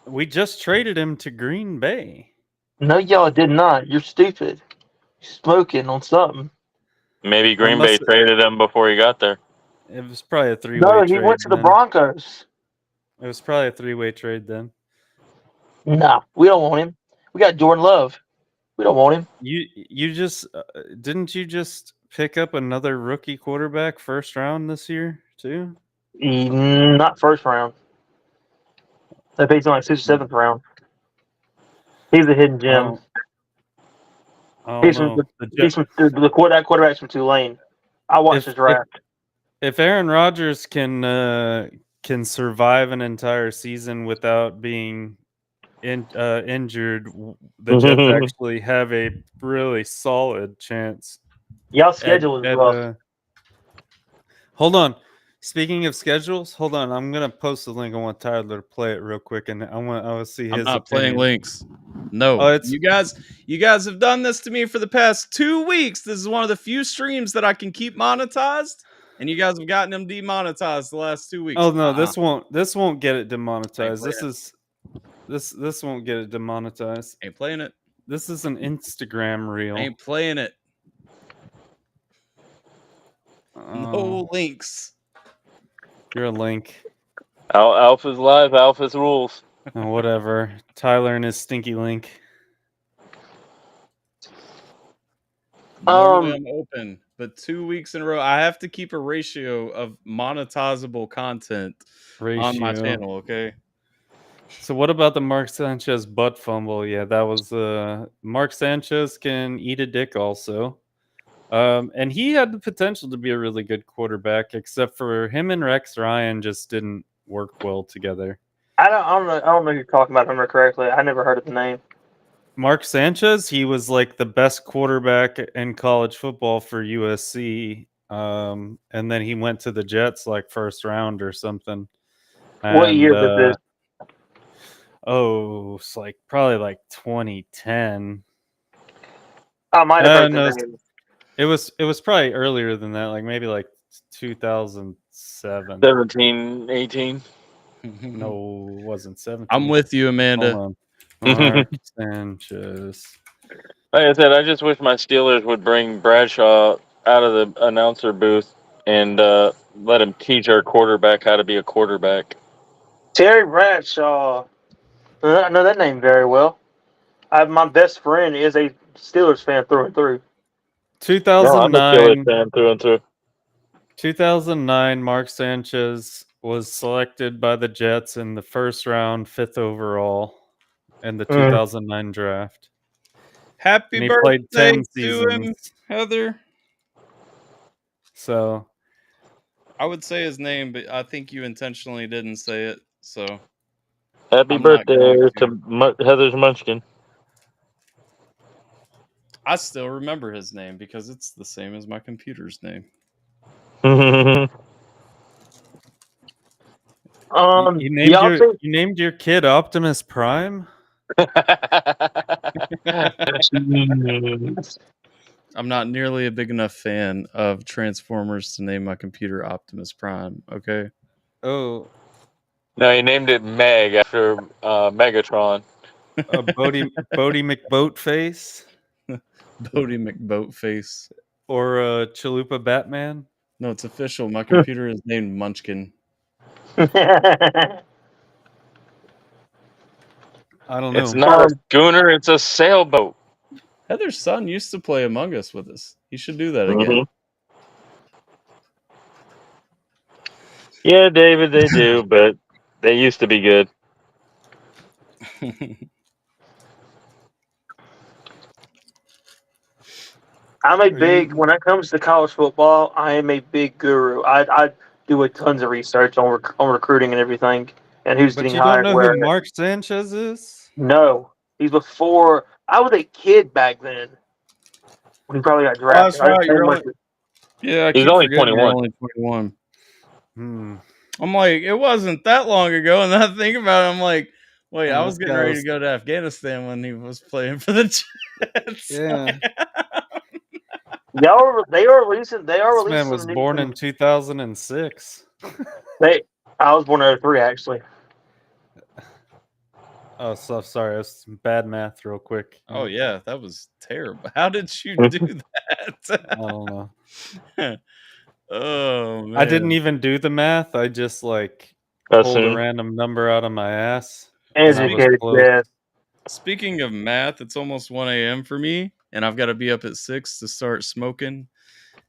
Speaker 19: We just traded him to Green Bay.
Speaker 21: No, y'all did not. You're stupid. You're smoking on something.
Speaker 2: Maybe Green
Speaker 19: Unless-
Speaker 2: Bay traded him before he got there.
Speaker 19: It was probably a three-way
Speaker 21: No,
Speaker 19: trade.
Speaker 21: he went to the
Speaker 19: then.
Speaker 21: Broncos.
Speaker 19: It was probably a three-way trade then.
Speaker 21: No, we don't want him. We got Jordan Love. We don't want him.
Speaker 19: You just didn't you just pick up another rookie quarterback first round this year too?
Speaker 21: Not first round. They paid him like 6th or 7th round. He's a hidden gem. He's from the quarterback's from Tulane. I watched the draft.
Speaker 19: If Aaron Rodgers can survive an entire season without being injured, the Jets actually have a really solid chance.
Speaker 21: Y'all's schedule is rough.
Speaker 19: Hold on. Speaking of schedules, hold on. I'm gonna post the link. I want Tyler to play it real quick, and I want to see his.
Speaker 1: I'm not
Speaker 19: opinion.
Speaker 1: playing links. No, you guys have done this to me for the past 2 weeks. This is one of the few streams that I can keep monetized, and you guys have gotten them demonetized the last 2 weeks.
Speaker 19: Oh no, this won't get it demonetized. This won't get it demonetized.
Speaker 1: Ain't playing it.
Speaker 19: This is an Instagram reel.
Speaker 1: Ain't playing it. No links.
Speaker 19: You're a link.
Speaker 2: Alpha's live. Alpha's rules.
Speaker 19: Oh, whatever. Tyler and his stinky link.
Speaker 1: Normally I'm open, but 2 weeks in a row, I have to keep a ratio of monetizable content on my channel. Okay.
Speaker 19: So what about the Mark Sanchez butt fumble? Yeah, that was Mark Sanchez can eat a dick also. And he had the potential to be a really good quarterback, except for him and Rex Ryan just didn't work well together.
Speaker 21: I don't know if you're talking about him correctly. I never heard of the name.
Speaker 19: Mark Sanchez, he was like the best quarterback in college football for USC. And then he went to the Jets like first round or something.
Speaker 21: What year was this?
Speaker 19: Oh, it's like probably like 2010.
Speaker 21: I might have heard the name.
Speaker 19: It was probably earlier than that, like maybe like 2007.
Speaker 2: 17, 18.
Speaker 19: No, it wasn't 17.
Speaker 1: I'm with you, Amanda.
Speaker 19: Hold on. Mark Sanchez.
Speaker 2: Like I said, I just wish my Steelers would bring Bradshaw out of the announcer booth and let him teach our quarterback how to be a quarterback.
Speaker 21: Terry Bradshaw. I know that name very well. My best friend is a Steelers fan through and through.
Speaker 2: No, I'm a Steelers
Speaker 19: 2009.
Speaker 2: fan through and through.
Speaker 19: 2009, Mark Sanchez was selected by the Jets in the first round, 5th overall in the 2009 draft.
Speaker 1: Happy
Speaker 19: And he played
Speaker 1: birthday
Speaker 19: 10
Speaker 1: to him,
Speaker 19: seasons.
Speaker 1: Heather.
Speaker 19: So
Speaker 1: I would say his name, but I think you intentionally didn't say it. So
Speaker 2: Happy
Speaker 1: I'm not
Speaker 2: birthday
Speaker 1: going
Speaker 2: to Heather's Munchkin.
Speaker 1: I still remember his name because it's the same as my computer's name.
Speaker 19: you named your kid Optimus Prime?
Speaker 1: I'm not nearly a big enough fan of Transformers to name my computer Optimus Prime, okay?
Speaker 19: Oh.
Speaker 2: No, he named it Meg after Megatron.
Speaker 19: Bodie McBoatface?
Speaker 1: Bodie McBoatface.
Speaker 19: Or Chalupa Batman?
Speaker 1: No, it's official. My computer is named Munchkin.
Speaker 19: I don't know.
Speaker 2: It's not a schooner, it's a sailboat.
Speaker 1: Heather's son used to play Among Us with us. He should do that again.
Speaker 2: Yeah, David, they do, but they used to be good.
Speaker 21: I'm a big when it comes to college football. I am a big guru. I do tons of research on recruiting and everything, and who's
Speaker 19: But
Speaker 21: getting
Speaker 19: you don't
Speaker 21: hired
Speaker 19: know
Speaker 21: where.
Speaker 19: who Mark Sanchez is?
Speaker 21: No, he's before. I was a kid back then when he probably got drafted.
Speaker 1: that's right. You're only, yeah, I
Speaker 2: He's
Speaker 1: keep
Speaker 2: only
Speaker 1: forgetting
Speaker 2: 21.
Speaker 1: you're only 21. I'm like, it wasn't that long ago, and then I think about it, I'm like, wait, I was getting ready to go to Afghanistan when he was playing for the Jets.
Speaker 19: Yeah.
Speaker 21: They are releasing. They are
Speaker 19: This
Speaker 21: releasing.
Speaker 19: man was
Speaker 21: some new-
Speaker 19: born in 2006.
Speaker 21: I was born in 03 actually.
Speaker 19: Oh, so sorry. That's bad math, real quick.
Speaker 1: Oh yeah, that was terrible. How did you do that?
Speaker 19: I don't know.
Speaker 1: Oh man,
Speaker 19: I didn't even do the math. I just like
Speaker 2: That's
Speaker 19: pulled a
Speaker 2: him.
Speaker 19: random number out of my ass.
Speaker 1: Speaking of math, it's almost 1 a.m. for me, and I've got to be up at 6 to start smoking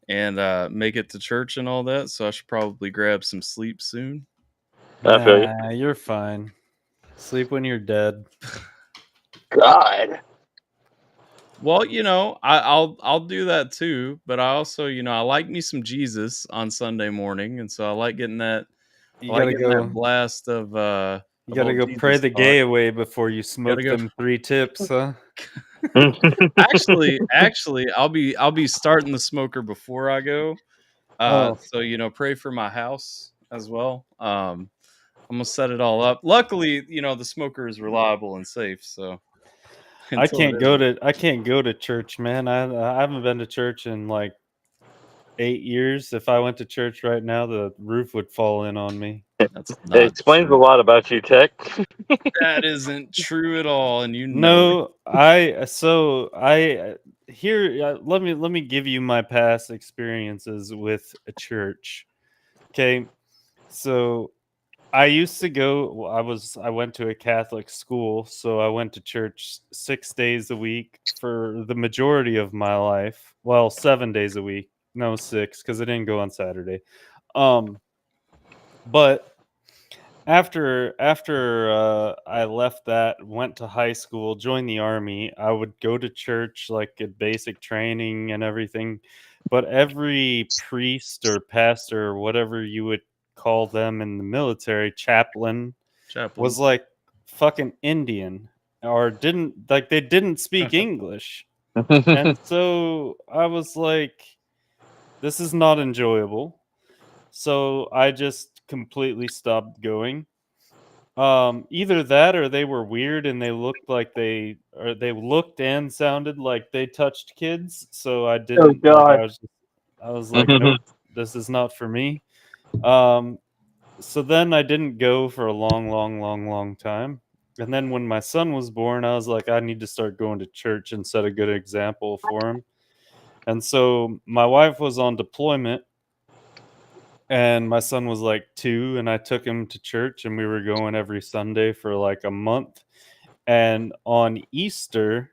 Speaker 1: and make it to church and all that. So I should probably grab some sleep soon.
Speaker 2: I feel you.
Speaker 19: Nah, you're fine. Sleep when you're dead.
Speaker 21: God.
Speaker 1: Well, you know, I'll do that too, but I also, you know, I like me some Jesus on Sunday morning, and so I like getting that.
Speaker 19: You
Speaker 1: I like
Speaker 19: gotta
Speaker 1: getting
Speaker 19: go.
Speaker 1: that blast of.
Speaker 19: You gotta go pray the gay away before you smoke them 3 tips, huh?
Speaker 1: actually, I'll be starting the smoker before I go. So you know, pray for my house as well. I'm gonna set it all up. Luckily, you know, the smoker is reliable and safe, so.
Speaker 19: I can't go to church, man. I haven't been to church in like 8 years. If I went to church right now, the roof would fall in on me.
Speaker 1: That's
Speaker 2: It explains a lot about you, Tech.
Speaker 1: That isn't true at all, and you know.
Speaker 19: No, here. Let me give you my past experiences with a church. Okay, so I used to go. I went to a Catholic school, so I went to church 6 days a week for the majority of my life. Well, 7 days a week. No, 6, because I didn't go on Saturday. But after I left that, went to high school, joined the army, I would go to church like at basic training and everything. But every priest or pastor or whatever you would call them in the military, chaplain, was like fucking Indian, or they didn't speak English. And so I was like, this is not enjoyable. So I just completely stopped going. Either that or they were weird and they looked like they looked and sounded like they touched kids. So I didn't.
Speaker 21: God.
Speaker 19: I was like, nope, this is not for me. So then I didn't go for a long time. And then when my son was born, I was like, I need to start going to church and set a good example for him. And so my wife was on deployment and my son was like 2, and I took him to church and we were going every Sunday for like a month. And on Easter,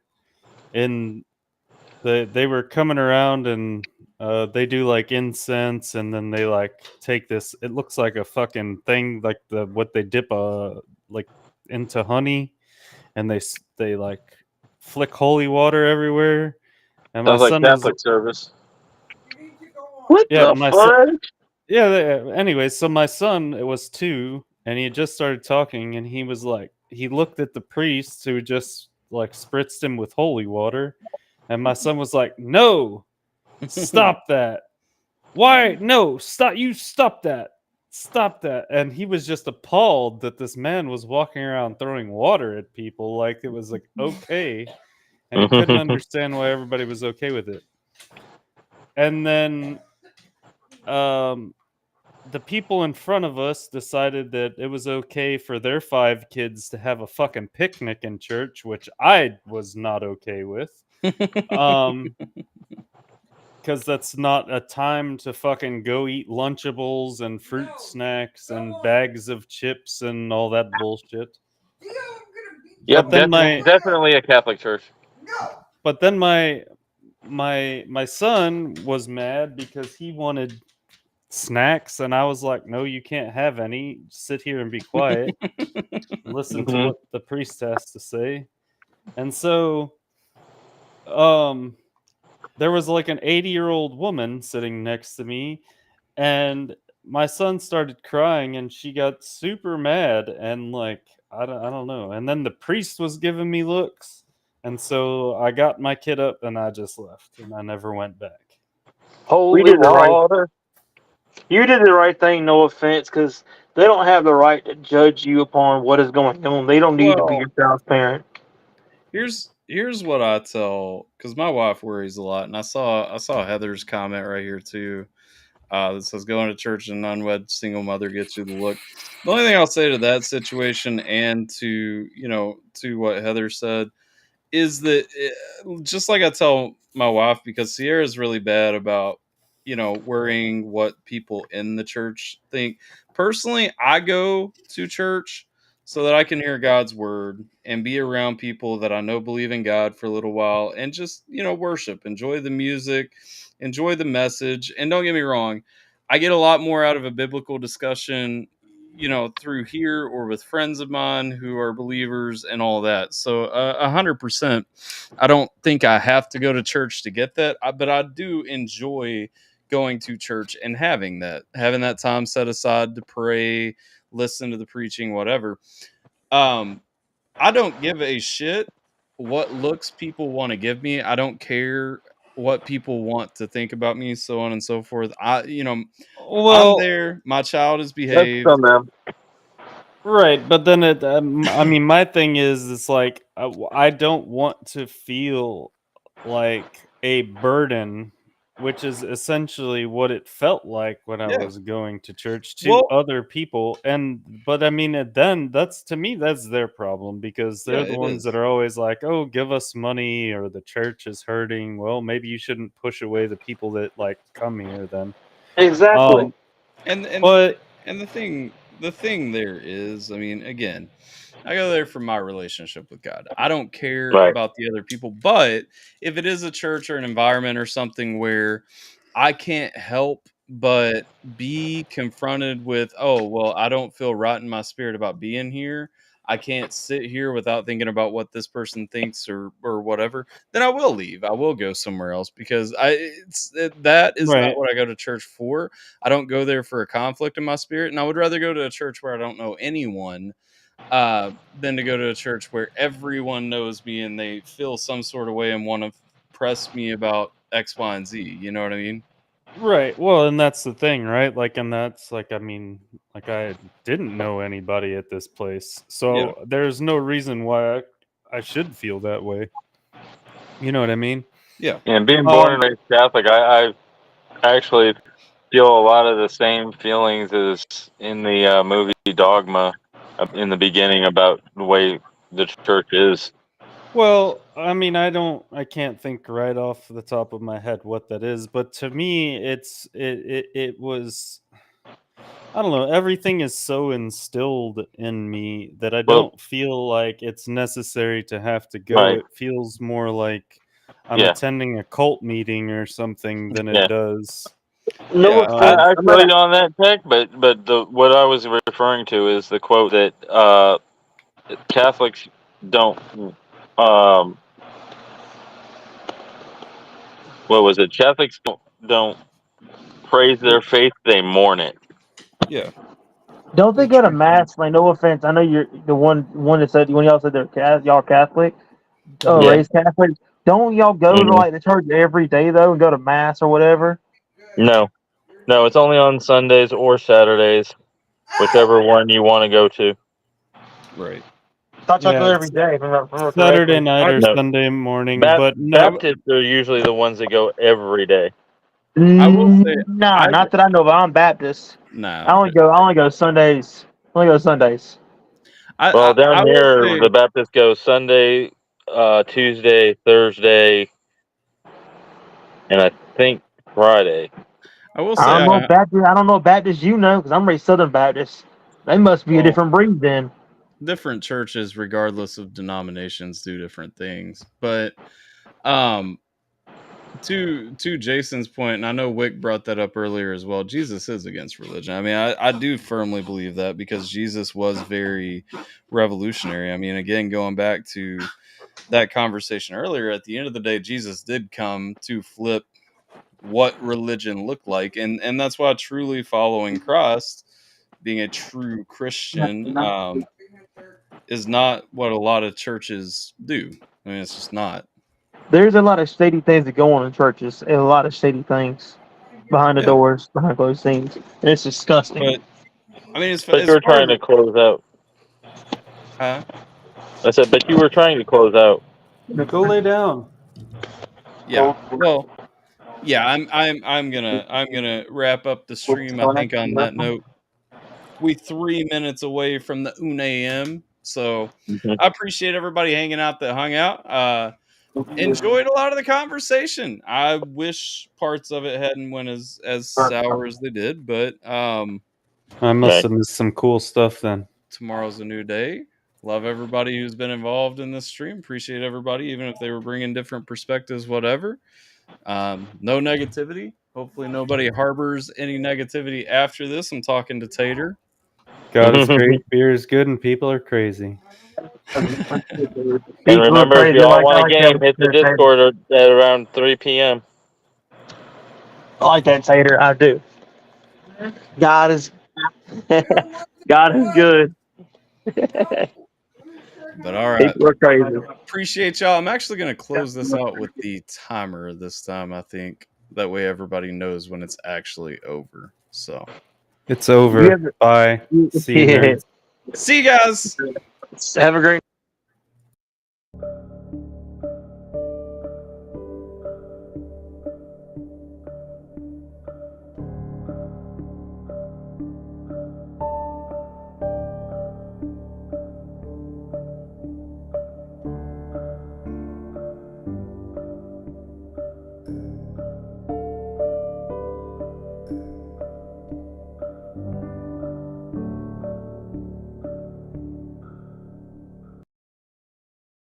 Speaker 19: they were coming around and they do like incense, and then they like take this. It looks like a fucking thing, like what they dip like into honey, and they like flick holy water everywhere. And my
Speaker 2: Sounds like
Speaker 19: son was
Speaker 2: Catholic service. What
Speaker 19: yeah,
Speaker 2: the
Speaker 19: my
Speaker 2: fuck?
Speaker 19: son. Yeah. Anyway, so my son, it was 2, and he had just started talking, and he was like, he looked at the priest who just like spritzed him with holy water, and my son was like, "No, stop that! Why? No, stop! You stop that! Stop that!" And he was just appalled that this man was walking around throwing water at people like it was like okay, and he couldn't understand why everybody was okay with it. And then the people in front of us decided that it was okay for their 5 kids to have a fucking picnic in church, which I was not okay with. Because that's not a time to fucking go eat Lunchables and fruit snacks and bags of chips and all that bullshit.
Speaker 2: Yep,
Speaker 19: But then
Speaker 2: definitely a Catholic church.
Speaker 19: But then my son was mad because he wanted snacks, and I was like, "No, you can't have any. Sit here and be quiet. Listen to what the priest has to say." And so, there was like an 80-year-old woman sitting next to me, and my son started crying, and she got super mad, and like I don't know. And then the priest was giving me looks, and so I got my kid up and I just left, and I never went back.
Speaker 21: Holy water. You did the right thing, no offense, because they don't have the right to judge you upon what is going on. They don't need to be your child's parent.
Speaker 1: Here's what I tell, because my wife worries a lot, and I saw Heather's comment right here too. That says going to church and an unwed single mother gets you the look. The only thing I'll say to that situation and to what Heather said is that just like I tell my wife, because Sierra's really bad about worrying what people in the church think. Personally, I go to church so that I can hear God's word and be around people that I know believe in God for a little while and just worship, enjoy the music, enjoy the message. And don't get me wrong, I get a lot more out of a biblical discussion through here or with friends of mine who are believers and all that. So 100%, I don't think I have to go to church to get that, but I do enjoy going to church and having that time set aside to pray, listen to the preaching, whatever. I don't give a shit what looks people want to give me. I don't care what people want to think about me, so on and so forth. I'm there. My child is behaved.
Speaker 19: Right, but then I mean, my thing is, it's like I don't want to feel like a burden, which is essentially what it felt like when I was going to church to other people. But I mean, then that's, to me, that's their problem, because they're the ones that are always like, "Oh, give us money," or "The church is hurting." Well, maybe you shouldn't push away the people that like come here then.
Speaker 21: Exactly.
Speaker 1: And the thing there is, I mean, again, I go there for my relationship with God. I don't care about the other people, but if it is a church or an environment or something where I can't help but be confronted with, oh, well, I don't feel right in my spirit about being here, I can't sit here without thinking about what this person thinks or whatever, then I will leave. I will go somewhere else, because that is not what I go to church for. I don't go there for a conflict in my spirit, and I would rather go to a church where I don't know anyone than to go to a church where everyone knows me and they feel some sort of way and want to press me about X, Y, and Z. You know what I mean?
Speaker 19: Right. Well, and that's the thing, right? Like, and that's like, I mean, like, I didn't know anybody at this place, so there's no reason why I should feel that way. You know what I mean?
Speaker 1: Yeah.
Speaker 2: And being born and raised Catholic, I actually feel a lot of the same feelings as in the movie Dogma in the beginning about the way the church is.
Speaker 19: Well, I mean, I can't think right off the top of my head what that is, but to me, it was I don't know. Everything is so instilled in me that I
Speaker 2: Well-
Speaker 19: don't feel like it's necessary to have to go.
Speaker 2: Right.
Speaker 19: It feels more like I'm
Speaker 2: Yeah.
Speaker 19: attending a cult meeting or something than
Speaker 2: Yeah.
Speaker 19: it does.
Speaker 21: No
Speaker 19: Yeah,
Speaker 21: offense.
Speaker 2: I
Speaker 21: I'm
Speaker 2: feel
Speaker 21: not
Speaker 2: you on that, Tech, but what I was referring to is the quote that Catholics don't. What was it? Catholics don't praise their faith; they mourn it.
Speaker 1: Yeah.
Speaker 21: Don't they go to mass? Like, no offense. I know you're the one that said when y'all said y'all Catholic,
Speaker 2: Yeah.
Speaker 21: raised Catholic. Don't y'all go to
Speaker 2: Mhm.
Speaker 21: like the church every day though and go to mass or whatever?
Speaker 2: No, it's only on Sundays or Saturdays, whichever one you want to go to.
Speaker 1: Right.
Speaker 21: Thought y'all go
Speaker 19: Yeah,
Speaker 21: every day. If I remember
Speaker 19: Saturday
Speaker 21: correctly.
Speaker 19: night or
Speaker 2: No.
Speaker 19: Sunday morning, but no,
Speaker 2: Baptists are usually the ones that go every day.
Speaker 1: I will say,
Speaker 21: Nah, not that I know of. I'm Baptist.
Speaker 1: nah.
Speaker 21: I only go Sundays. Only go Sundays.
Speaker 2: Well, down
Speaker 1: I will
Speaker 2: here,
Speaker 1: say,
Speaker 2: the Baptists go Sunday, Tuesday, Thursday, and I think Friday.
Speaker 1: I will
Speaker 21: I
Speaker 1: say,
Speaker 21: don't know Baptist. I don't know Baptist. You know, because I'm raised Southern Baptist. They must be a different breed then.
Speaker 1: different churches, regardless of denominations, do different things. But to Jason's point, and I know Wick brought that up earlier as well, Jesus is against religion. I mean, I do firmly believe that because Jesus was very revolutionary. I mean, again, going back to that conversation earlier, at the end of the day, Jesus did come to flip what religion looked like, and that's why truly following Christ, being a true Christian, is not what a lot of churches do. I mean, it's just not.
Speaker 21: There's a lot of shady things that go on in churches, and a lot of shady things behind the
Speaker 1: Yeah.
Speaker 21: doors, behind closed scenes, and it's disgusting.
Speaker 1: But I mean,
Speaker 2: But you were trying to close out.
Speaker 1: Huh?
Speaker 2: I said, but you were trying to close out.
Speaker 19: Go lay down.
Speaker 1: Yeah. Well, yeah, I'm gonna wrap up the stream, I think, on that note. We 3 minutes away from the 1 a.m. So I appreciate everybody hanging out that hung out. Enjoyed a lot of the conversation. I wish parts of it hadn't went as sour as they did, but
Speaker 19: I must have missed some cool stuff then.
Speaker 1: tomorrow's a new day. Love everybody who's been involved in this stream. Appreciate everybody, even if they were bringing different perspectives, whatever. No negativity. Hopefully nobody harbors any negativity after this. I'm talking to Tater.
Speaker 19: God is great, beer is good, and people are crazy.
Speaker 2: And remember, if you all want a game, hit the Discord at around 3 p.m.
Speaker 21: I like that, Tater. I do. God is good.
Speaker 1: But all right.
Speaker 21: People are crazy.
Speaker 1: Appreciate y'all. I'm actually going to close this out with the timer this time, I think. That way everybody knows when it's actually over. So
Speaker 19: It's over. Bye. See you, nerds.
Speaker 1: See you guys.
Speaker 21: Have a great